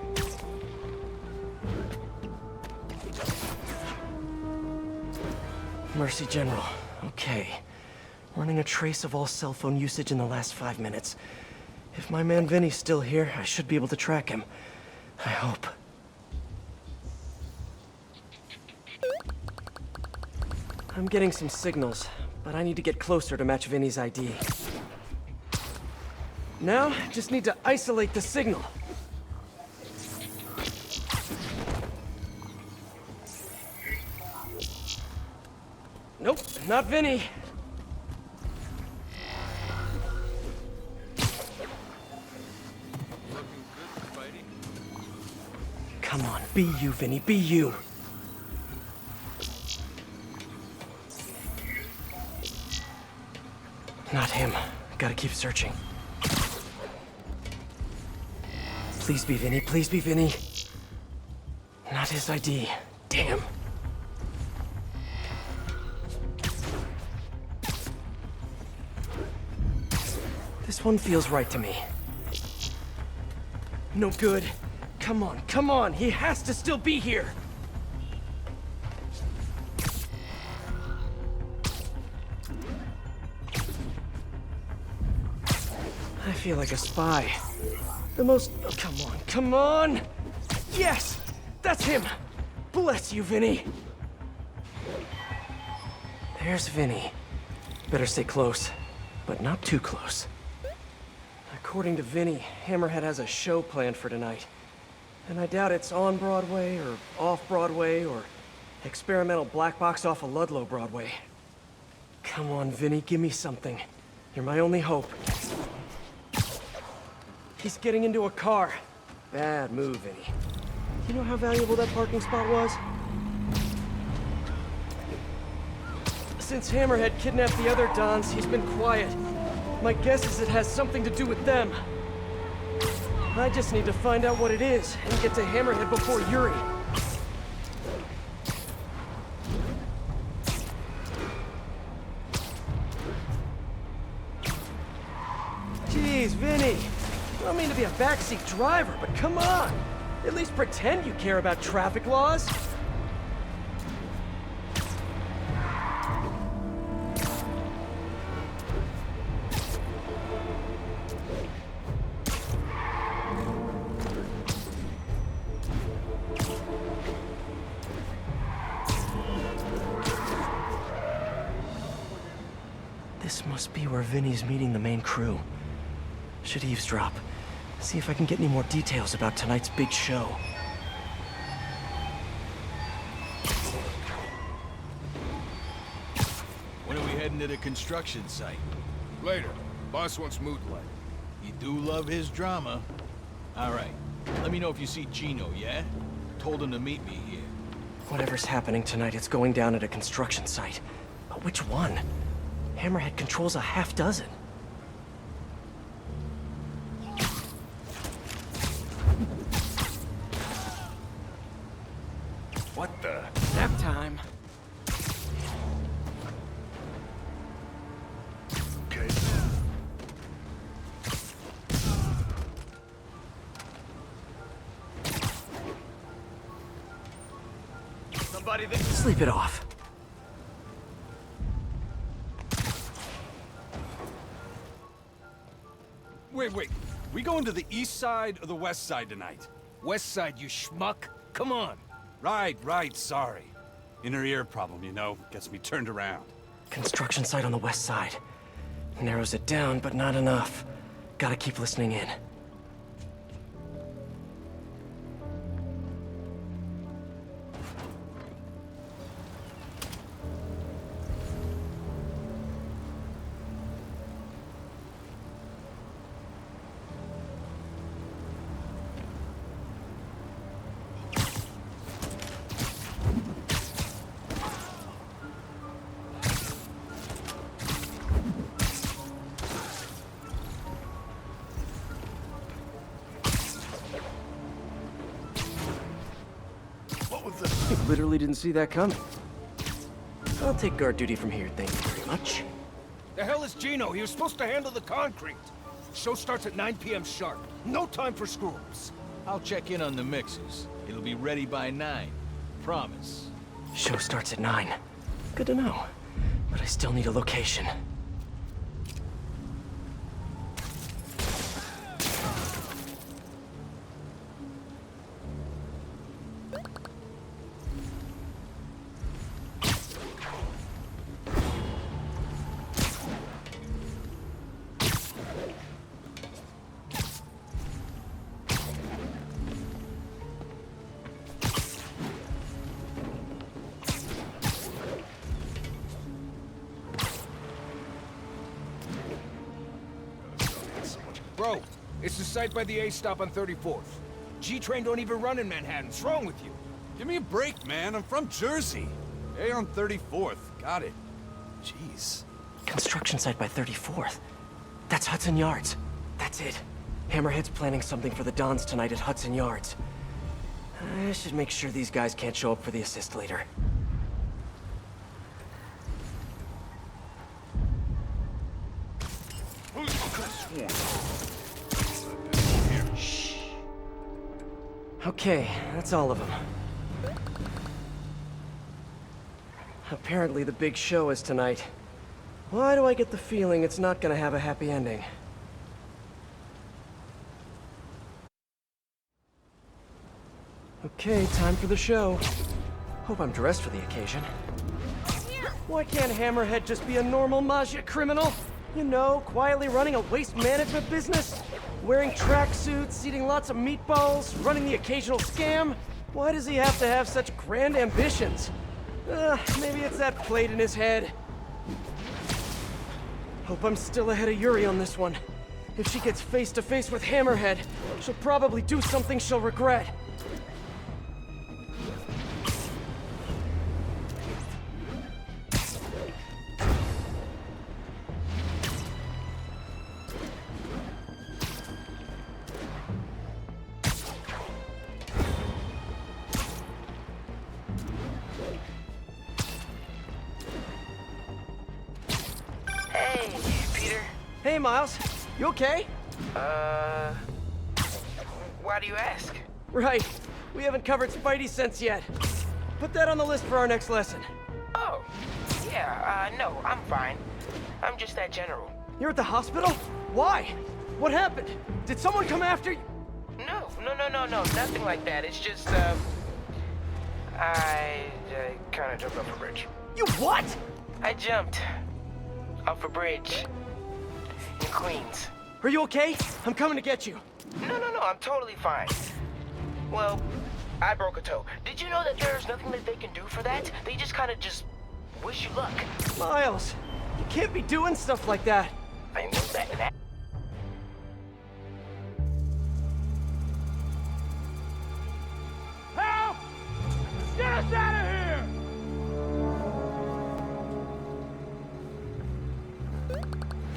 D: Mercy General. Okay. Running a trace of all cell phone usage in the last 5 minutes. If my man Vinny's still here, I should be able to track him. I hope. I'm getting some signals, but I need to get closer to match Vinny's ID. Now, just need to isolate the signal. Nope, not Vinny. Come on, be you, Vinny, be you. Not him. Gotta keep searching. Please be Vinny, please be Vinny. Not his ID. Damn. This one feels right to me. No good. Come on, come on! He has to still be here! I feel like a spy. The most... oh, come on, come on! Yes! That's him! Bless you, Vinny! There's Vinny. Better stay close, but not too close. According to Vinny, Hammerhead has a show planned for tonight. And I doubt it's on Broadway, or off Broadway, or experimental black box off of Ludlow Broadway. Come on, Vinny, give me something. You're my only hope. He's getting into a car. Bad move, Vinny. You know how valuable that parking spot was? Since Hammerhead kidnapped the other Dons, he's been quiet. My guess is it has something to do with them. I just need to find out what it is and get to Hammerhead before Yuri. Jeez, Vinny. I don't mean to be a backseat driver, but come on. At least pretend you care about traffic laws. This must be where Vinny's meeting the main crew. Should eavesdrop. See if I can get any more details about tonight's big show.
C: heading to the construction site.
N: Later. Boss wants mood light.
C: You do love his drama. All right. Let me know if you see Gino, yeah? Told him to meet me here.
D: Whatever's happening tonight, it's going down at a construction site. But which one? Hammerhead controls a half dozen.
C: What the?
D: Nap time.
I: Okay.
C: Somebody there.
D: Sleep it off.
L: Wait. We going to the east side or the west side tonight?
C: West side, you schmuck. Come on.
L: Right, sorry. Inner ear problem, you know, gets me turned around.
D: Construction site on the west side. Narrows it down, but not enough. Gotta keep listening in. I literally didn't see that coming. I'll take guard duty from here, thank you very much.
C: The hell is Gino? He was supposed to handle the concrete. Show starts at 9 p.m. sharp. No time for screw-ups. I'll check in on the mixes. It'll be ready by 9. Promise.
D: Show starts at 9. Good to know. But I still need a location.
C: Bro, it's the site by the A stop on 34th. G-Train don't even run in Manhattan. What's wrong with you?
L: Give me a break, man. I'm from Jersey. A on 34th. Got it. Jeez.
D: Construction site by 34th. That's Hudson Yards. That's it. Hammerhead's planning something for the Dons tonight at Hudson Yards. I should make sure these guys can't show up for the assist later. Shh. Okay, that's all of them. Apparently the big show is tonight. Why do I get the feeling it's not gonna have a happy ending? Okay, time for the show. Hope I'm dressed for the occasion. Why can't Hammerhead just be a normal Maggia criminal? You know, quietly running a waste management business? Wearing tracksuits, eating lots of meatballs, running the occasional scam? Why does he have to have such grand ambitions? Maybe it's that plate in his head. Hope I'm still ahead of Yuri on this one. If she gets face to face with Hammerhead, she'll probably do something she'll regret.
S: Hey, Peter.
D: Hey, Miles. You okay?
S: Why do you ask?
D: Right. We haven't covered Spidey sense yet. Put that on the list for our next lesson.
S: Oh, yeah, no, I'm fine. I'm just that general.
D: You're at the hospital? Why? What happened? Did someone come after you?
S: No, nothing like that. It's just, I kinda jumped off a bridge.
D: You what?
S: I jumped off a bridge in Queens.
D: Are you okay? I'm coming to get you.
S: No, I'm totally fine. Well, I broke a toe. Did you know that there's nothing that they can do for that? They just kinda just wish you luck.
D: Miles, You can't be doing stuff like that.
C: Help! Get us out of here!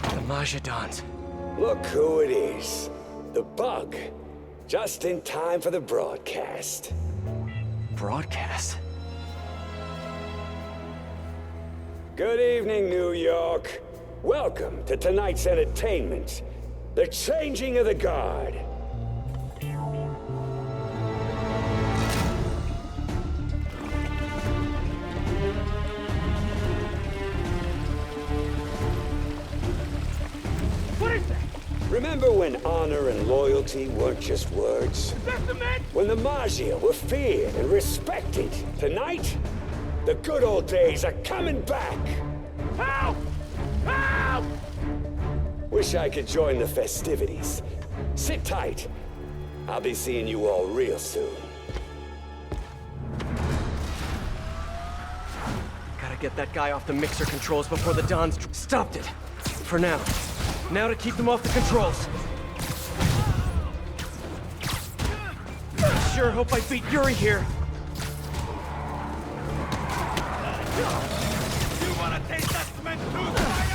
D: The Majidons.
E: Look who it is. The Bug. Just in time for the broadcast.
D: Broadcast?
E: Good evening, New York. Welcome to tonight's entertainment. The changing of the guard.
C: What is that?
E: Remember when honor and loyalty weren't just words?
C: That's the man!
E: When the Maggia were feared and respected? Tonight, the good old days are coming back!
C: Help! Help!
E: Wish I could join the festivities. Sit tight. I'll be seeing you all real soon.
D: Gotta get that guy off the mixer controls before the Dons stopped it. For now. Now to keep them off the controls. Sure hope I beat Yuri here.
C: You wanna taste that cement too, Spider?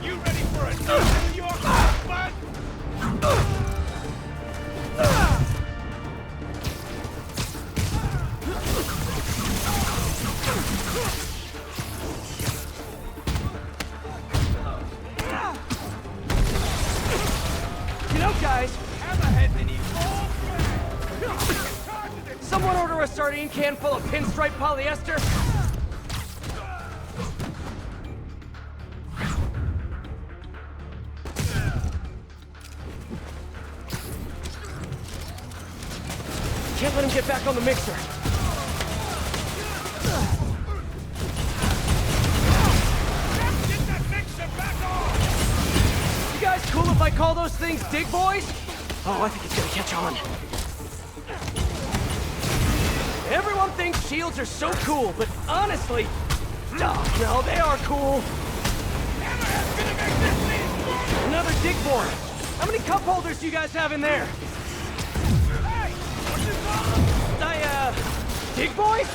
C: You ready for a New York bud?
D: You know, guys,
C: Hammerhead's an evolved
D: someone order a sardine can full of pinstripe polyester? Can't let him get back on the mixer.
C: Get that mixer back on!
D: You guys cool if I call those things dig boys? Oh, I think it's gonna catch on. Everyone thinks shields are so cool, but honestly, no, they are cool.
C: Hammerhead's gonna make this thing!
D: Another dig boy. How many cup holders do you guys have in there?
C: Hey! What's this all?
D: Dig boys?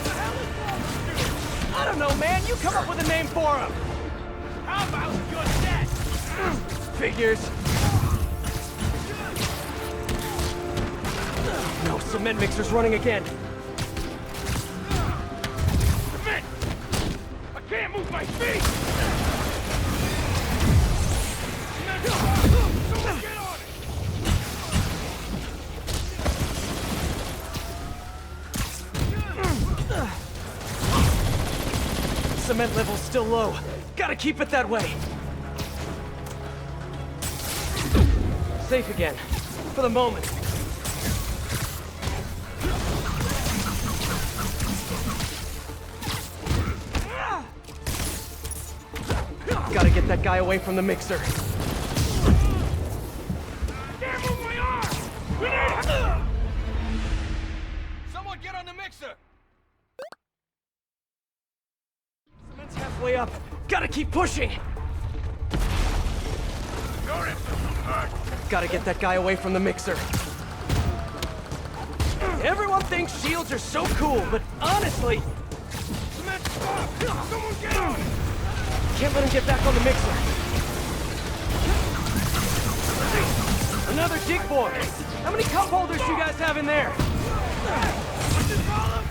C: The hell is wrong with you?
D: I don't know, man. You come up with a name for them.
C: How about your debt?
D: Figures. No, cement mixer's running again.
C: Cement! I can't move my feet! Someone get on it!
D: Cement level's still low. Gotta keep it that way. Safe again. For the moment. Gotta get that guy away from the mixer.
C: Can't move my arm! We need someone get on the mixer!
D: Cement's halfway up. Gotta keep pushing. Gotta get that guy away from the mixer. Everyone thinks shields are so cool, but honestly...
C: Cement, stop! Someone get on it!
D: Can't let him get back on the mixer. Another dig boy. How many cup holders do you guys have in there?
C: What's this problem?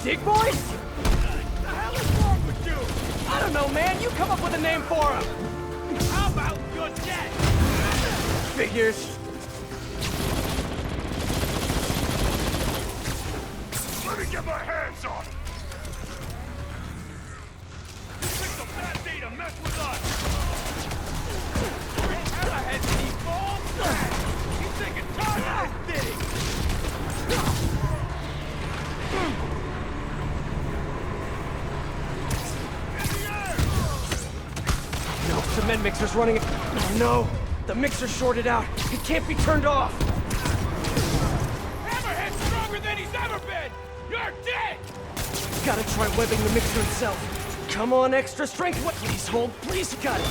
D: Dig boys?
C: The hell is wrong with you?
D: I don't know, man. You come up with a name for them.
C: How about your debt?
D: Figures.
C: Let me get my hands on it! You picked a bad day to mess with us! Hammerhead's an evolved man! He's taking time out of this city!
D: combine mixer's running. Oh no! The mixer's shorted out. It can't be turned off.
C: Hammerhead's stronger than he's ever been! You're dead!
D: Gotta try webbing the mixer itself. Come on, extra strength. What? Please hold. Please, got it.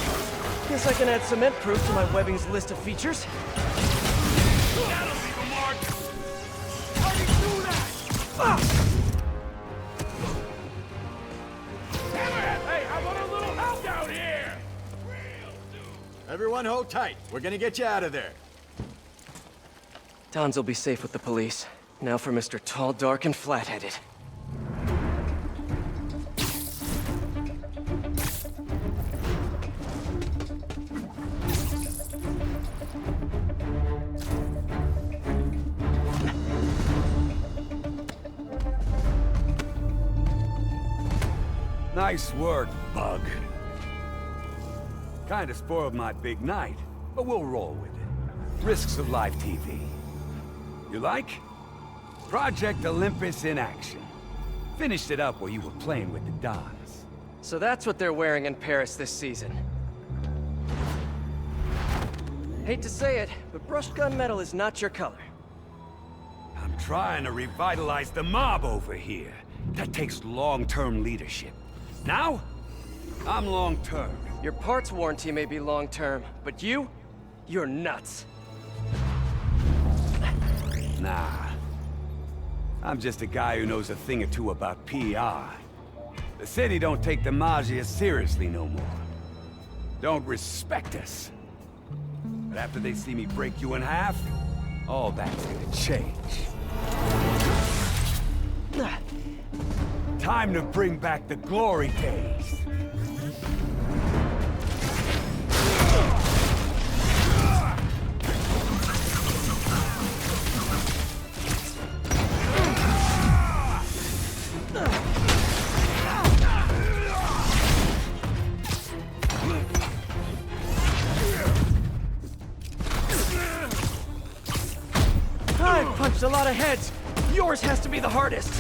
D: Guess I can add cement proof to my webbing's list of features.
C: That'll leave a mark! How do you do that?
D: Ah!
C: Hey, how about a little help out here?
M: Everyone hold tight. We're gonna get you out of there.
D: Don's will be safe with the police. Now for Mr. Tall, Dark, and Flat-Headed.
E: Nice work, Bug. Kinda spoiled my big night, but we'll roll with it. Risks of live TV. You like? Project Olympus in action. Finished it up while you were playing with the Dons.
D: So that's what they're wearing in Paris this season. Hate to say it, but brushed gunmetal is not your color.
E: I'm trying to revitalize the mob over here. That takes long-term leadership. Now, I'm long-term.
D: Your parts warranty may be long-term, but you're nuts.
E: Nah. I'm just a guy who knows a thing or two about PR. The city don't take the Maggia seriously no more. Don't respect us. But after they see me break you in half, all that's gonna change. Time to bring back the glory days.
D: I've punched a lot of heads. Yours has to be the hardest.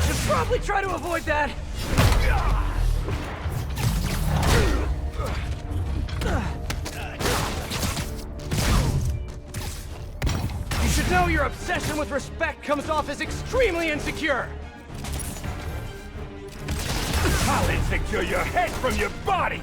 D: Should probably try to avoid that. You should know your obsession with respect comes off as extremely insecure.
E: I'll insecure your head from your body!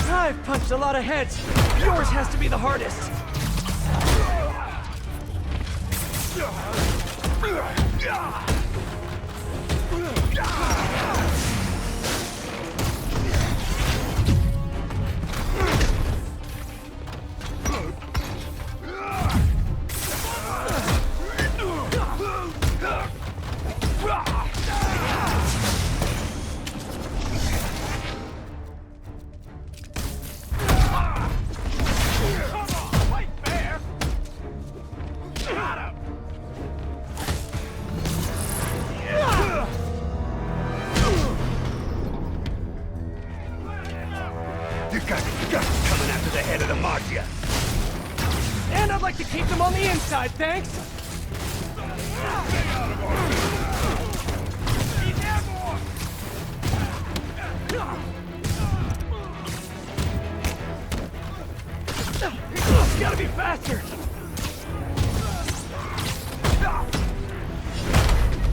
D: I've punched a lot of heads. Yours has to be the hardest.
E: Coming after the head of the Maggia.
D: And I'd like to keep them on the inside, thanks. Gotta be faster.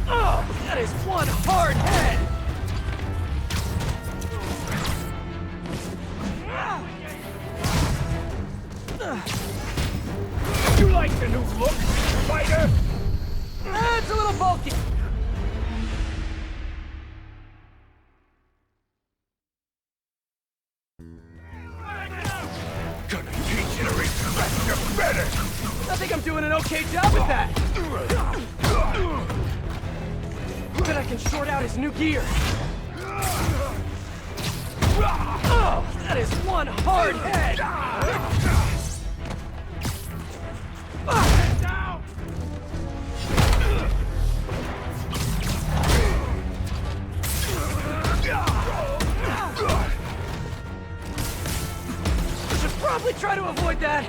D: Oh, that is one hard head.
E: You like the new look, fighter?
D: It's a little bulky.
E: Gonna teach you to respect your better.
D: I think I'm doing an okay job with that. Bet I can short out his new gear. Oh, that is one hard head!
C: Down!
D: Should probably try to avoid that.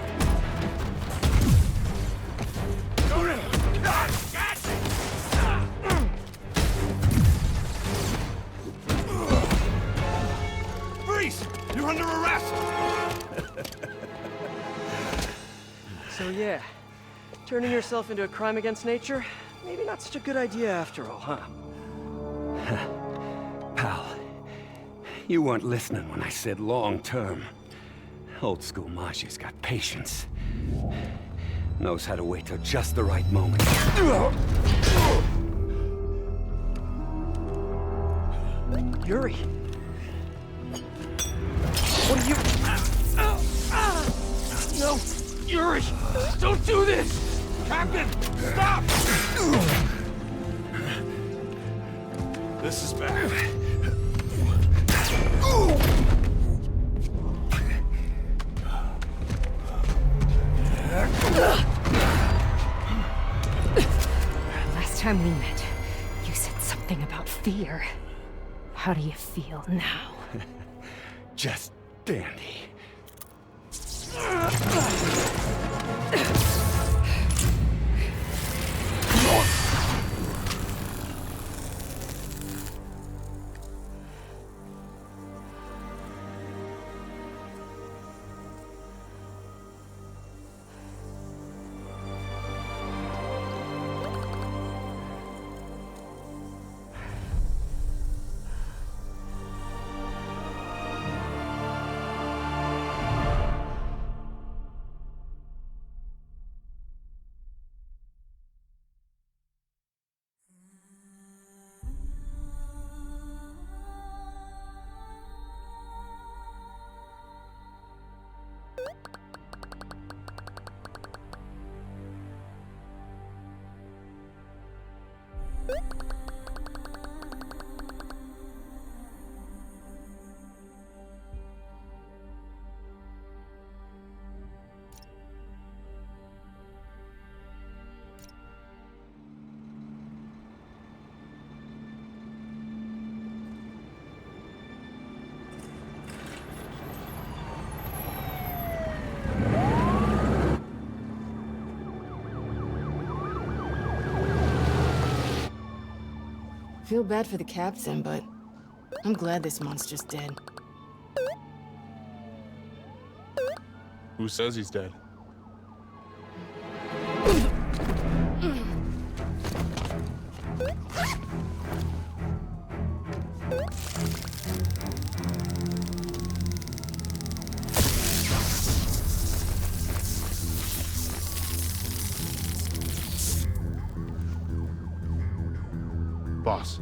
L: Freeze! You're under arrest!
D: So yeah, turning yourself into a crime against nature, maybe not such a good idea after all, huh?
E: Pal, you weren't listening when I said long-term. Old school Majia's got patience. Knows how to wait till just the right moment.
D: Yuri! What are you... No! Yuri! Don't do this!
C: Captain, stop!
L: This is bad.
G: Last time we met, you said something about fear. How do you feel now?
E: Just dandy.
F: Feel bad for the captain, but I'm glad this monster's dead.
U: Who says he's dead? Boss.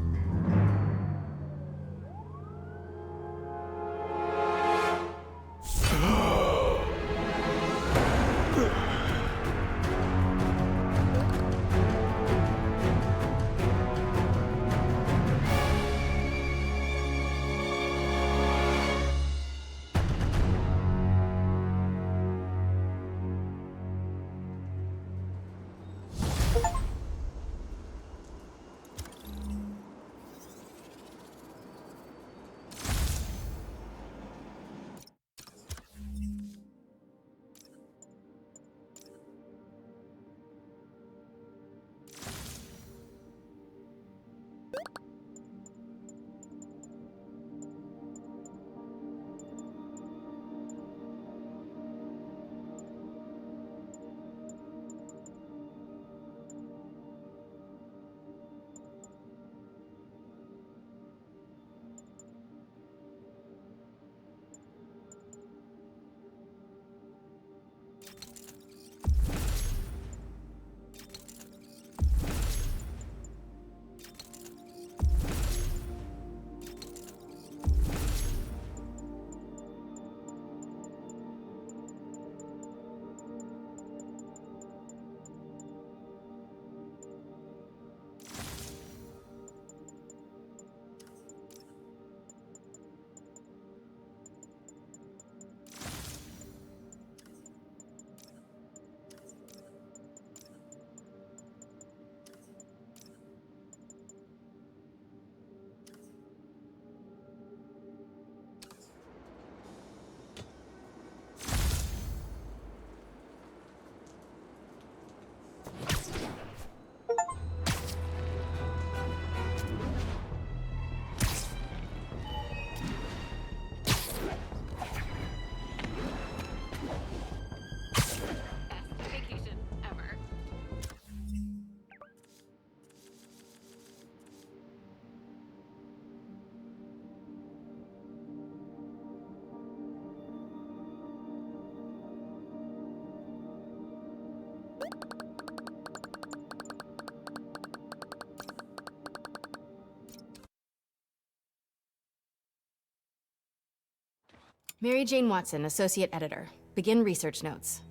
F: Mary Jane Watson, Associate Editor. Begin research notes.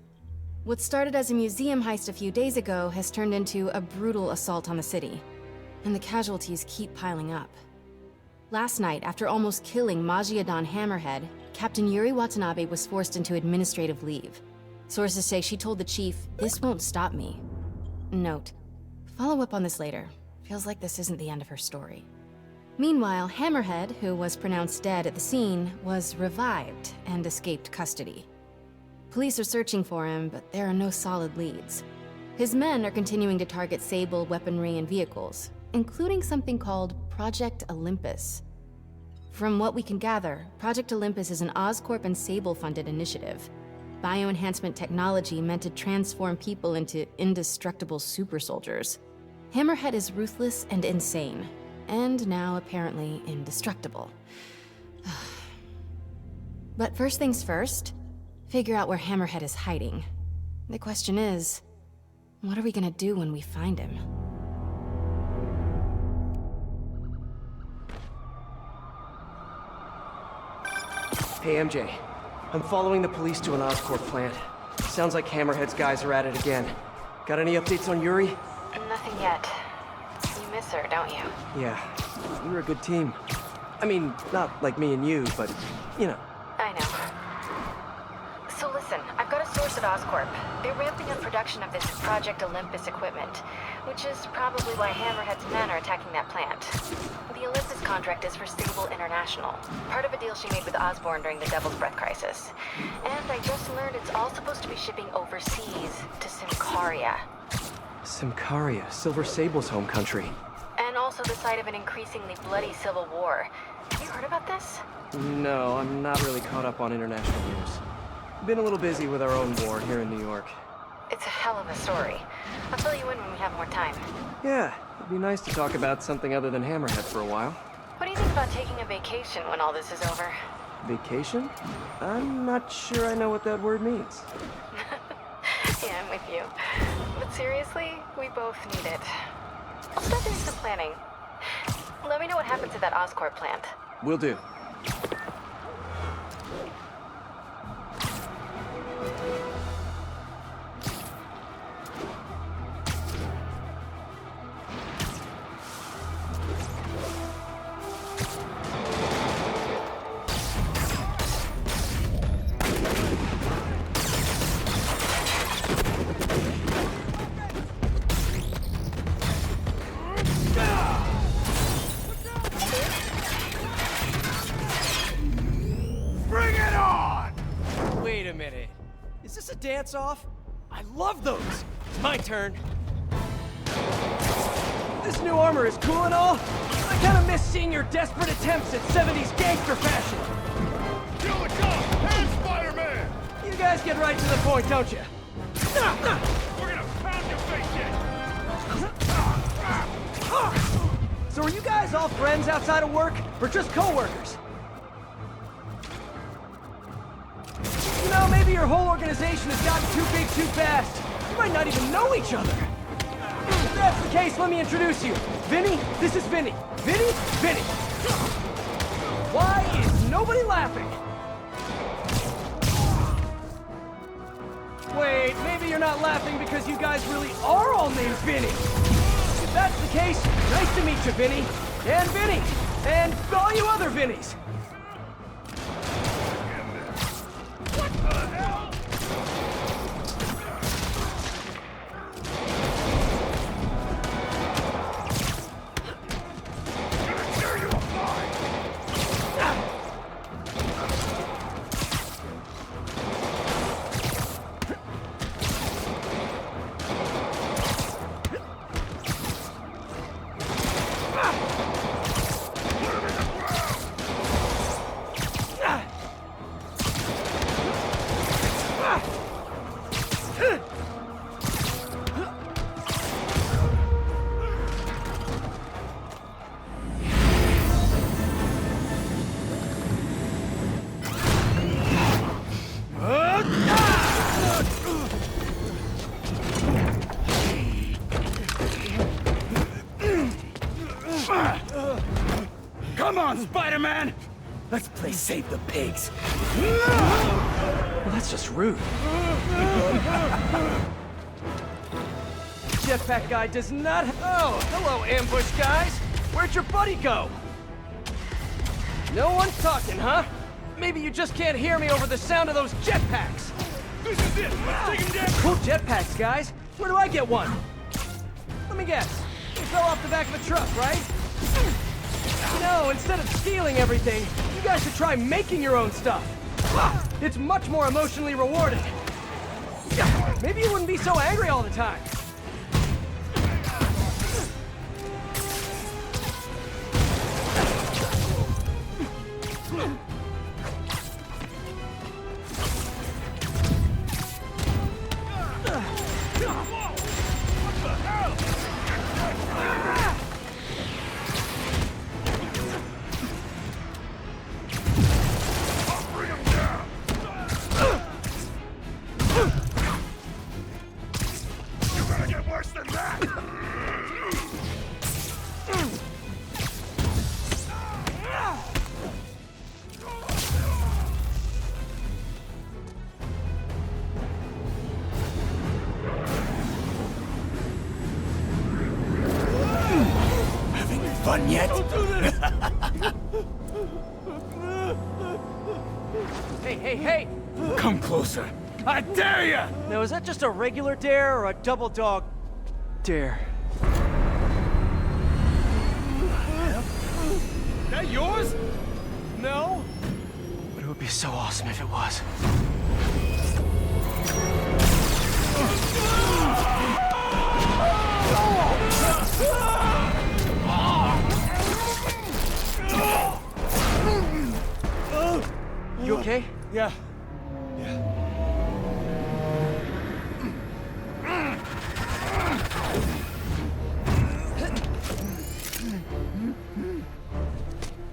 F: What started as a museum heist a few days ago has turned into a brutal assault on the city. And the casualties keep piling up. Last night, after almost killing Magia Don Hammerhead, Captain Yuri Watanabe was forced into administrative leave. Sources say she told the chief, "This won't stop me." Note, follow up on this later. Feels like this isn't the end of her story. Meanwhile, Hammerhead, who was pronounced dead at the scene, was revived and escaped custody. Police are searching for him, but there are no solid leads. His men are continuing to target Sable weaponry and vehicles, including something called Project Olympus. From what we can gather, Project Olympus is an Oscorp and Sable-funded initiative. Bioenhancement technology meant to transform people into indestructible super soldiers. Hammerhead is ruthless and insane, and now apparently indestructible. But first things first, figure out where Hammerhead is hiding. The question is, what are we gonna do when we find him?
D: Hey, MJ. I'm following the police to an Oscorp plant. Sounds like Hammerhead's guys are at it again. Got any updates on Yuri?
G: Nothing yet. You miss her, don't you?
D: Yeah, we were a good team. I mean, not like me and you, but, you know.
G: I know. So listen, I've got a source at Oscorp. They're ramping up production of this Project Olympus equipment, which is probably why Hammerhead's men are attacking that plant. The Olympus contract is for Sable International, part of a deal she made with Osborn during the Devil's Breath crisis. And I just learned it's all supposed to be shipping overseas to Symkaria.
D: Symkaria, Silver Sable's home country.
G: And also the site of an increasingly bloody civil war. Have you heard about this?
D: No, I'm not really caught up on international news. Been a little busy with our own war here in New York.
G: It's a hell of a story. I'll fill you in when we have more time.
D: Yeah, it'd be nice to talk about something other than Hammerhead for a while.
G: What do you think about taking a vacation when all this is over?
D: Vacation? I'm not sure I know what that word means.
G: Yeah, I'm with you. But seriously, we both need it. I'll start doing some planning. Let me know what happens at that Oscorp plant.
D: Will do. Dance-off? I love those! It's my turn. This new armor is cool and all. I kinda miss seeing your desperate attempts at 70s gangster fashion.
C: Kill the cop! And Spider-Man!
D: You guys get right to the point, don't you?
C: We're gonna pound your face in!
D: So are you guys all friends outside of work, or just co-workers? You know, maybe your whole organization has gotten too big too fast. You might not even know each other. If that's the case, let me introduce you. Vinny, this is Vinny. Vinny, Vinny. Why is nobody laughing? Wait, maybe you're not laughing because you guys really are all named Vinny. If that's the case, nice to meet you, Vinny. And Vinny. And all you other Vinnies.
E: Come on, Spider-Man!
D: Let's play Save the Pigs. Well, that's just rude. Jetpack guy does not... Oh, hello, ambush guys. Where'd your buddy go? No one's talking, huh? Maybe you just can't hear me over the sound of those jetpacks.
C: This is it! Let's take him down!
D: Cool jetpacks, guys. Where do I get one? Let me guess. You fell off the back of a truck, right? No, instead of stealing everything, you guys should try making your own stuff. It's much more emotionally rewarding. Maybe you wouldn't be so angry all the time.
E: Fun yet?
C: Don't do this!
D: Hey!
E: Come closer. I dare ya!
D: Now, is that just a regular dare or a double dog dare?
C: That yours?
D: No? But it would be so awesome if it was. You okay?
C: Yeah.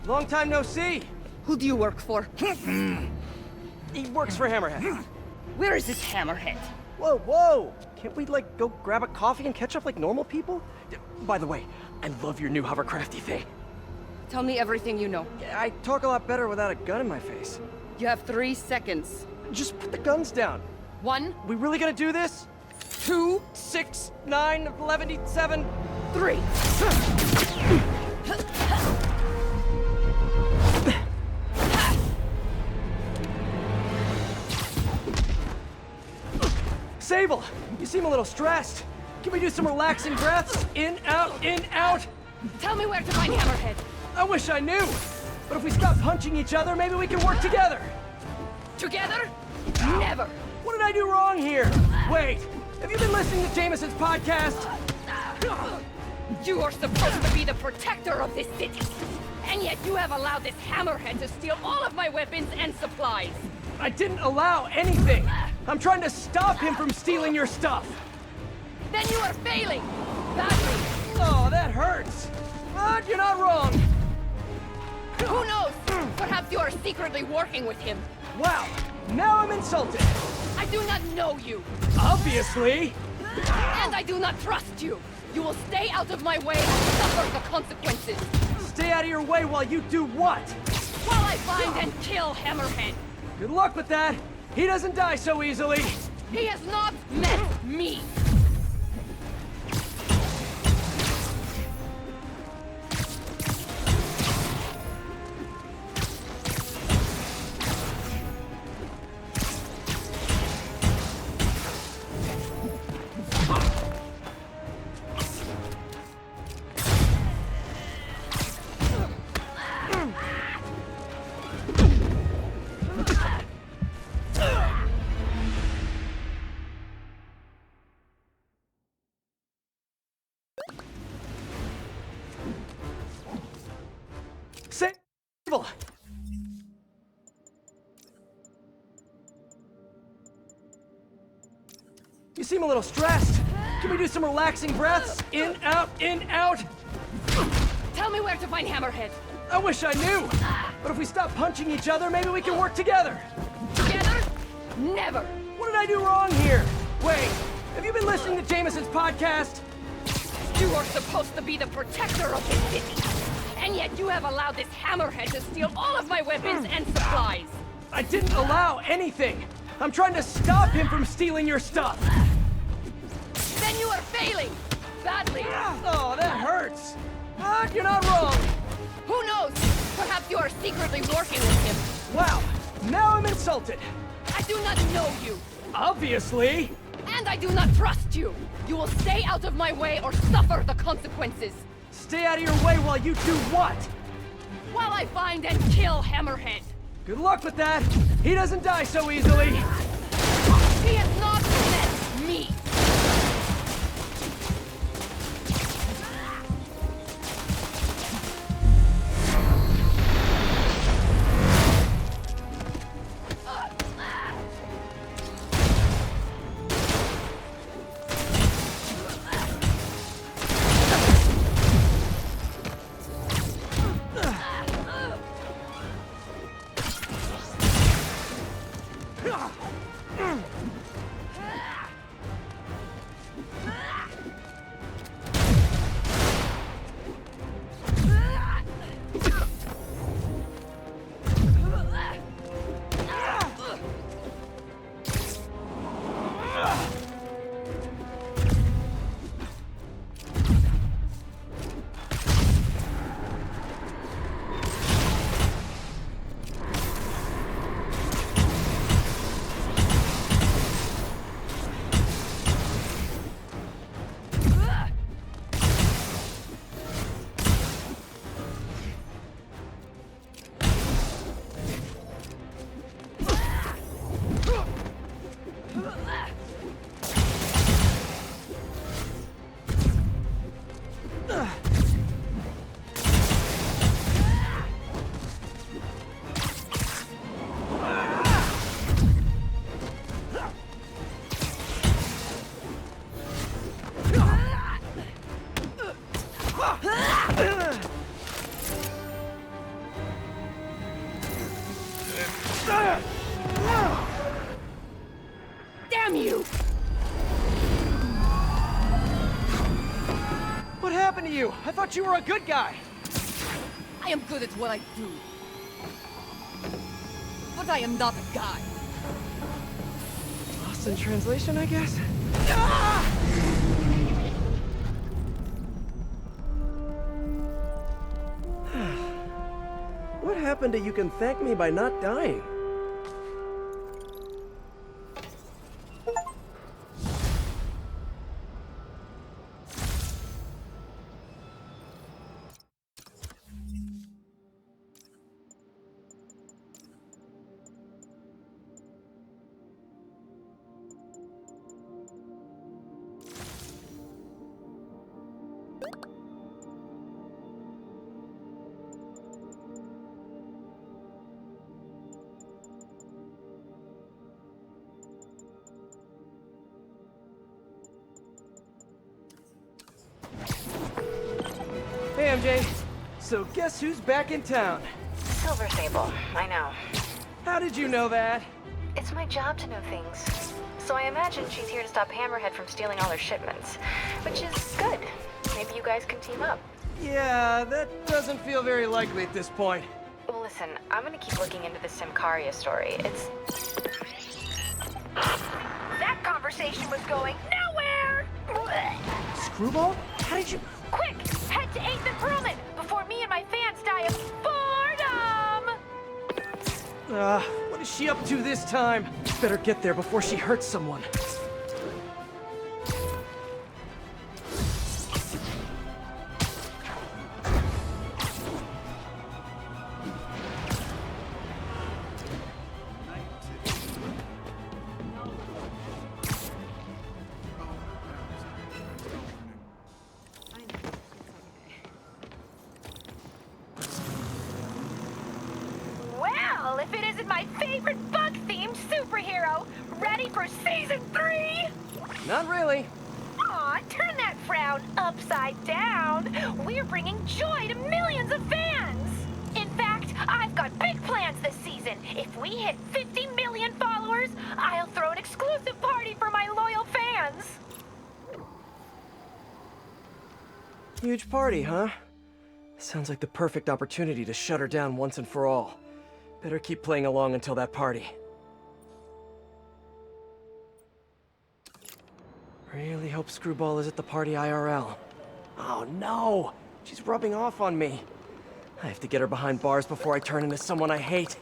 D: Long time no see.
H: Who do you work for?
D: He works for Hammerhead.
H: Where is this Hammerhead?
D: Whoa! Can't we, like, go grab a coffee and catch up like normal people? By the way, I love your new hovercrafty thing.
H: Tell me everything you know.
D: I talk a lot better without a gun in my face.
H: You have 3 seconds.
D: Just put the guns down.
H: 1.
D: We really gonna do this? 2, 6, 9, 11, 7, 3. Sable, you seem a little stressed. Can we do some relaxing breaths? In, out, in, out.
H: Tell me where to find Hammerhead.
D: I wish I knew. But if we stop punching each other, maybe we can work together.
H: Together? Never.
D: What did I do wrong here? Wait, have you been listening to Jameson's podcast?
H: You are supposed to be the protector of this city. And yet you have allowed this Hammerhead to steal all of my weapons and supplies.
D: I didn't allow anything. I'm trying to stop him from stealing your stuff.
H: Then you are failing. Badly.
D: Oh, that hurts. But you're not wrong.
H: Who knows? Perhaps you are secretly working with him.
D: Wow, now I'm insulted.
H: I do not know you.
D: Obviously.
H: And I do not trust you. You will stay out of my way and suffer the consequences.
D: Stay out of your way while you do what?
H: While I find and kill Hammerhead.
D: Good luck with that. He doesn't die so easily.
H: He has not met me.
D: Sable! You seem a little stressed. Can we do some relaxing breaths? In, out, in, out.
H: Tell me where to find Hammerhead.
D: I wish I knew. But if we stop punching each other, maybe we can work together.
H: Together? Never.
D: What did I do wrong here? Wait, have you been listening to Jameson's podcast?
H: You are supposed to be the protector of this city. And yet you have allowed this hammerhead to steal all of my weapons and supplies.
D: I didn't allow anything! I'm trying to stop him from stealing your stuff!
H: Then you are failing! Badly!
D: Oh, that hurts! But you're not wrong!
H: Who knows? Perhaps you are secretly working with him.
D: Wow! Now I'm insulted!
H: I do not know you!
D: Obviously!
H: And I do not trust you! You will stay out of my way or suffer the consequences!
D: Stay out of your way while you do what?
H: While I find and kill Hammerhead!
D: Good luck with that! He doesn't die so easily!
H: He has not met me! Damn you!
D: What happened to you? I thought you were a good guy!
H: I am good at what I do. But I am not a guy.
D: Lost in translation, I guess? What happened to you can thank me by not dying? Hey, MJ. So guess who's back in town?
T: Silver Sable, I know.
D: How did you know that?
T: It's my job to know things. So I imagine she's here to stop Hammerhead from stealing all her shipments. Which is good. Maybe you guys can team up.
D: Yeah, that doesn't feel very likely at this point.
T: Well, listen, I'm gonna keep looking into the Simcaria story. It's... That conversation was going nowhere!
D: Screwball? How did you...
T: Quick! Head to 8th and Perlman before me and my fans die of boredom!
D: What is she up to this time? Better get there before she hurts someone.
T: Well, if it isn't my favorite bug-themed superhero, ready for Season 3?
D: Not really.
T: Aw, turn that frown upside down. We're bringing joy to millions of fans. In fact, I've got big plans this season. If we hit 50 million followers, I'll throw an exclusive party for my loyal fans.
D: Huge party, huh? Sounds like the perfect opportunity to shut her down once and for all. Better keep playing along until that party. Really hope Screwball is at the party IRL. Oh no! She's rubbing off on me. I have to get her behind bars before I turn into someone I hate.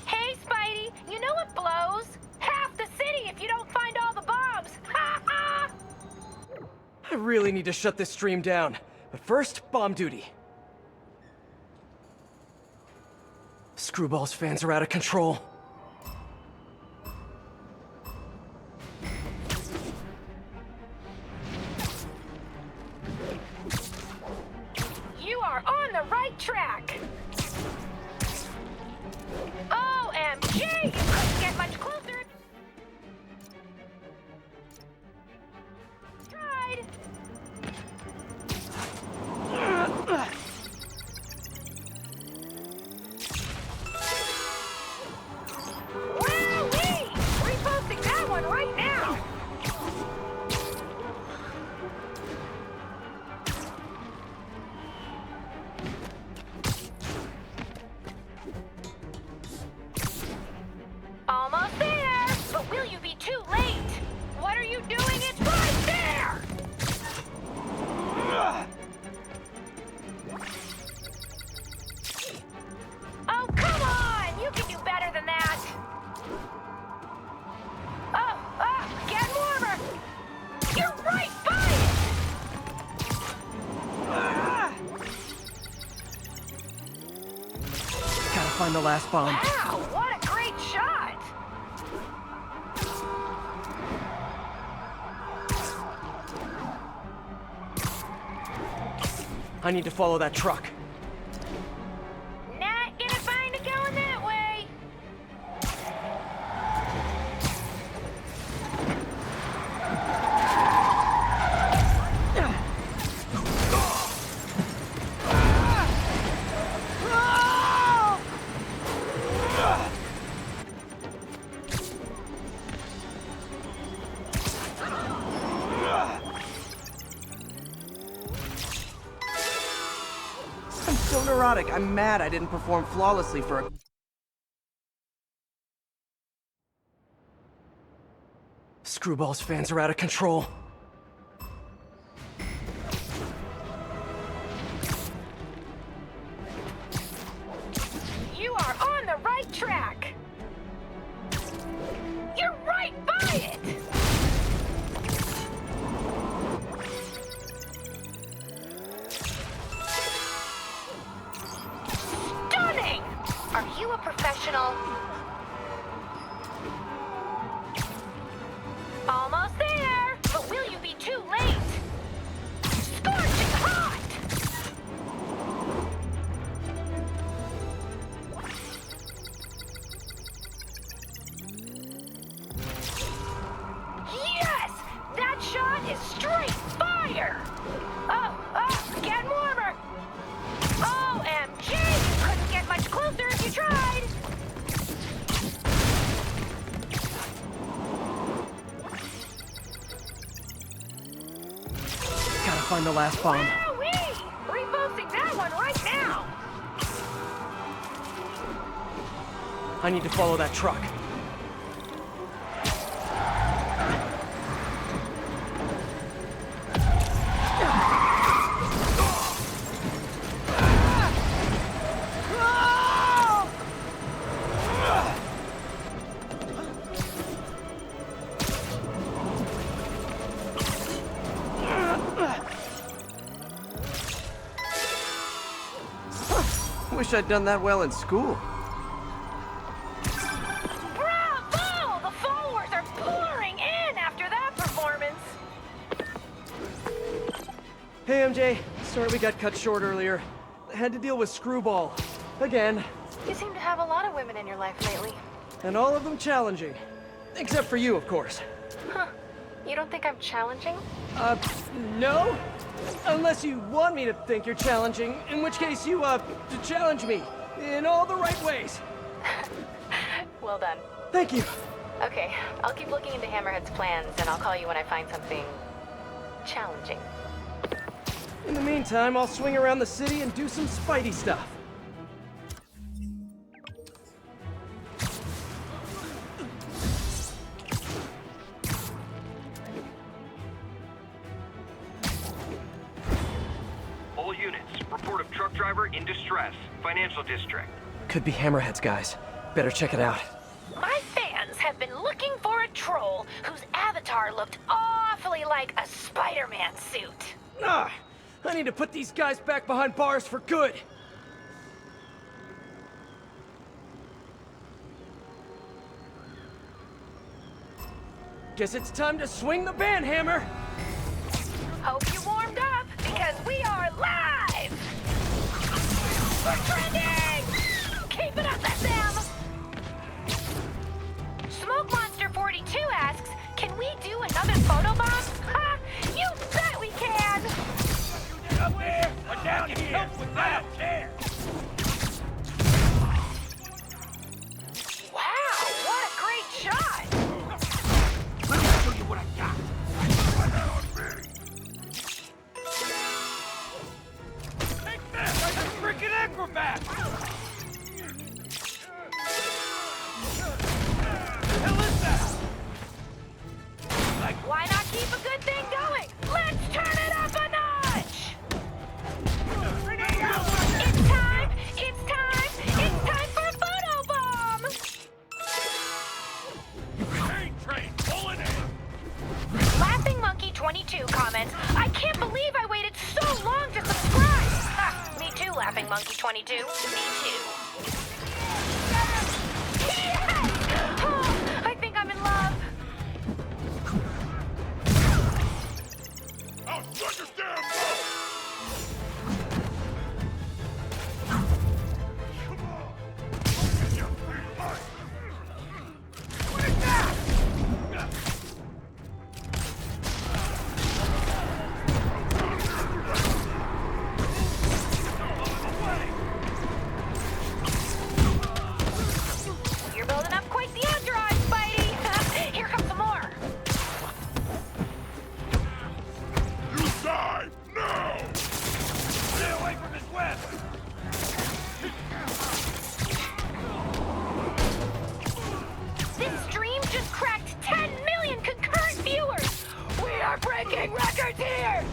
T: Hey, Spidey, you know what blows? Half the city if you don't find all the bombs! Ha ha!
D: I really need to shut this stream down. But first, bomb duty. Screwball's fans are out of control.
T: You are on the right track! OMG! You couldn't get much closer if you tried! Wowee! Reposting that one right now! Almost there! But will you be too late? What are you doing? It's right there! Oh, come on! You can do better than that! Oh, get warmer! You're right by it!
D: Gotta find the last bomb.
T: Wow, what a great shot!
D: I need to follow that truck.
T: Not gonna find it going that way.
D: I'm so neurotic. I'm mad I didn't perform flawlessly for a... Screwball's fans are out of control.
T: You are on the right track. You're right by it. Stunning! Are you a professional? Almost there! But will you be too late? Scorching hot! Yes! That shot is straight fire! Oh, getting warmer! OMG! You couldn't get much closer if you tried!
D: Gotta find the last bomb.
T: Wowee! Reposting that one right now!
D: I need to follow that truck. Wish I'd done that well in school.
T: Bravo! The followers are pouring in after that performance!
D: Hey, MJ. Sorry we got cut short earlier. I had to deal with Screwball. Again.
F: You seem to have a lot of women in your life lately.
D: And all of them challenging. Except for you, of course.
F: Huh. You don't think I'm challenging?
D: No? Unless you want me to think you're challenging, in which case you, to challenge me. In all the right ways.
F: Well done.
D: Thank you.
F: Okay, I'll keep looking into Hammerhead's plans, and I'll call you when I find something... challenging.
D: In the meantime, I'll swing around the city and do some Spidey stuff.
K: All units, report of truck driver in distress. Financial district.
D: Could be Hammerhead's guys. Better check it out.
T: My fans have been looking for a troll whose avatar looked awfully like a Spider-Man suit.
D: Ah! I need to put these guys back behind bars for good. Guess it's time to swing the banhammer.
T: Hope you warmed up, because we are live! We're trending! Keep it up, SM! Smoke Monster 42 asks, can we do another photobomb? Ha! You bet we can!
C: Up there or down here? Help with that. Care.
T: Wow, what a great shot!
C: Let me show you what I got. Take that like a freaking acrobat! Hell is that? Like,
T: why not keep a good thing going? Let's turn it up a notch! It's time! It's time! It's time for a photobomb!
C: train, pulling in!
T: Laughing Monkey 22 comments, I can't believe I waited so long to subscribe! Ha, me too, Laughing Monkey 22. Me too. Yes! Oh, I think I'm in love.
C: I'll shut your damn mouth!
T: You're building up quite the underdrive, Spidey! Here comes some more!
C: You die now! Stay away from his web!
T: This stream just cracked 10 million concurrent viewers! We are breaking records here!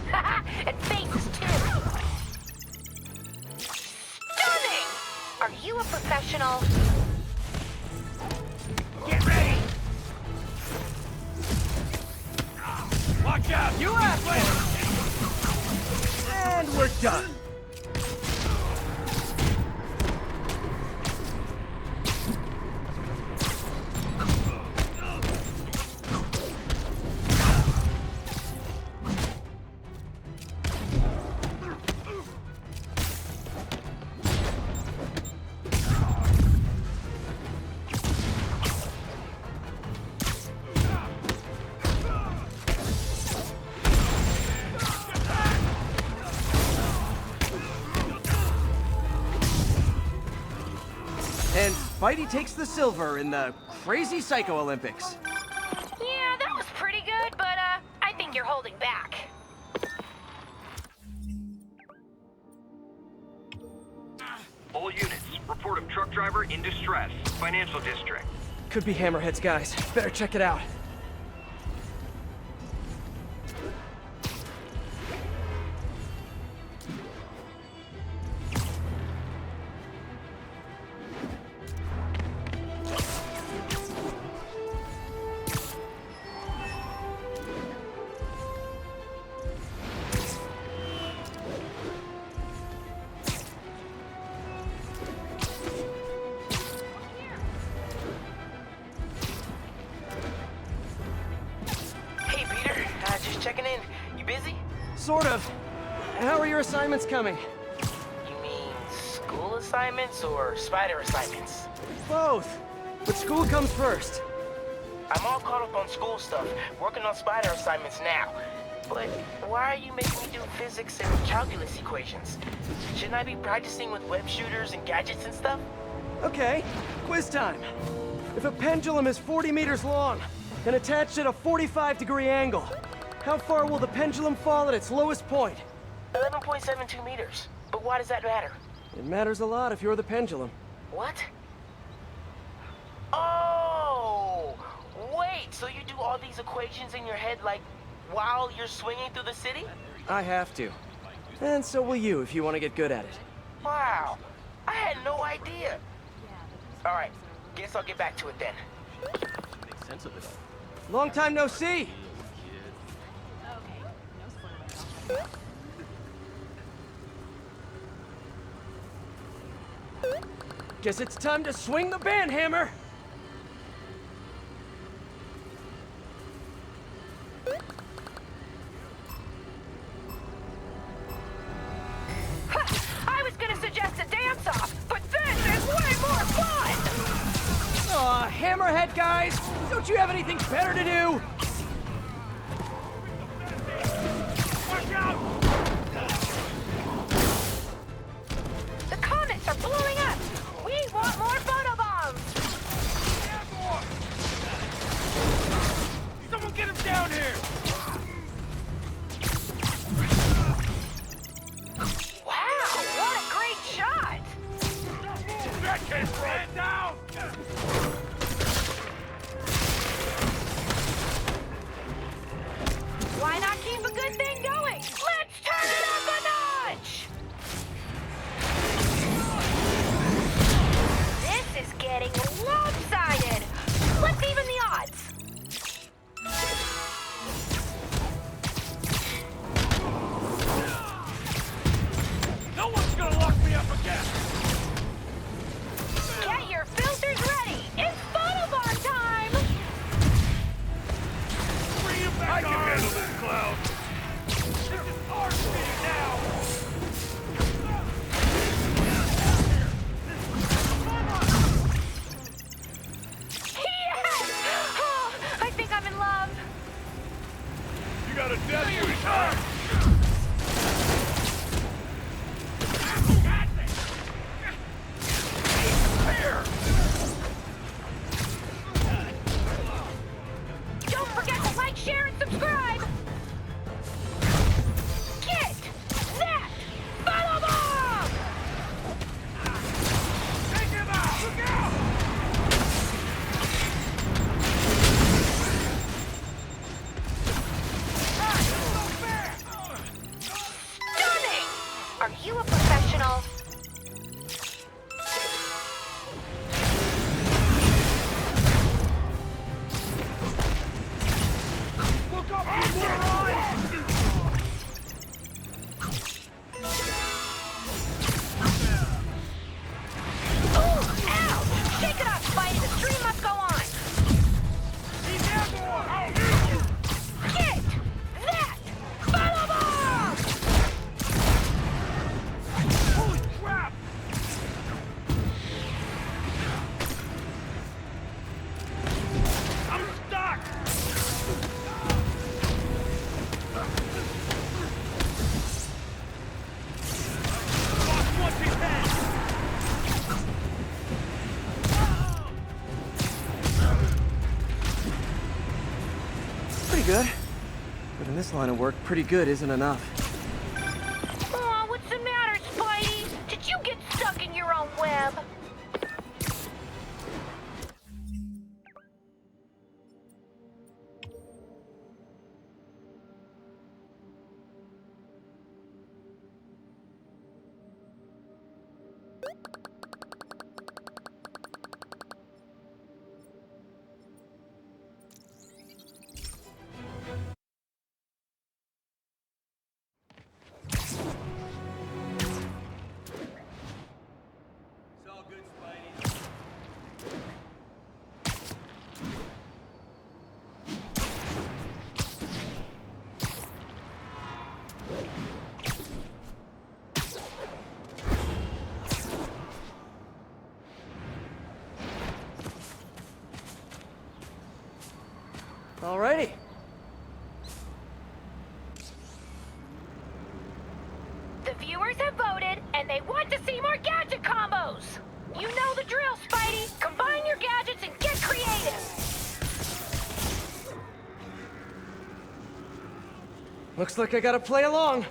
T: And faces too! Stunning! Are you a professional?
C: Get ready! Watch out!
D: You asked for it! And we're done. And Spidey takes the silver in the Crazy Psycho Olympics.
T: Yeah, that was pretty good, but I think you're holding back.
K: All units, report of truck driver in distress. Financial district.
D: Could be Hammerhead's guys. Better check it out.
S: Checking in. You busy?
D: Sort of. How are your assignments coming?
S: You mean school assignments or spider assignments?
D: Both. But school comes first.
S: I'm all caught up on school stuff, working on spider assignments now. But why are you making me do physics and calculus equations? Shouldn't I be practicing with web shooters and gadgets and stuff?
D: Okay, quiz time. If a pendulum is 40 meters long and attached at a 45-degree angle, how far will the pendulum fall at its lowest point?
S: 11.72 meters. But why does that matter?
D: It matters a lot if you're the pendulum.
S: What? Oh! Wait, so you do all these equations in your head, like, while you're swinging through the city?
D: I have to. And so will you if you want to get good at it.
S: Wow, I had no idea. All right, guess I'll get back to it then.
D: Make sense of it all. Long time no see! Guess it's time to swing the band hammer!
T: I was gonna suggest a dance-off, but this is way more fun!
D: Aw, hammerhead guys! Don't you have anything better to do?
C: Watch out!
T: The comets are blowing up! We want more photobombs!
C: Someone get him down here!
T: Wow, what a great shot!
C: That came right down!
T: Why not keep a good thing going? Let's turn it up a notch! This is getting lopsided! Let's even the odds!
C: No one's gonna lock me up again!
T: Get your filters ready! It's photobomb time!
C: Bring him back I can handle this, Cloud! This is our city now!
T: Yes! Oh, I think I'm in love.
C: You got a death wish, huh?
T: Don't forget to like, share, and subscribe! Get that photobomb!
C: Take him out! Look out!
T: Stunning! Are you a professional?
C: Look up, you moron!
T: Ooh, ouch! Shake it off, Spidey. The stream must go on.
C: He's airborne! I'll need you!
T: Get that photobomb!
C: Holy crap! I'm stuck! Boss wants his head!
D: Pretty good. But in this line of work, pretty good isn't enough.
T: Aw, what's the matter, Spidey? Did you get stuck in your own web?
C: It's all good, Spidey.
D: Alrighty.
T: The viewers have voted, and they want to see more gadget combos! You know the drill, Spidey! Combine your gadgets and get creative!
D: Looks like I gotta play along.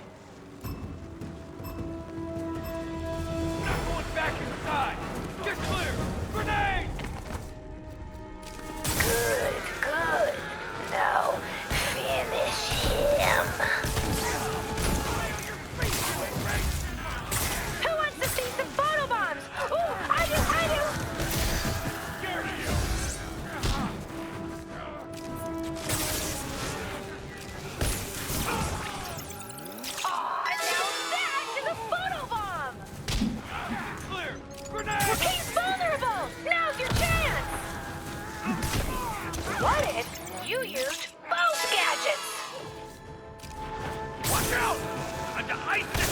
T: You used both gadgets!
C: Watch out! I'm to ice it!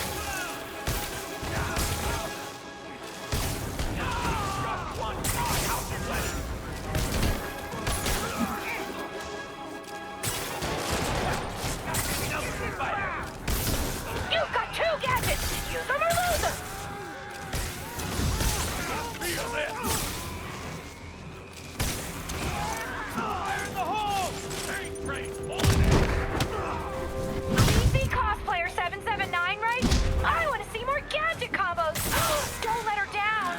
T: You've got 2 gadgets! Use them or lose them!
C: Feel it! Fire in the hole! Tank train, pulling in!
T: PC cosplayer 779, right? I want to see more gadget combos! Don't let her down!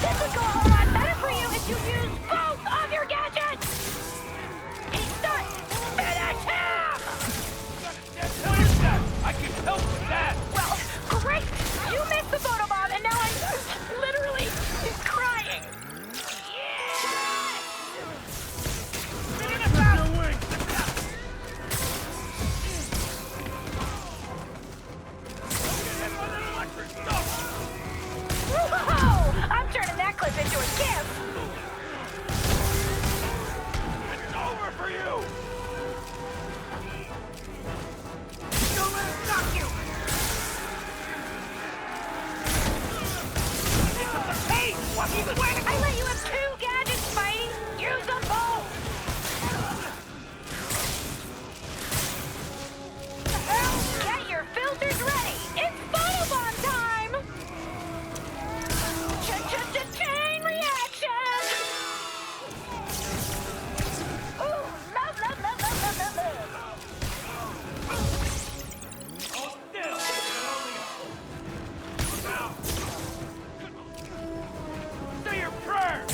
T: This would go a whole lot better for you if you used both of your gadgets! He's done! Finish him!
C: What is that? I can help with that!
T: Well, great! You missed the photobomb and now I'm literally crying! Whoa! I'm turning that clip into a gift!
C: It's over for you! Don't let it knock you! Hey! What are you doing?
T: I let you have 2 gadgets, Spidey! Use them both! Get your filters ready! It's photobomb time! Chain reaction! Ooh, love, love, love, love, love, love, love!
C: Hold still! Now! Say your prayers!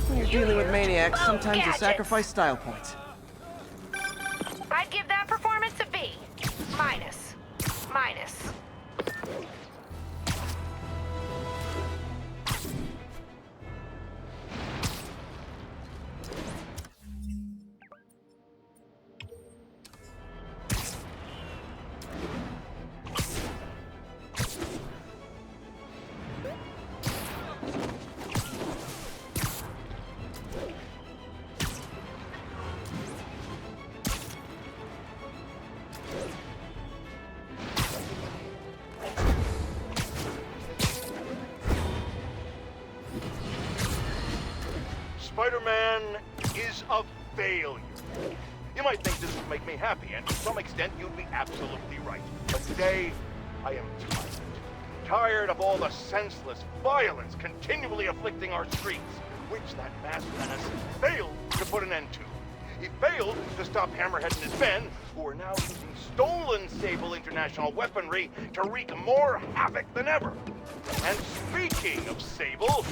D: When you're dealing with maniacs, sometimes you sacrifice style points.
T: I'd give that performance a B. Minus. Minus.
I: Spider-Man is a failure. You might think this would make me happy, and to some extent you'd be absolutely right. But today, I am tired. Tired of all the senseless violence continually afflicting our streets, which that masked menace failed to put an end to. He failed to stop Hammerhead and his men, who are now using stolen Sable International weaponry to wreak more havoc than ever. And speaking of Sable,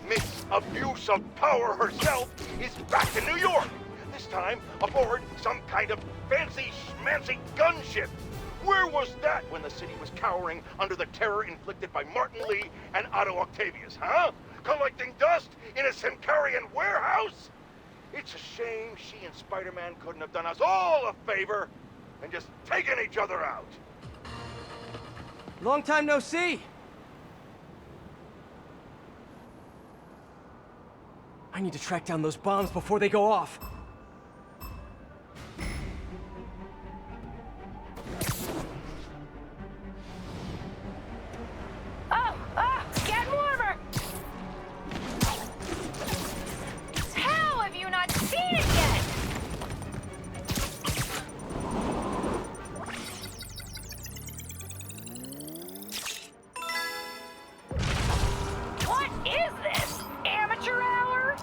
I: Miss Abuse of Power herself is back in New York, this time aboard some kind of fancy schmancy gunship. Where was that when the city was cowering under the terror inflicted by Martin Lee and Otto Octavius, huh? Collecting dust in a Simcarian warehouse? It's a shame she and Spider-Man couldn't have done us all a favor and just taken each other out.
D: Long time no see! I need to track down those bombs before they go off.
T: Getting warmer! How have you not seen it yet? What is this? Amateur hour?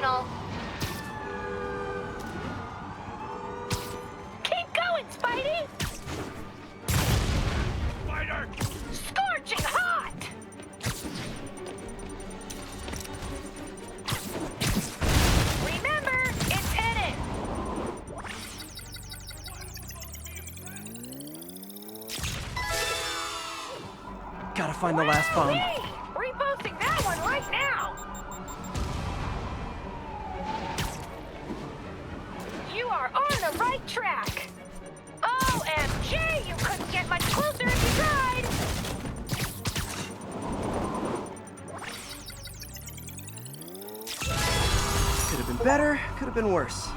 T: optional. Keep going, Spidey!
C: Spider!
T: Scorching hot! Remember, it's hidden!
D: Gotta find the last bomb.
T: Hey, reposting that one right now! You are on the right track! OMG, you couldn't get much closer if you tried!
D: Could have been better, could have been worse.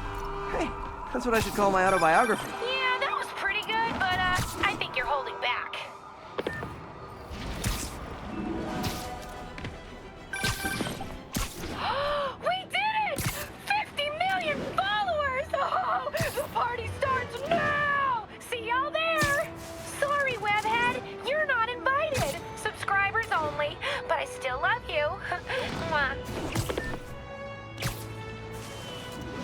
D: Hey, that's what I should call my autobiography.
T: Yeah, that was pretty good, but I think you're holding back. We did it! 50 million followers! Oh, the party starts now! See y'all there! Sorry, Webhead, you're not invited. Subscribers only, but I still love you. Mwah.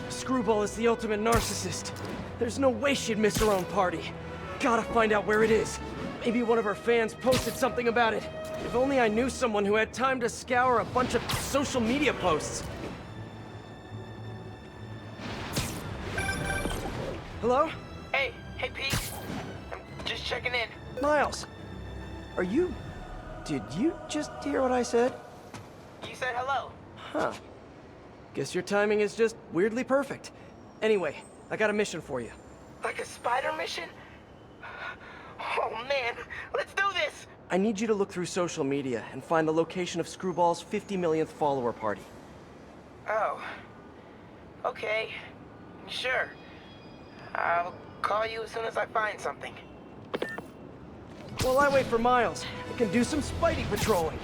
D: Screwball is the ultimate narcissist. There's no way she'd miss her own party. Gotta find out where it is. Maybe one of her fans posted something about it. If only I knew someone who had time to scour a bunch of social media posts. Hello?
S: Hey, Pete. I'm just checking in.
D: Miles. Are you... Did you just hear what I said?
S: You said hello.
D: Huh. Guess your timing is just weirdly perfect. Anyway, I got a mission for you.
S: Like a spider mission? Oh man, let's do this!
D: I need you to look through social media and find the location of Screwball's 50 millionth follower party.
S: Oh. Okay. Sure. I'll call you as soon as I find something.
D: While I wait for Miles, I can do some Spidey patrolling.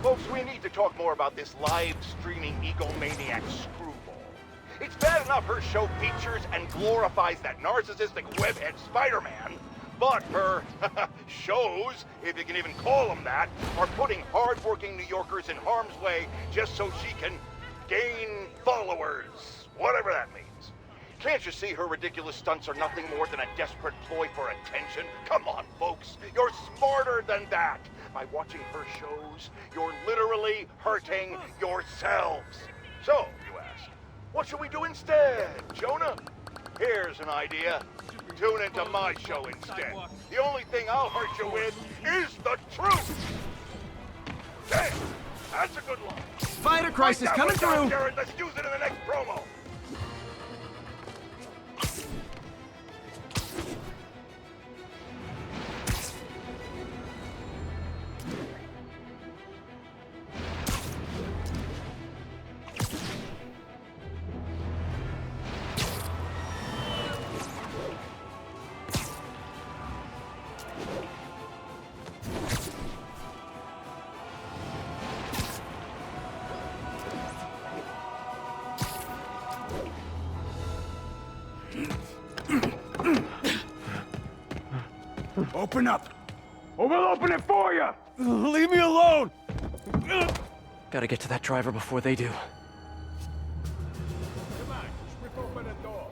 I: Folks, we need to talk more about this live-streaming egomaniac Screwball. It's bad enough her show features and glorifies that narcissistic webhead Spider-Man, but her shows, if you can even call them that, are putting hard-working New Yorkers in harm's way just so she can gain followers, whatever that means. Can't you see her ridiculous stunts are nothing more than a desperate ploy for attention? Come on, folks, you're smarter than that. By watching her shows, you're literally hurting yourselves. So, you ask, what should we do instead, Jonah? Here's an idea. Tune into my show instead. The only thing I'll hurt you with is the truth. Damn, that's a good line.
D: Spider Crisis coming through.
I: Jared, let's use it in the next promo. Open up, or we'll open it for you!
D: Leave me alone! Gotta get to that driver before they do.
I: Come on, just rip open the door.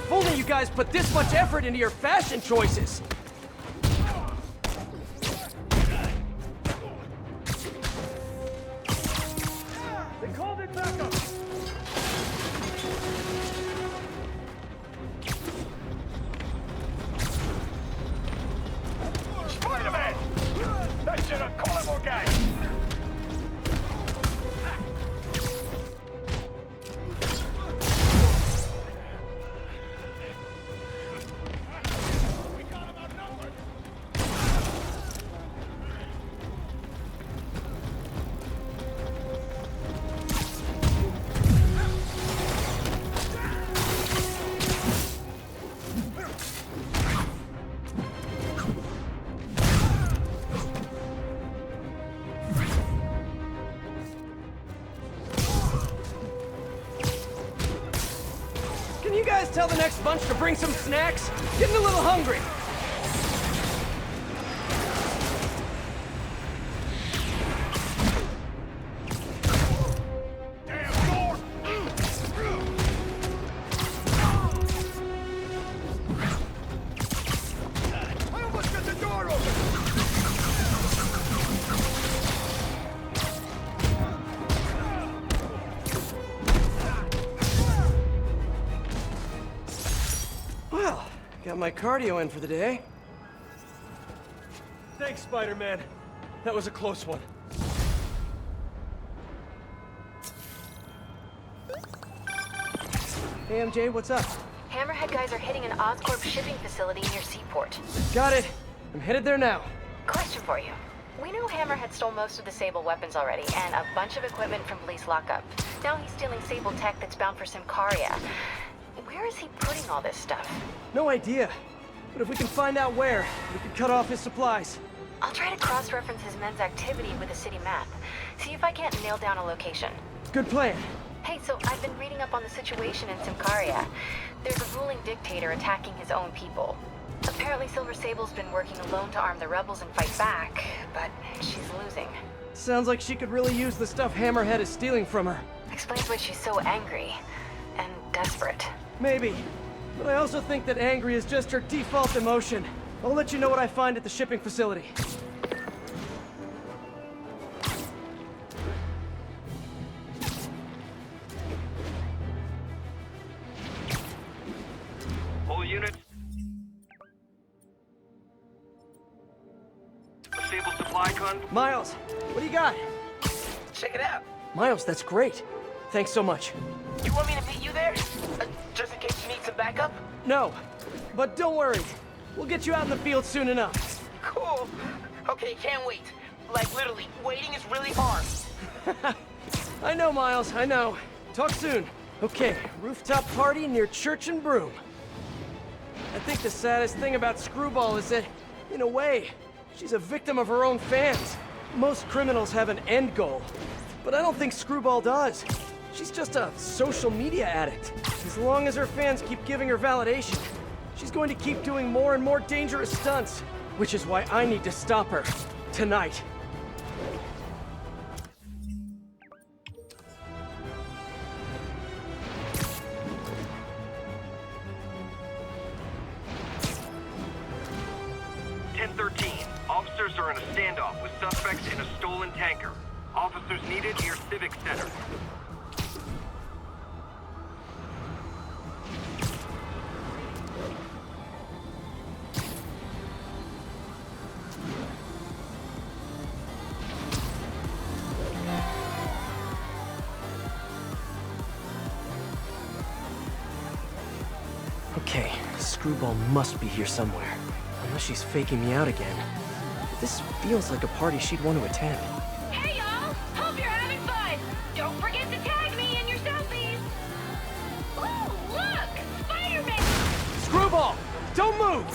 D: If only you guys put this much effort into your fashion choices!
C: They called it back up!
I: Spider-Man! That should have caught him, okay?
D: Can you guys tell the next bunch to bring some snacks? Getting a little hungry.
I: I almost got the door open!
D: Well, got my cardio in for the day.
J: Thanks, Spider-Man. That was a close one.
D: Hey, MJ, what's up?
T: Hammerhead guys are hitting an Oscorp shipping facility near Seaport.
D: Got it. I'm headed there now.
T: Question for you. We know Hammerhead stole most of the Sable weapons already, and a bunch of equipment from police lockup. Now he's stealing Sable tech that's bound for Symkaria. Where is he putting all this stuff?
D: No idea. But if we can find out where, we can cut off his supplies.
T: I'll try to cross-reference his men's activity with the city map. See if I can't nail down a location.
D: Good plan.
T: Hey, so I've been reading up on the situation in Symkaria. There's a ruling dictator attacking his own people. Apparently Silver Sable's been working alone to arm the rebels and fight back, but she's losing.
D: Sounds like she could really use the stuff Hammerhead is stealing from her.
T: Explains why she's so angry and desperate.
D: Maybe. But I also think that angry is just her default emotion. I'll let you know what I find at the shipping facility.
K: All units. A stable supply con.
D: Miles, what do you got?
S: Check it out.
D: Miles, that's great. Thanks so much.
S: You want me to meet you there? Just in case you need some backup?
D: No, but don't worry. We'll get you out in the field soon enough.
S: Cool. Okay, can't wait. Like, literally, waiting is really hard.
D: I know, Miles, I know. Talk soon. Okay, rooftop party near Church and Broom. I think the saddest thing about Screwball is that, in a way, she's a victim of her own fans. Most criminals have an end goal, but I don't think Screwball does. She's just a social media addict. As long as her fans keep giving her validation, she's going to keep doing more and more dangerous stunts, which is why I need to stop her. Tonight.
K: Officers are in a standoff with suspects in a stolen tanker. Officers needed near Civic Center.
D: Okay, Screwball must be here somewhere. Unless she's faking me out again. This feels like a party she'd want to attend.
H: Hey, y'all! Hope you're having
D: Don't move!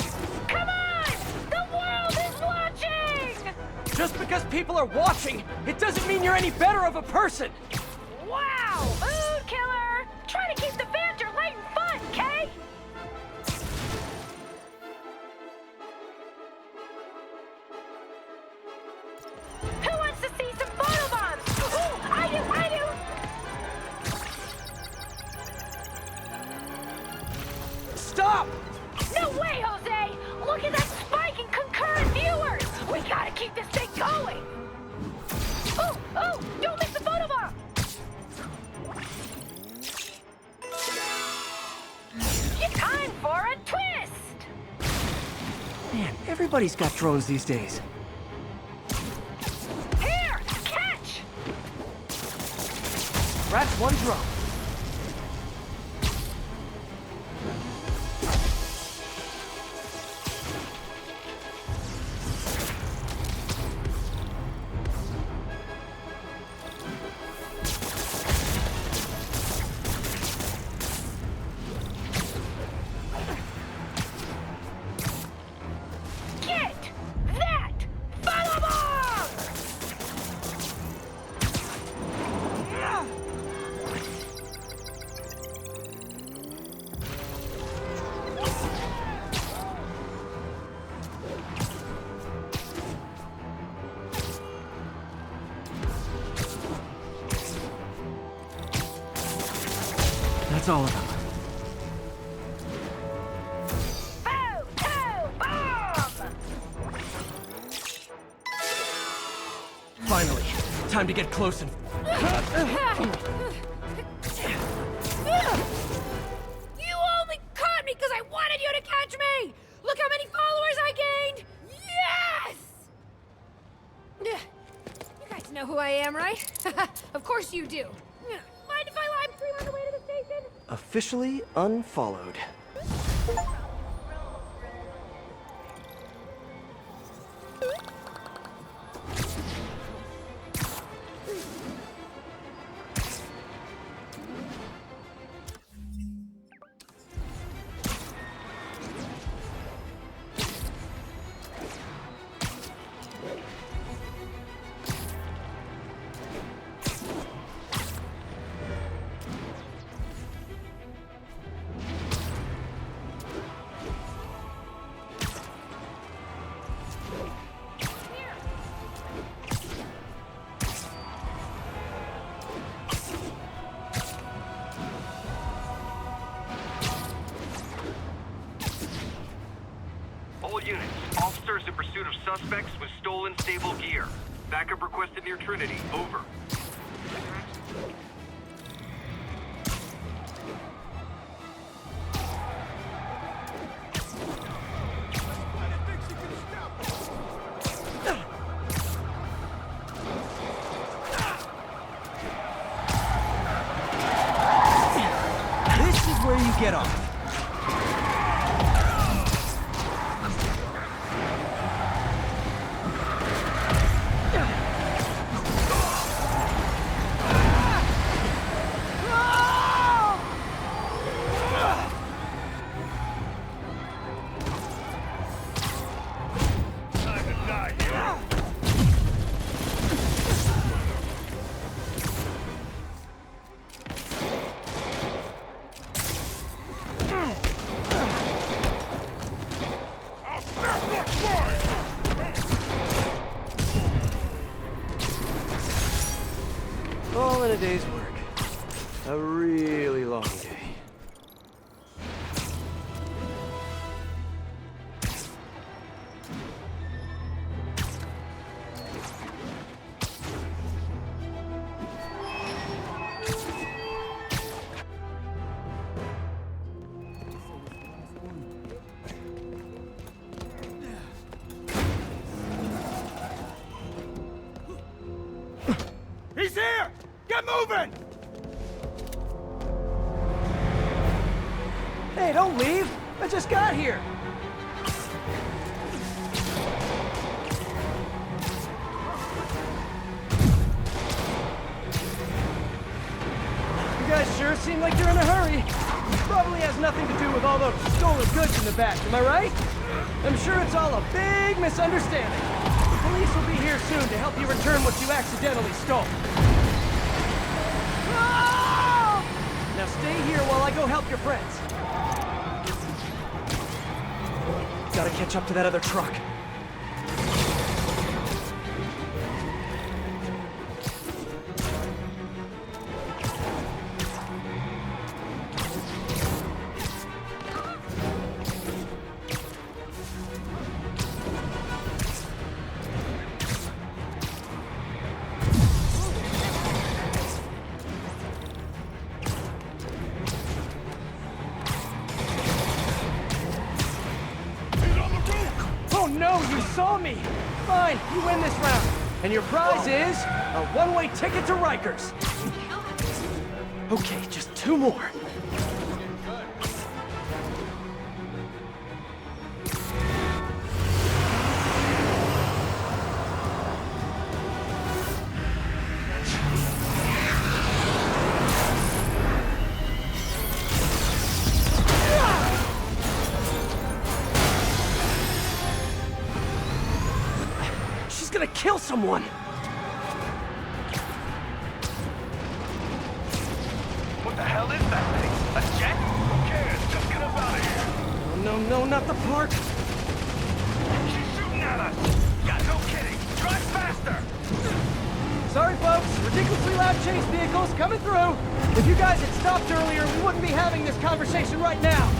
T: Come on! The world is watching!
D: Just because people are watching, it doesn't mean you're any better of a person!
T: Wow! Mood killer! Try to keep the banter light and fun, Kay? Who wants to see some photobombs? Ooh, I do!
D: Stop!
T: No way, Jose! Look at that spike in concurrent viewers! We gotta keep this thing going! Ooh! Don't miss the photobomb! It's time for a twist!
D: Man, everybody's got drones these days.
T: Here! Catch!
D: That's one drone.
T: Get that photobomb!
D: That's all of them. Finally, time to get close and...
H: You only caught me because I wanted you to catch me! Look how many followers I gained! Yes! You guys know who I am, right? Of course you do. Mind if I live stream on the way to the station?
D: Officially unfollowed.
K: All units, officers in pursuit of suspects with stolen stable gear. Backup requested near Trinity. Over.
D: This is where you get off. All in a day's work. A really long day.
C: He's here! Get moving!
D: Hey, don't leave! I just got here! You guys sure seem like you're in a hurry. Probably has nothing to do with all those stolen goods in the back, am I right? I'm sure it's all a big misunderstanding. The police will be here soon to help you return what you accidentally stole. Ah! Now stay here while I go help your friends. Gotta catch up to that other truck. No, you saw me! Fine, you win this round. And your prize is a one-way ticket to Rikers. Okay, just 2 more. Gonna kill someone!
B: What the hell is that thing? A jet? Who cares? Just get us out of here!
D: No, no, not the park!
B: She's shooting at us! Yeah, no kidding! Drive faster!
D: Sorry, folks. Ridiculously loud chase vehicles coming through! If you guys had stopped earlier, we wouldn't be having this conversation right now!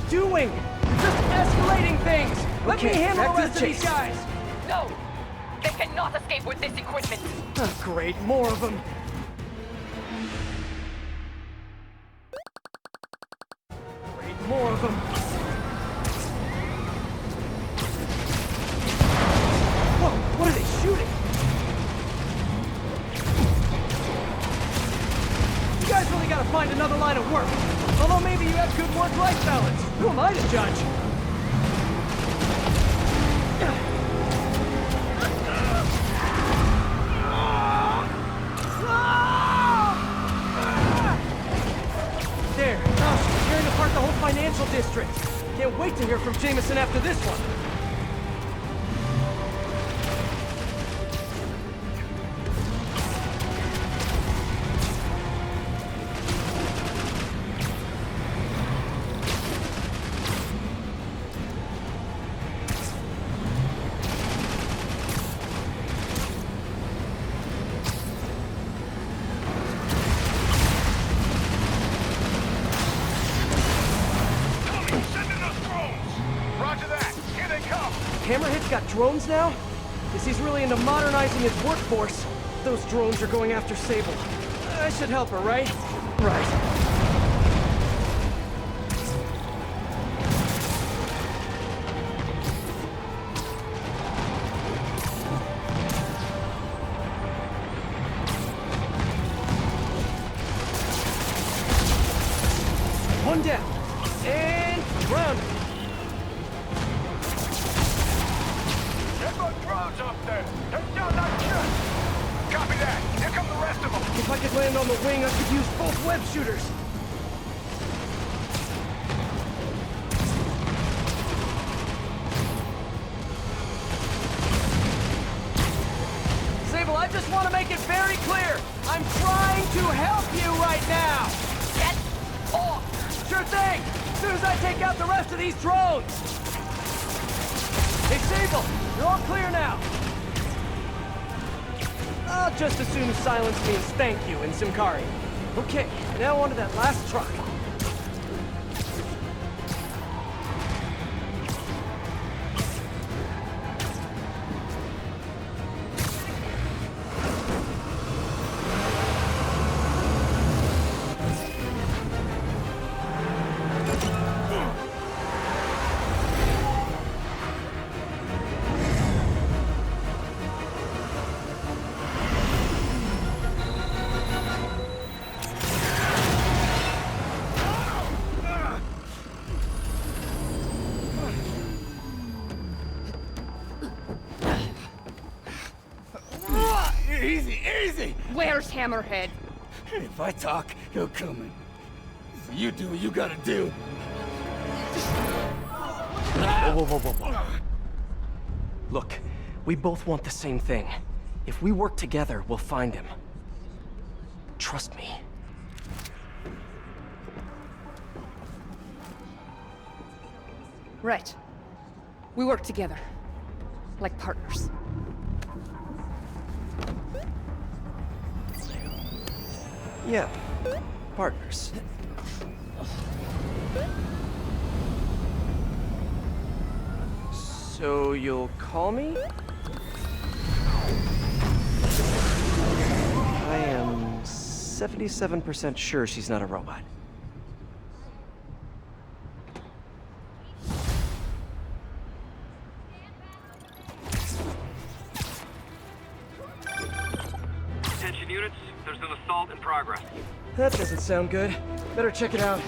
D: Doing? You're just escalating things! Let me handle the rest of these guys!
H: No! They cannot escape with this equipment!
D: Oh, great, more of them! Great, more of them! Whoa, what are they shooting? You guys really gotta find another line of work! Although maybe you have good work-life balance. Who am I to judge? There. Now she's tearing apart the whole financial district. Can't wait to hear from Jameson after this one. Hammerhead's got drones now? Guess he's really into modernizing his workforce. Those drones are going after Sable. I should help her, right? Right. One down. And grounded.
B: Drones up there! Take down that jet! Copy that! Here come the rest of them!
D: If I could land on the wing, I could use both web shooters! Sable, I just want to make it very clear! I'm trying to help you right now!
H: Get off!
D: Sure thing! As soon as I take out the rest of these drones! Hey, Sable! You're all clear now! I'll just assume silence means thank you in Simkari. Okay, now on to that last truck.
C: Easy, easy!
H: Where's Hammerhead?
C: If I talk, he'll kill me. So you do what you gotta do.
D: Whoa, whoa, whoa, whoa, whoa. Look, we both want the same thing. If we work together, we'll find him. Trust me.
H: Right. We work together. Like partners.
D: Yeah, partners. So you'll call me? I am 77% sure she's not a robot.
K: Attention units, there's an assault in progress.
D: That doesn't sound good. Better check it out.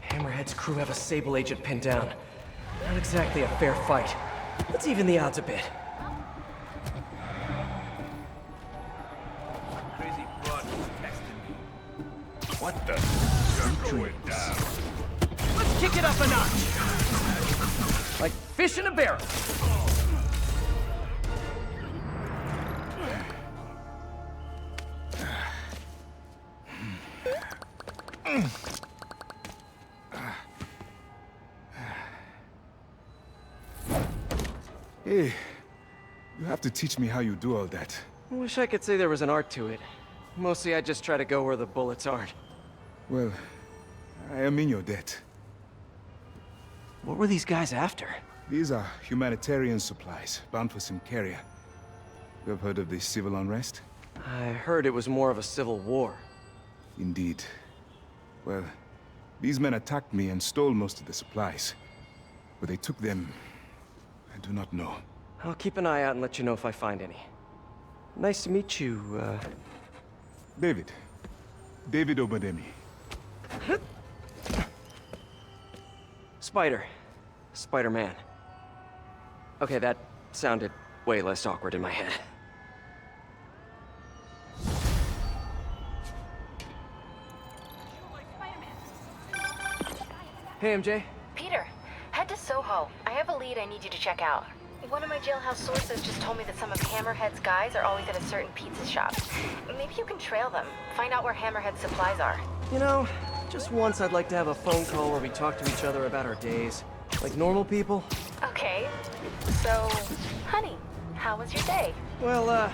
D: Hammerhead's crew have a Sable agent pinned down. Not exactly a fair fight. Let's even the odds a bit.
C: Crazy broad was texting me.
N: What the? You're going down.
D: Let's kick it up a notch! Like fish in a barrel.
A: Hey, you have to teach me how you do all that.
D: I wish I could say there was an art to it. Mostly I just try to go where the bullets aren't.
A: Well, I am in your debt.
D: What were these guys after?
A: These are humanitarian supplies, bound for some carrier. You have heard of the civil unrest?
D: I heard it was more of a civil war.
A: Indeed. Well, these men attacked me and stole most of the supplies. Where they took them, I do not know.
D: I'll keep an eye out and let you know if I find any. Nice to meet you,
A: David. David Obademi.
D: Spider. Spider-Man. Okay, that sounded way less awkward in my head. Hey, MJ.
T: Peter, head to Soho. I have a lead I need you to check out. One of my jailhouse sources just told me that some of Hammerhead's guys are always at a certain pizza shop. Maybe you can trail them, find out where Hammerhead's supplies are.
D: You know, just once I'd like to have a phone call where we talk to each other about our days. Like normal people.
T: Okay. So, honey, how was your day?
D: Well,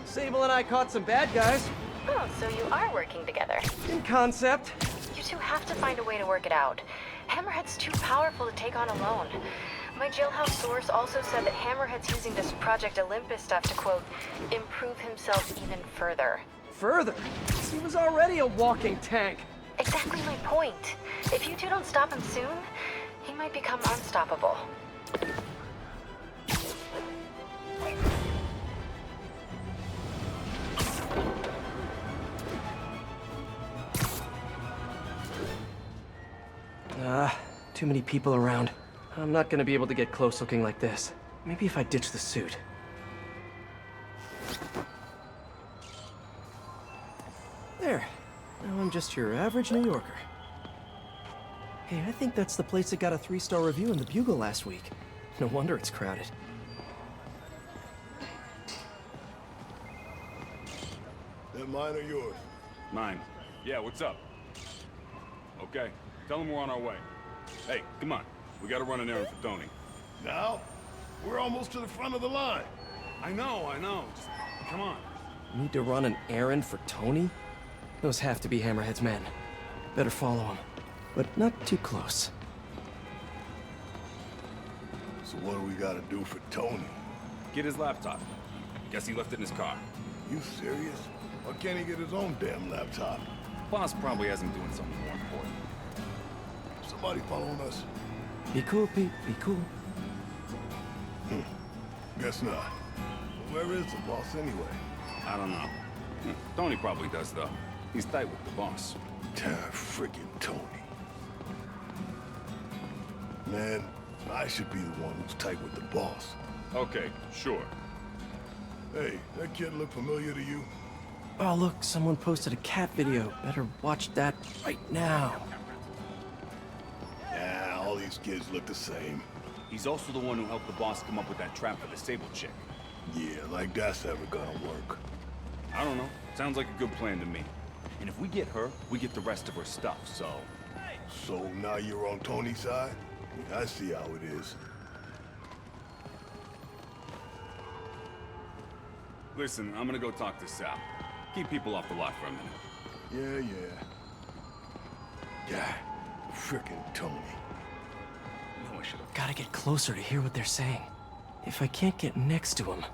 D: Sable and I caught some bad guys.
T: Oh, so you are working together.
D: In concept.
T: You two have to find a way to work it out. Hammerhead's too powerful to take on alone. My jailhouse source also said that Hammerhead's using this Project Olympus stuff to, quote, improve himself even further.
D: Further? He was already a walking tank.
T: Exactly my point. If you two don't stop him soon, he might become unstoppable.
D: Too many people around. I'm not gonna be able to get close looking like this. Maybe if I ditch the suit. There. Now I'm just your average New Yorker. Hey, I think that's the place that got a 3-star review in the Bugle last week. No wonder it's crowded.
O: That mine or yours?
L: Mine. Yeah, what's up? Okay, tell him we're on our way. Hey, come on. We gotta run an errand for Tony.
O: Now? We're almost to the front of the line.
L: I know. Just, come on.
D: Need to run an errand for Tony? Those have to be Hammerhead's men. Better follow him. But not too close.
O: So what do we gotta do for Tony?
L: Get his laptop. Guess he left it in his car.
O: You serious? Why can't he get his own damn laptop?
Q: Boss probably hasn't doing something more important.
O: Somebody following us?
D: Be cool, Pete. Be cool.
O: Guess not. Where is the boss anyway?
Q: I don't know. Tony probably does, though. He's tight with the boss.
O: Freaking Tony. Man, I should be the one who's tight with the boss.
Q: Okay, sure.
O: Hey, that kid look familiar to you?
D: Oh, look, someone posted a cat video. Better watch that right now.
O: Yeah, all these kids look the same.
Q: He's also the one who helped the boss come up with that trap for the Sable chick.
O: Yeah, like that's ever gonna work.
Q: I don't know. Sounds like a good plan to me. And if we get her, we get the rest of her stuff, so...
O: So now you're on Tony's side? I see how it is.
Q: Listen, I'm gonna go talk to Sal. Keep people off the lot for a minute.
O: Yeah. Frickin' Tony.
Q: No, I should've...
D: Gotta get closer to hear what they're saying. If I can't get next to them,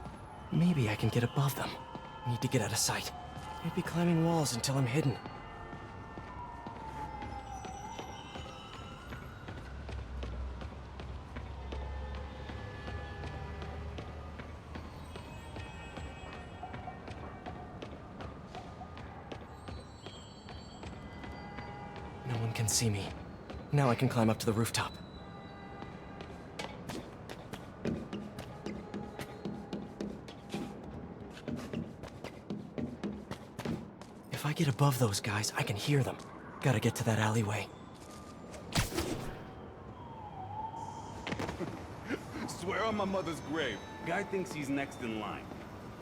D: maybe I can get above them. Need to get out of sight. Maybe climbing walls until I'm hidden. No one can see me. Now I can climb up to the rooftop. If I get above those guys, I can hear them. Gotta get to that alleyway.
Q: Swear on my mother's grave. Guy thinks he's next in line.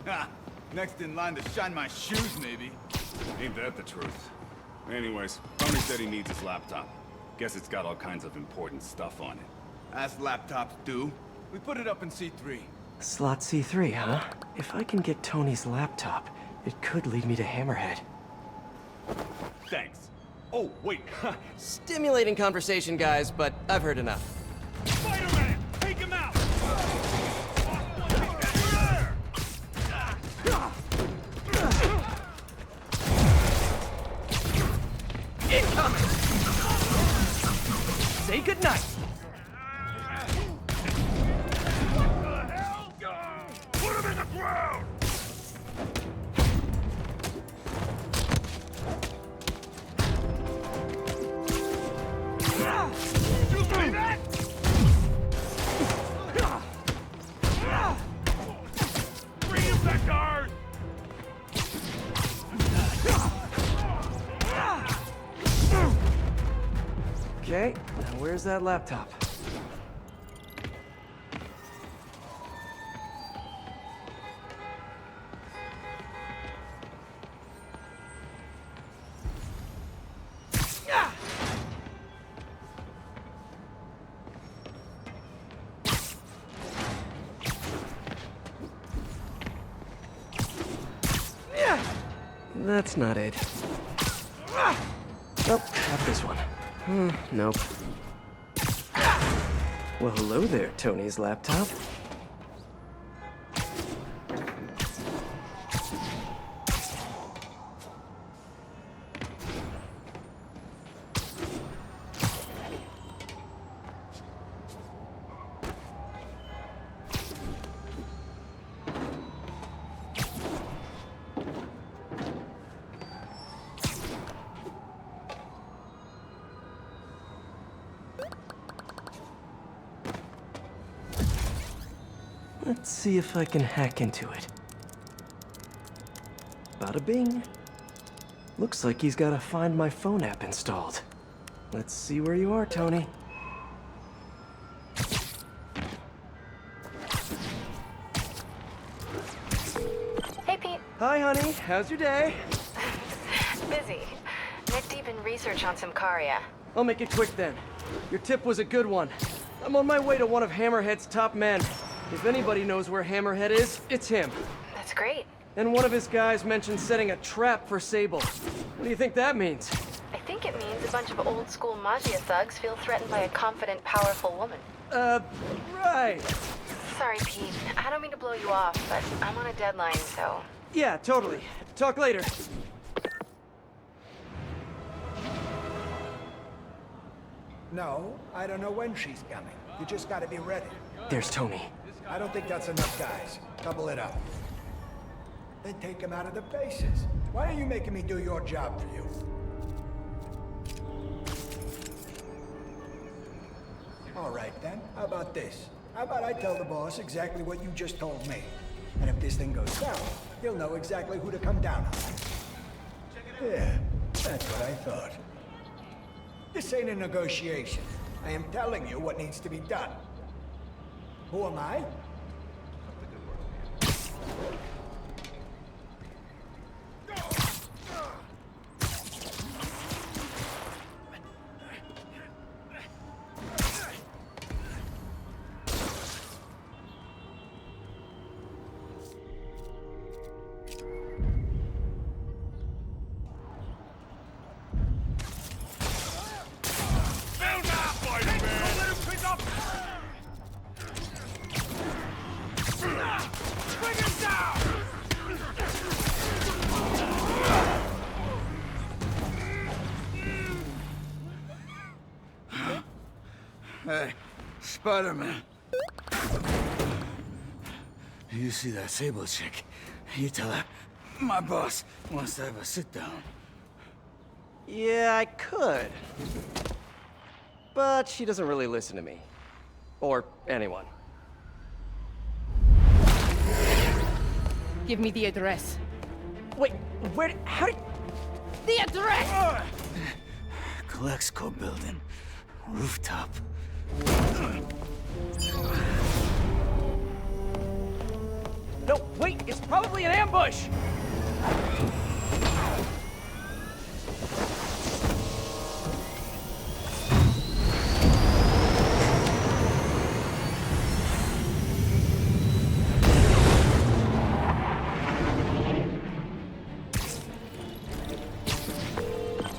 M: Ha! Next in line to shine my shoes, maybe.
Q: Ain't that the truth? Anyways, Tony said he needs his laptop. Guess it's got all kinds of important stuff on it.
M: As laptops do. We put it up in C3.
D: Slot C3, huh? If I can get Tony's laptop, it could lead me to Hammerhead.
Q: Thanks. Oh, wait.
D: Stimulating conversation, guys, but I've heard enough.
C: Spider-Man! Take him out!
D: Incoming! Say goodnight!
C: What the hell? Put him in the ground! You see that? Bring him back to Earth!
D: Okay, now where's that laptop? That's not it. Nope, not this one. Nope. Well, hello there, Tony's laptop. Let's see if I can hack into it. Bada bing. Looks like he's got a Find My Phone app installed. Let's see where you are, Tony.
F: Hey, Pete.
D: Hi, honey. How's your day?
F: Busy. Neck deep in research on Symkaria.
D: I'll make it quick then. Your tip was a good one. I'm on my way to one of Hammerhead's top men. If anybody knows where Hammerhead is, it's him.
F: That's great.
D: And one of his guys mentioned setting a trap for Sable. What do you think that means?
F: I think it means a bunch of old-school Magia thugs feel threatened by a confident, powerful woman.
D: Right.
F: Sorry, Pete. I don't mean to blow you off, but I'm on a deadline, so
D: Yeah, totally. Talk later.
R: No, I don't know when she's coming. You just gotta be ready.
D: There's Tony.
R: I don't think that's enough, guys. Double it up. Then take him out of the bases. Why are you making me do your job for you? All right, then. How about this? How about I tell the boss exactly what you just told me? And if this thing goes south, he'll know exactly who to come down on. Yeah, that's what I thought. This ain't a negotiation. I am telling you what needs to be done. Who am I?
M: Hey, Spider-Man. You see that Sable chick? You tell her my boss wants to have a sit-down.
D: Yeah, I could. But she doesn't really listen to me. Or anyone.
H: Give me the address.
D: Wait, how did...
H: The address!
M: Colexco building. Rooftop.
D: No, wait, it's probably an ambush!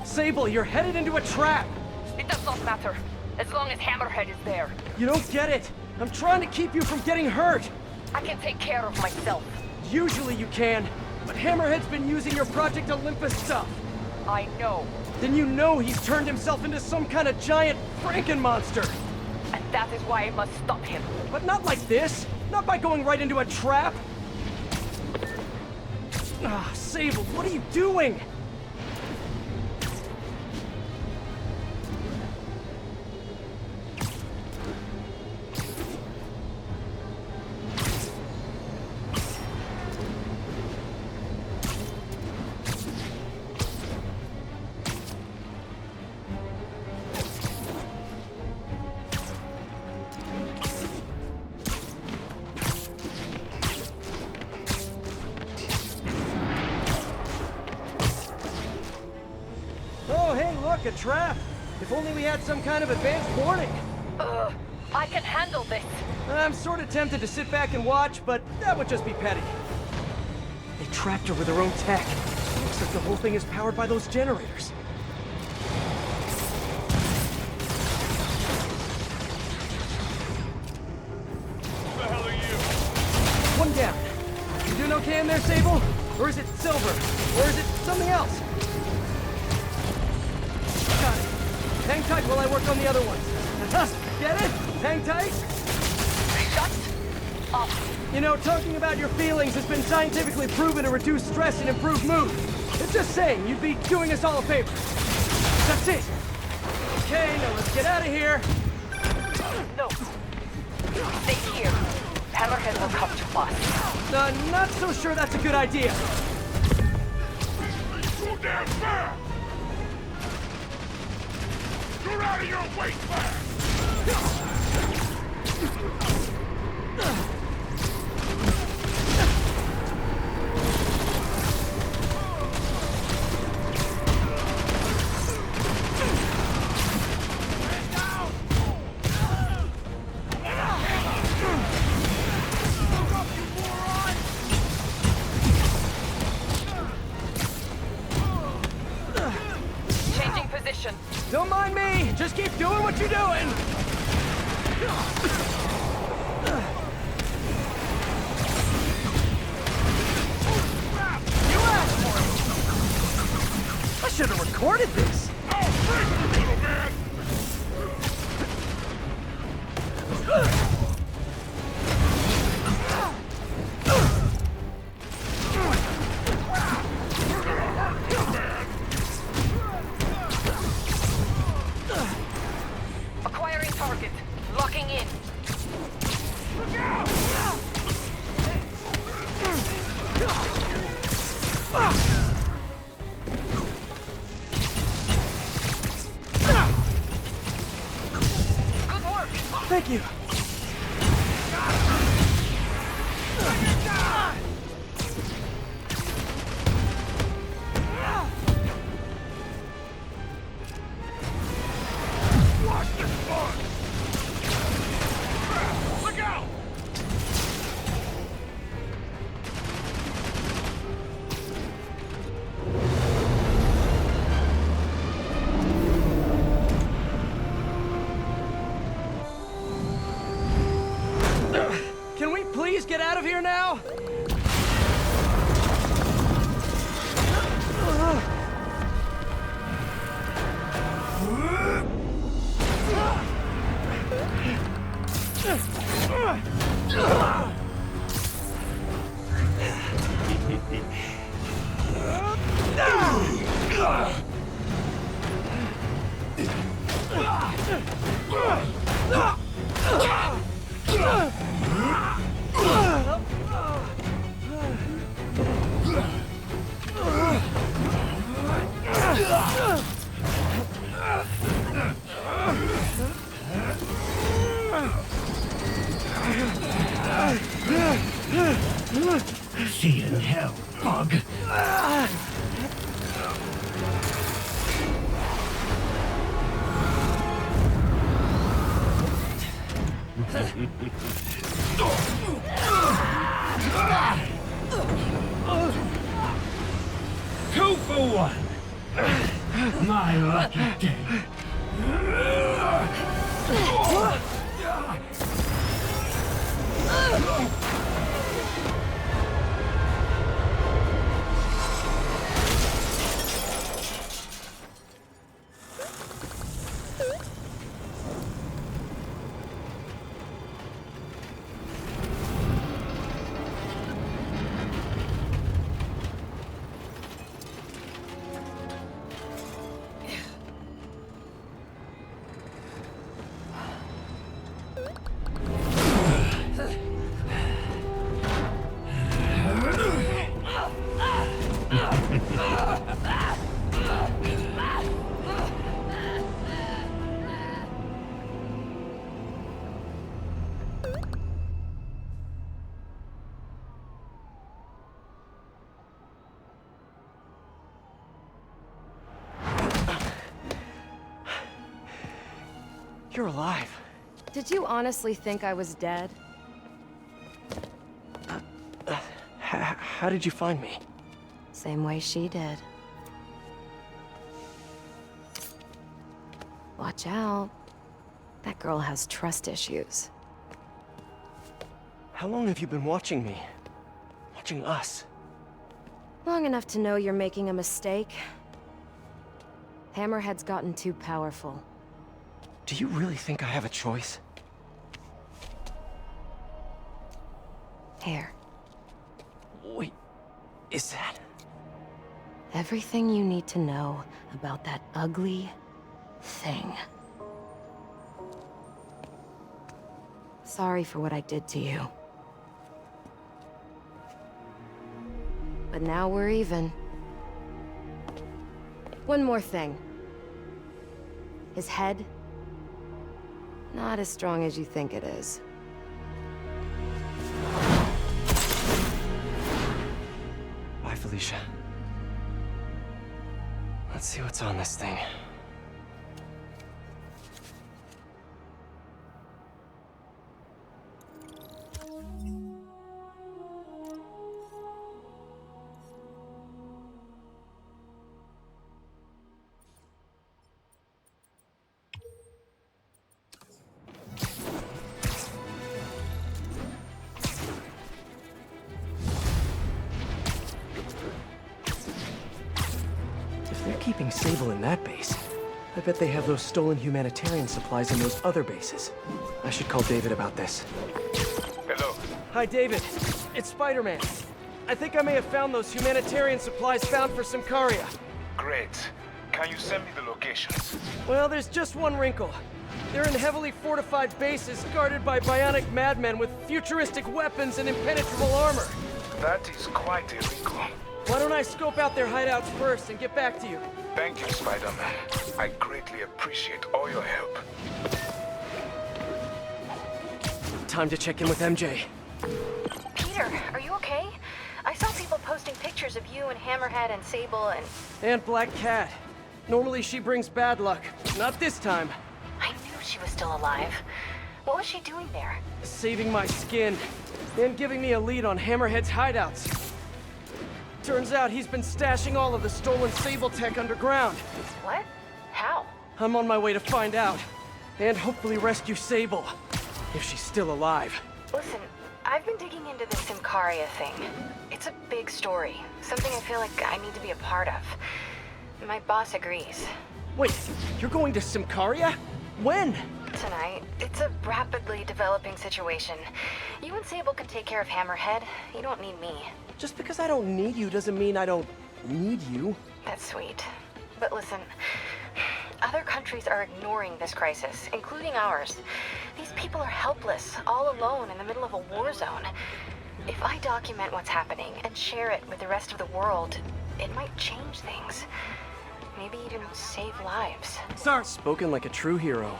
D: Sable, you're headed into a trap!
H: It does not matter, as long as Hammerhead is there.
D: You don't get it! I'm trying to keep you from getting hurt!
H: I can take care of myself.
D: Usually you can, but Hammerhead's been using your Project Olympus stuff.
H: I know.
D: Then you know he's turned himself into some kind of giant Franken-monster.
H: And that is why I must stop him.
D: But not like this! Not by going right into a trap! Ah, Sable, what are you doing? A trap! If only we had some kind of advanced warning!
H: I can handle this!
D: I'm sort of tempted to sit back and watch, but that would just be petty. They trapped her with their own tech. Looks like the whole thing is powered by those generators.
C: Who the hell are you?
D: One down. You doing okay in there, Sable? Or is it Silver? Or is it something else? Got it. Hang tight while I work on the other ones. Get it? Hang tight?
H: Shut up.
D: You know, talking about your feelings has been scientifically proven to reduce stress and improve mood. It's just saying, you'd be doing us all a favor. That's it. Okay, now let's get out of here.
H: No. Stay here. Hammerhead will come to us.
D: Not so sure that's a good idea.
C: Go down fast! You're out of your way fast!
D: Don't mind me! Just keep doing what you're doing! should have recorded this!
H: Acquiring target. Locking in. Look out! Good work!
D: Thank you.
C: Watch this one! Look out!
D: Can we please get out of here now?
C: See you in hell, Aug. Two for one. My lucky day.
D: You're alive.
F: Did you honestly think I was dead?
D: How did you find me?
F: Same way she did. Watch out. That girl has trust issues.
D: How long have you been watching me? Watching us?
F: Long enough to know you're making a mistake. Hammerhead's gotten too powerful.
D: Do you really think I have a choice?
F: Here.
D: Wait, is that...
F: Everything you need to know about that ugly thing. Sorry for what I did to you. But now we're even. One more thing. His head, not as strong as you think it is.
D: Bye, Felicia. Let's see what's on this thing. keeping Sable in that base. I bet they have those stolen humanitarian supplies in those other bases. I should call David about this.
B: Hello.
D: Hi, David. It's Spider-Man. I think I may have found those humanitarian supplies found for Symkaria.
B: Great. Can you send me the locations?
D: Well, there's just one wrinkle. They're in heavily fortified bases guarded by bionic madmen with futuristic weapons and impenetrable armor.
B: That is quite a wrinkle.
D: Why don't I scope out their hideouts first and get back to you?
B: Thank you, Spider-Man. I greatly appreciate all your help.
D: Time to check in with MJ.
T: Peter, are you okay? I saw people posting pictures of you and Hammerhead and Sable
D: And Black Cat. Normally she brings bad luck. Not this time.
T: I knew she was still alive. What was she doing there?
D: Saving my skin. And giving me a lead on Hammerhead's hideouts. Turns out he's been stashing all of the stolen Sable tech underground.
T: What? How?
D: I'm on my way to find out. And hopefully rescue Sable. If she's still alive.
T: Listen, I've been digging into this Symkaria thing. It's a big story. Something I feel like I need to be a part of. My boss agrees.
D: Wait, you're going to Symkaria? When?
T: Tonight. It's a rapidly developing situation. You and Sable can take care of Hammerhead. You don't need me.
D: Just because I don't need you doesn't mean I don't need you.
T: That's sweet. But listen, other countries are ignoring this crisis, including ours. These people are helpless, all alone in the middle of a war zone. If I document what's happening and share it with the rest of the world, it might change things. Maybe even save lives.
D: Sir, spoken like a true hero.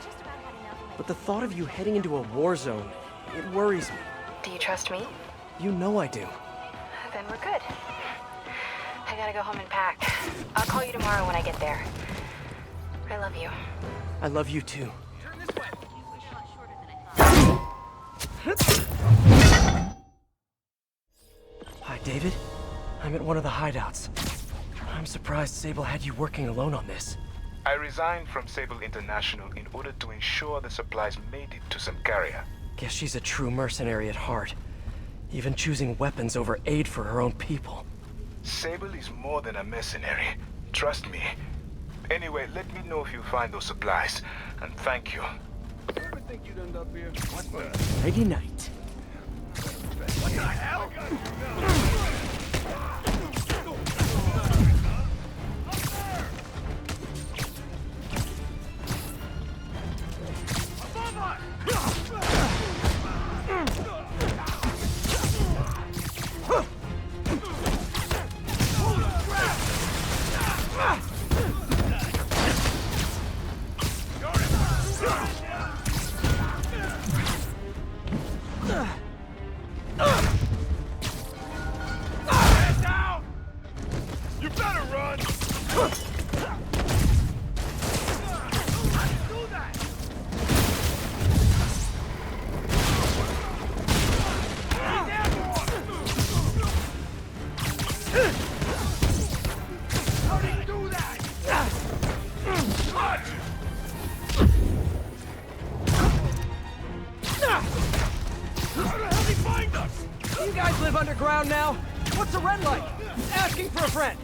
D: But the thought of you heading into a war zone, it worries me.
T: Do you trust me?
D: You know I do.
T: Then we're good. I gotta go home and pack. I'll call you tomorrow when I get there. I love you.
D: I love you too. Hi, David. I'm at one of the hideouts. I'm surprised Sable had you working alone on this.
B: I resigned from Sable International in order to ensure the supplies made it to Symkaria.
D: Guess she's a true mercenary at heart. Even choosing weapons over aid for her own people.
B: Sable is more than a mercenary. Trust me. Anyway, let me know if you find those supplies. And thank you.
L: You ever think you'd end up here? What the?
D: Nighty night.
L: What the hell?
D: You guys live underground now? What's a red light? Asking for a friend.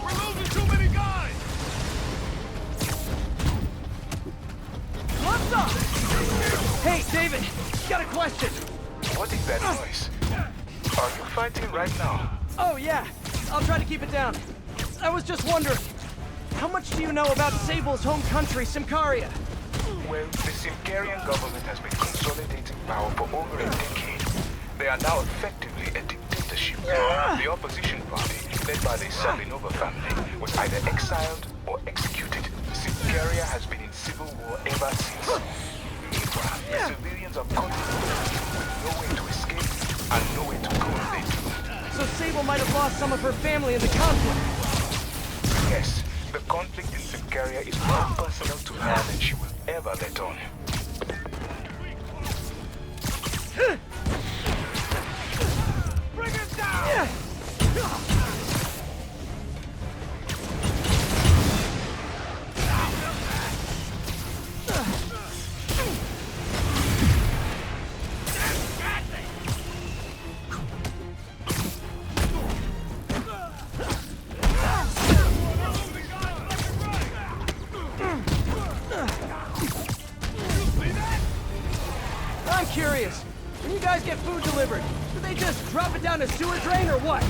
L: We're losing too many guys!
D: What's up? Hey, David, got a question.
B: What is that noise? Are you fighting right now?
D: Oh, yeah. I'll try to keep it down. I was just wondering, how much do you know about Sable's home country, Symkaria?
B: Well, the Symkarian government has been consolidating power for over a decade. They are now effectively a dictatorship. The opposition party, led by the Salinova family, was either exiled or executed. Symkaria has been in civil war ever since. Meanwhile, the civilians are caught with nowhere to escape and nowhere to go if they do.
D: So Sable might have lost some of her family in the conflict.
B: Yes, the conflict in Symkaria is more personal to her than she will ever let on.
L: Bring him down!
D: I'm curious. When you guys get food delivered, do they just drop it down a sewer drain or what?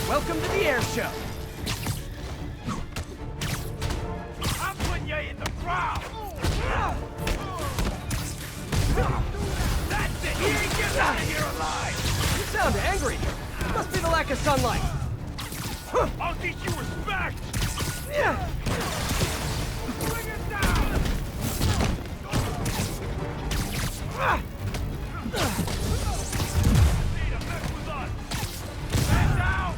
D: Welcome to the air show.
C: I'm putting you in the ground. That's it. He ain't getting out of here alive.
D: You sound angry. Must be the lack of sunlight.
C: I'll teach you respect.
D: Yeah.
C: Bring it down. Need to mess with us. Stand down.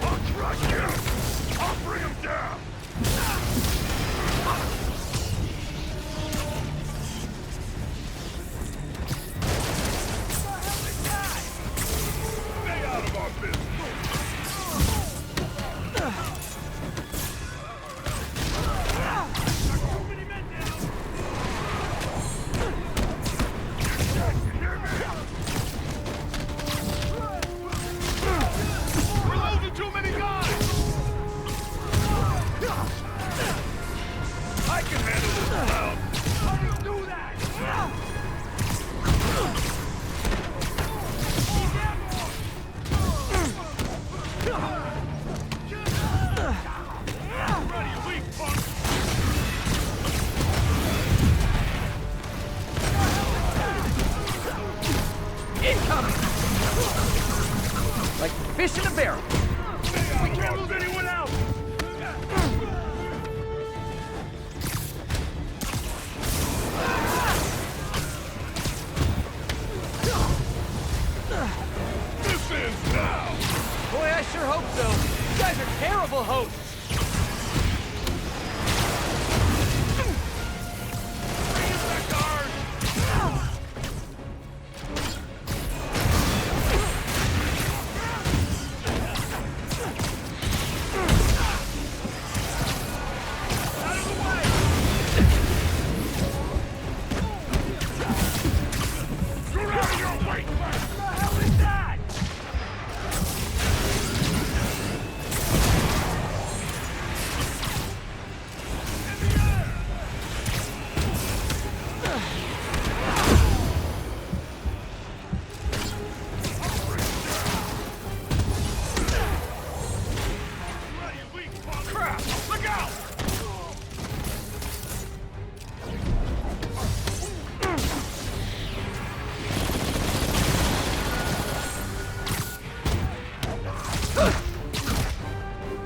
C: I'll crush you. I'll bring him down. Stay out of our business. We're losing too many guys! I can handle this crowd! How do you do that? Ready, weak punk!
D: Incoming! Like fish in a barrel.
C: We can't lose anyone else! This ends now!
D: Boy, I sure hope so. You guys are terrible hosts.
C: Bring in that guard! Out of the way! You're out of your way! What the hell is that? In the air! Ready, weak punk! Crap! Look out!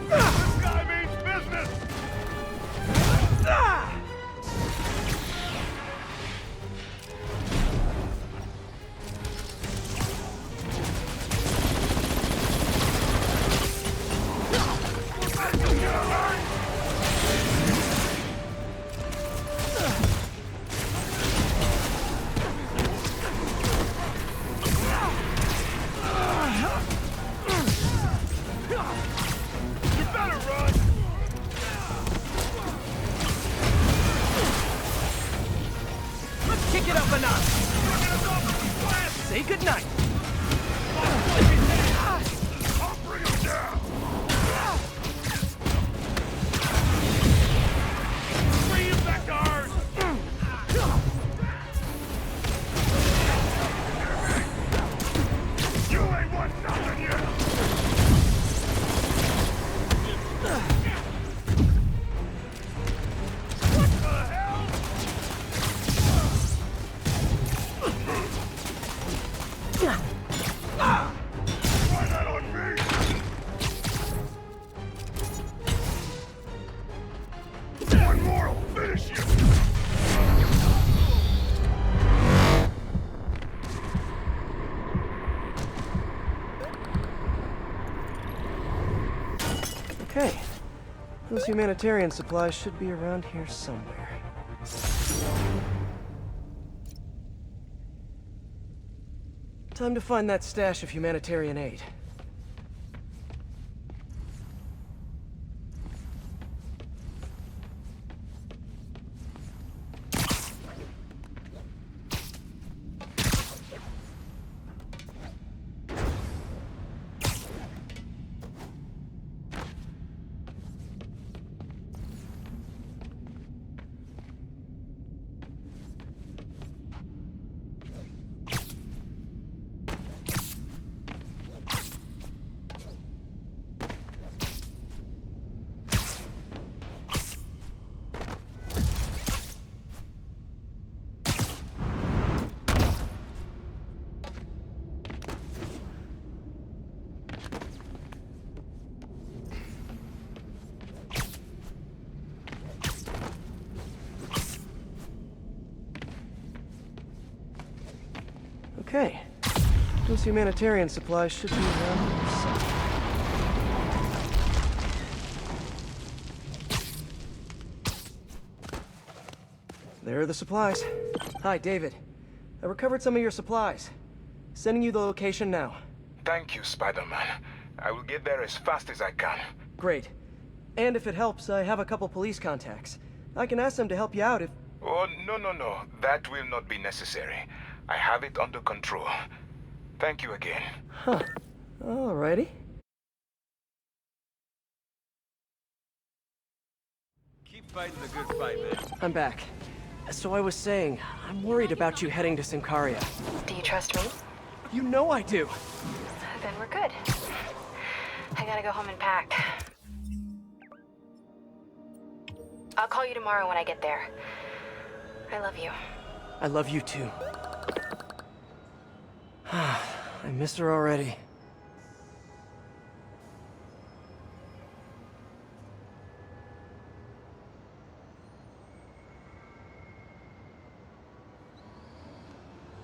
C: This guy means business! You better run!
D: Let's kick it up a notch. Say goodnight.
C: I'll bring him down! Bring him back to ours! You ain't won nothing yet!
O: finish you!
D: Okay. Those humanitarian supplies should be around here somewhere. Time to find that stash of humanitarian aid. Okay. Those humanitarian supplies should be around here somewhere. There are the supplies. Hi, David. I recovered some of your supplies. Sending you the location now.
B: Thank you, Spider-Man. I will get there as fast as I can.
D: Great. And if it helps, I have a couple police contacts. I can ask them to help you out if...
B: Oh, no. That will not be necessary. I have it under control. Thank you again.
D: Huh. Alrighty.
E: Keep fighting the good fight, man.
D: I'm back. So I was saying, I'm worried about you heading to Sincaria.
F: Do you trust me?
D: You know I do.
F: Then we're good. I gotta go home and pack. I'll call you tomorrow when I get there. I love you.
D: I love you too. I miss her already.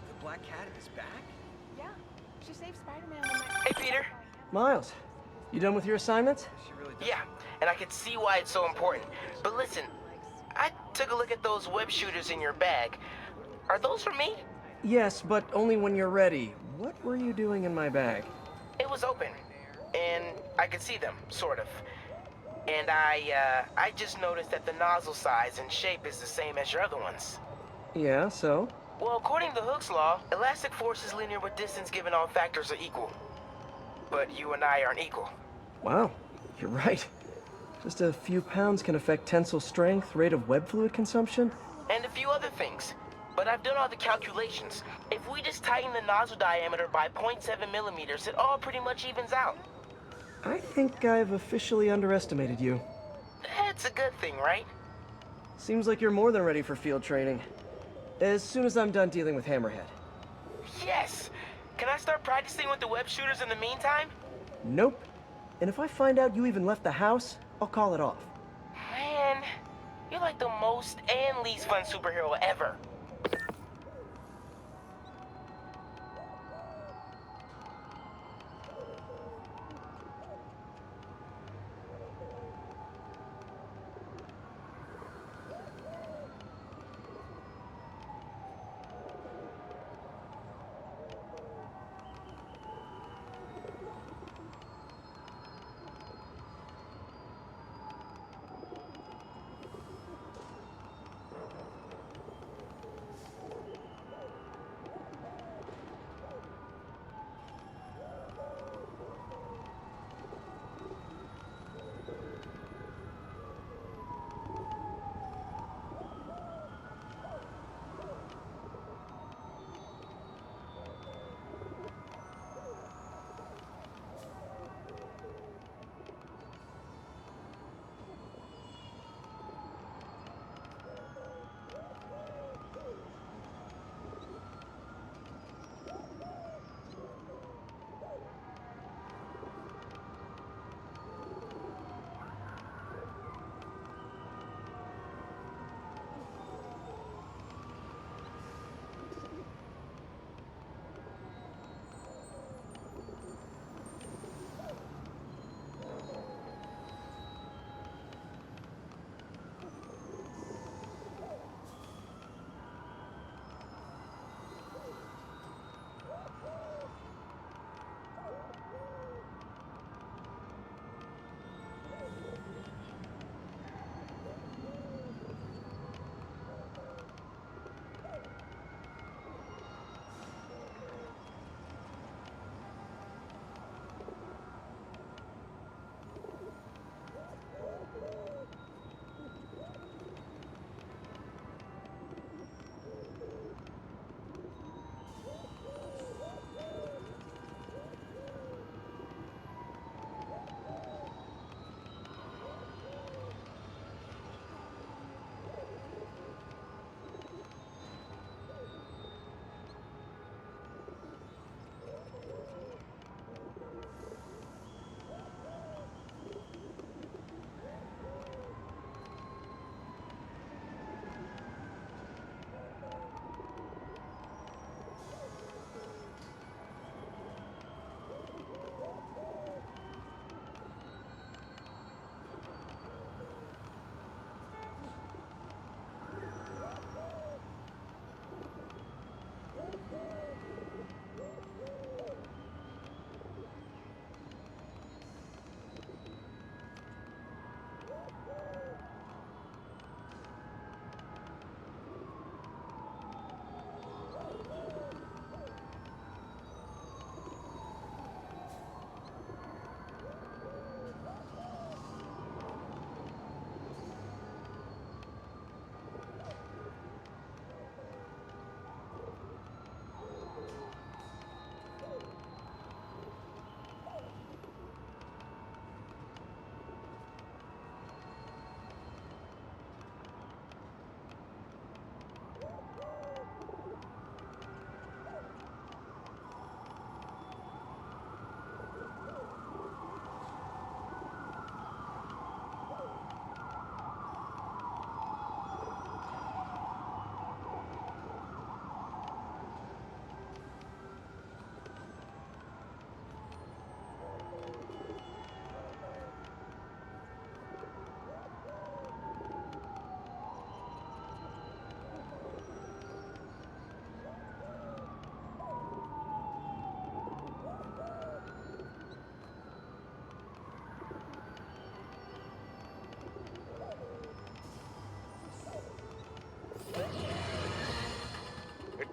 J: The Black Cat is back?
H: Yeah, she saved Spider-Man.
S: Hey, Peter.
D: Miles, you done with your assignments?
S: Yeah, and I can see why it's so important. But listen, I took a look at those web shooters in your bag. Are those for me?
D: Yes, but only when you're ready. What were you doing in my bag?
S: It was open, and I could see them, sort of. And I just noticed that the nozzle size and shape is the same as your other ones.
D: Yeah, so?
S: Well, according to Hooke's law, elastic force is linear with distance given all factors are equal. But you and I aren't equal.
D: Wow, you're right. Just a few pounds can affect tensile strength, rate of web fluid consumption.
S: And a few other things. But I've done all the calculations. If we just tighten the nozzle diameter by 0.7 millimeters, it all pretty much evens out.
D: I think I've officially underestimated you.
S: That's a good thing, right?
D: Seems like you're more than ready for field training. As soon as I'm done dealing with Hammerhead.
S: Yes! Can I start practicing with the web shooters in the meantime?
D: Nope. And if I find out you even left the house, I'll call it off.
S: Man, you're like the most and least fun superhero ever.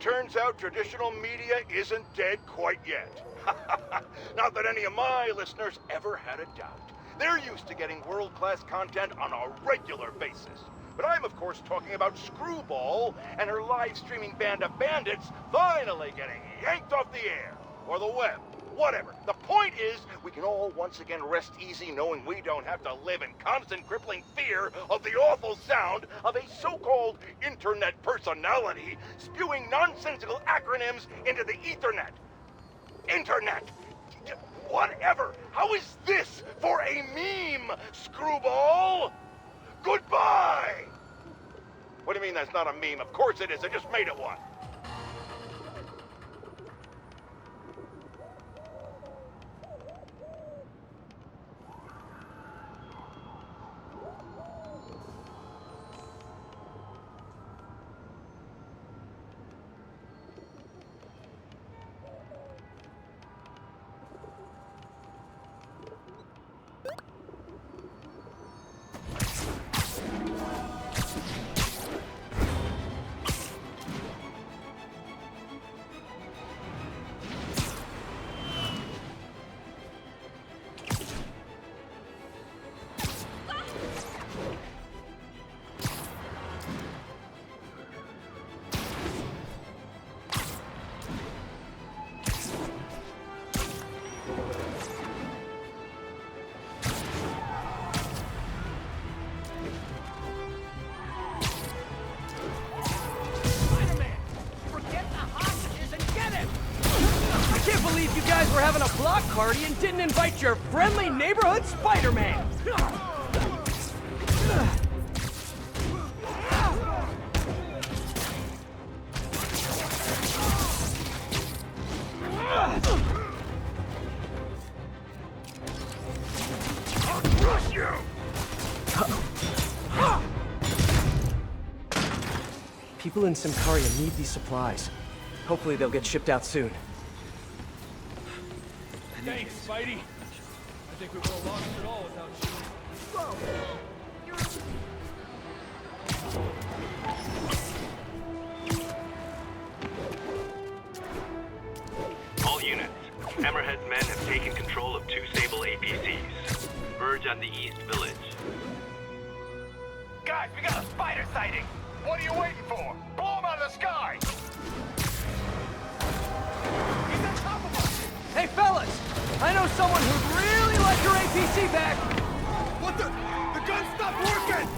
I: turns out traditional media isn't dead quite yet. Not that any of my listeners ever had a doubt. They're used to getting world-class content on a regular basis. But I'm, of course, talking about Screwball and her live-streaming band of bandits finally getting yanked off the air. Or the web. Whatever. The point is, we can all once again rest easy knowing we don't have to live in constant crippling fear of the awful sound of a so-called internet personality spewing nonsensical acronyms into the Ethernet. Internet. Whatever. How is this for a meme, Screwball? Goodbye! What do you mean that's not a meme? Of course it is. I just made it one.
D: We're having a block party and didn't invite your friendly neighborhood Spider-Man!
C: I'll crush you!
D: People in Symkaria need these supplies. Hopefully they'll get shipped out soon.
C: Thanks, Spidey. I think we would have lost it all without you.
K: All units. Hammerhead's men have taken control of 2 Sable APCs. Converge on the East Village.
B: Guys, we got a spider sighting! What are you waiting for? Blow him out of the sky! He's on top of us!
D: Hey, fellas! I know someone who'd really like your APC back!
C: What the? The gun stopped working!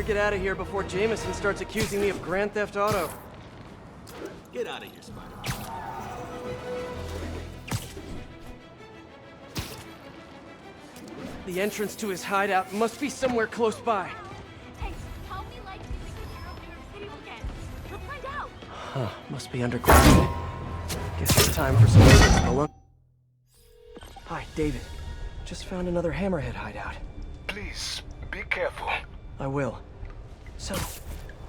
D: Get out of here before Jameson starts accusing me of Grand Theft Auto.
M: Get out of here, Spider.
D: The entrance to his hideout must be somewhere close by.
T: Hey, how many lights do you think the hero of New York City will get? We'll find out.
D: Huh, must be underground. Guess it's time for some spelunk. Hi, David. Just found another Hammerhead hideout.
B: Please, be careful.
D: I will. So,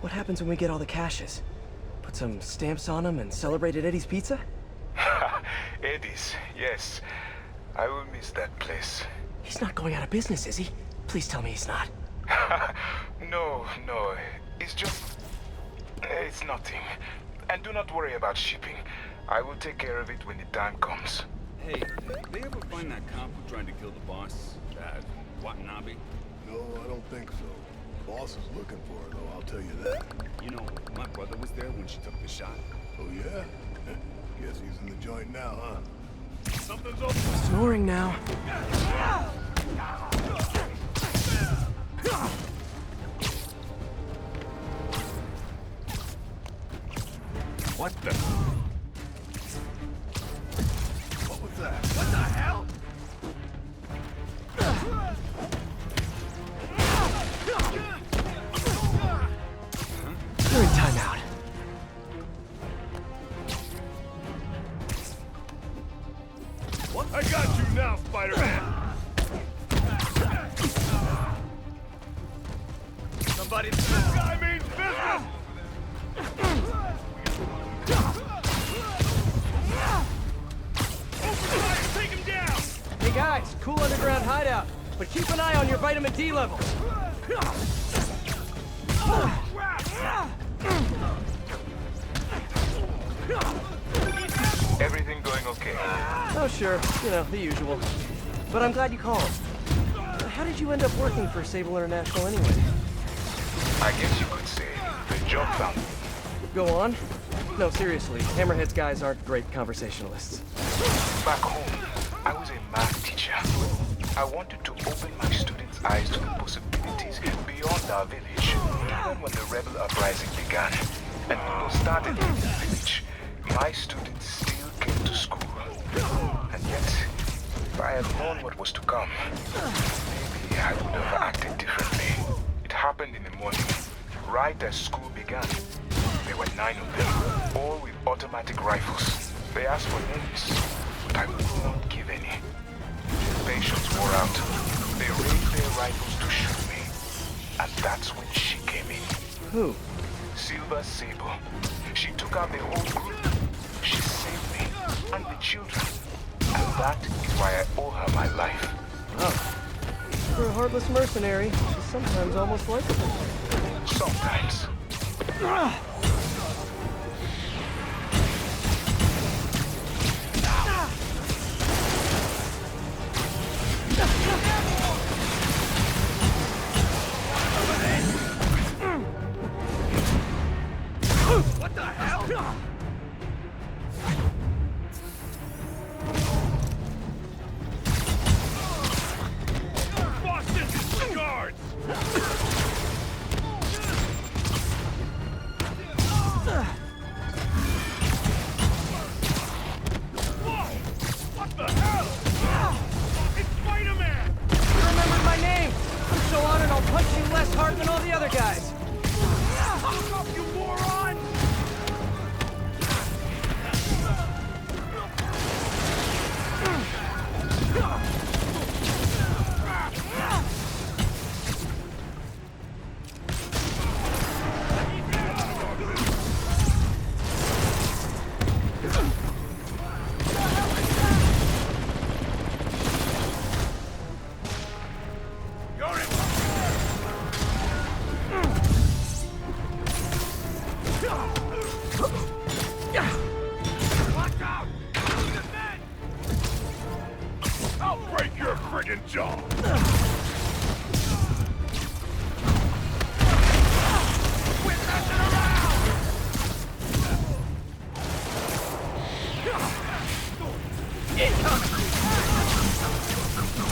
D: what happens when we get all the caches? Put some stamps on them and celebrate at Eddie's Pizza?
B: Eddie's, yes. I will miss that place.
D: He's not going out of business, is he? Please tell me he's not.
B: No. It's just... It's nothing. And do not worry about shipping. I will take care of it when the time comes.
Q: Hey, did they ever find that cop who tried to kill the boss? That Watanabe?
O: No, I don't think so. Boss is looking for her, though, I'll tell you that.
Q: You know, my brother was there when she took the shot.
O: Oh, yeah? Guess he's in the joint now, huh?
C: Something's open.
D: Snoring now.
E: What the?
C: What was that? What the hell?
D: You're in timeout.
C: What? I got you now, Spider-Man! Somebody... This guy means business! Take him down!
D: Hey guys, cool underground hideout, but keep an eye on your vitamin D levels.
B: Everything going okay?
D: Oh sure, you know, the usual. But I'm glad you called. How did you end up working for Sable International anyway?
B: I guess you could say the job found me.
D: Go on. No, seriously, Hammerhead's guys aren't great conversationalists.
B: Back home, I was a math teacher. I wanted to open my students' eyes to the possibilities beyond our village. Even when the rebel uprising began, and people started leaving the village, my students still came to school. And yet, if I had known what was to come, maybe I would have acted differently. It happened in the morning, right as school began. There were 9 of them, all with automatic rifles. They asked for names, but I would not give any. Patience wore out. They raised their rifles to shoot me. And that's when she came in.
D: Who?
B: Silver Sable. She took out the whole group. She saved me, and the children. And that is why I owe her my life.
D: Oh. For a heartless mercenary, she's sometimes almost likable.
B: Sometimes.
C: What the hell? Boss, this is for guards! What the hell? It's Spider-Man!
D: You remembered my name! I'm so honored I'll punch you less hard than all the other guys!
C: You moron! I'll break your friggin' jaw! Quit messing around!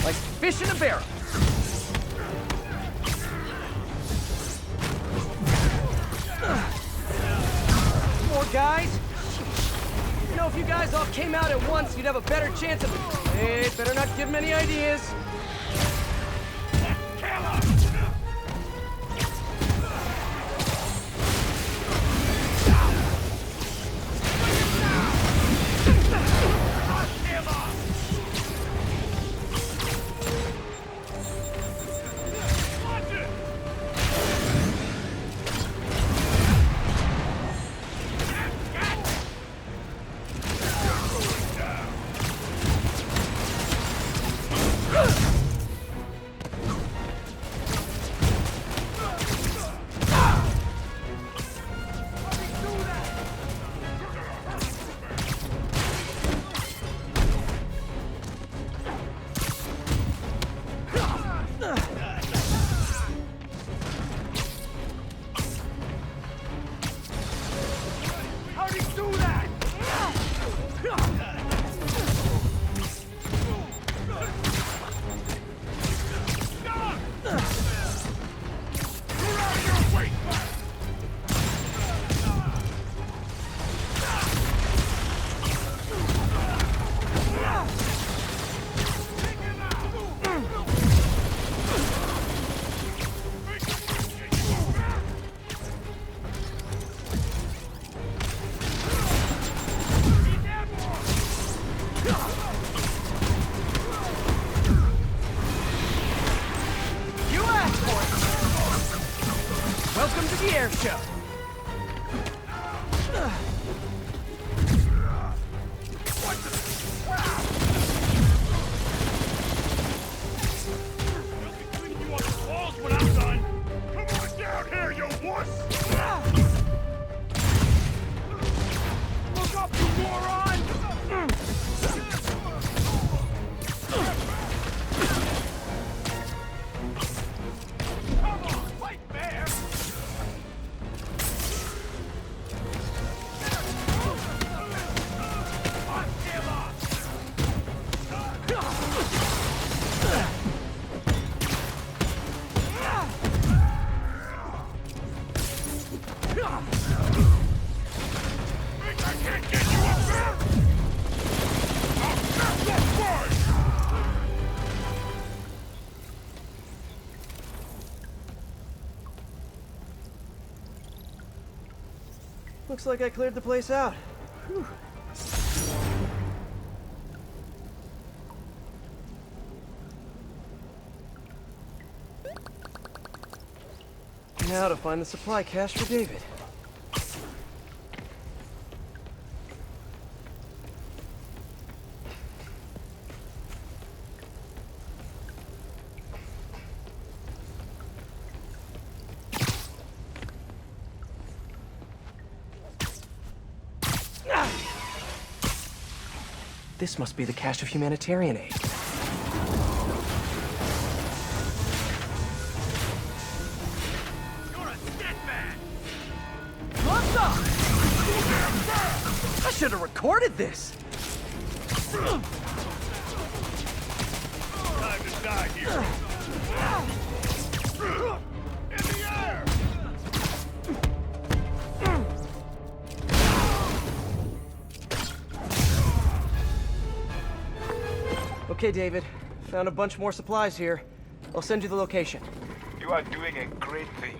D: Like fish in a barrel. More guys? You know, if you guys all came out at once, you'd have a better chance of... Hey, better not give them any ideas. the air show. Looks like I cleared the place out. Whew. Now to find the supply cache for David. This must be the cache of humanitarian aid. What's up? I should have recorded this.
C: Time to die here. In the air!
D: Okay, David. Found a bunch more supplies here. I'll send you the location.
B: You are doing a great thing.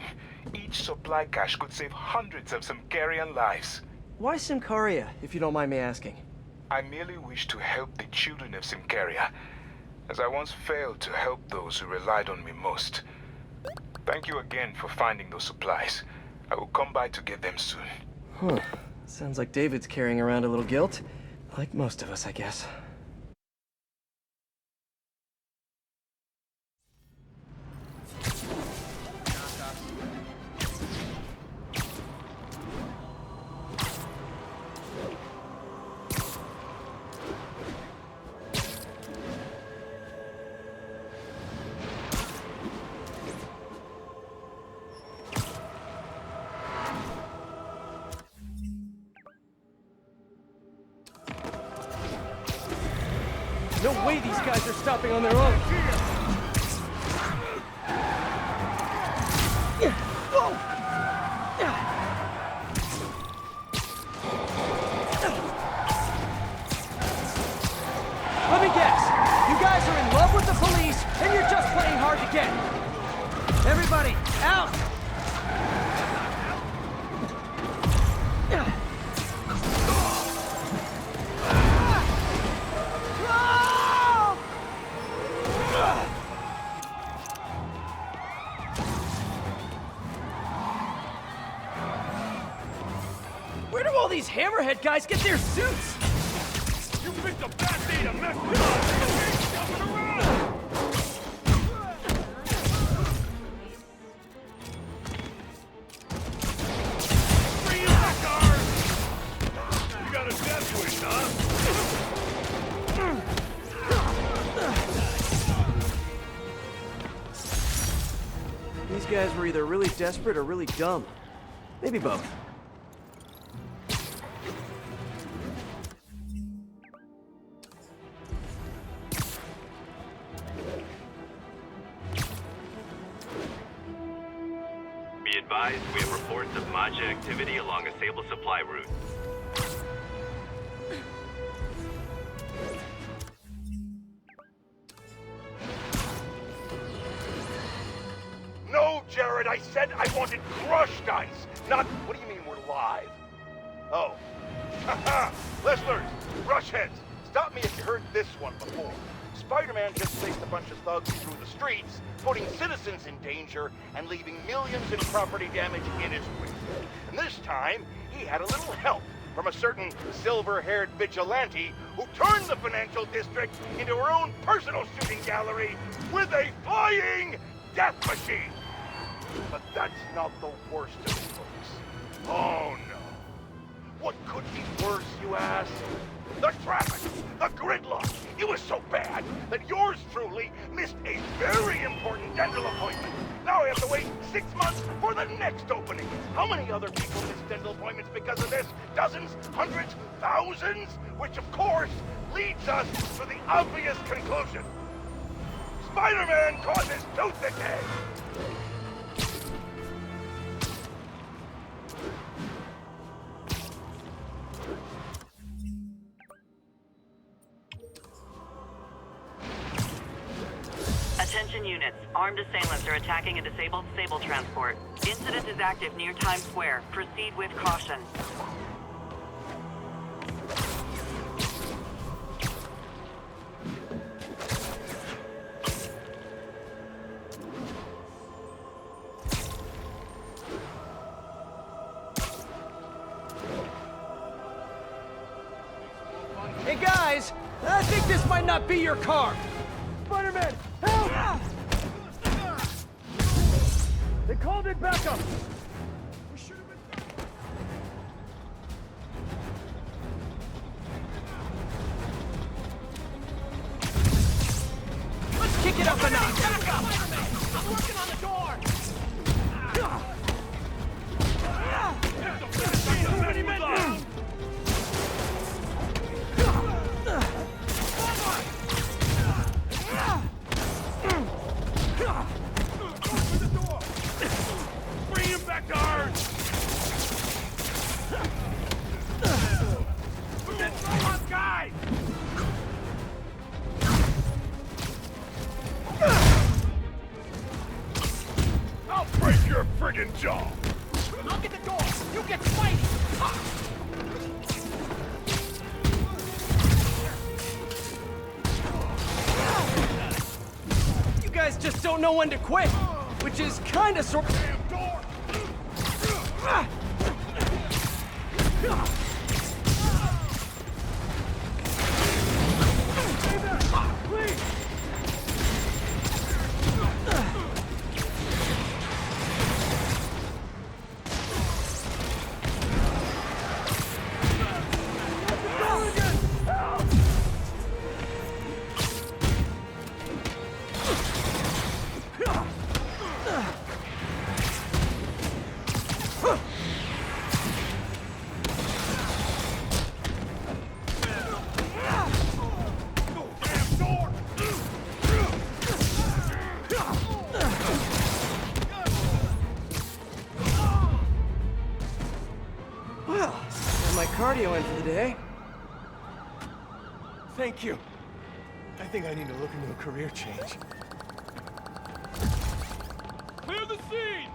B: Each supply cache could save hundreds of Simkarian lives.
D: Why Simcaria, if you don't mind me asking?
B: I merely wish to help the children of Simcaria, as I once failed to help those who relied on me most. Thank you again for finding those supplies. I will come by to get them soon.
D: Huh. Sounds like David's carrying around a little guilt. Like most of us, I guess. No way these guys are stopping on their own. Whoa! Let me guess. You guys are in love with the police, and you're just playing hard to get. Everybody, out! Where do all these hammerhead guys get their suits?
C: You picked a bad day to mess with us! Jumping around! Bring it back, guard! You got a death wish, huh?
D: These guys were either really desperate or really dumb. Maybe both.
P: Be advised, we have reports of Maja activity along a Sable supply route.
I: No, Jared, I said I wanted crushed ice, not... What do you mean we're live? Oh. Haha! Listeners, rush heads, stop me if you heard this one before. Spider-Man just faced a bunch of thugs through the streets, putting citizens in danger and leaving millions in property damage in his wake. And this time, he had a little help from a certain silver-haired vigilante who turned the financial district into her own personal shooting gallery with a flying death machine. But that's not the worst of it, folks. Oh no. What could be worse, you ask? The traffic, the gridlock. It was so bad that yours truly missed a very important dental appointment. Now I have to wait 6 months for the next opening. How many other people miss dental appointments because of this? Dozens? Hundreds? Thousands? Which, of course, leads us to the obvious conclusion. Spider-Man causes tooth decay.
U: Attention units. Armed assailants are attacking a disabled Sable transport. Incident is active near Times Square. Proceed with caution.
D: Hey guys, I think this might not be your car. Spider-Man, help! They called in backup. Let's kick it up a notch.
C: Backup! I'm working on the door! Too many men down! Bring him back to Earth! Put that throw on guy!
I: I'll break your friggin' jaw!
C: I'll get the door! You get Spidey! Ha!
D: You guys just don't know when to quit, which is kind of sort of...
C: Damn door!
D: Please! Well, got my cardio in for the day.
J: Thank you. I think I need to look into a career change.
C: Clear the scene!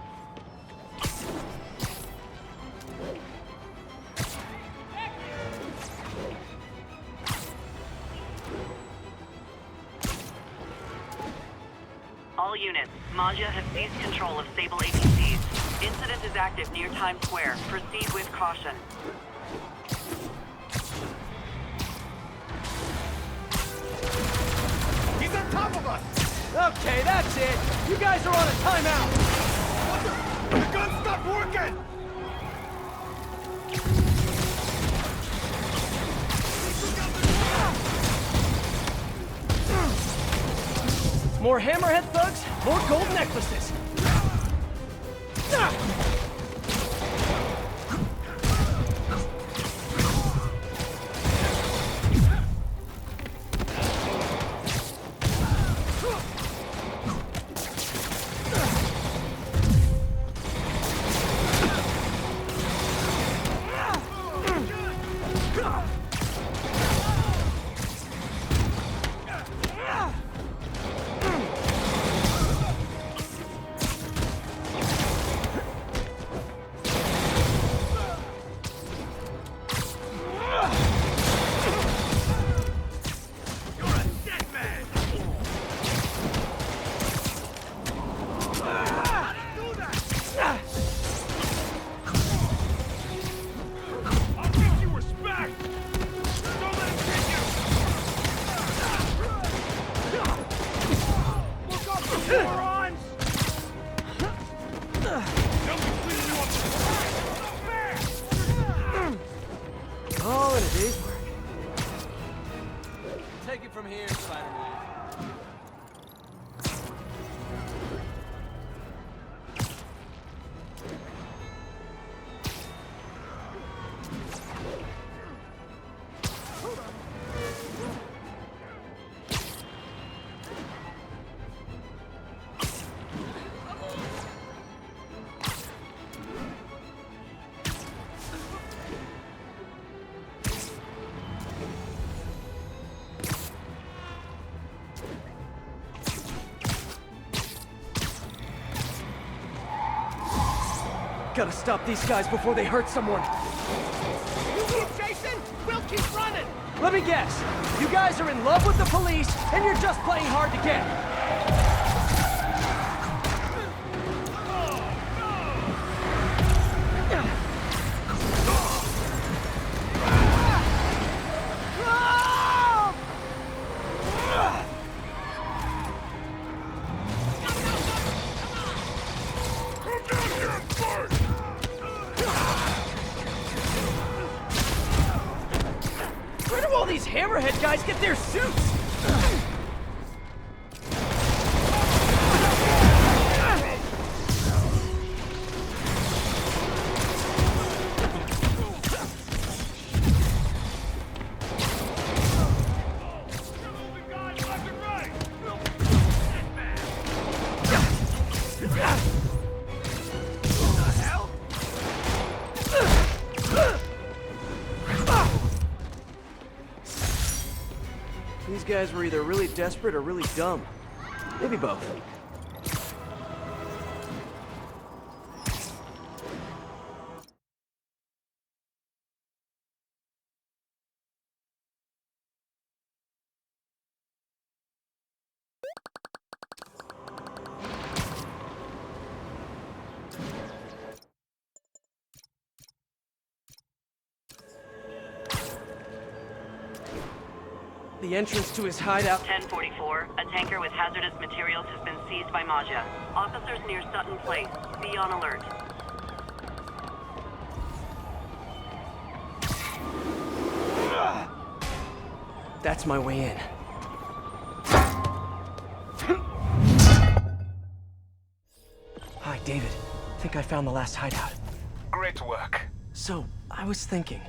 U: All units. Magia has seized control of Sable APCs. Incident is active near Times Square. Proceed with caution.
C: He's on top of us!
D: Okay, that's it. You guys are on a timeout.
C: The gun stopped working!
D: More hammerhead thugs, more gold necklaces.
C: morons! Don't be cleaning you up
D: All in a day's work.
J: Take it from here, Spider-Man.
D: Gotta stop these guys before they hurt someone.
C: You keep chasing, we'll keep running!
D: Let me guess. You guys are in love with the police, and you're just playing hard to get. Where do all these hammerhead guys get their suits? These guys were either really desperate or really dumb. Maybe both. The entrance to his hideout.
U: 1044. A tanker with hazardous materials has been seized by Magia. Officers near Sutton Place. Be on alert.
D: That's my way in. Hi, David. Think I found the last hideout.
B: Great work.
D: So, I was thinking,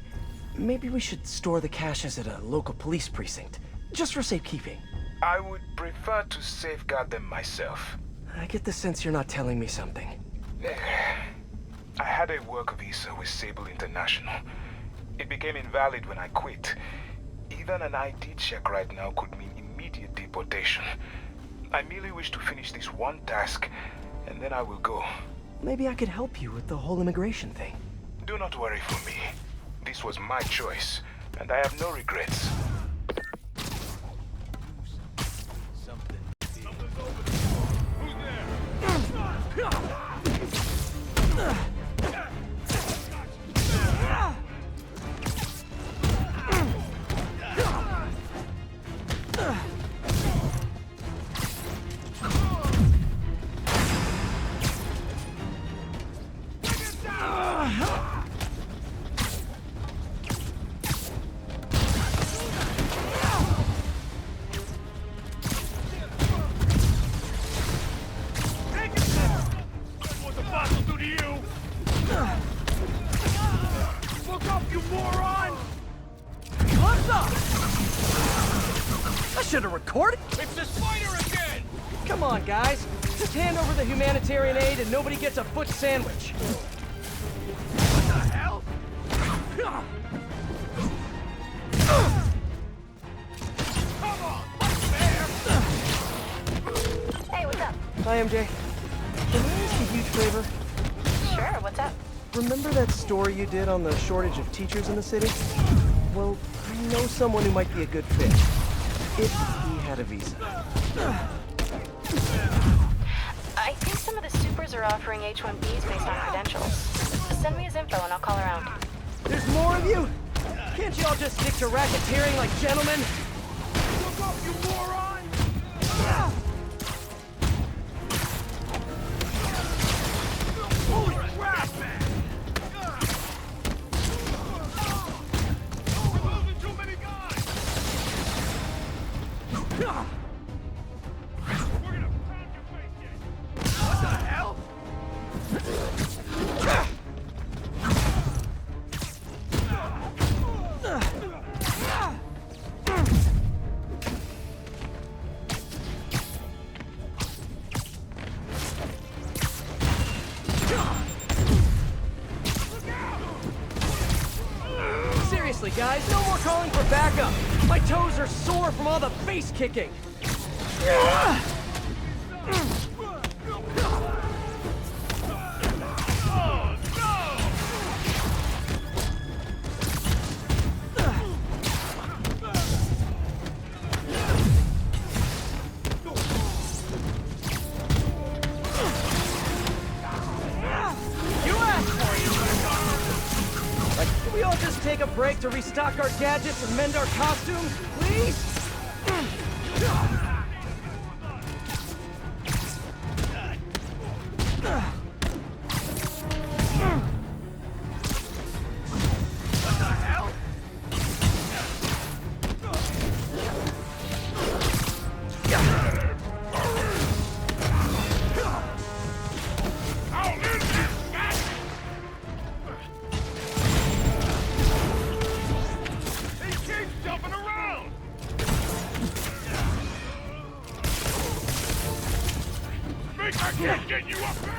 D: maybe we should store the caches at a local police precinct, just for safekeeping.
B: I would prefer to safeguard them myself.
D: I get the sense you're not telling me something.
B: I had a work visa with Sable International. It became invalid when I quit. Even an ID check right now could mean immediate deportation. I merely wish to finish this one task, and then I will go.
D: Maybe I could help you with the whole immigration thing.
B: Do not worry for me. This was my choice, and I have no regrets.
D: Should have recorded?
C: It's the spider again!
D: Come on, guys. Just hand over the humanitarian aid and nobody gets a foot sandwich.
C: What the hell? Come on, what's there?
T: Hey, what's up?
D: Hi, MJ. Can I ask a huge favor?
T: Sure, what's up?
D: Remember that story you did on the shortage of teachers in the city? Well, I know someone who might be a good fit. If he had a visa.
T: I think some of the supers are offering H-1Bs based on credentials. Send me his info and I'll call around.
D: There's more of you? Can't you all just stick to racketeering like gentlemen?
C: Look up, you moron!
D: Seriously, guys, no more calling for backup. My toes are sore from all the face kicking. Can we all just take a break to restock our gadgets and mend our costumes, please?
C: What the hell?
L: I can't get you up there!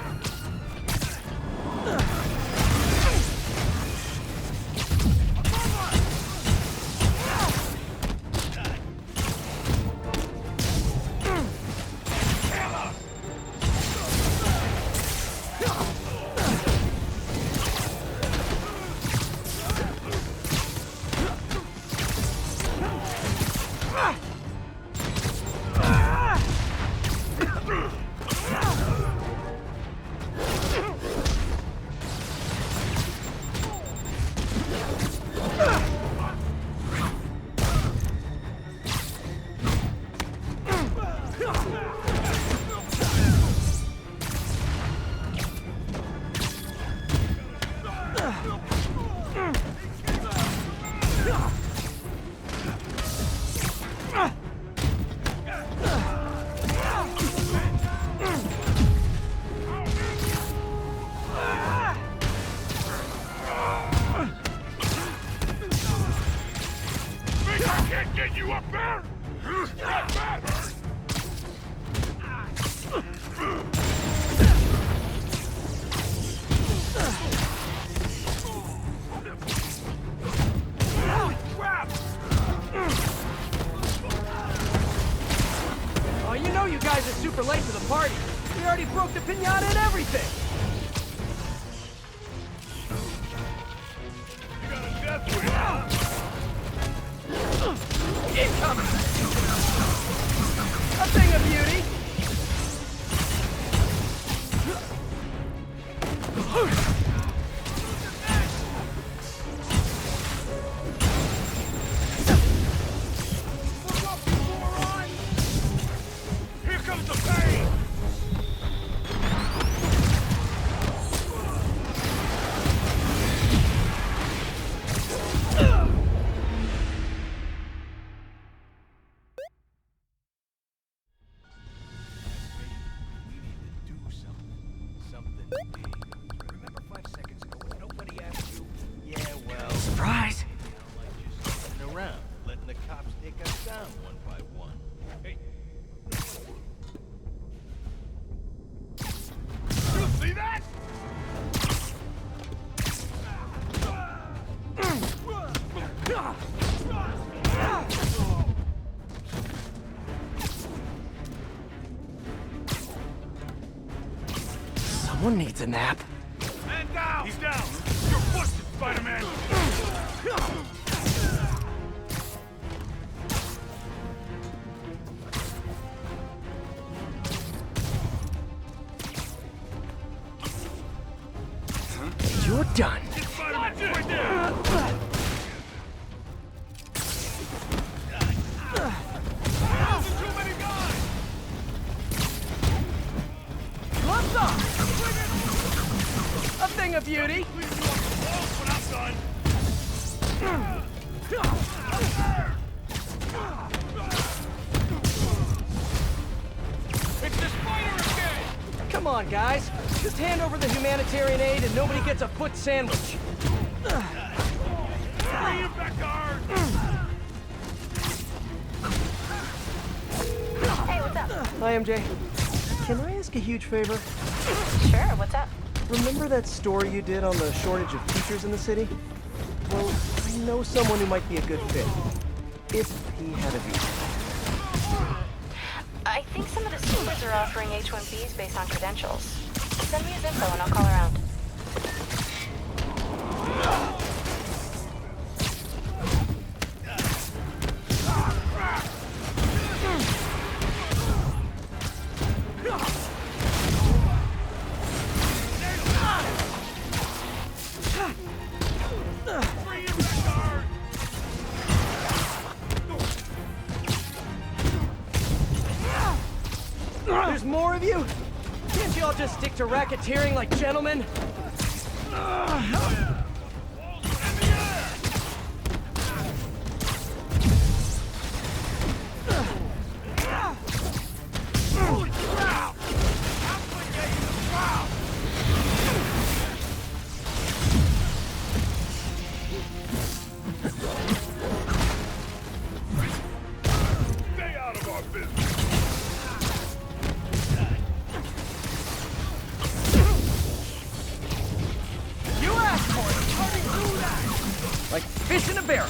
L: Get you up there! Not bad!
D: Oh, you know you guys are super late to the party. We already broke the piñata and everything.
C: You got a death wish.
D: Incoming! A thing of beauty!
C: Here comes the pain!
D: Surprise!
C: Around, letting the cops take us down one by one. Hey. You see that?
D: Someone needs a nap.
C: Man down! He's down! You're busted, Spider-Man!
D: You're done.
C: Spider-Man, right there! Too many guys!
D: Gloves off! A thing of beauty!
C: When I'm done! It's the spider again!
D: Come Come on, guys. Just hand over the humanitarian aid and nobody gets a foot sandwich.
C: Bring him back, guard!
T: Hey, what's up?
D: Hi, MJ. Can I ask a huge favor?
T: Sure, what's up?
D: Remember that story you did on the shortage of teachers in the city? Well, I know someone who might be a good fit. If he had a visa.
T: I think some of the schools are offering H-1Bs based on credentials. Send me his info and I'll call around.
D: There's more of you? Can't you all just stick to racketeering like gentlemen?
C: Stay out of our business!
D: You asked for it! How do you do that? Like fish in a barrel.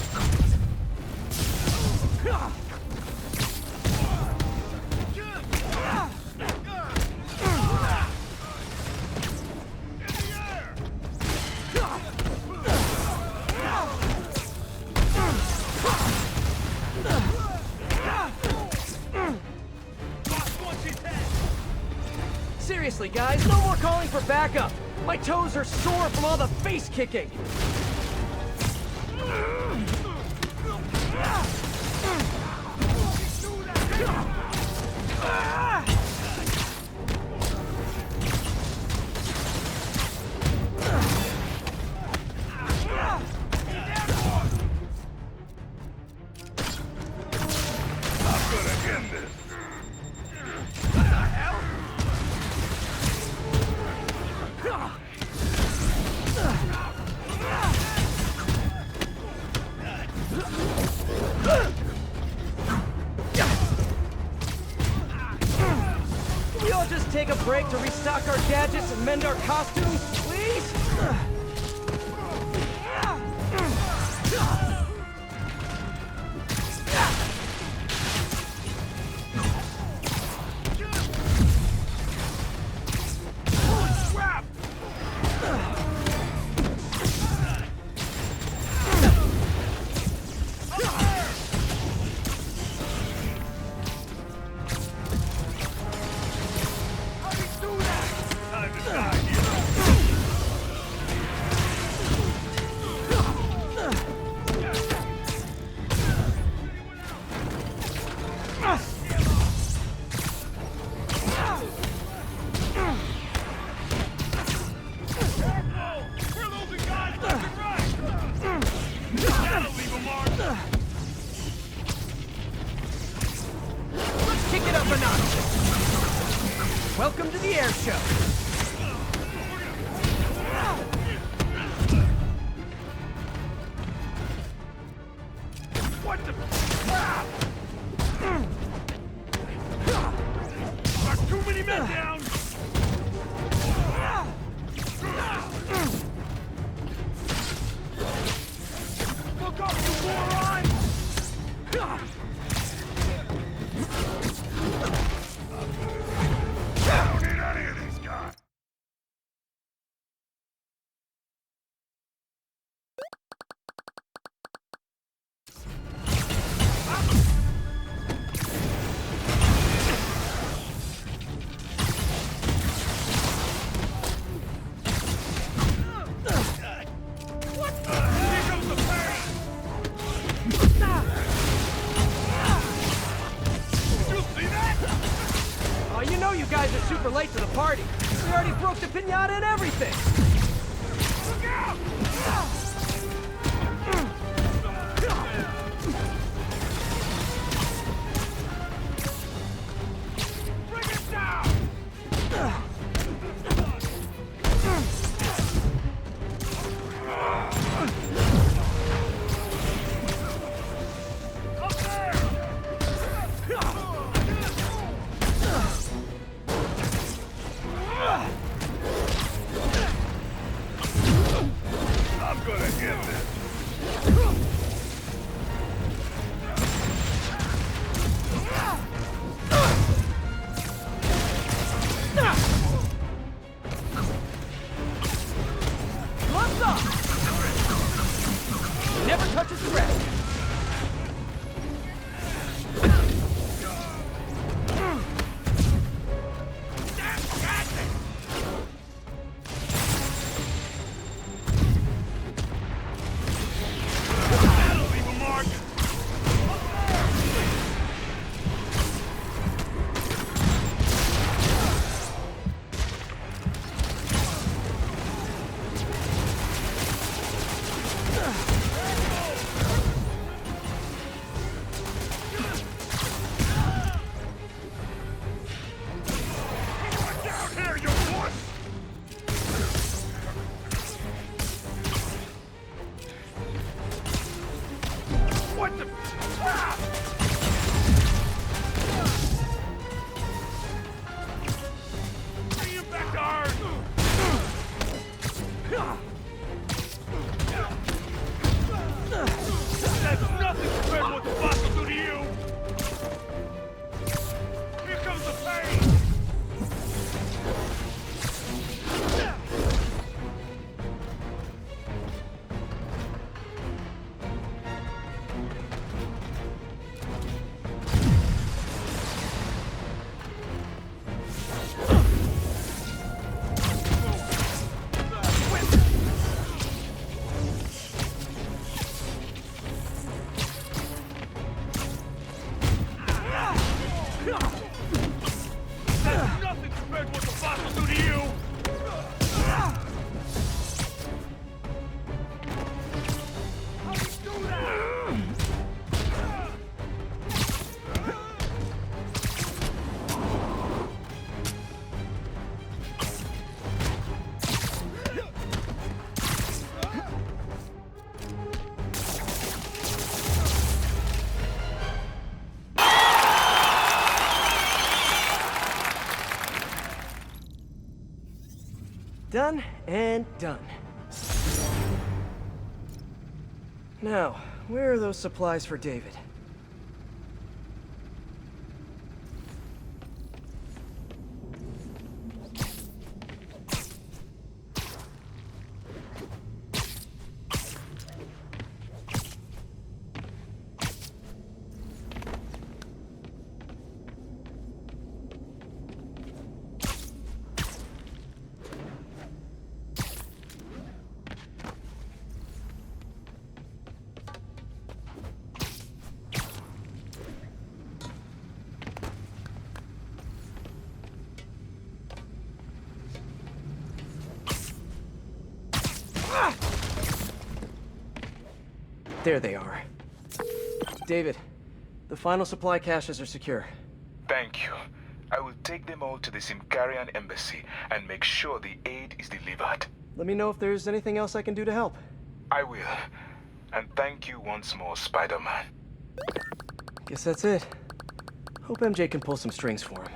D: Seriously, guys, no more calling for backup. My toes are sore from all the face kicking.
C: I'm gonna end this!
D: Can we all just take a break to restock our gadgets and mend our costumes, please? Let's kick it up a notch. Welcome to the air show.
C: What the crap? There's too many men down! Look up, you moron! I don't need any of these guys!
D: You know you guys are super late to the party. We already broke the piñata and everything.
C: Look out! Bring it down!
D: Done and done. Now, where are those supplies for David? There they are. David, the final supply caches are secure.
B: Thank you. I will take them all to the Simkarian embassy and make sure the aid is delivered.
D: Let me know if there's anything else I can do to help.
B: I will. And thank you once more, Spider-Man.
D: Guess that's it. Hope MJ can pull some strings for him.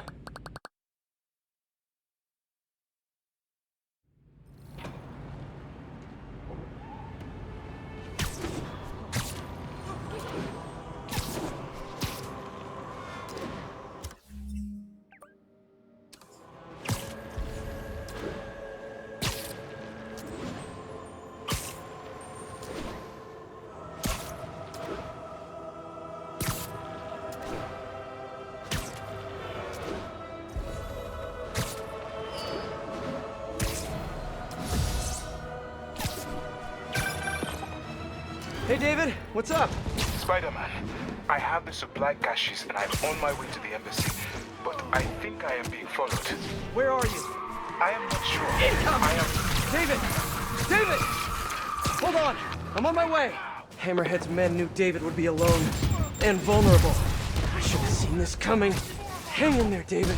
D: Hey, David, what's up?
B: Spider-Man, I have the supply caches and I'm on my way to the embassy, but I think I am being followed.
D: Where are you?
B: I am not sure.
D: Incoming! David! David! Hold on, I'm on my way. Hammerhead's men knew David would be alone and vulnerable. I should have seen this coming. Hang in there, David.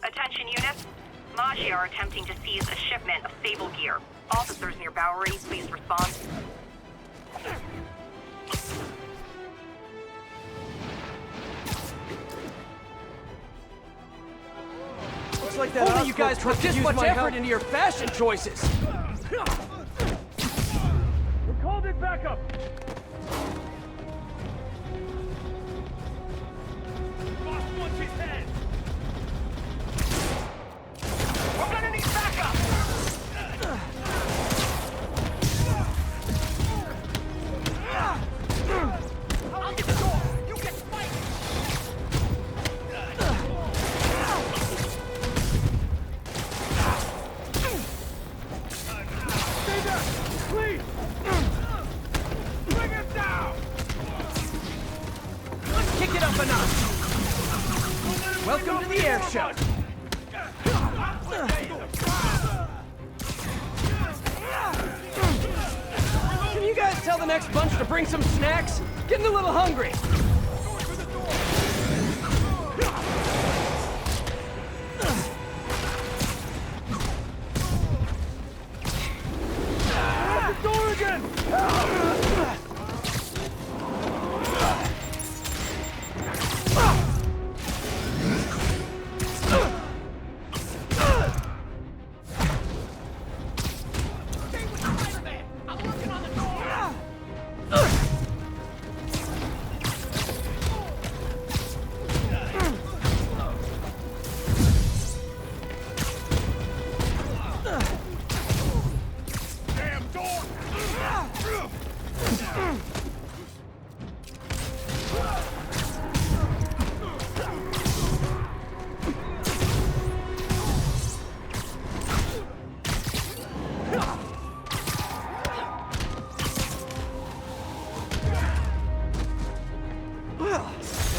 U: Attention units. Maggia are attempting to seize a shipment of Sable gear. Officers near Bowery, please respond.
D: Looks like that only you guys put this much effort into your fashion choices.
C: We called it backup! Boss wants his head! We're gonna need backup! I'll get the door! You get spiked! Stay there! Please! Bring him down!
D: Let's kick it up a notch. Welcome to the air show. tell the next bunch to bring some snacks? Getting a little hungry.
C: The door again!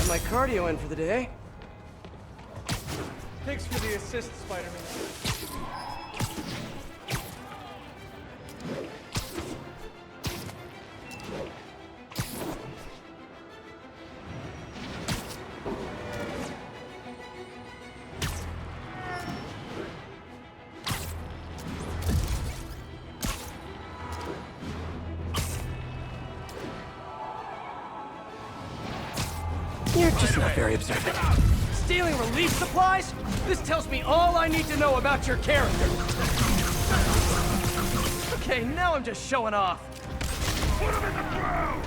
D: My cardio in for the day.
J: Thanks for the assist, Spider-Man.
D: You're just not very observant. Stealing relief supplies? This tells me all I need to know about your character. Okay, now I'm just showing off.
C: Put him in the ground!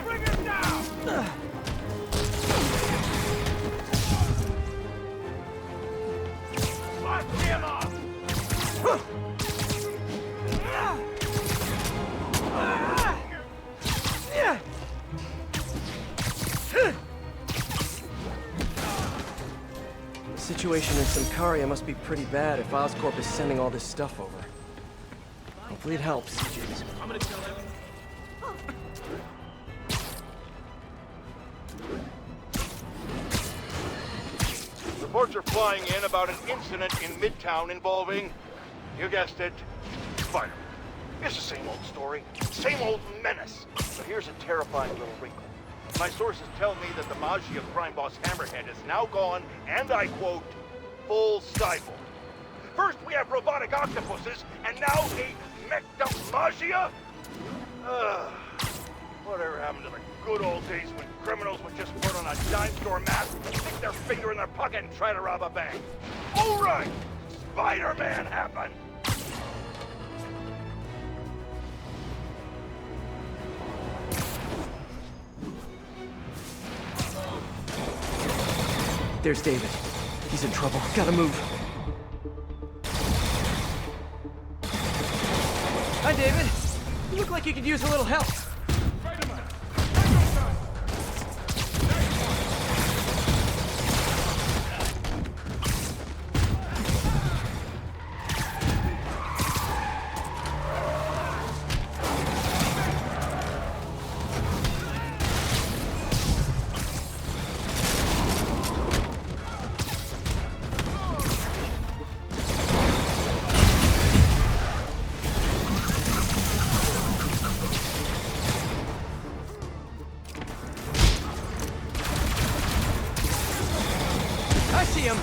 C: Bring him down! Lock him up!
D: The situation in Symkaria must be pretty bad if Oscorp is sending all this stuff over. Hopefully it helps.
C: I'm gonna tell him.
I: Reports are flying in about an incident in Midtown involving, you guessed it, Spider-Man. It's the same old story, same old menace. But here's a terrifying little wrinkle. My sources tell me that the Maggia crime boss Hammerhead is now gone, and I quote, full stifle. First we have robotic octopuses, and now a mech'd up Maggia? Whatever happened to the good old days when criminals would just put on a dime store mask, stick their finger in their pocket and try to rob a bank? All right, Spider-Man happened.
D: There's David. He's in trouble. Gotta move. Hi, David. You look like you could use a little help. I see him.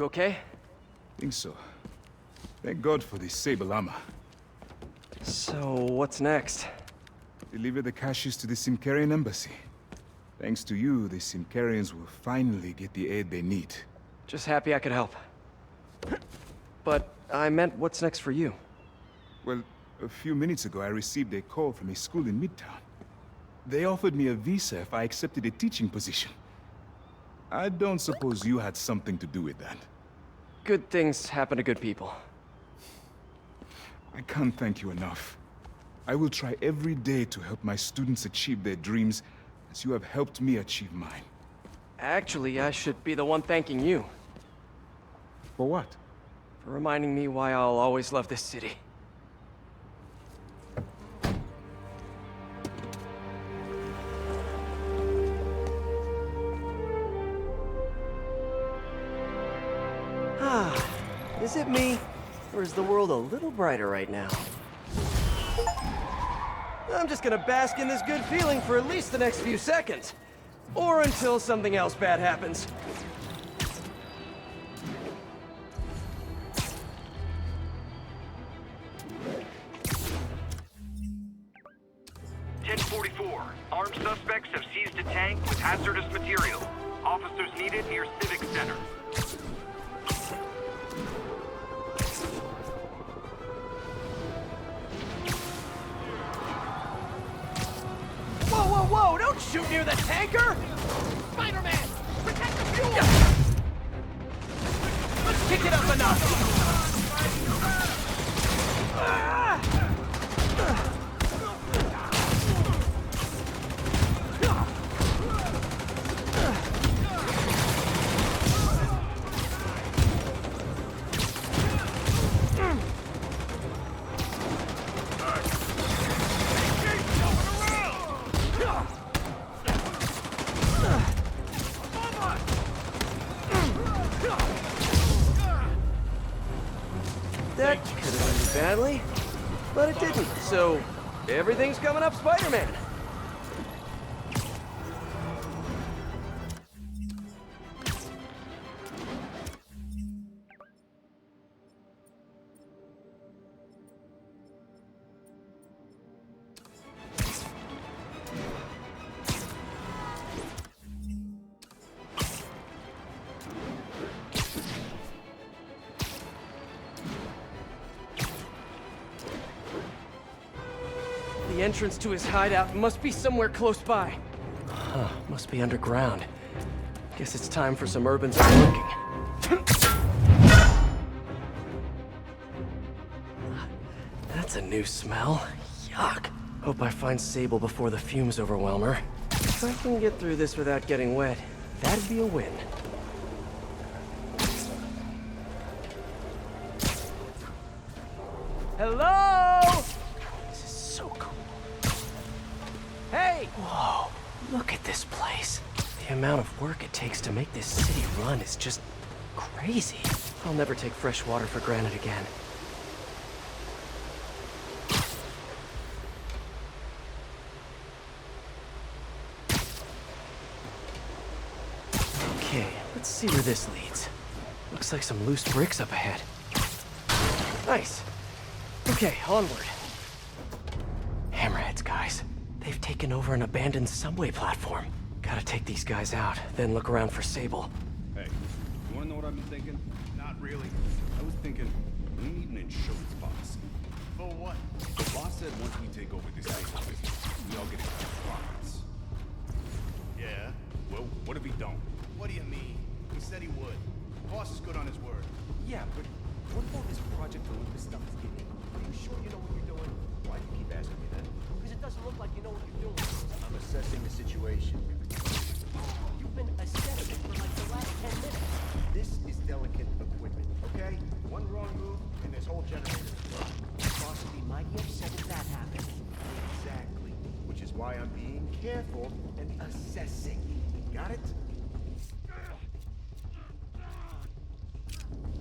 D: You okay?
A: Think so. Thank God for this sable armor.
D: So, what's next?
A: Deliver the caches to the Simkarian embassy. Thanks to you, the Simkarians will finally get the aid they need.
D: Just happy I could help. But I meant, what's next for you?
A: Well, a few minutes ago I received a call from a school in Midtown. They offered me a visa if I accepted a teaching position. I don't suppose you had something to do with that.
D: Good things happen to good people.
A: I can't thank you enough. I will try every day to help my students achieve their dreams, as you have helped me achieve mine.
D: Actually, I should be the one thanking you.
A: For what?
D: For reminding me why I'll always love this city. Ah, is it me? Or is the world a little brighter right now? I'm just gonna bask in this good feeling for at least the next few seconds. Or until something else bad happens.
K: Armed suspects have seized a tank with hazardous material. Officers needed near Civic Center.
D: Whoa, whoa, whoa! Don't shoot near the tanker!
C: Spider-Man! Protect the fuel!
D: Let's kick it up a notch! That could have ended badly, but it didn't, so everything's coming up Spider-Man. The entrance to his hideout must be somewhere close by. Huh, must be underground. Guess it's time for some urban looking. That's a new smell. Yuck. Hope I find Sable before the fumes overwhelm her. If I can get through this without getting wet, that'd be a win. Hello? This is so cool. Hey! Whoa, look at this place. The amount of work it takes to make this city run is just crazy. I'll never take fresh water for granted again. Okay, let's see where this leads. Looks like some loose bricks up ahead. Nice. Okay, onward. Hammerheads, guys. They've taken over an abandoned subway platform. Gotta take these guys out, then look around for Sable.
Q: Hey, you wanna know what I've been thinking? Not really. I was thinking, we need an insurance policy.
O: For what?
Q: The boss said once we take over this Sable business, we all get a cut of profits.
O: Yeah?
Q: Well, what if he don't?
O: What do you mean? He said he would. Boss is good on his word.
J: Yeah, but what about this Project Olympus stuff is getting? Are you sure you know what you're doing? Why do you keep asking me that? Because it doesn't look like you know what you're doing. I'm assessing the situation. You've been assessing for like the last 10 minutes. This is delicate equipment, okay? One wrong move, and this whole generator. Boss would be mighty upset if that happened. Exactly. Which is why I'm being careful and assessing. Got it?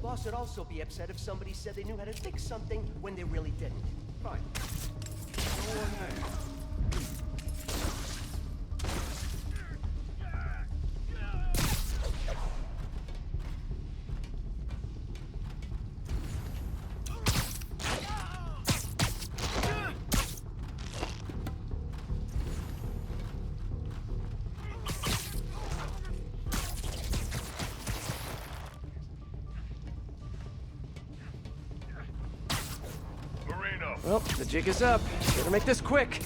J: Boss would also be upset if somebody said they knew how to fix something when they really didn't. Fine. Go on then.
D: Well, the jig is up. Better make this quick.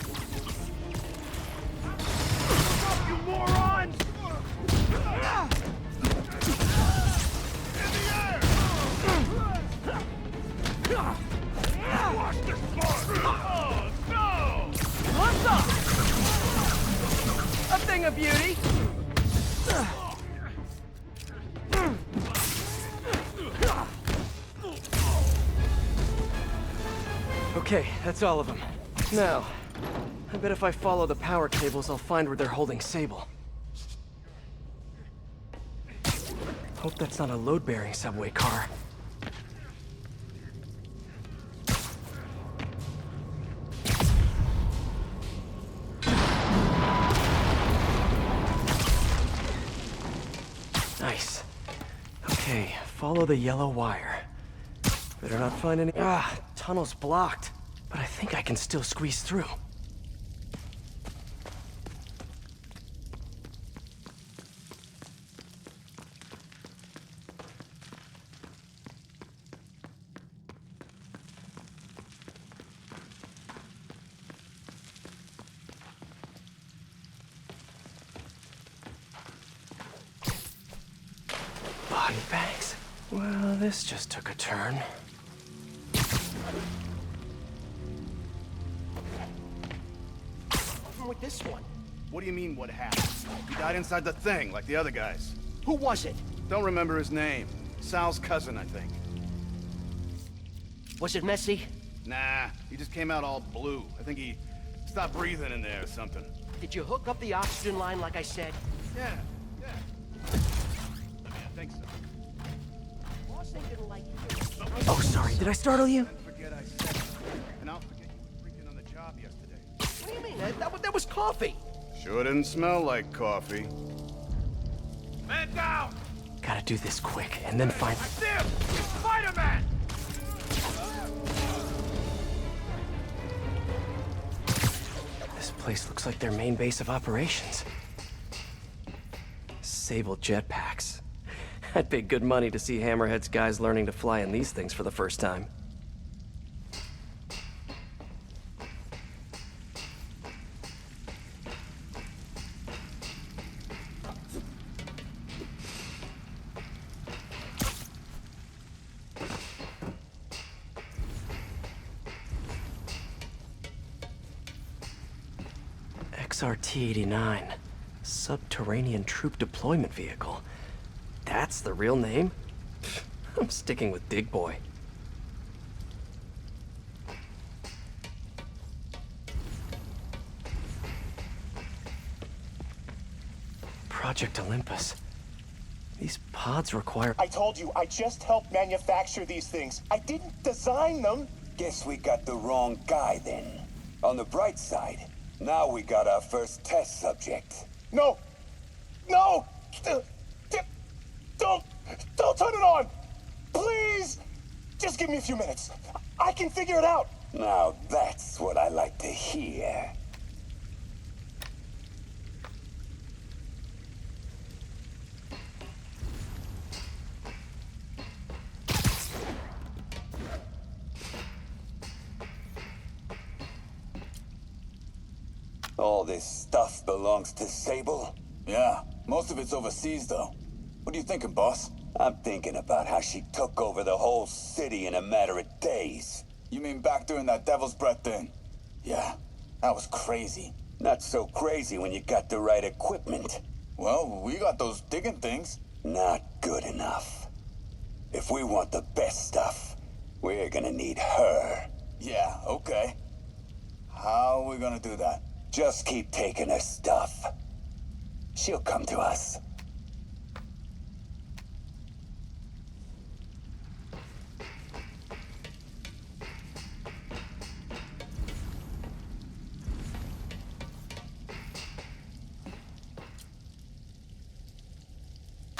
C: You morons! Watch this one! Oh, no!
D: What's up? A thing of beauty. Okay, that's all of them. Now, I bet if I follow the power cables, I'll find where they're holding Sable. Hope that's not a load-bearing subway car. Nice. Okay, follow the yellow wire. Better not find any... Ah, tunnel's blocked. But I think I can still squeeze through. Body bags? Well, this just took a turn.
J: With this one.
G: What do you mean, what happened? He died inside the thing, like the other guys.
J: Who was it?
G: Don't remember his name. Sal's cousin, I think.
J: Was it messy?
G: Nah, he just came out all blue. I think he stopped breathing in there or something.
J: Did you hook up the oxygen line like I said?
G: Yeah. I think so.
J: Boss ain't gonna like
D: Oh, sorry, did I startle you?
G: Forget I said it. And I'll forget you freaking on the job yesterday.
J: What do you mean? That was coffee.
G: Sure didn't smell like coffee.
C: Man down!
D: Gotta do this quick, and then find...
C: I see him! It's Spider-Man!
D: This place looks like their main base of operations. Sable jetpacks. I'd pay good money to see Hammerhead's guys learning to fly in these things for the first time. XRT-89. Subterranean Troop Deployment Vehicle. That's the real name? I'm sticking with Dig Boy. Project Olympus. These pods require...
V: I told you, I just helped manufacture these things. I didn't design them.
W: Guess we got the wrong guy then. On the bright side, now we got our first test subject.
V: No! No! Don't turn it on! Please! Just give me a few minutes. I can figure it out.
W: Now that's what I like to hear. All this stuff belongs to Sable?
X: Yeah, most of it's overseas, though. What are you thinking, boss?
W: I'm thinking about how she took over the whole city in a matter of days.
X: You mean back during that Devil's Breath thing? Yeah, that was crazy.
W: Not so crazy when you got the right equipment.
X: Well, we got those digging things.
W: Not good enough. If we want the best stuff, we're gonna need her.
X: Yeah, okay. How are we gonna do that?
W: Just keep taking her stuff. She'll come to us.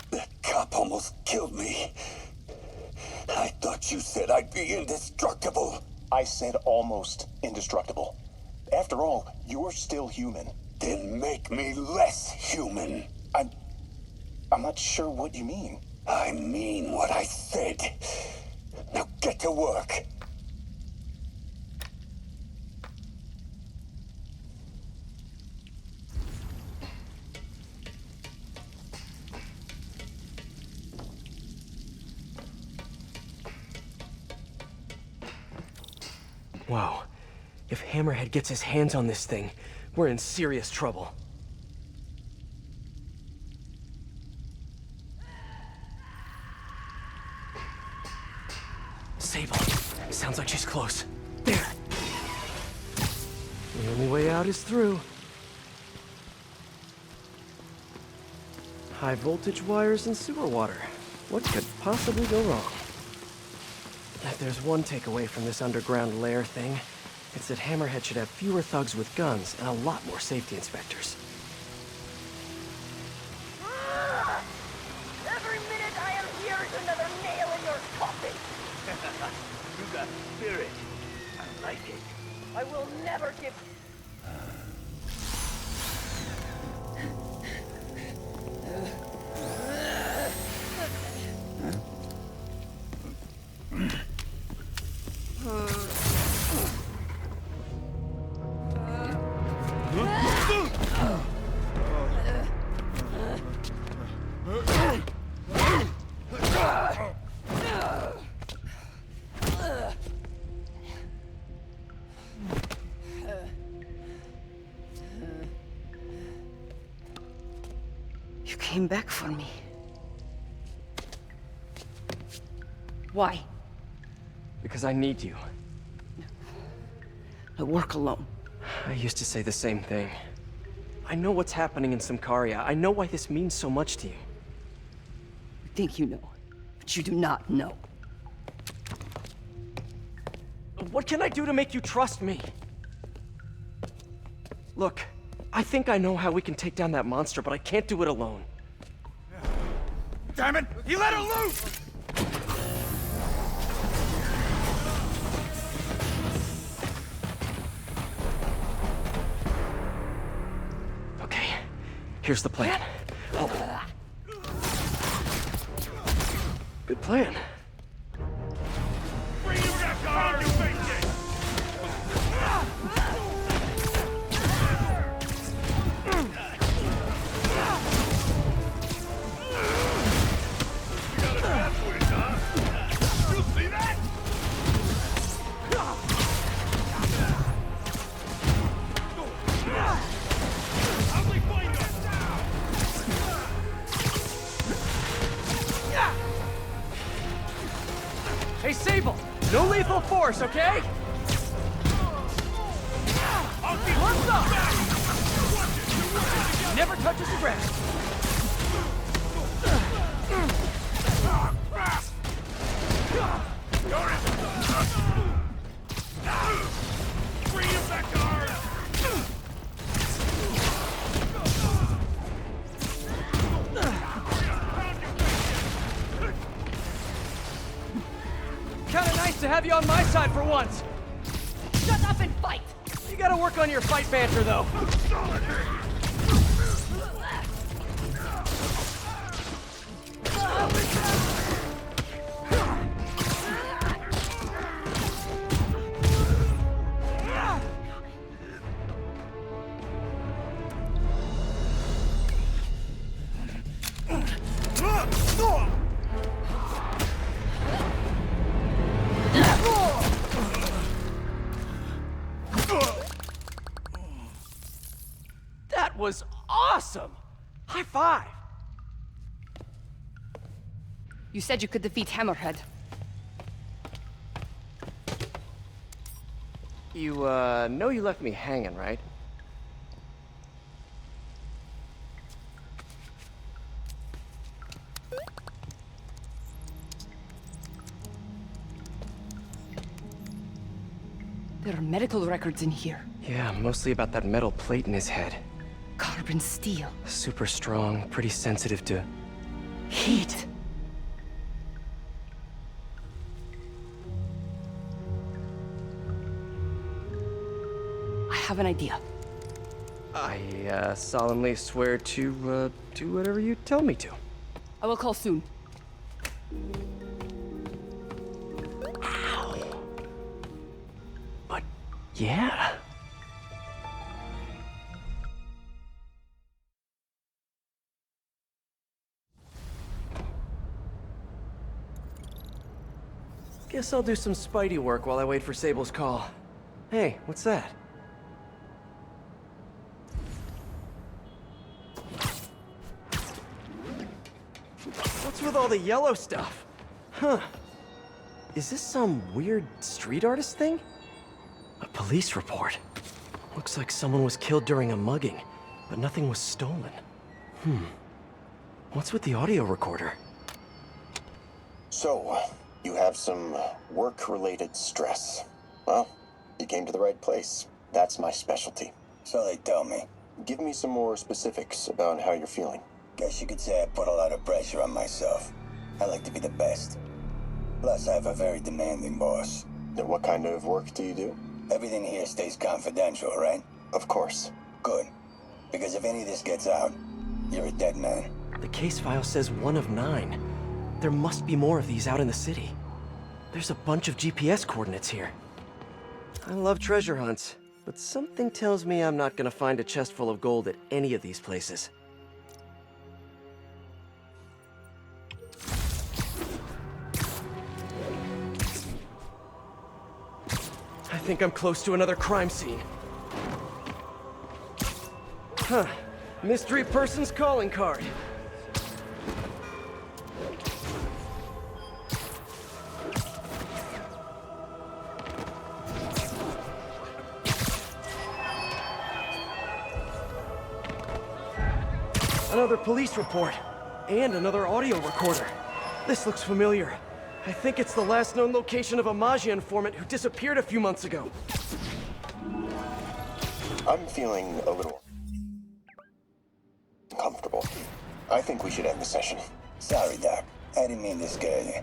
W: That cop almost killed me. I thought you said I'd be indestructible.
V: I said almost indestructible. After all, you're still human.
W: Then make me less human.
V: I'm not sure what you mean.
W: I mean what I said. Now get to work.
D: Whoa. If Hammerhead gets his hands on this thing, we're in serious trouble. Sable. Sounds like she's close. There. The only way out is through. High voltage wires and sewer water. What could possibly go wrong? If there's one takeaway from this underground lair thing, it's that Hammerhead should have fewer thugs with guns and a lot more safety inspectors.
C: Every minute I am here is another nail in your coffin. You got spirit. I like it. I will never give...
F: You came back for me. Why?
D: Because I need you.
F: I work alone.
D: I used to say the same thing. I know what's happening in Symkaria. I know why this means so much to you.
F: You think you know, but you do not know.
D: What can I do to make you trust me? Look, I think I know how we can take down that monster, but I can't do it alone.
L: Damn it! He let her loose!
D: Okay, here's the plan. Good plan.
C: Bring him back on your face!
D: Hey, Sable! No lethal force, okay? Gloves up! Never touches the ground.
C: Bring him back to Earth!
D: Kinda nice to have you on my side for once.
F: Shut up and fight!
D: You gotta work on your fight banter, though. That was awesome! High five!
F: You said you could defeat Hammerhead.
D: You, know you left me hanging, right?
F: There are medical records in here.
D: Yeah, mostly about that metal plate in his head.
F: Carbon steel.
D: Super strong, pretty sensitive to...
F: heat. I have an idea.
D: I, solemnly swear to, do whatever you tell me to.
F: I will call soon.
D: Ow. But, yeah. Guess I'll do some Spidey work while I wait for Sable's call. Hey, what's that? What's with all the yellow stuff? Huh. Is this some weird street artist thing? A police report. Looks like someone was killed during a mugging, but nothing was stolen. What's with the audio recorder?
H: So, you have some work-related stress. Well, you came to the right place. That's my specialty.
W: So they tell me.
H: Give me some more specifics about how you're feeling.
W: Guess you could say I put a lot of pressure on myself. I like to be the best. Plus, I have a very demanding boss.
H: Then what kind of work do you do?
W: Everything here stays confidential, right?
H: Of course.
W: Good. Because if any of this gets out, you're a dead man.
D: The case file says 1 of 9. There must be more of these out in the city. There's a bunch of GPS coordinates here. I love treasure hunts, but something tells me I'm not gonna find a chest full of gold at any of these places. I think I'm close to another crime scene. Huh. Mystery person's calling card. Another police report. And another audio recorder. This looks familiar. I think it's the last known location of a Maggia informant who disappeared a few months ago.
H: I'm feeling a little uncomfortable. I think we should end the session.
W: Sorry, Doc. I didn't mean to scare you.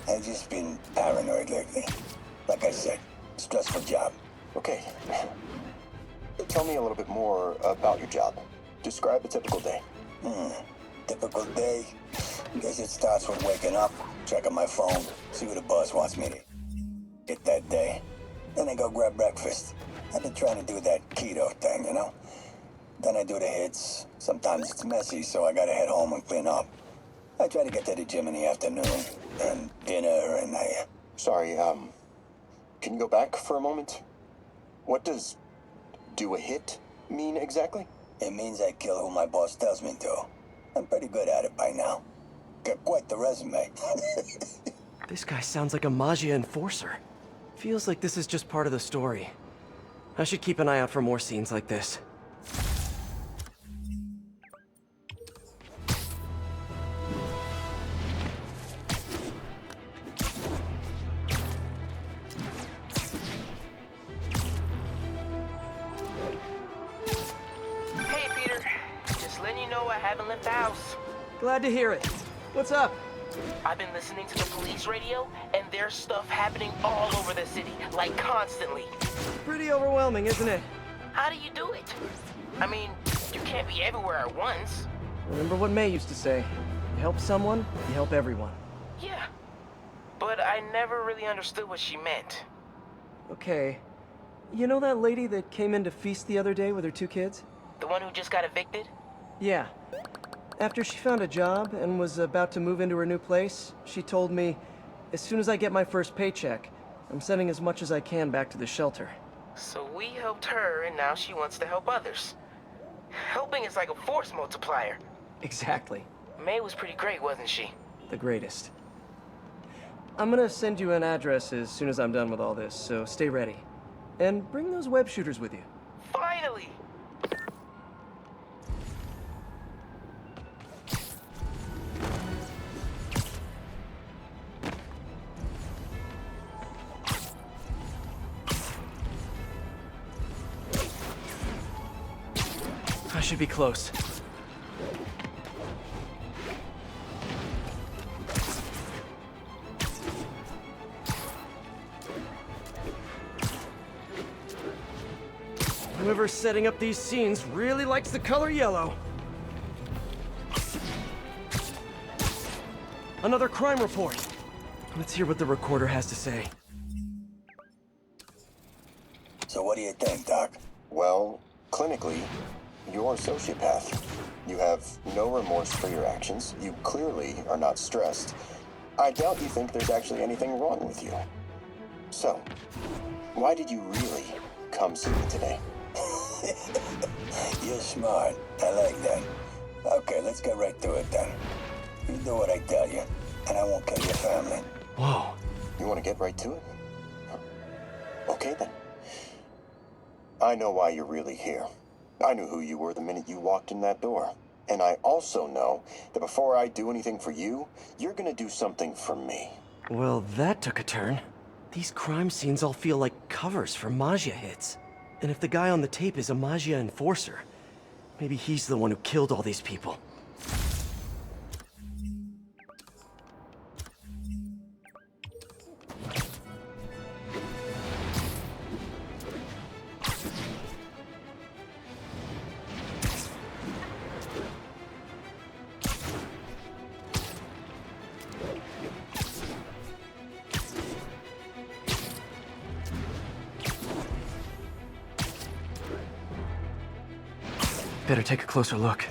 W: I've just been paranoid lately. Like I said, stressful job.
H: Okay. Tell me a little bit more about your job. Describe a typical day.
W: Typical day? Guess it starts with waking up, checking my phone, see what the boss wants me to get that day. Then I go grab breakfast. I've been trying to do that keto thing, you know? Then I do the hits. Sometimes it's messy, so I gotta head home and clean up. I try to get to the gym in the afternoon, and dinner, and I...
H: Sorry, can you go back for a moment? What does do a hit mean exactly?
W: It means I kill who my boss tells me to. I'm pretty good at it by now. Got quite the resume.
D: This guy sounds like a Maggia enforcer. Feels like this is just part of the story. I should keep an eye out for more scenes like this.
N: Hey, Peter. Just letting you know I haven't left the house.
D: Glad to hear it. What's up?
N: I've been listening to the police radio, and there's stuff happening all over the city, like constantly.
D: Pretty overwhelming, isn't it?
N: How do you do it? I mean, you can't be everywhere at once.
D: Remember what May used to say. You help someone, you help everyone.
N: Yeah, but I never really understood what she meant.
D: Okay. You know that lady that came in to feast the other day with her 2 kids?
N: The one who just got evicted?
D: Yeah. After she found a job and was about to move into her new place, she told me, as soon as I get my first paycheck, I'm sending as much as I can back to the shelter.
N: So we helped her, and now she wants to help others. Helping is like a force multiplier.
D: Exactly.
N: May was pretty great, wasn't she?
D: The greatest. I'm gonna send you an address as soon as I'm done with all this, so stay ready. And bring those web shooters with you.
N: Finally!
D: I should be close. Whoever's setting up these scenes really likes the color yellow. Another crime report. Let's hear what the recorder has to say.
W: So what do you think, Doc?
H: Well, clinically, you're a sociopath. You have no remorse for your actions. You clearly are not stressed. I doubt you think there's actually anything wrong with you. So, Why did you really come see me today?
W: You're smart. I like that. Okay, let's get right to it then. You do what I tell you, and I won't kill your family.
D: Whoa.
H: You want to get right to it? Okay then. I know why you're really here. I knew who you were the minute you walked in that door. And I also know that before I do anything for you, you're gonna do something for me.
D: Well, that took a turn. These crime scenes all feel like covers for Maggia hits. And if the guy on the tape is a Maggia enforcer, maybe he's the one who killed all these people. Better take a closer look.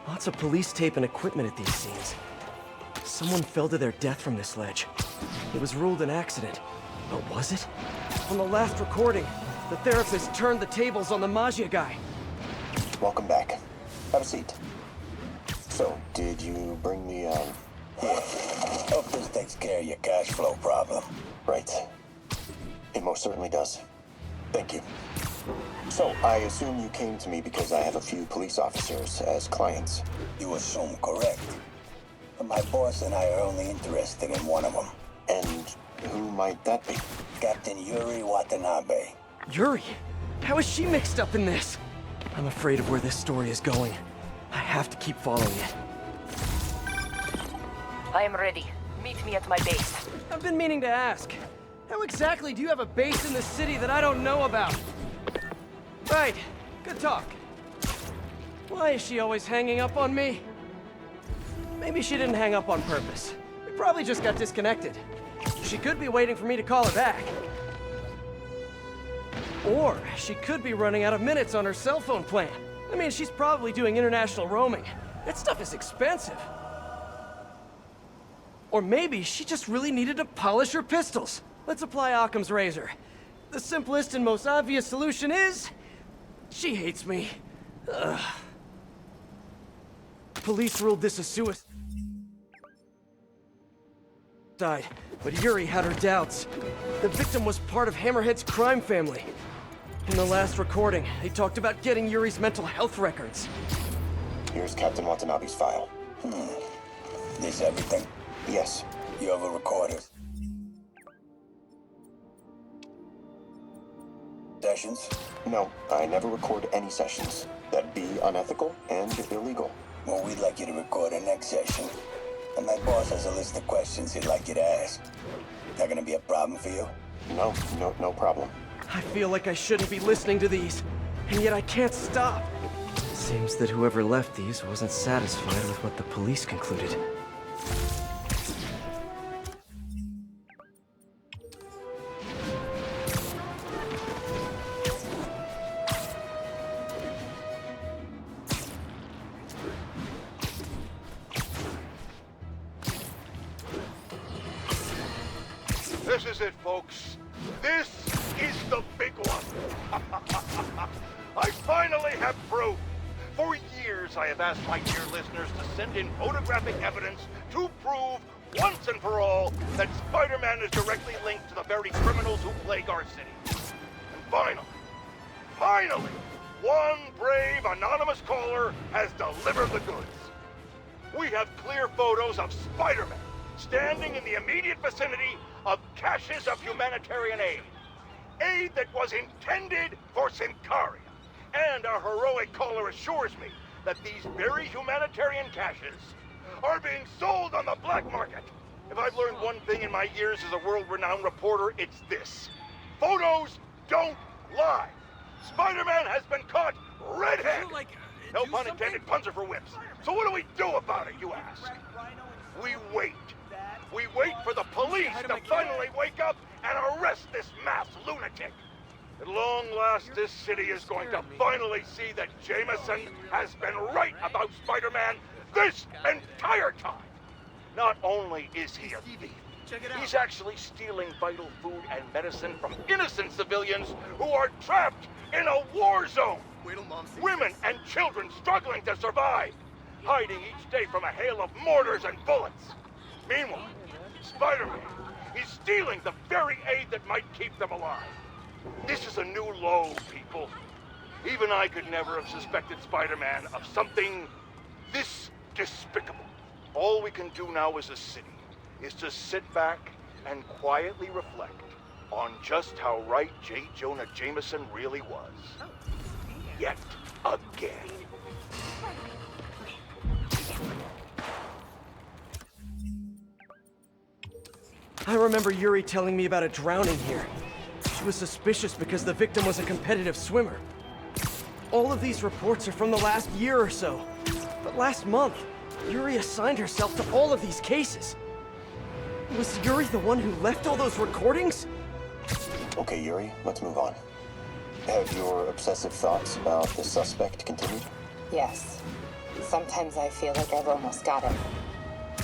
D: Lots of police tape and equipment at these scenes. Someone fell to their death from this ledge. It was ruled an accident. But was it? On the last recording, the therapist turned the tables on the Maggia guy.
H: Welcome back. Have a seat. So, did you bring the,
W: Yeah. Hope this takes care of your cash flow problem.
H: Right. It most certainly does. Thank you. So, I assume you came to me because I have a few police officers as clients.
W: You assume correct. But my boss and I are only interested in one of them.
H: And who might that be?
W: Captain Yuri Watanabe.
D: Yuri? How is she mixed up in this? I'm afraid of where this story is going. I have to keep following it.
N: I am ready. Meet me at my base.
D: I've been meaning to ask. How exactly do you have a base in the city that I don't know about? Right. Good talk. Why is she always hanging up on me? Maybe she didn't hang up on purpose. We probably just got disconnected. She could be waiting for me to call her back. Or she could be running out of minutes on her cell phone plan. I mean, she's probably doing international roaming. That stuff is expensive. Or maybe she just really needed to polish her pistols. Let's apply Occam's razor. The simplest and most obvious solution is... she hates me. Ugh. Police ruled this a suicide, but Yuri had her doubts. The victim was part of Hammerhead's crime family. In the last recording, they talked about getting Yuri's mental health records.
H: Here's Captain Watanabe's file.
W: This everything?
H: Yes.
W: You have a recorder? Sessions?
H: No, I never record any sessions. That'd be unethical and illegal.
W: Well, we'd like you to record our next session. And my boss has a list of questions he'd like you to ask. That gonna be a problem for you?
H: No problem.
D: I feel like I shouldn't be listening to these, and yet I can't stop. Seems that whoever left these wasn't satisfied with what the police concluded.
I: This is it, folks. This is the big one. I finally have proof. For years, I have asked my dear listeners to send in photographic evidence to prove, once and for all, that Spider-Man is directly linked to the very criminals who plague our city. And finally, one brave anonymous caller has delivered the goods. We have clear photos of Spider-Man standing in the immediate vicinity of caches of humanitarian aid. Aid that was intended for Sincaria. And our heroic caller assures me that these very humanitarian caches are being sold on the black market. If I've learned one thing in my years as a world-renowned reporter, it's this. Photos don't lie. Spider-Man has been caught red-handed. No pun intended, puns are for whips. So what do we do about it, you ask? We wait. We wait for the police to finally wake up and arrest this mass lunatic. At long last, this city is going to finally see that Jameson has been right about Spider-Man this entire time. Not only is he a thief, he's actually stealing vital food and medicine from innocent civilians who are trapped in a war zone. Women and children struggling to survive, hiding each day from a hail of mortars and bullets. Meanwhile, Spider-Man is stealing the very aid that might keep them alive. This is a new low, people. Even I could never have suspected Spider-Man of something this despicable. All we can do now as a city is to sit back and quietly reflect on just how right J. Jonah Jameson really was. Yet again.
D: I remember Yuri telling me about a drowning here. She was suspicious because the victim was a competitive swimmer. All of these reports are from the last year or so. But last month, Yuri assigned herself to all of these cases. Was Yuri the one who left all those recordings?
H: Okay, Yuri, let's move on. Have your obsessive thoughts about the suspect continued?
E: Yes. Sometimes I feel like I've almost got it.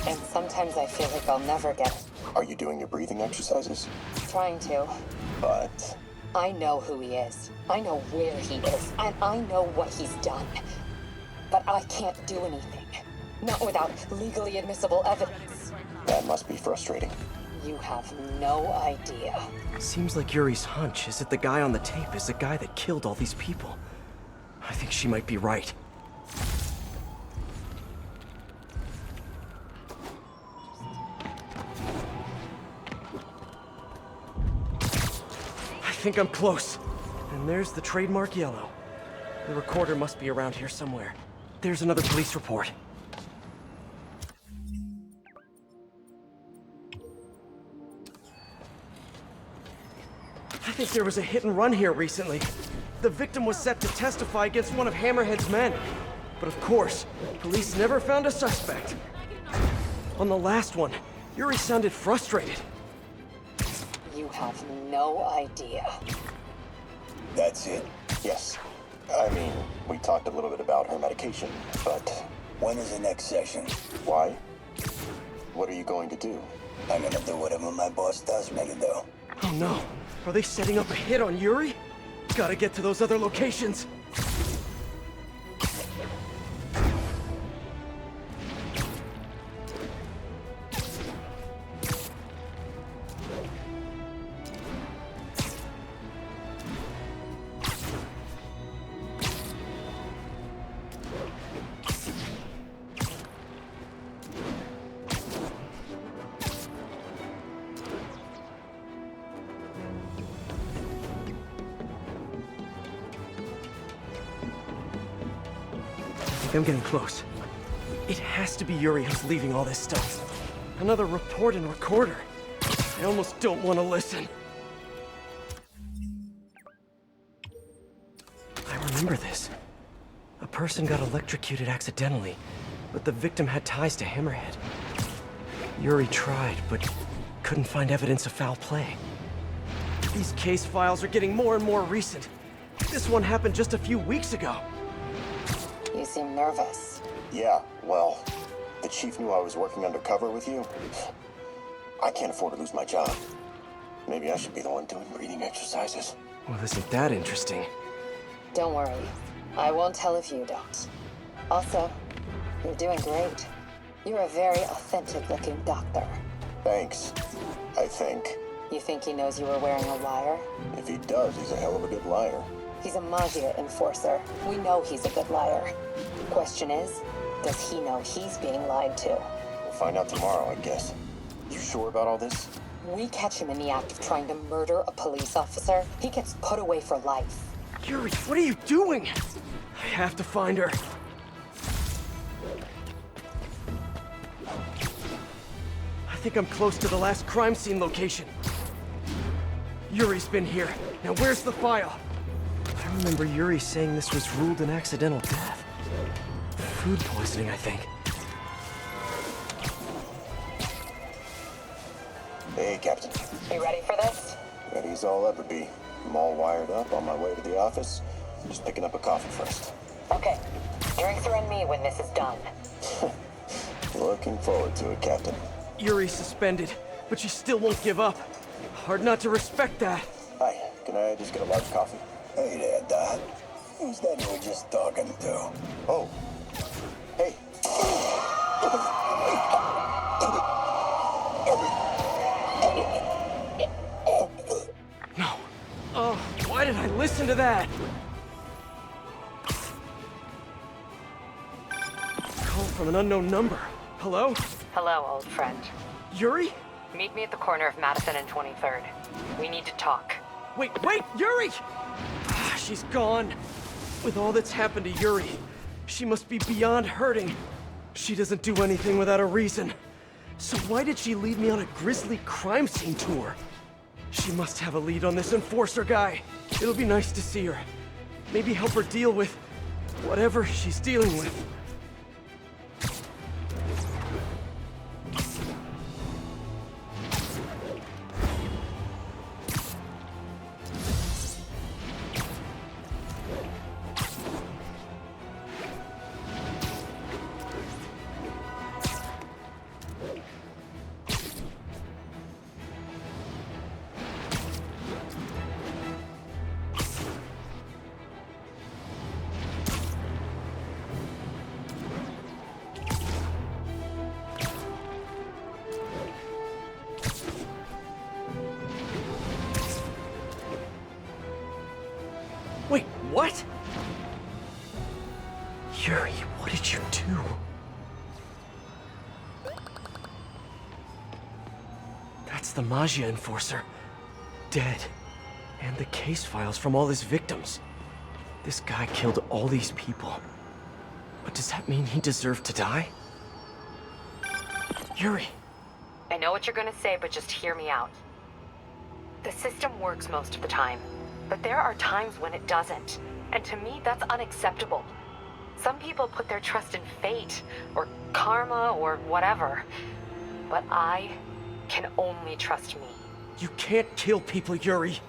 E: And sometimes I feel like I'll never get it.
H: Are you doing your breathing exercises?
E: Trying to.
H: But...
E: I know who he is. I know where he is. And I know what he's done. But I can't do anything. Not without legally admissible evidence.
H: That must be frustrating.
E: You have no idea.
D: Seems like Yuri's hunch is that the guy on the tape is the guy that killed all these people. I think she might be right. I think I'm close. And there's the trademark yellow. The recorder must be around here somewhere. There's another police report. I think there was a hit and run here recently. The victim was set to testify against one of Hammerhead's men. But of course, police never found a suspect. On the last one, Yuri sounded frustrated.
E: You have no idea.
H: That's it? Yes. I mean, we talked a little bit about her medication, but...
W: When is the next session?
H: Why? What are you going to do?
W: I'm gonna do whatever my boss does me to do.
D: Oh no. Are they setting up a hit on Yuri? Gotta get to those other locations. I'm getting close. It has to be Yuri who's leaving all this stuff. Another report and recorder. I almost don't want to listen. I remember this. A person got electrocuted accidentally, but the victim had ties to Hammerhead. Yuri tried, but couldn't find evidence of foul play. These case files are getting more and more recent. This one happened just a few weeks ago.
E: You seem nervous.
H: Yeah, well, the chief knew I was working undercover with you. I can't afford to lose my job. Maybe I should be the one doing breathing exercises.
D: Well, isn't that interesting?
E: Don't worry. I won't tell if you don't. Also, you're doing great. You're a very authentic-looking doctor.
H: Thanks. I think.
E: You think he knows you were wearing a wire?
H: If he does, he's a hell of a good liar.
E: He's a Magia enforcer. We know he's a good liar. Question is, does he know he's being lied to?
H: We'll find out tomorrow, I guess. You sure about all this?
E: We catch him in the act of trying to murder a police officer, he gets put away for life.
D: Yuri, what are you doing? I have to find her. I think I'm close to the last crime scene location. Yuri's been here. Now where's the file? I remember Yuri saying this was ruled an accidental death. Food poisoning, I think.
H: Hey, Captain.
E: You ready for this?
H: Ready as I'll ever be. I'm all wired up on my way to the office. Just picking up a coffee first.
E: Okay. Drinks are on me when this is done.
H: Looking forward to it, Captain.
D: Yuri's suspended, but she still won't give up. Hard not to respect that.
H: Hi, can I just get a large coffee?
W: Hey there, Dad. Who's that you were just talking to?
H: Oh. Hey.
D: No. Oh, why did I listen to that? Call from an unknown number. Hello?
M: Hello, old friend.
D: Yuri?
M: Meet me at the corner of Madison and 23rd. We need to talk.
D: Wait, Yuri! She's gone. With all that's happened to Yuri, she must be beyond hurting. She doesn't do anything without a reason. So why did she lead me on a grisly crime scene tour? She must have a lead on this enforcer guy. It'll be nice to see her. Maybe help her deal with whatever she's dealing with. Wait, what? Yuri, what did you do? That's the Magia enforcer. Dead. And the case files from all his victims. This guy killed all these people. But does that mean he deserved to die? Yuri.
M: I know what you're gonna say, but just hear me out. The system works most of the time, but there are times when it doesn't. And to me, that's unacceptable. Some people put their trust in fate, or karma, or whatever. But I can only trust me.
D: You can't kill people, Yuri.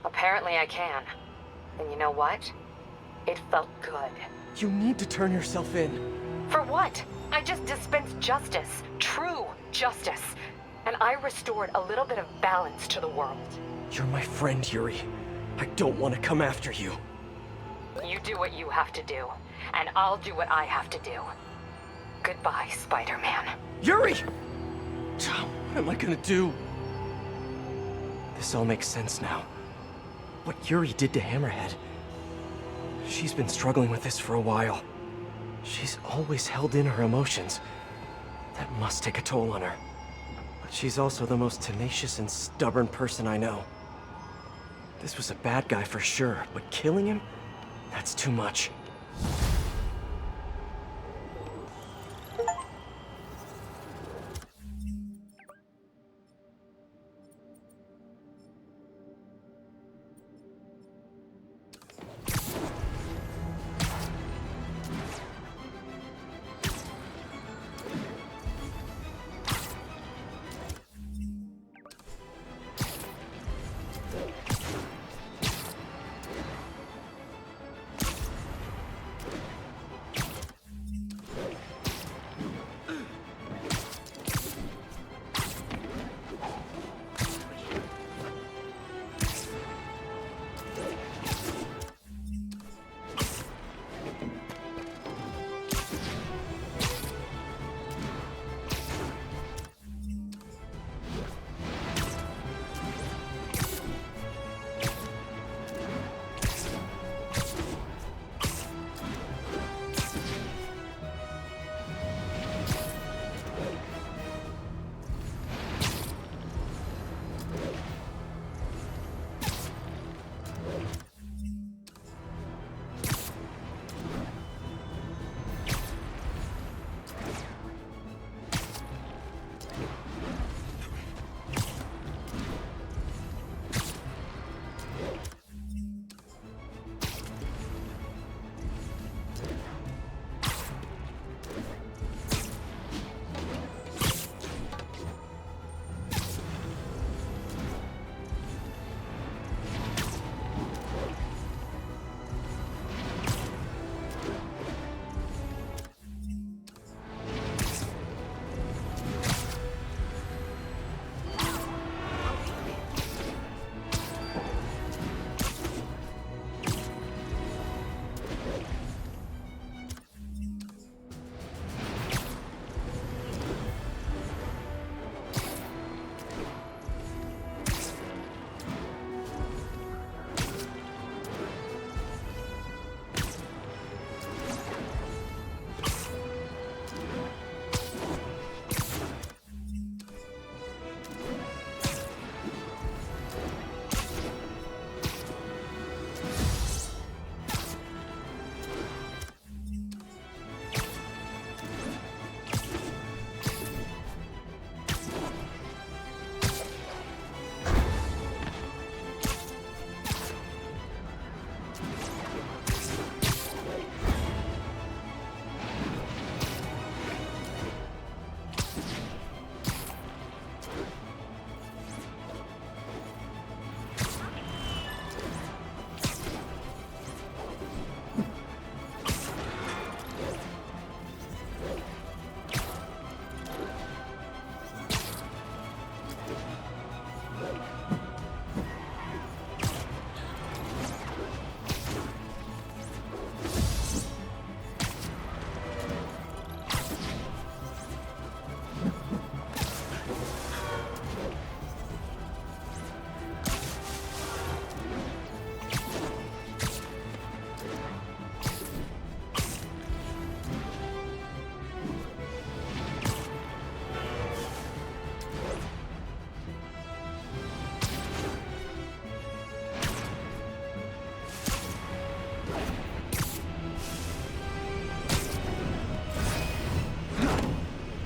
M: Apparently I can. And you know what? It felt good.
D: You need to turn yourself in.
M: For what? I just dispensed justice. True justice. And I restored a little bit of balance to the world.
D: You're my friend, Yuri. I don't want to come after you.
M: You do what you have to do, and I'll do what I have to do. Goodbye, Spider-Man.
D: Yuri! What am I gonna do? This all makes sense now. What Yuri did to Hammerhead. She's been struggling with this for a while. She's always held in her emotions. That must take a toll on her. But she's also the most tenacious and stubborn person I know. This was a bad guy for sure, but killing him? That's too much.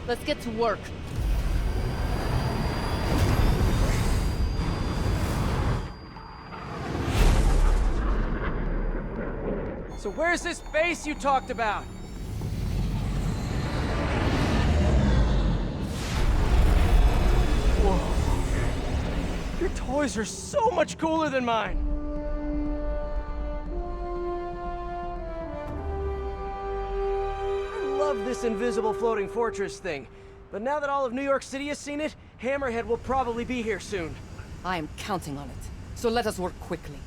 P: Let's get to work.
D: So where's this base you talked about? Whoa. Your toys are so much cooler than mine. I love this invisible floating fortress thing. But now that all of New York City has seen it, Hammerhead will probably be here soon.
F: I am counting on it. So let us work quickly.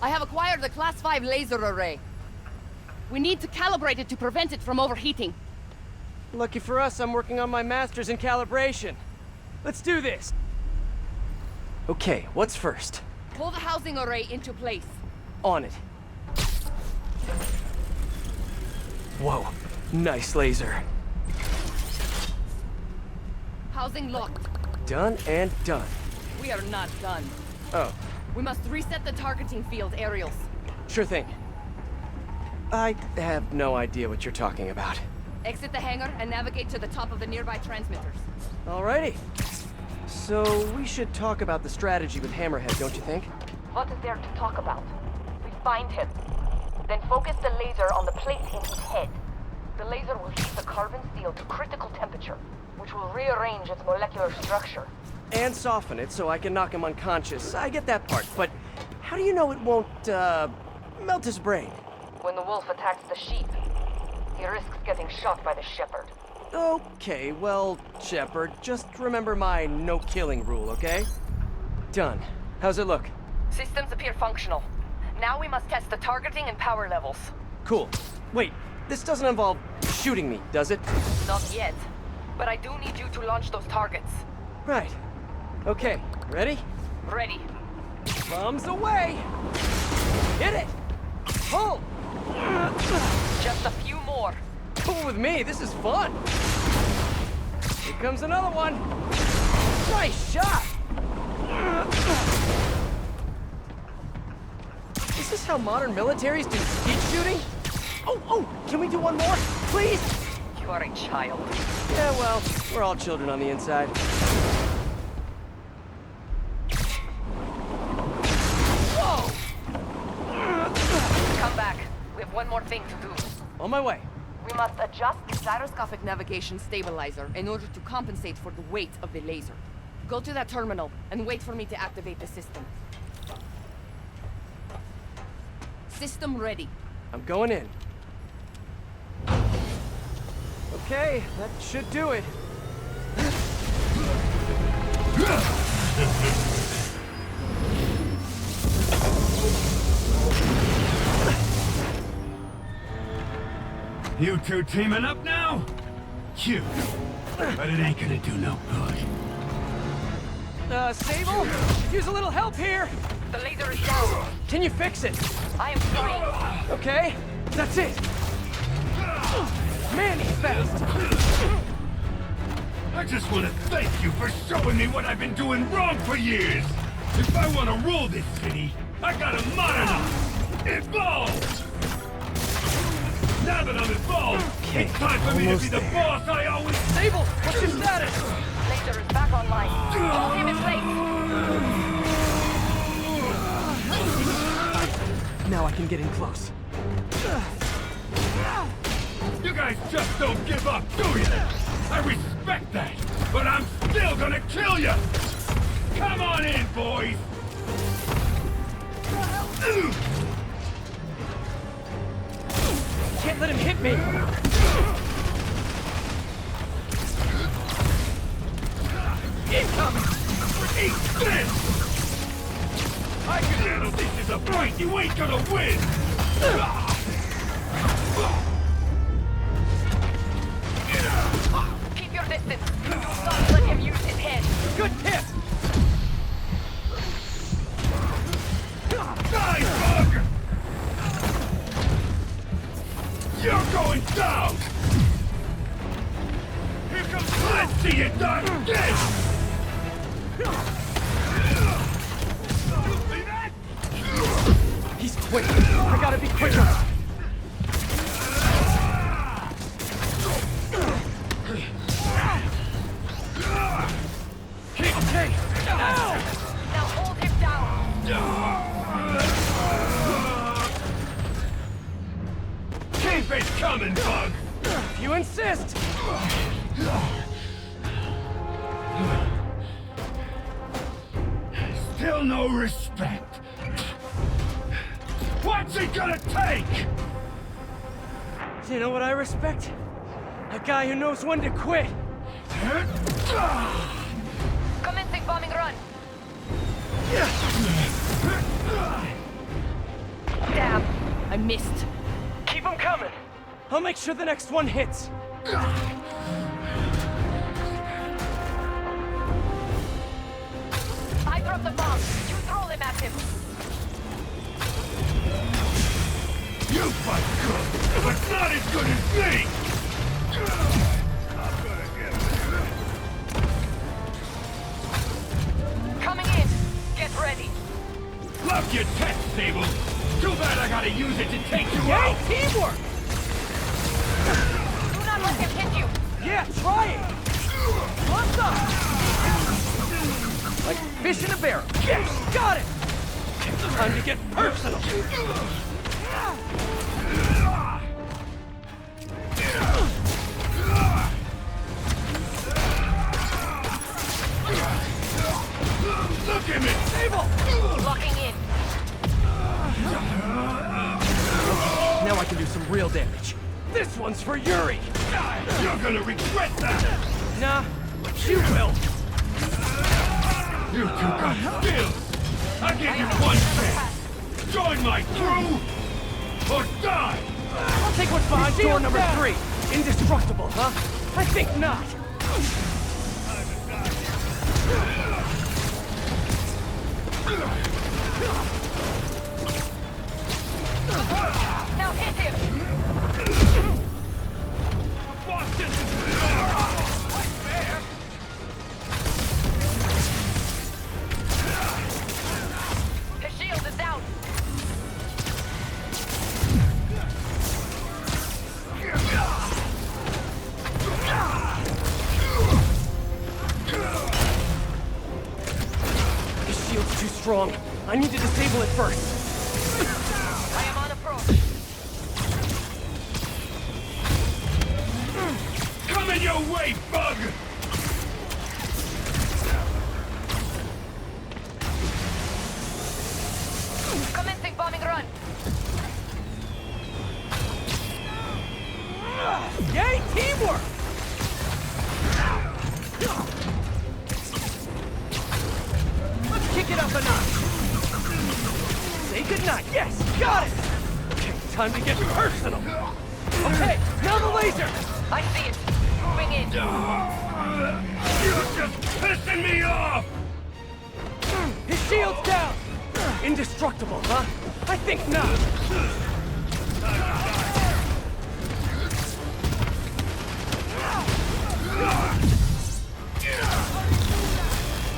F: I have acquired a Class 5 laser array. We need to calibrate it to prevent it from overheating.
D: Lucky for us, I'm working on my master's in calibration. Let's do this! Okay, what's first?
F: Pull the housing array into place.
D: On it. Whoa, nice laser.
F: Housing locked.
D: Done and done.
F: We are not done.
D: Oh.
F: We must reset the targeting field aerials.
D: Sure thing. I have no idea what you're talking about.
F: Exit the hangar and navigate to the top of the nearby transmitters.
D: Alrighty. So, we should talk about the strategy with Hammerhead, don't you think?
M: What is there to talk about? We find him. Then focus the laser on the plate in his head. The laser will heat the carbon steel to critical temperature, which will rearrange its molecular structure.
D: And soften it so I can knock him unconscious. I get that part, but how do you know it won't, melt his brain?
M: When the wolf attacks the sheep, he risks getting shot by the shepherd.
D: Okay, well, Shepard, just remember my no-killing rule, okay? Done. How's it look?
M: Systems appear functional. Now we must test the targeting and power levels.
D: Cool. Wait, this doesn't involve shooting me, does it?
M: Not yet. But I do need you to launch those targets.
D: Right. Okay, ready?
M: Ready.
D: Bombs away! Hit it! Pull!
M: Just a few more.
D: Cool with me, this is fun! Here comes another one! Nice shot! Is this how modern militaries do skeet shooting? Oh, can we do one more, please?
M: You are a child.
D: Yeah, well, we're all children on the inside. Whoa!
M: Come back. We have one more thing to do.
D: On my way.
M: We must adjust
F: the gyroscopic navigation stabilizer in order to compensate for the weight of the laser. Go to that terminal and wait for me to activate the system. System ready.
D: I'm going in. Okay, that should do it.
L: You two teaming up now? Cute. But it ain't gonna do no good.
D: Sable? Use a little help here!
M: The laser is down.
D: Can you fix it?
M: I am trying.
D: Okay, that's it. Man, he's fast.
L: I just want to thank you for showing me what I've been doing wrong for years. If I want to rule this city, I gotta modernize, evolve. Now that I'm involved, it's time for me to be the boss I always...
D: Sable, what's your status?
M: Laser is back online. Hold him in place.
D: Now I can get in close.
L: You guys just don't give up, do you? I respect that, but I'm still gonna kill you! Come on in, boys!
D: Can't let him hit me!
L: Incoming! Eat this! I can handle this as a fight you ain't gonna win!
M: Keep your distance. Do not let him use his head.
D: Good hit!
L: Die, bug! You're going down! Here comes... Let's see you done this!
D: He's quick. I gotta be quicker. Okay. Ow!
F: Now hold him down.
C: Keep it coming, Bug!
D: If you insist.
C: Still no respect. What's it gonna take?
D: You know what I respect? A guy who knows when to quit.
F: Commencing bombing run. Damn, I missed.
D: Keep him coming. I'll make sure the next one hits.
F: I dropped the bomb. You throw them at him.
C: You fight good, but not as good as me!
F: Coming in. Get ready.
C: Love your tech, Sable. Too bad I gotta use it to take you out.
D: Teamwork!
F: Do not let him hit you.
D: Yeah, try it! What's up? Like fish in a barrel. Yes, got it! Time to get personal.
C: Look at me!
D: Sable!
F: Locking in.
D: Now I can do some real damage. This one's for Yuri!
C: You're gonna regret that!
D: Nah, you will!
C: You two got skills! I'll give you one chance! Join my crew, or die!
D: I'll take what's behind door number 3. Indestructible, huh? I think not.
F: Now hit him.
C: Boston!
F: His shield is down.
D: His shield's too strong. I need to disable it first.
F: I am on approach.
C: Coming your way, Bug!
F: Commencing bombing run.
D: Yay, teamwork! Let's kick it up a notch. Say goodnight. Yes, got it! Okay, time to get personal. Okay, now the laser!
F: I see it. Moving in.
C: You're just pissing me off!
D: His shield's down! Indestructible, huh? I think not.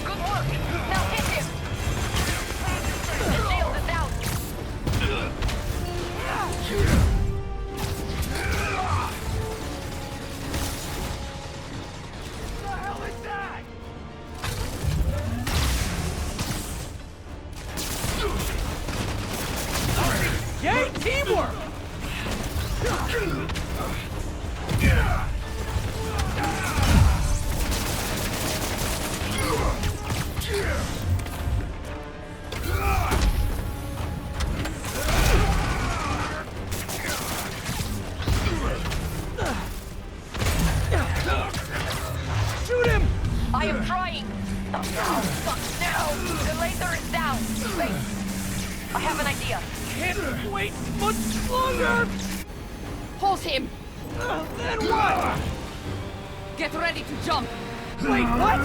F: Good work. Now hit him. His shield is down.
C: What the hell is that?
D: Yay, teamwork! Shoot him!
F: I am trying. Oh, fuck, no. The laser is down. Wait. I have an idea.
D: Can't wait much longer!
F: Hold him.
D: Then what?
F: Get ready to jump.
D: Wait, what?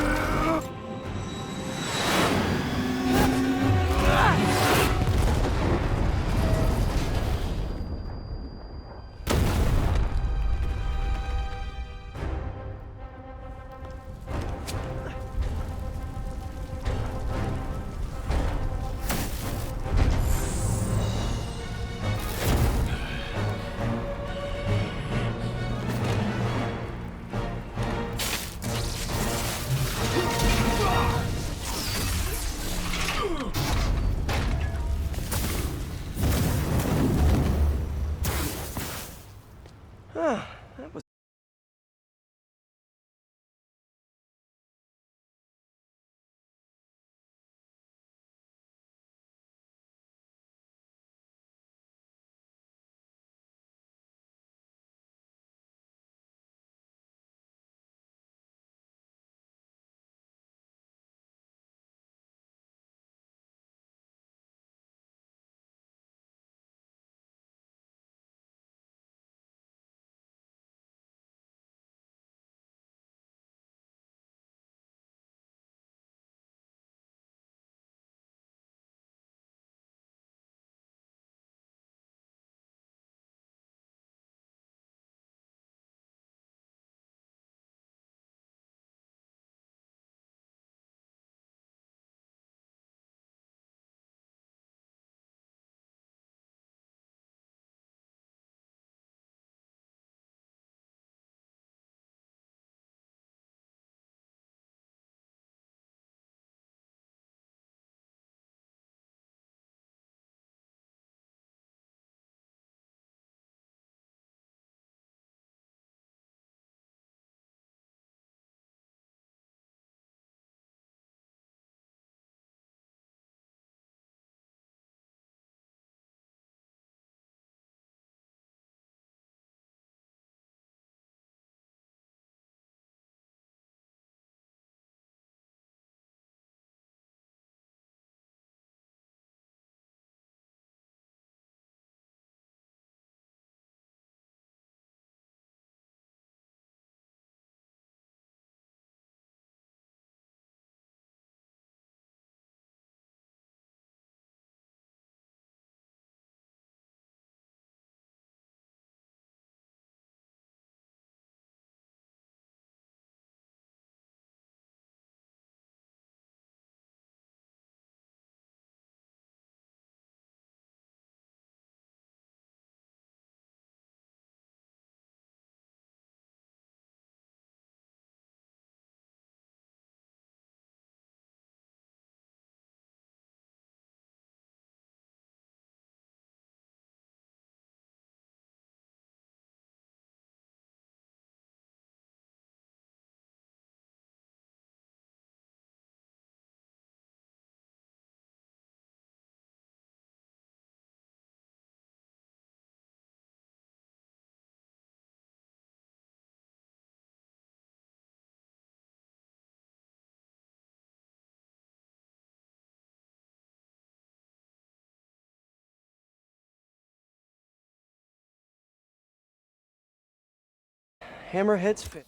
D: Hammerhead's fit.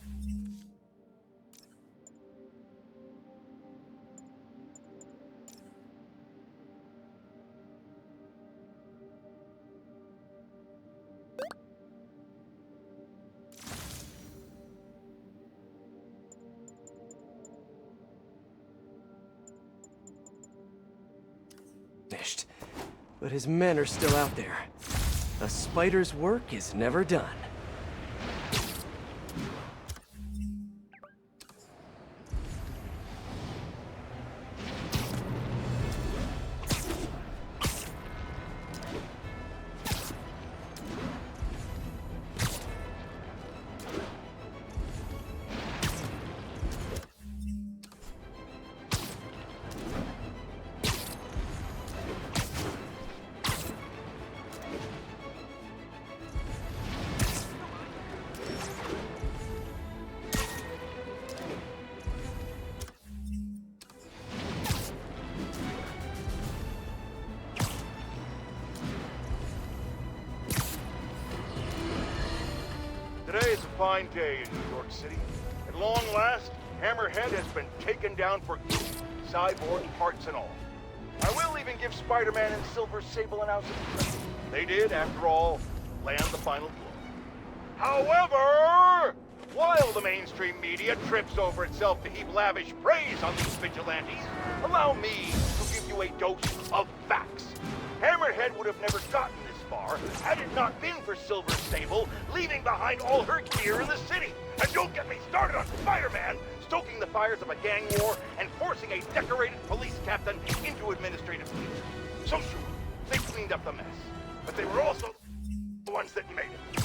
D: But his men are still out there. A spider's work is never done.
I: Today is a fine day in New York City. At long last, Hammerhead has been taken down for good, cyborg parts and all. I will even give Spider-Man and Silver Sable an ounce of credit. They did, after all, land the final blow. However, while the mainstream media trips over itself to heap lavish praise on these vigilantes, allow me to give you a dose of facts. Hammerhead would have never gotten this far had it not been for Silver Sable leaving behind all her gear in the city. And don't get me started on Spider-Man stoking the fires of a gang war and forcing a decorated police captain into administrative leave. So sure, they cleaned up the mess, but they were also the ones that made it.